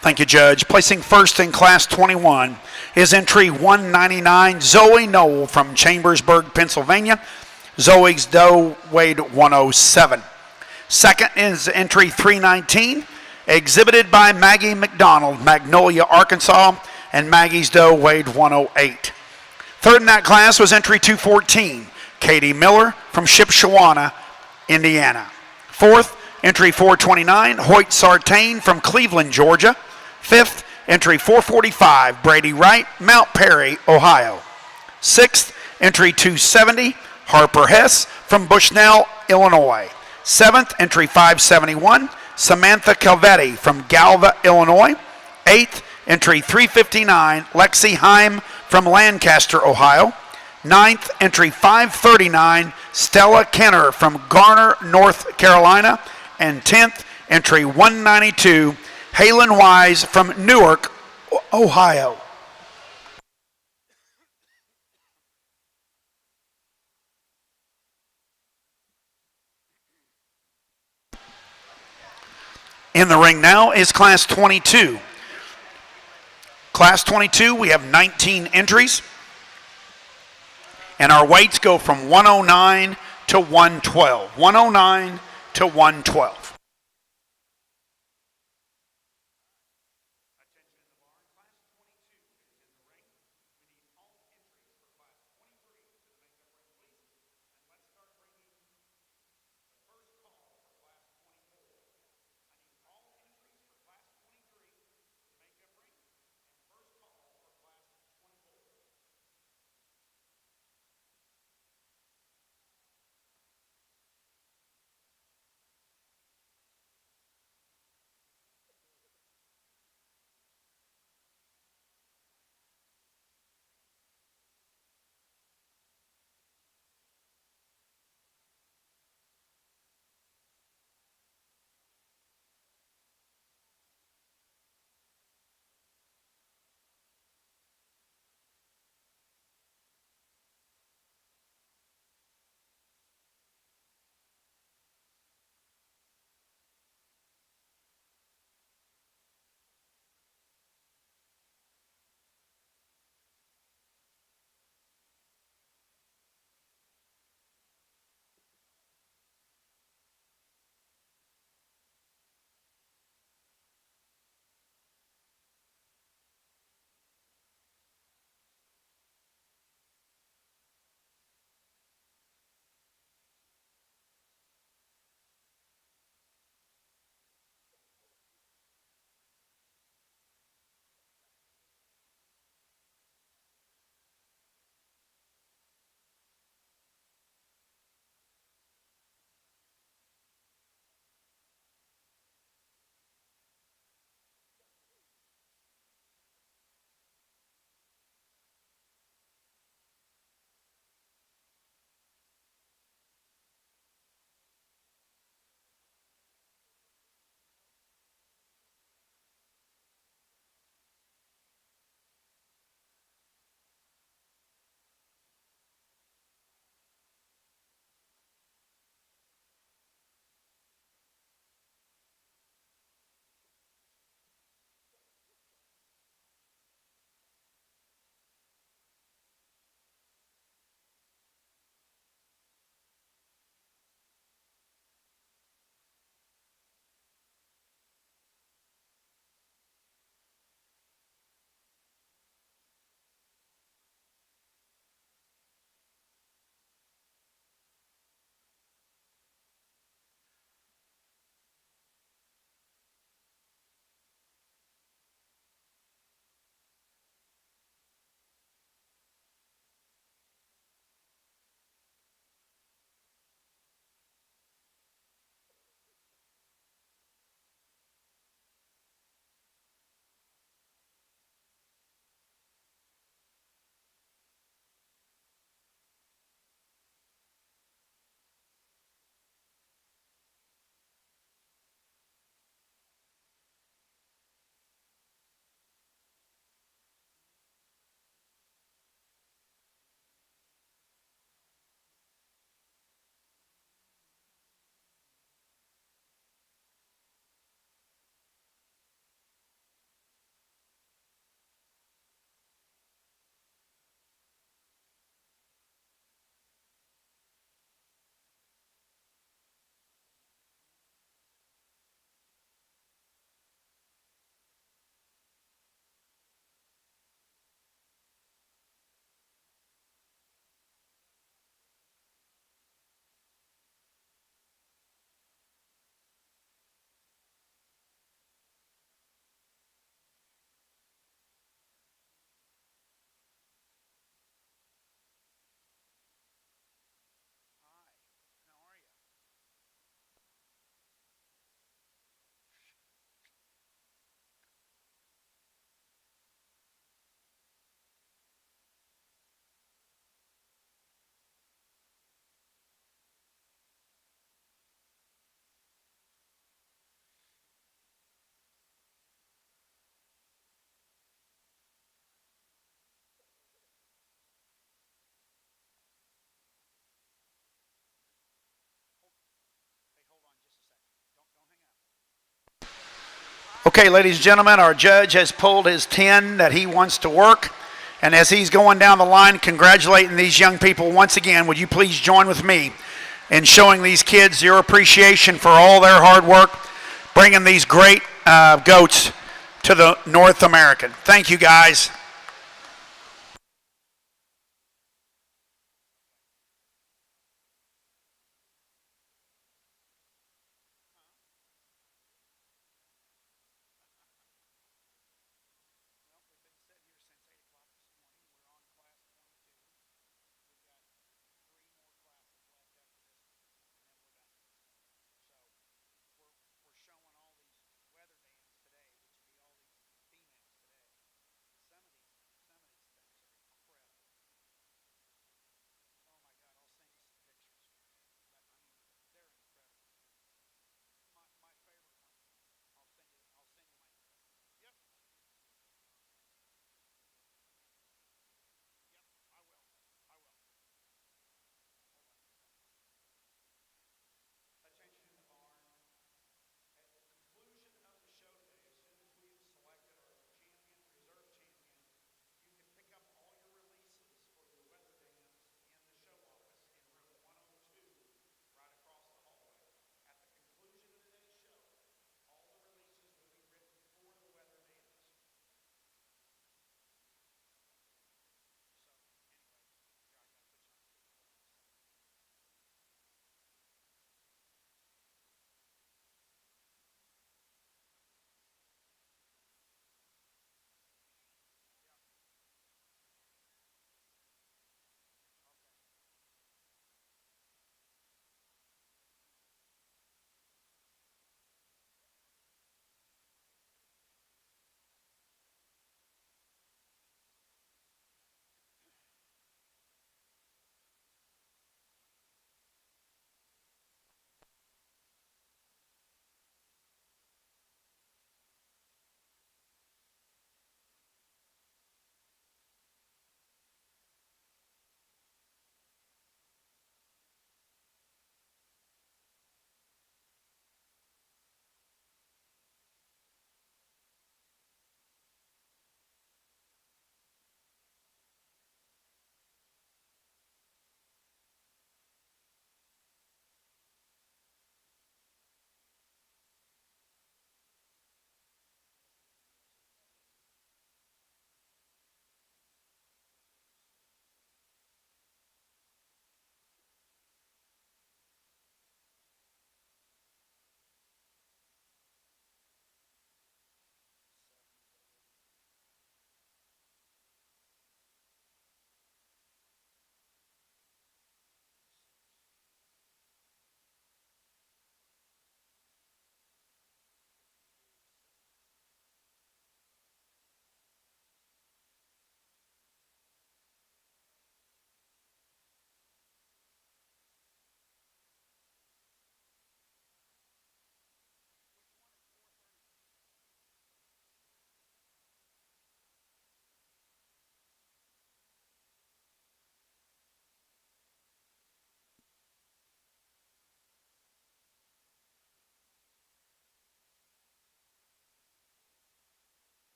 Thank you, Judge. Placing first in Class 21 is entry 199, Zoe Knoll from Chambersburg, Pennsylvania. Zoe's doe weighed 107. Second is entry 319, exhibited by Maggie McDonald, Magnolia, Arkansas, and Maggie's doe weighed 108. Third in that class was entry 214, Katie Miller from Shipshewana, Indiana. Fourth, entry 429, Hoyt Sartain from Cleveland, Georgia. Fifth, entry 445, Brady Wright, Mount Perry, Ohio. Sixth, entry 270, Harper Hess from Bushnell, Illinois. Seventh, entry 571, Samantha Calvetti from Galva, Illinois. Eighth, entry 359, Lexi Heim from Lancaster, Ohio. Ninth, entry 539, Stella Kenner from Garner, North Carolina. And 10th, entry 192, Halen Wise from Newark, Ohio. In the ring now is Class 22. Class 22, we have 19 entries. And our weights go from 109 to 112. 109 to 112. Okay, ladies and gentlemen, our judge has pulled his 10 that he wants to work. And as he's going down the line congratulating these young people once again, would you please join with me in showing these kids your appreciation for all their hard work, bringing these great goats to the North American. Thank you, guys.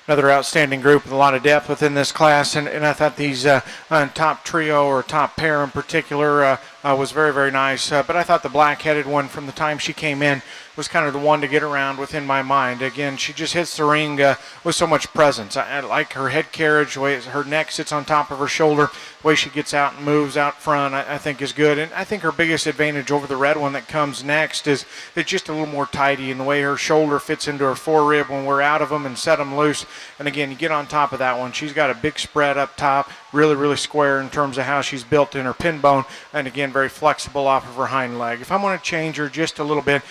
Another outstanding group with a lot of depth within this class, and I thought these top trio or top pair in particular was very, very nice. But I thought the black-headed one from the time she came in was kind of the one to get around within my mind. Again, she just hits the ring with so much presence. I like her head carriage, the way her neck sits on top of her shoulder, the way she gets out and moves out front, I think is good. And I think her biggest advantage over the red one that comes next is it's just a little more tidy in the way her shoulder fits into her forerib when we're out of them and set them loose. And again, you get on top of that one. She's got a big spread up top, really, really square in terms of how she's built in her pin bone, and again, very flexible off of her hind leg. If I'm going to change her just a little bit,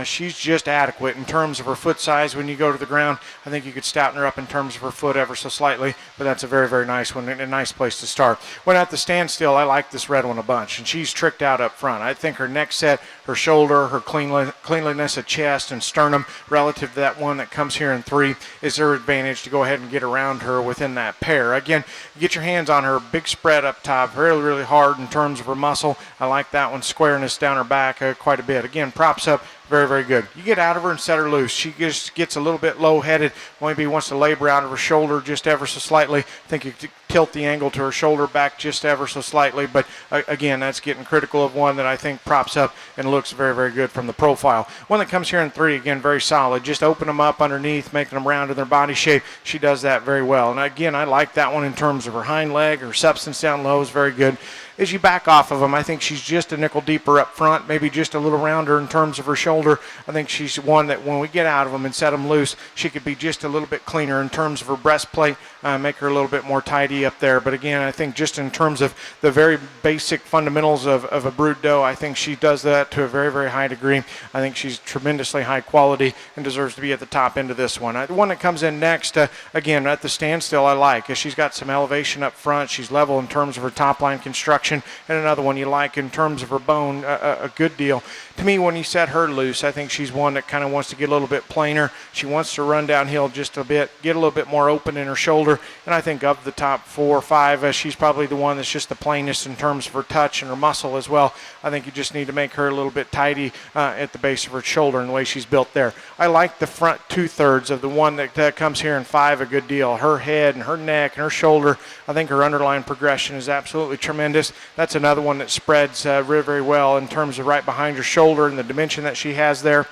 she's just adequate in terms of her foot size when you go to the ground. I think you could stouten her up in terms of her foot ever so slightly, but that's a very, very nice one and a nice place to start. When at the standstill, I like this red one a bunch, and she's tricked out up front. I think her neck set, her shoulder, her cleanliness of chest and sternum relative to that one that comes here in 3 is her advantage to go ahead and get around her within that pair. Again, you get your hands on her, big spread up top, really, really hard in terms of her muscle. I like that one, squareness down her back quite a bit. Again, props up, very, very good. You get out of her and set her loose. She just gets a little bit low-headed, maybe wants to labor out of her shoulder just ever so slightly. I think you tilt the angle to her shoulder back just ever so slightly, but again, that's getting critical of one that I think props up and looks very, very good from the profile. One that comes here in 3, again, very solid. Just open them up underneath, making them round in their body shape. She does that very well. And again, I like that one in terms of her hind leg. Her substance down low is very good. As you back off of them, I think she's just a nickel deeper up front, maybe just a little rounder in terms of her shoulder. I think she's one that when we get out of them and set them loose, she could be just a little bit cleaner in terms of her breastplate, make her a little bit more tidy up there. But again, I think just in terms of the very basic fundamentals of a brood doe, I think she does that to a very, very high degree. I think she's tremendously high quality and deserves to be at the top end of this one. The one that comes in next, again, at the standstill, I like. She's got some elevation up front. She's level in terms of her top line construction. And another one you like in terms of her bone, a good deal. To me, when you set her loose, I think she's one that kind of wants to get a little bit plainer. She wants to run downhill just a bit, get a little bit more open in her shoulder. And I think of the top 4 or 5, she's probably the one that's just the plainest in terms of her touch and her muscle as well. I think you just need to make her a little bit tidy at the base of her shoulder and the way she's built there. I like the front 2/3 of the one that comes here in 5 a good deal. Her head and her neck and her shoulder, I think her underlying progression is absolutely tremendous. That's another one that spreads very, very well in terms of right behind her shoulder and the dimension that she has there.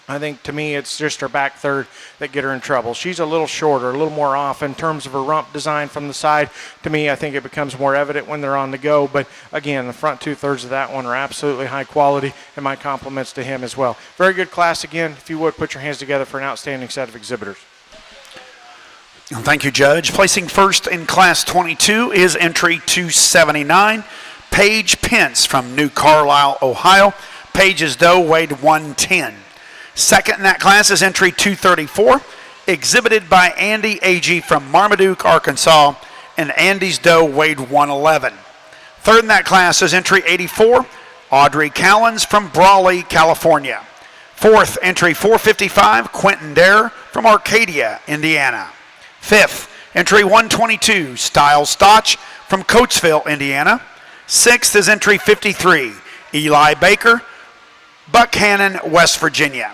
I think to me it's just her back third that get her in trouble. She's a little shorter, a little more off in terms of her rump design from the side. To me, I think it becomes more evident when they're on the go. But again, the front 2/3 of that one are absolutely high quality, and my compliments to him as well. Very good class again. If you would, put your hands together for an outstanding set of exhibitors. Thank you, Judge. Placing first in Class 22 is entry 279, Paige Pence from New Carlisle, Ohio. Paige's doe weighed 110. Second in that class is entry 234, exhibited by Andy Agee from Marmaduke, Arkansas, and Andy's doe weighed 111. Third in that class is entry 84, Audrey Callens from Brawley, California. Fourth, entry 455, Quentin Dare from Arcadia, Indiana. Fifth, entry 122, Style Stotch from Coatesville, Indiana. Sixth is entry 53, Eli Baker, Buckhannon, West Virginia.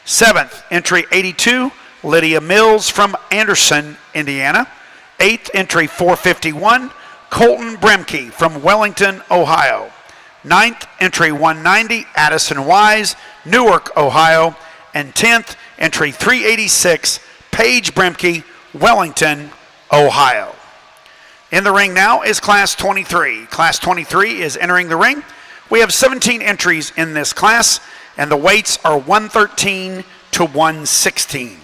Seventh, entry 82, Lydia Mills from Anderson, Indiana. Eighth, entry 451, Colton Bremke from Wellington, Ohio. Ninth, entry 190, Addison Wise, Newark, Ohio. And 10th, entry 386, Paige Bremke, Wellington, Ohio. In the ring now is Class 23. Class 23 is entering the ring. We have 17 entries in this class, and the weights are 113 to 116.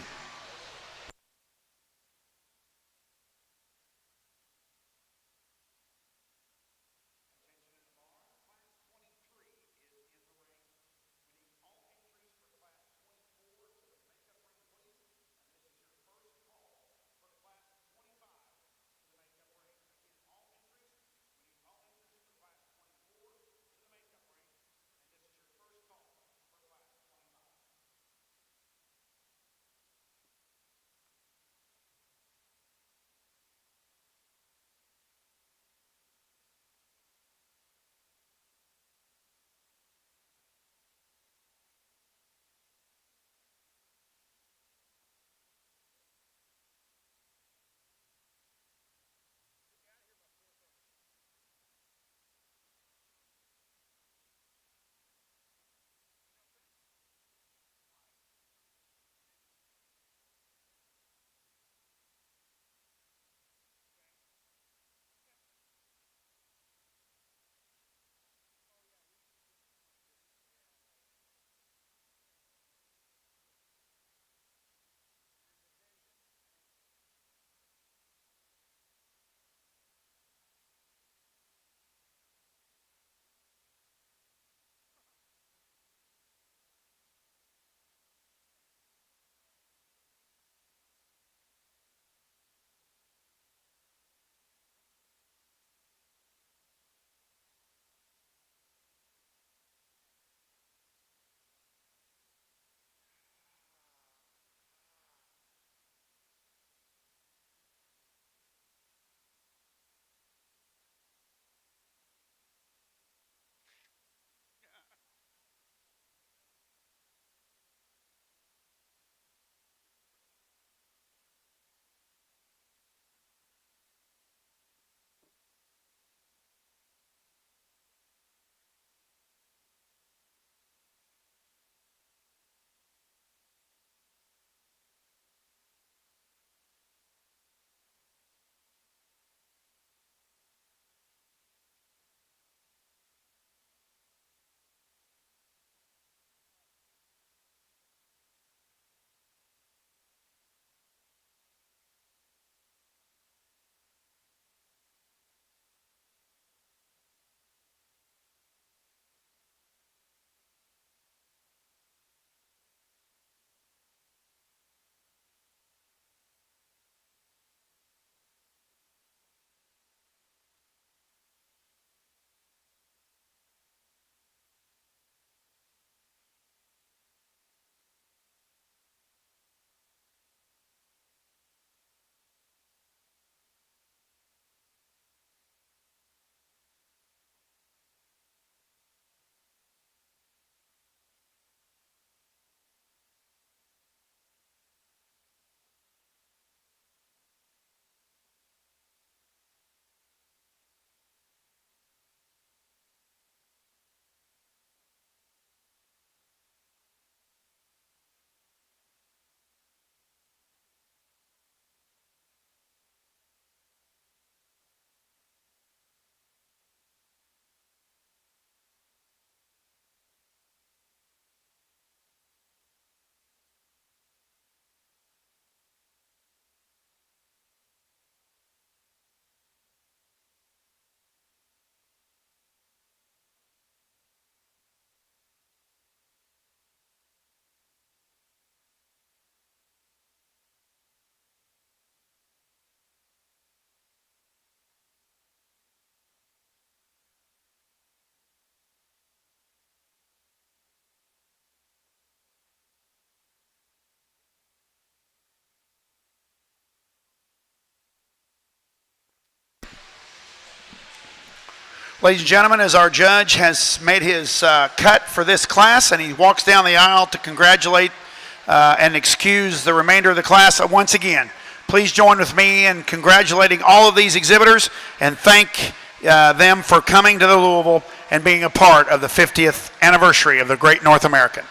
Ladies and gentlemen, as our judge has made his cut for this class and he walks down the aisle to congratulate and excuse the remainder of the class, once again, please join with me in congratulating all of these exhibitors and thank them for coming to the Louisville and being a part of the 50th anniversary of the Great North American.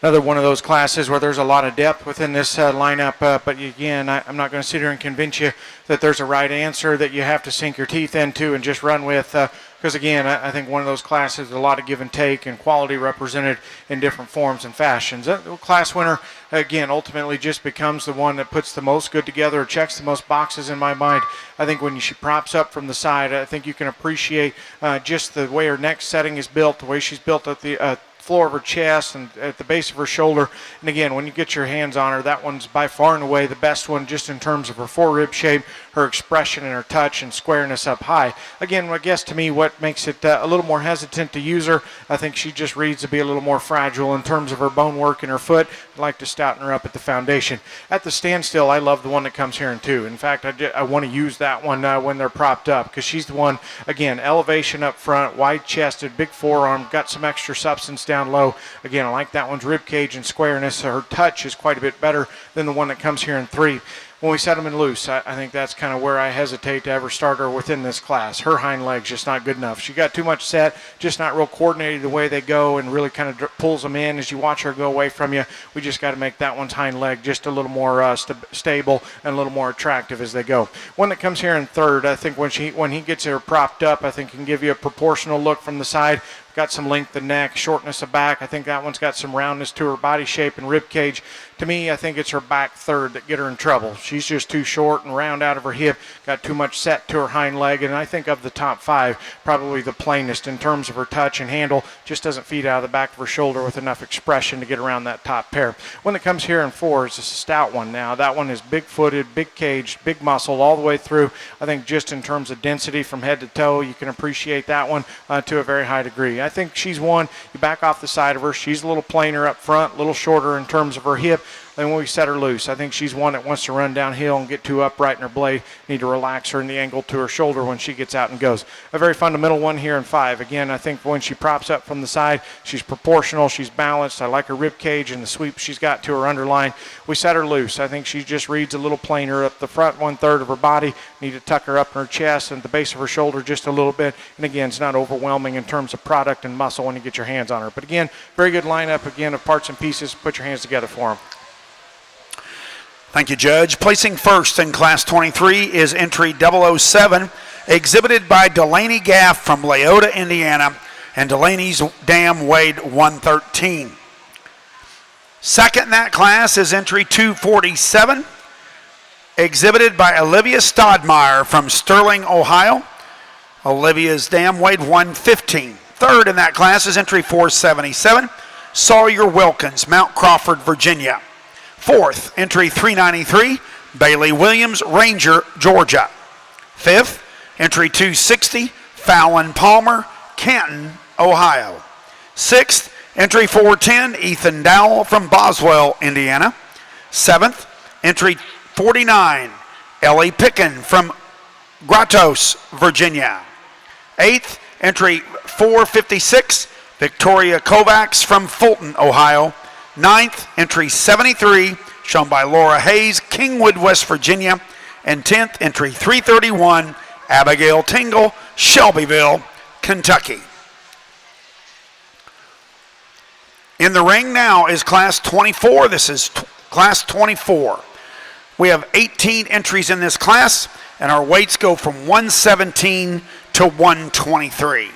Another one of those classes where there's a lot of depth within this lineup, but again, I'm not going to sit here and convince you that there's a right answer that you have to sink your teeth into and just run with, because again, I think one of those classes, a lot of give and take and quality represented in different forms and fashions. The class winner, again, ultimately just becomes the one that puts the most good together, checks the most boxes in my mind. I think when she props up from the side, I think you can appreciate just the way her neck setting is built, the way she's built at the floor of her chest and at the base of her shoulder. And again, when you get your hands on her, that one's by far and away the best one just in terms of her forearm shape, her expression and her touch and squareness up high. Again, I guess to me what makes it a little more hesitant to use her, I think she just reads to be a little more fragile in terms of her bone work in her foot. I'd like to stouten her up at the foundation. At the standstill, I love the one that comes here in two. In fact, I want to use that one when they're propped up, because she's the one, again, elevation up front, wide chested, big forearm, got some extra substance down low. Again, I like that one's rib cage and squareness. Her touch is quite a bit better than the one that comes here in three. When we set them in loose, I think that's kind of where I hesitate to ever start her within this class. Her hind leg's just not good enough. She got too much set, just not real coordinated the way they go, and really kind of pulls them in as you watch her go away from you. We just got to make that one's hind leg just a little more stable and a little more attractive as they go. One that comes here in third, I think when he gets her propped up, I think can give you a proportional look from the side. Got some length of neck, shortness of back. I think that one's got some roundness to her body shape and rib cage. To me, I think it's her back third that get her in trouble. She's just too short and round out of her hip, got too much set to her hind leg, and I think of the top five, probably the plainest in terms of her touch and handle. Just doesn't feed out of the back of her shoulder with enough expression to get around that top pair. One that comes here in four is a stout one. Now, that one is big-footed, big-caged, big muscle all the way through. I think just in terms of density from head to toe, you can appreciate that one to a very high degree. I think she's one, you back off the side of her, she's a little plainer up front, a little shorter in terms of her hip. Then when we set her loose, I think she's one that wants to run downhill and get too upright in her blade. Need to relax her in the angle to her shoulder when she gets out and goes. A very fundamental one here in five. Again, I think when she props up from the side, she's proportional, she's balanced. I like her rib cage and the sweep she's got to her underline. We set her loose. I think she just reads a little plainer up the front 1/3 of her body. Need to tuck her up in her chest and at the base of her shoulder just a little bit. And again, it's not overwhelming in terms of product and muscle when you get your hands on her. But again, very good lineup again of parts and pieces. Put your hands together for them. Thank you, Judge. Placing first in Class 23 is entry 007, exhibited by Delaney Gaff from Leota, Indiana, and Delaney's dam weighed 113. Second in that class is entry 247, exhibited by Olivia Stodmeyer from Sterling, Ohio. Olivia's dam weighed 115. Third in that class is entry 477, Sawyer Wilkins, Mount Crawford, Virginia. Fourth, entry 393, Bailey Williams, Ranger, Georgia. Fifth, entry 260, Fallon Palmer, Canton, Ohio. Sixth, entry 410, Ethan Dowell from Boswell, Indiana. Seventh, entry 49, Ellie Picken from Gratos, Virginia. Eighth, entry 456, Victoria Kovacs from Fulton, Ohio. Ninth, entry 73, shown by Laura Hayes, Kingwood, West Virginia. And 10th, entry 331, Abigail Tingle, Shelbyville, Kentucky. In the ring now is Class 24. This is Class 24. We have 18 entries in this class, and our weights go from 117 to 123.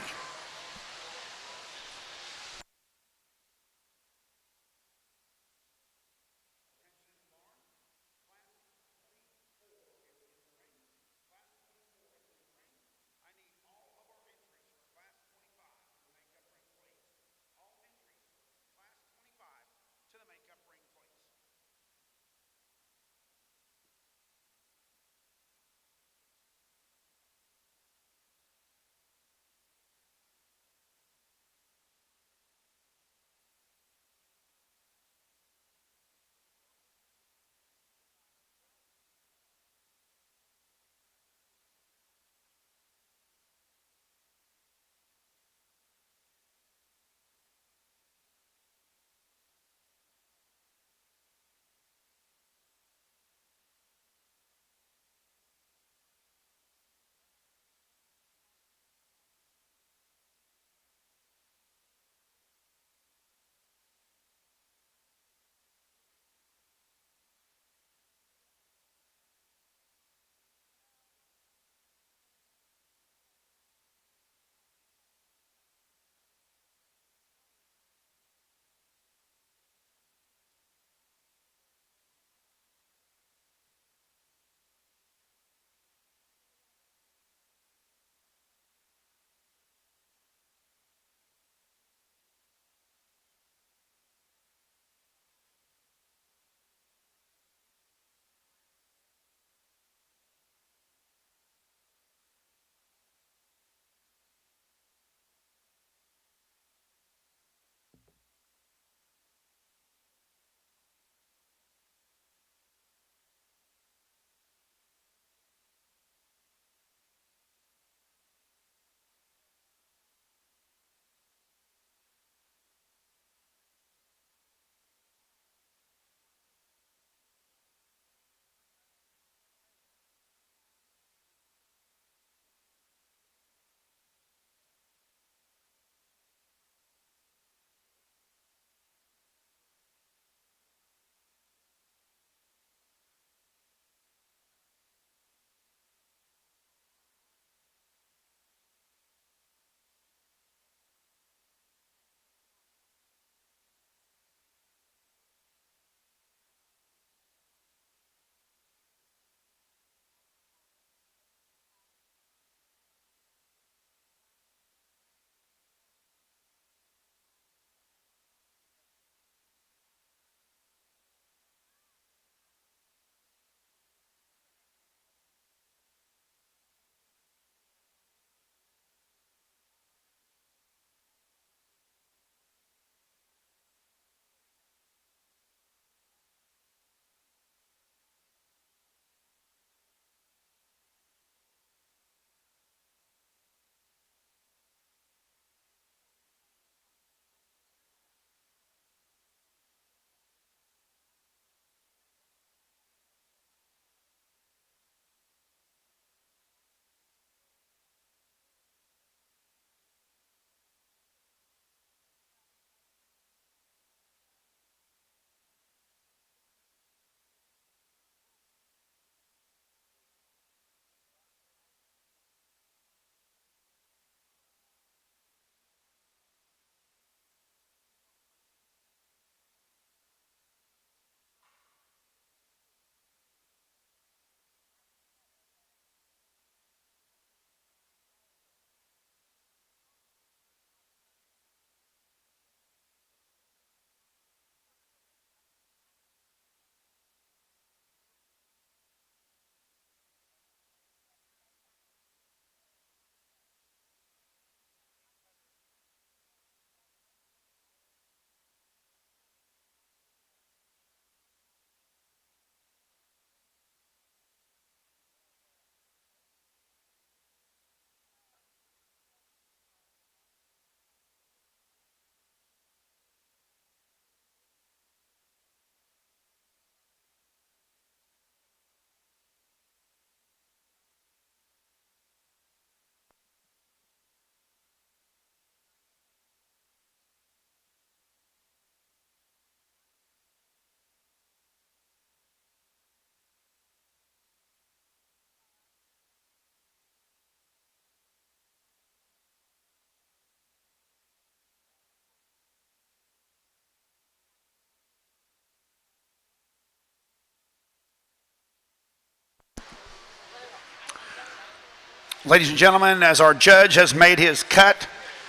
Ladies and gentlemen, as our judge has made his cut,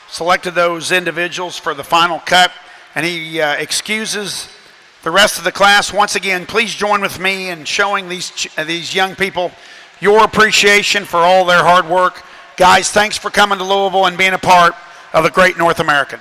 selected those individuals for the final cut, and he excuses the rest of the class, once again, please join with me in showing these young people your appreciation for all their hard work. Guys, thanks for coming to Louisville and being a part of the great North American.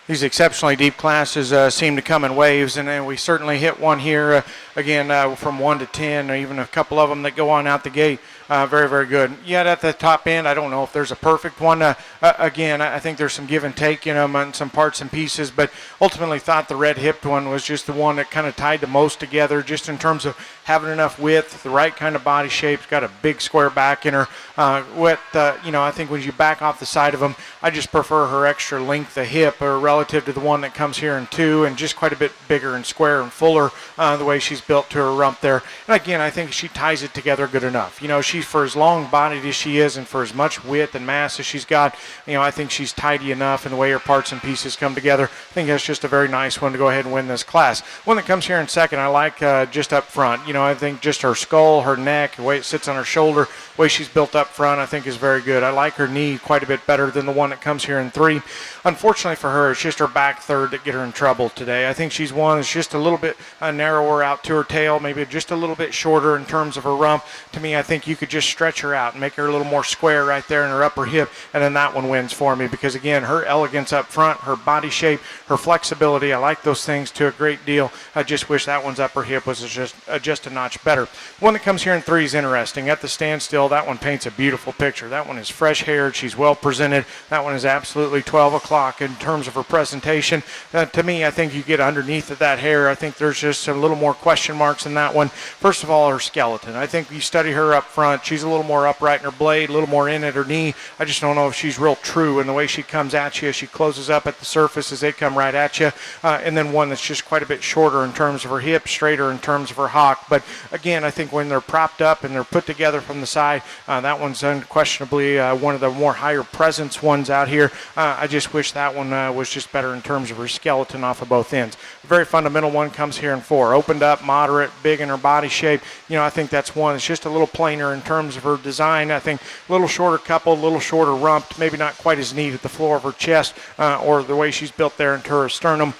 These exceptionally deep classes seem to come in waves, and we certainly hit one here, again, from 1 to 10, or even a couple of them that go on out the gate. Very, very good. Yet at the top end, I don't know if there's a perfect one. Again, I think there's some give and take in them on some parts and pieces, but ultimately thought the red-hipped one was just the one that kind of tied the most together, just in terms of having enough width, the right kind of body shape. Got a big square back in her. I think when you back off the side of them, I just prefer her extra length of hip relative to the one that comes here in 2, and just quite a bit bigger and square and fuller the way she's built to her rump there. And again, I think she ties it together good enough. She's for as long-bodied as she is and for as much width and mass as she's got, I think she's tidy enough in the way her parts and pieces come together. I think that's just a very nice one to go ahead and win this class. One that comes here in second, I like just up front. I think just her skull, her neck, the way it sits on her shoulder, the way she's built up front, I think is very good. I like her knee quite a bit better than the one that comes here in 3. Unfortunately for her, it's just her back third that get her in trouble today. I think she's one that's just a little bit narrower out to her tail, maybe just a little bit shorter in terms of her rump. To me, I think you could just stretch her out and make her a little more square right there in her upper hip, and then that one wins for me because, again, her elegance up front, her body shape, her flexibility, I like those things to a great deal. I just wish that one's upper hip was just a notch better. One that comes here in 3 is interesting. At the standstill, that one paints a beautiful picture. That one is fresh-haired. She's well presented. That one is absolutely 12 o'clock in terms of her presentation. To me, I think you get underneath of that hair, I think there's just a little more question marks in that one. First of all, her skeleton. I think you study her up front. She's a little more upright in her blade, a little more in at her knee. I just don't know if she's real true in the way she comes at you. She closes up at the surface as they come right at you. And then one that's just quite a bit shorter in terms of her hip, straighter in terms of her hock. But again, I think when they're propped up and they're put together from the side, that one's unquestionably one of the more higher presence ones out here. I just wish that one was just better in terms of her skeleton off of both ends. A very fundamental one comes here in 4. Opened up, moderate, big in her body shape. I think that's one that's just a little plainer in terms of her design. I think a little shorter coupled, a little shorter rumped, maybe not quite as neat at the floor of her chest or the way she's built there into her sternum.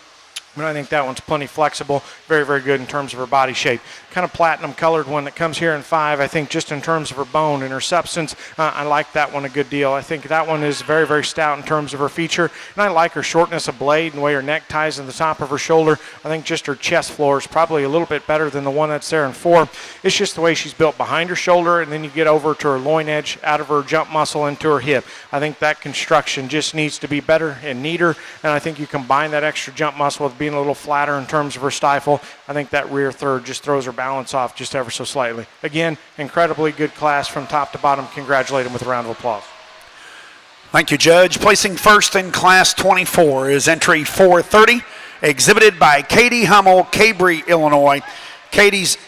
But I think that one's plenty flexible, very, very good in terms of her body shape. Kind of platinum colored one that comes here in 5. I think just in terms of her bone and her substance, I like that one a good deal. I think that one is very, very stout in terms of her feature. And I like her shortness of blade and the way her neck ties in the top of her shoulder. I think just her chest floor is probably a little bit better than the one that's there in 4. It's just the way she's built behind her shoulder, and then you get over to her loin edge, out of her jump muscle into her hip. I think that construction just needs to be better and neater, and I think you combine that extra jump muscle with being a little flatter in terms of her stifle. I think that rear third just throws her balance off just ever so slightly. Again, incredibly good class from top to bottom. Congratulate them with a round of applause. Thank you, Judge. Placing first in Class 24 is entry 430, exhibited by Katie Hummel, Cabri, Illinois. Katie's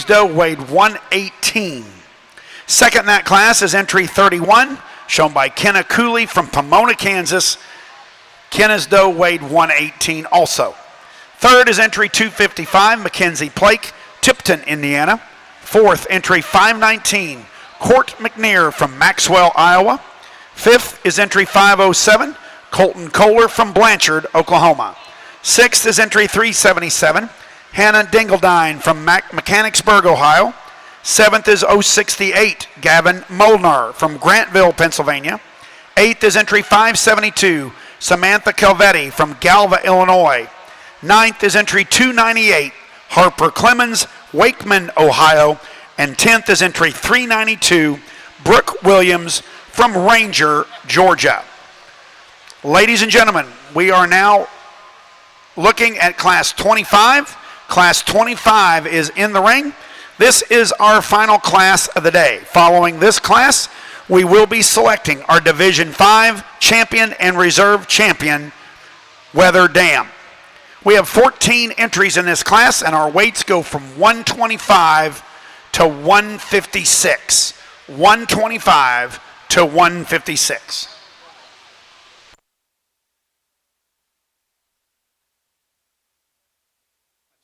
doe weighed 118. Second in that class is entry 31, shown by Kenna Cooley from Pomona, Kansas. Kenna's doe weighed 118 also. Third is entry 255, Mackenzie Plake, Tipton, Indiana. Fourth, entry 519, Court McNear from Maxwell, Iowa. Fifth is entry 507, Colton Kohler from Blanchard, Oklahoma. Sixth is entry 377, Hannah Dingledine from Mechanicsburg, Ohio. Seventh is 068, Gavin Molnar from Grantville, Pennsylvania. Eighth is entry 572, Samantha Calvetti from Galva, Illinois. Ninth is entry 298, Harper Clemens, Wakeman, Ohio. And 10th is entry 392, Brooke Williams from Ranger, Georgia. Ladies and gentlemen, we are now looking at Class 25. Class 25 is in the ring. This is our final class of the day. Following this class, we will be selecting our Division 5 champion and reserve champion, Wether Dam. We have 14 entries in this class, and our weights go from 125 to 156. 125 to 156.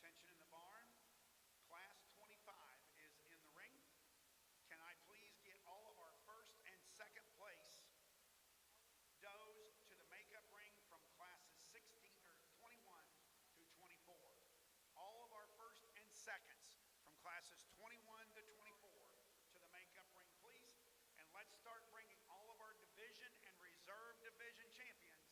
Attention in the barn. Class 25 is in the ring. Can I please get all of our first and second place does to the makeup ring from classes 21 through 24. All of our first and seconds from classes 21 to 24 to the makeup ring, please. And let's start bringing all of our division and reserve division champions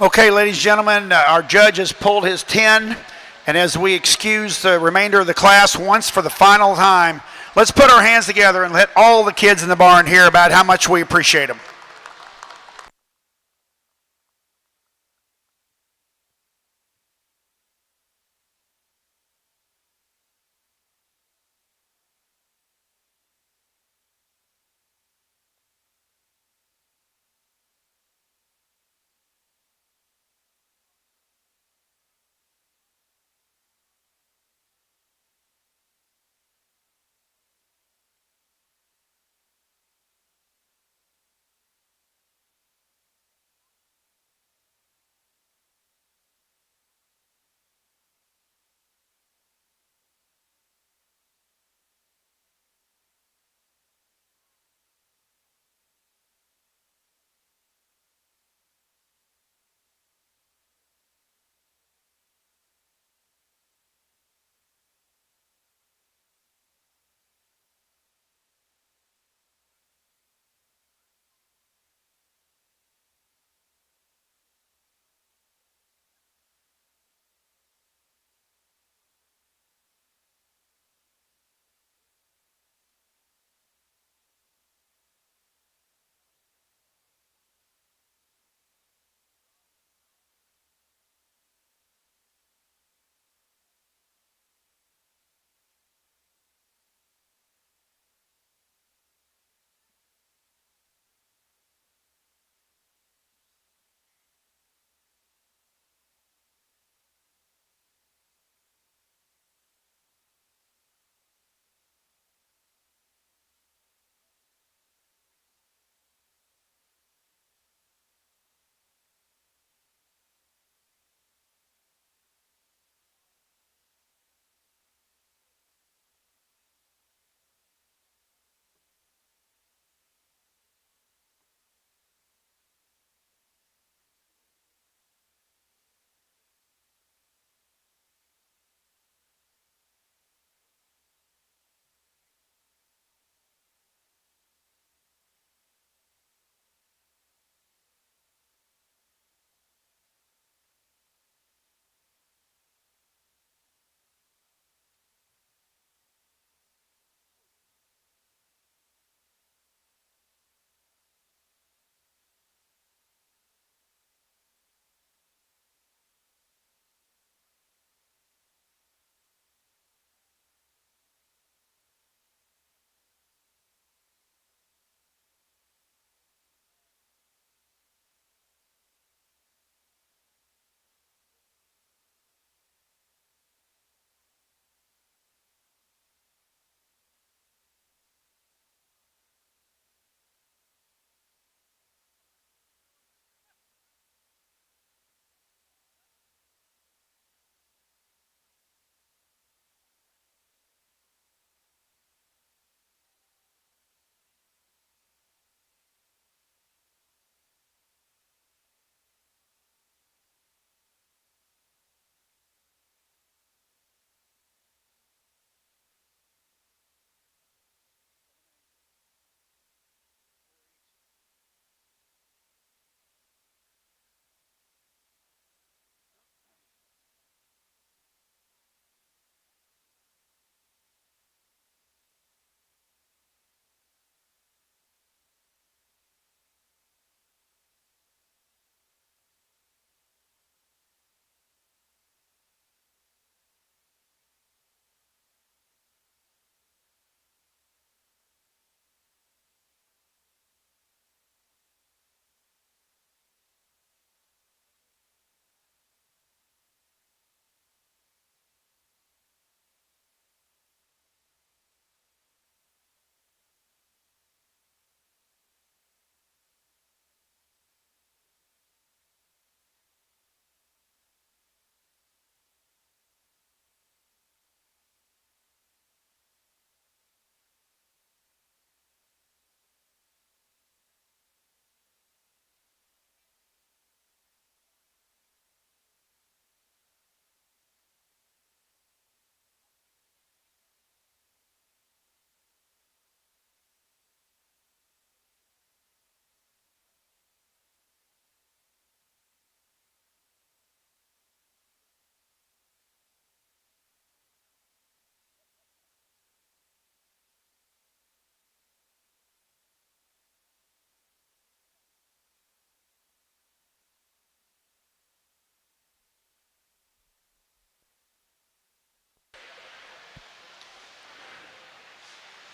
Okay, ladies and gentlemen, our judge has pulled his 10, and as we excuse the remainder of the class once for the final time, let's put our hands together and let all the kids in the barn hear about how much we appreciate them.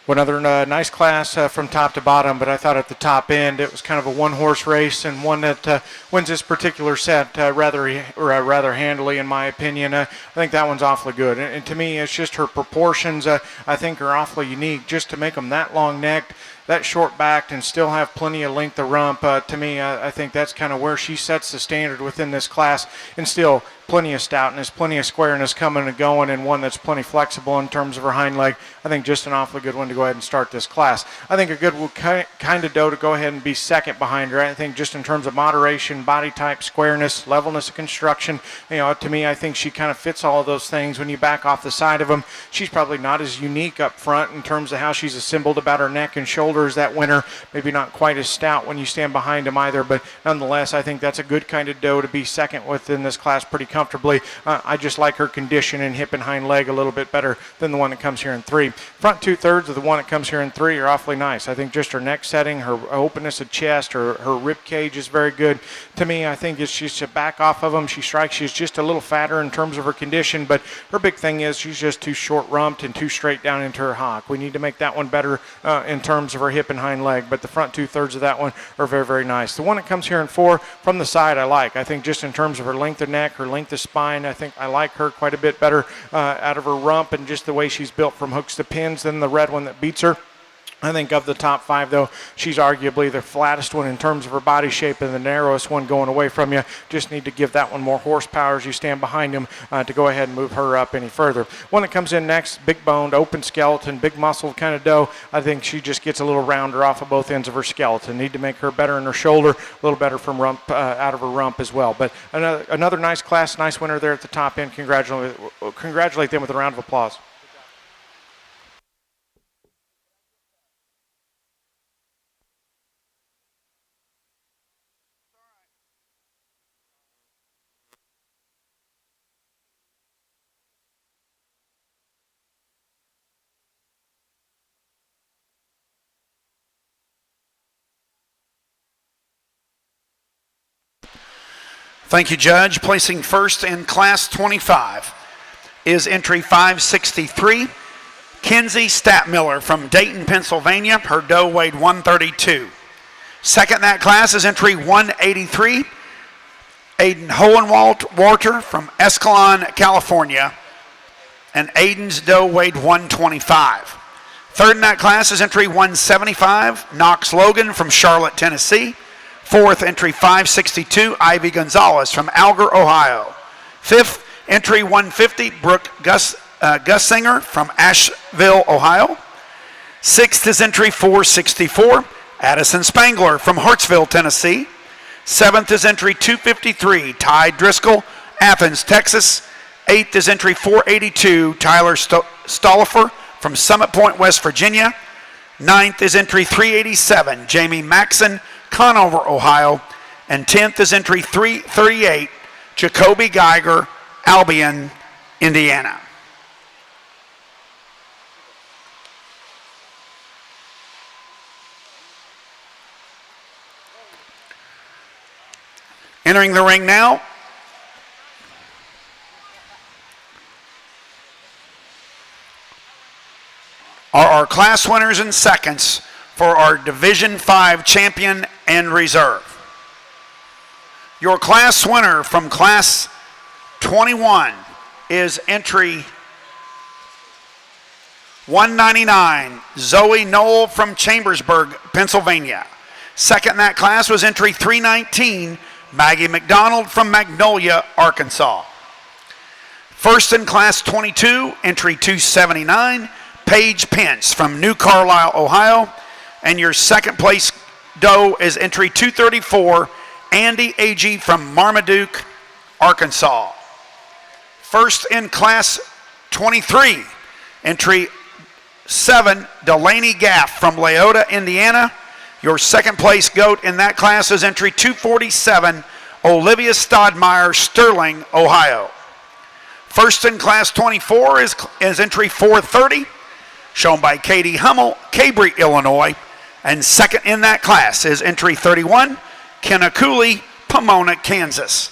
Well, another nice class from top to bottom, but I thought at the top end it was kind of a one-horse race and one that wins this particular set rather handily, in my opinion. I think that one's awfully good, and to me, it's just her proportions. I think are awfully unique, just to make them that long-necked, that short-backed, and still have plenty of length of rump. To me, I think that's kind of where she sets the standard within this class, and still plenty of stoutness, plenty of squareness coming and going, and one that's plenty flexible in terms of her hind leg. I think just an awfully good one to go ahead and start this class. I think a good kind of doe to go ahead and be second behind her. I think just in terms of moderation, body type, squareness, levelness of construction, to me, I think she kind of fits all of those things. When you back off the side of them, she's probably not as unique up front in terms of how she's assembled about her neck and shoulders that winner. Maybe not quite as stout when you stand behind them either, but nonetheless, I think that's a good kind of doe to be second within this class pretty comfortably. I just like her condition and hip and hind leg a little bit better than the one that comes here in 3. Front 2/3 of the one that comes here in 3 are awfully nice. I think just her neck setting, her openness of chest, her rib cage is very good. To me, I think it's just to back off of them. She strikes you as just a little fatter in terms of her condition, but her big thing is she's just too short-rumped and too straight down into her hock. We need to make that one better in terms of her hip and hind leg, but the front 2/3 of that one are very, very nice. The one that comes here in 4 from the side I like. I think just in terms of her length of neck, her length of spine, I think I like her quite a bit better out of her rump and just the way she's built from hooks to pins than the red one that beats her. I think of the top 5, though, she's arguably the flattest one in terms of her body shape and the narrowest one going away from you. Just need to give that one more horsepower as you stand behind him to go ahead and move her up any further. One that comes in next, big-boned, open skeleton, big-muscled kind of doe. I think she just gets a little rounder off of both ends of her skeleton. Need to make her better in her shoulder, a little better from rump out of her rump as well. But another nice class, nice winner there at the top end. Congratulate them with a round of applause. Thank you, Judge. Placing first in Class 25 is entry 563, Kenzie Statmiller from Dayton, Pennsylvania. Her doe weighed 132. Second in that class is entry 183, Aiden Hohenwalter from Escalon, California. And Aiden's doe weighed 125. Third in that class is entry 175, Knox Logan from Charlotte, Tennessee. Fourth, entry 562, Ivy Gonzalez from Alger, Ohio. Fifth, entry 150, Brooke Gussinger from Asheville, Ohio. Sixth is entry 464, Addison Spangler from Hartsville, Tennessee. Seventh is entry 253, Ty Driscoll, Athens, Texas. Eighth is entry 482, Tyler Stollifer from Summit Point, West Virginia. Ninth is entry 387, Jamie Maxson, Conover, Ohio. And 10th is entry 338, Jacoby Geiger, Albion, Indiana. Entering the ring now, are our class winners and seconds for our Division 5 champion and reserve. Your class winner from Class 21 is entry 199, Zoe Knoll from Chambersburg, Pennsylvania. Second in that class was entry 319, Maggie McDonald from Magnolia, Arkansas. First in Class 22, entry 279, Paige Pence from New Carlisle, Ohio. And your second place doe is entry 234, Andy Agee from Marmaduke, Arkansas. First in Class 23, entry 7, Delaney Gaff from Leota, Indiana. Your second place goat in that class is entry 247, Olivia Stodmeyer, Sterling, Ohio. First in Class 24 is entry 430, shown by Katie Hummel, Cabri, Illinois. And second in that class is entry 31, Kenna Cooley, Pomona, Kansas.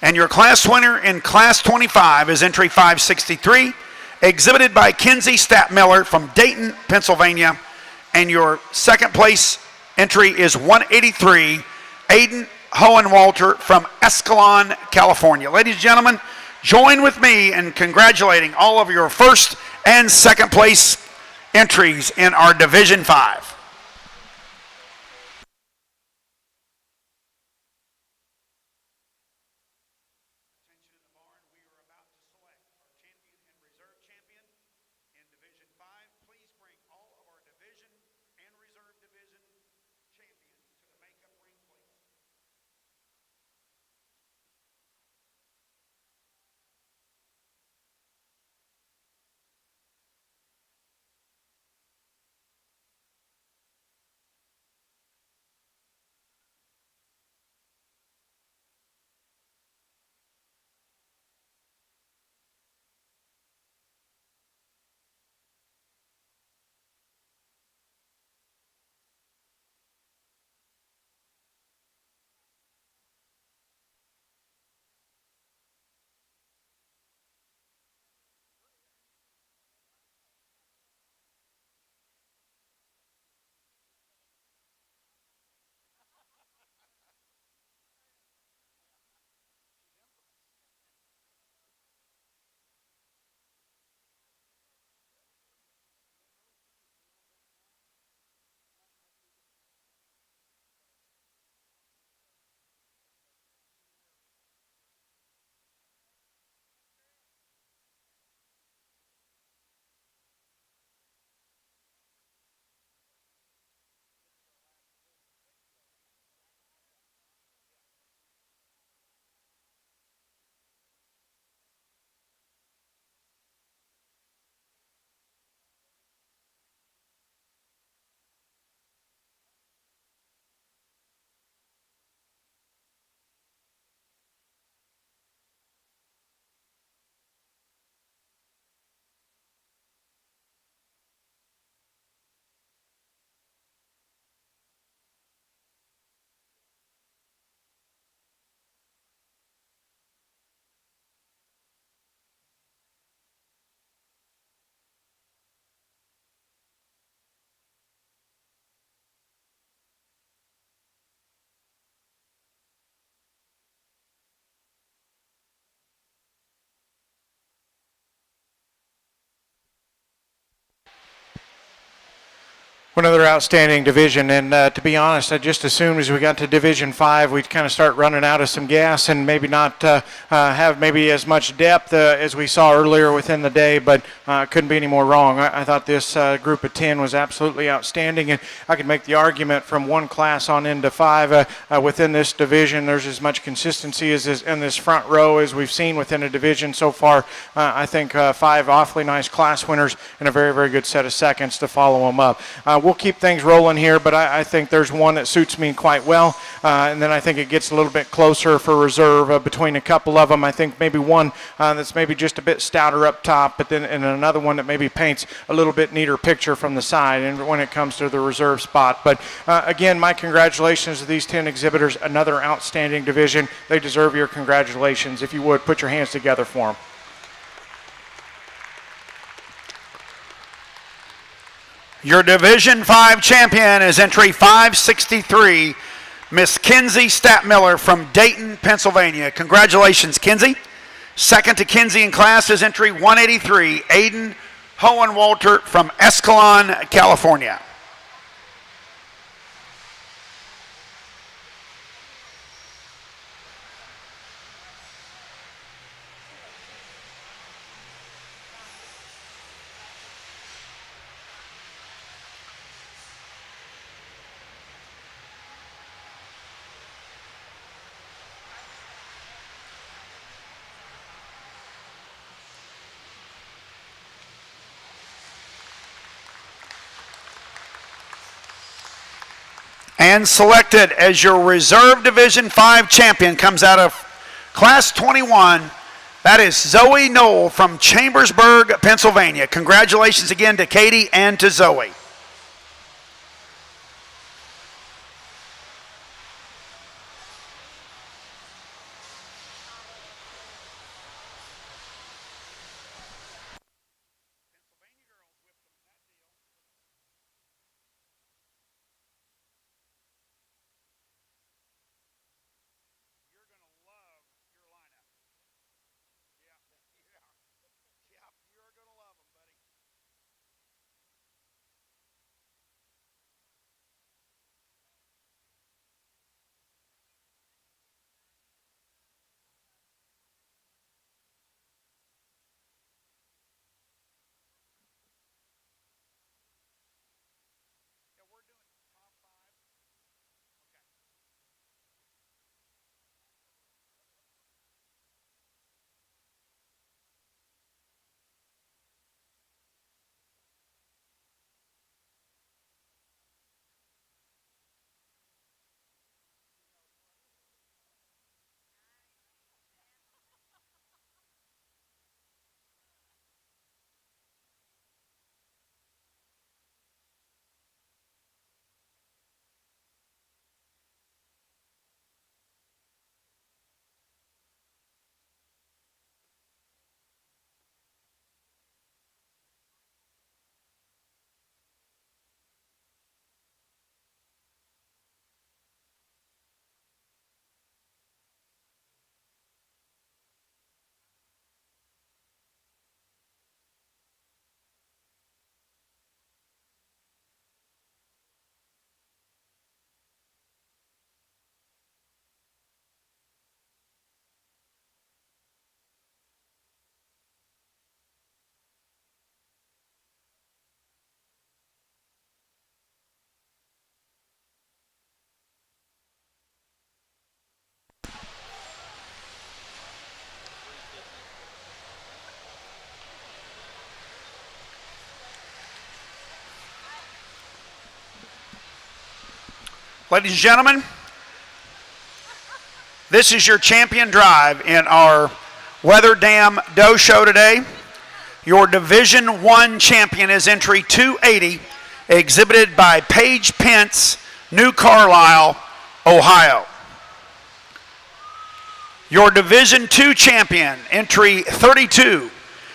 And your class winner in Class 25 is entry 563, exhibited by Kinsey Statmiller from Dayton, Pennsylvania. And your second place entry is 183, Aiden Hohenwalter from Escalon, California. Ladies and gentlemen, join with me in congratulating all of your first and second place entries in our Division 5. Another outstanding division, and to be honest, I just assumed as we got to Division 5, we'd kind of start running out of some gas and maybe not have maybe as much depth as we saw earlier within the day, but couldn't be any more wrong. I thought this group of 10 was absolutely outstanding, and I could make the argument from one class on into 5 within this division. There's as much consistency as in this front row as we've seen within a division so far. I think 5 awfully nice class winners and a very, very good set of seconds to follow them up. We'll keep things rolling here, but I think there's one that suits me quite well, and then I think it gets a little bit closer for reserve between a couple of them. I think maybe one that's maybe just a bit stouter up top, but then and another one that maybe paints a little bit neater picture from the side and when it comes to the reserve spot. But again, my congratulations to these 10 exhibitors. Another outstanding division. They deserve your congratulations. If you would, put your hands together for them. Your Division 5 champion is entry 563, Miss Kinsey Statmiller from Dayton, Pennsylvania. Congratulations, Kinsey. Second to Kinsey in class is entry 183, Aiden Hohenwalter from Escalon, California. And selected as your reserve Division 5 champion comes out of Class 21. That is Zoe Knoll from Chambersburg, Pennsylvania. Congratulations again to Katie and to Zoe. Ladies and gentlemen, this is your champion drive in our Wether Dam Doe Show today. Your Division I champion is entry 280, exhibited by Paige Pence, New Carlisle, Ohio. Your Division II champion, entry 32,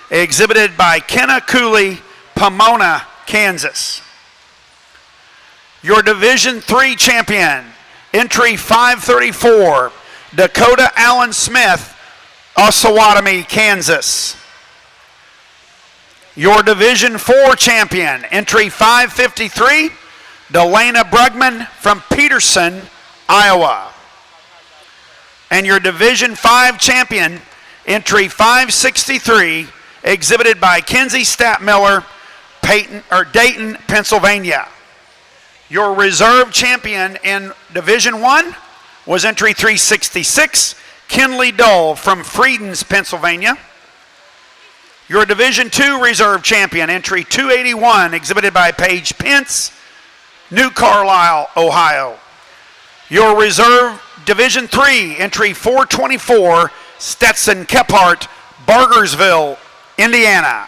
exhibited by Kenna Cooley, Pomona, Kansas. Your Division III champion, entry 534, Dakota Allen Smith, Osawatomie, Kansas. Your Division IV champion, entry 553, Delana Brugman from Peterson, Iowa. And your Division V champion, entry 563, exhibited by Kenzie Statmiller, Dayton, Pennsylvania. Your reserve champion in Division I was entry 366, Kinley Dole from Friedens, Pennsylvania. Your Division II reserve champion, entry 281, exhibited by Paige Pence, New Carlisle, Ohio. Your reserve Division III, entry 424, Stetson Kephart, Bargersville, Indiana.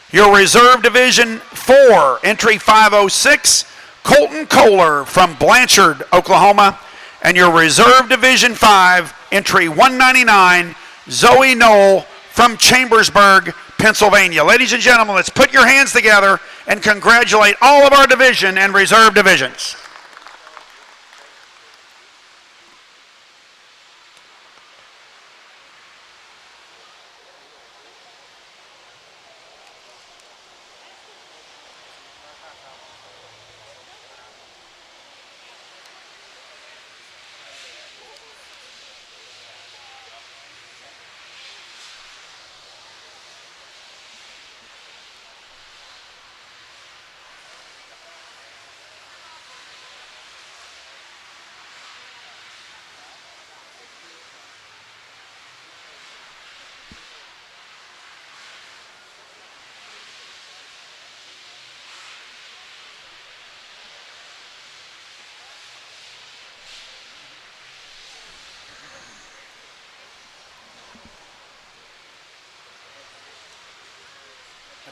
Your reserve Division IV, entry 506, Colton Kohler from Blanchard, Oklahoma. And your reserve Division V, entry 199, Zoe Knoll from Chambersburg, Pennsylvania. Ladies and gentlemen, let's put your hands together and congratulate all of our division and reserve divisions.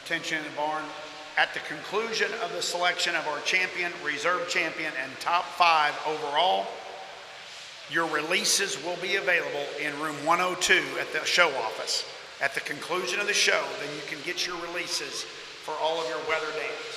Attention in the barn. At the conclusion of the selection of our champion, reserve champion, and top 5 overall, your releases will be available in room 102 at the show office. At the conclusion of the show, then you can get your releases for all of your Wether Dams.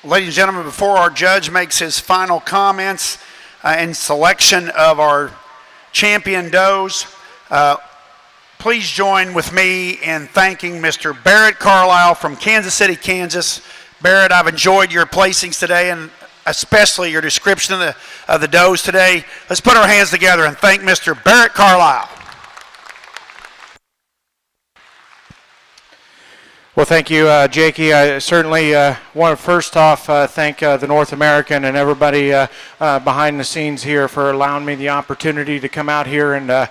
Ladies and gentlemen, before our judge makes his final comments and selection of our champion does, please join with me in thanking Mr. Barrett Carlisle from Kansas City, Kansas. Barrett, I've enjoyed your placings today and especially your description of the does today. Let's put our hands together and thank Mr. Barrett Carlisle. Well, thank you, Jakey. I certainly want to first off thank the North American and everybody behind the scenes here for allowing me the opportunity to come out here and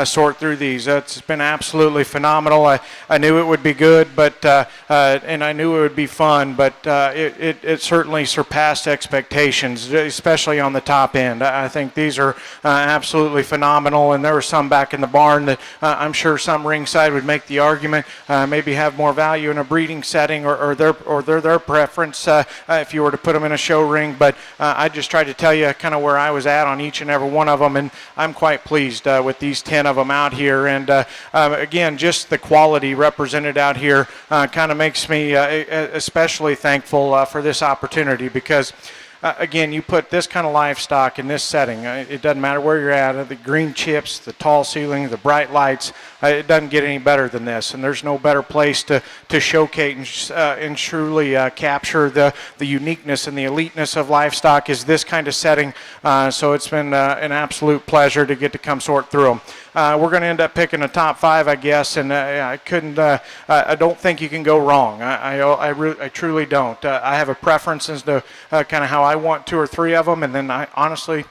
sort through these. It's been absolutely phenomenal. I knew it would be good, but and I knew it would be fun, but it certainly surpassed expectations, especially on the top end. I think these are absolutely phenomenal, and there were some back in the barn that I'm sure some ringside would make the argument maybe have more value in a breeding setting or their preference if you were to put them in a show ring. But I just tried to tell you kind of where I was at on each and every one of them, and I'm quite pleased with these 10 of them out here. And again, just the quality represented out here kind of makes me especially thankful for this opportunity, because again, you put this kind of livestock in this setting, it doesn't matter where you're at, the green chips, the tall ceiling, the bright lights, it doesn't get any better than this. And there's no better place to showcase and truly capture the uniqueness and the eliteness of livestock is this kind of setting. So it's been an absolute pleasure to get to come sort through them. We're going to end up picking a top 5, I guess, and I don't think you can go wrong. I truly don't. I have a preference as to kind of how I want 2 or 3 of them, and then honestly,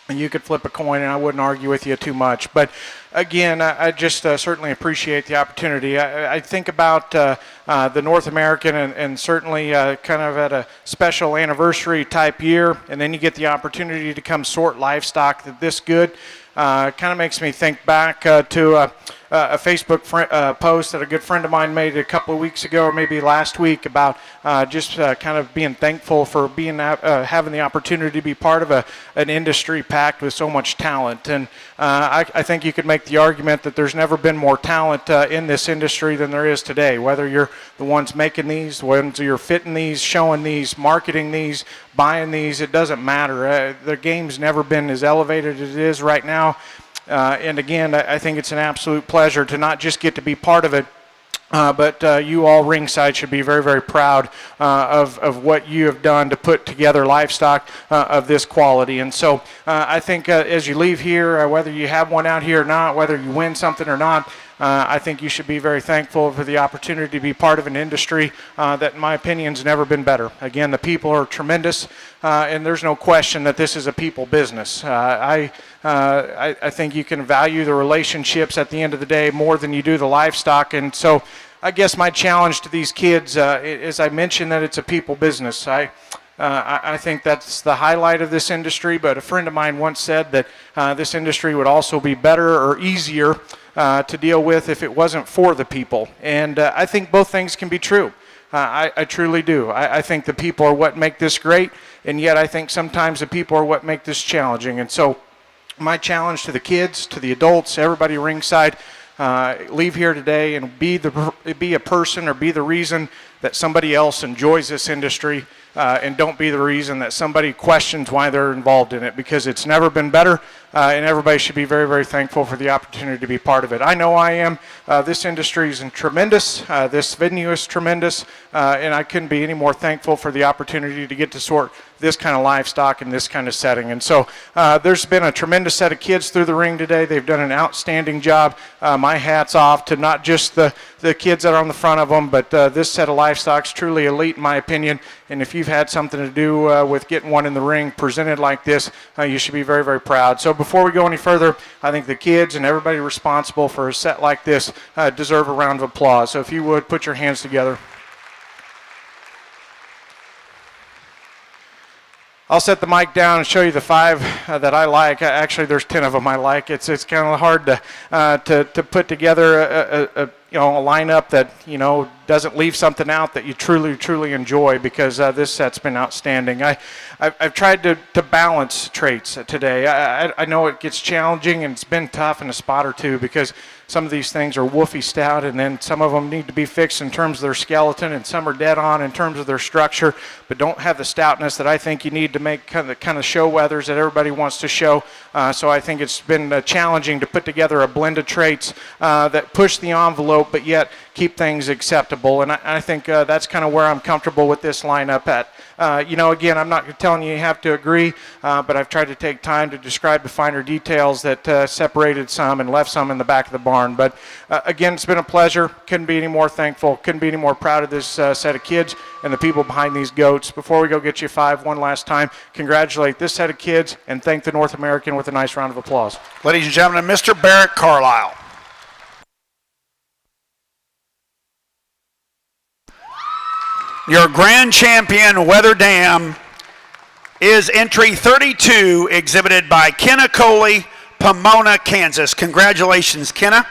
you could flip a coin and I wouldn't argue with you too much. But again, I just certainly appreciate the opportunity. I think about the North American and certainly kind of at a special anniversary type year, and then you get the opportunity to come sort livestock this good. Kind of makes me think back to a Facebook post that a good friend of mine made a couple of weeks ago, or maybe last week, about just kind of being thankful for being having the opportunity to be part of an industry packed with so much talent. And I think you could make the argument that there's never been more talent in this industry than there is today, whether you're the ones making these, the ones you're fitting these, showing these, marketing these, buying these, it doesn't matter. The game's never been as elevated as it is right now. And again, I think it's an absolute pleasure to not just get to be part of it, but you all ringside should be very, very proud of what you have done to put together livestock of this quality. And so I think as you leave here, whether you have one out here or not, whether you win something or not, I think you should be very thankful for the opportunity to be part of an industry that, in my opinion, has never been better. Again, the people are tremendous, and there's no question that this is a people business. I think you can value the relationships at the end of the day more than you do the livestock. And so I guess my challenge to these kids is I mentioned that it's a people business. I think that's the highlight of this industry, but a friend of mine once said that this industry would also be better or easier to deal with if it wasn't for the people. And I think both things can be true. I truly do. I think the people are what make this great, and yet I think sometimes the people are what make this challenging. And so my challenge to the kids, to the adults, everybody ringside, leave here today and be a person or be the reason that somebody else enjoys this industry, and don't be the reason that somebody questions why they're involved in it, because it's never been better, and everybody should be very, very thankful for the opportunity to be part of it. I know I am. This industry is tremendous. This venue is tremendous, and I couldn't be any more thankful for the opportunity to get to sort this kind of livestock in this kind of setting. And so there's been a tremendous set of kids through the ring today. They've done an outstanding job. My hat's off to not just the kids that are on the front of them, but this set of livestock's truly elite in my opinion. And if you've had something to do with getting one in the ring presented like this, you should be very, very proud. So before we go any further, I think the kids and everybody responsible for a set like this deserve a round of applause. So if you would, put your hands together. I'll set the mic down and show you the 5 that I like. Actually, there's 10 of them I like. It's kind of hard to put together a lineup that doesn't leave something out that you truly enjoy, because this set's been outstanding. I've tried to balance traits today. I know it gets challenging and it's been tough in a spot or two, because some of these things are woofy stout, and then some of them need to be fixed in terms of their skeleton, and some are dead on in terms of their structure, but don't have the stoutness that I think you need to make kind of show wethers that everybody wants to show. So I think it's been challenging to put together a blend of traits that push the envelope, but yet keep things acceptable. And I think that's kind of where I'm comfortable with this lineup at. Again, I'm not telling you have to agree, but I've tried to take time to describe the finer details that separated some and left some in the back of the barn. But again, it's been a pleasure. Couldn't be any more thankful. Couldn't be any more proud of this set of kids and the people behind these goats. Before we go get you five one last time, congratulate this set of kids and thank the North American with a nice round of applause. Ladies and gentlemen, Mr. Barrett Carlisle. Your grand champion, Wether Dam, is entry 32, exhibited by Kenna Coley, Pomona, Kansas. Congratulations, Kenna.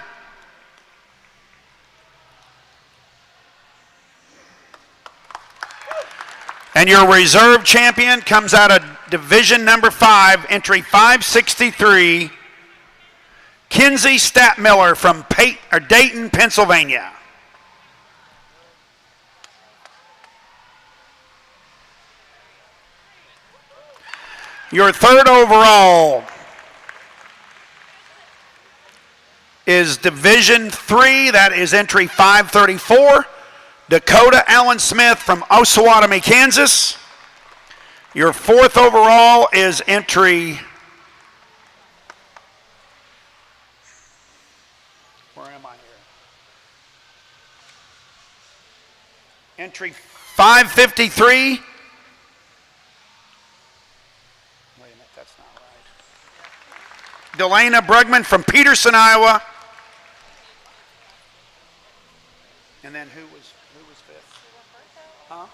And your reserve champion comes out of division number 5, entry 563, Kinsey Statmiller from Dayton, Pennsylvania. Your third overall is Division 3, that is entry 534, Dakota Allen Smith from Osawatomie, Kansas. Your fourth overall is entry, where am I here? Entry 553. Delana Brugman from Peterson, Iowa. And then who was fifth? Huh?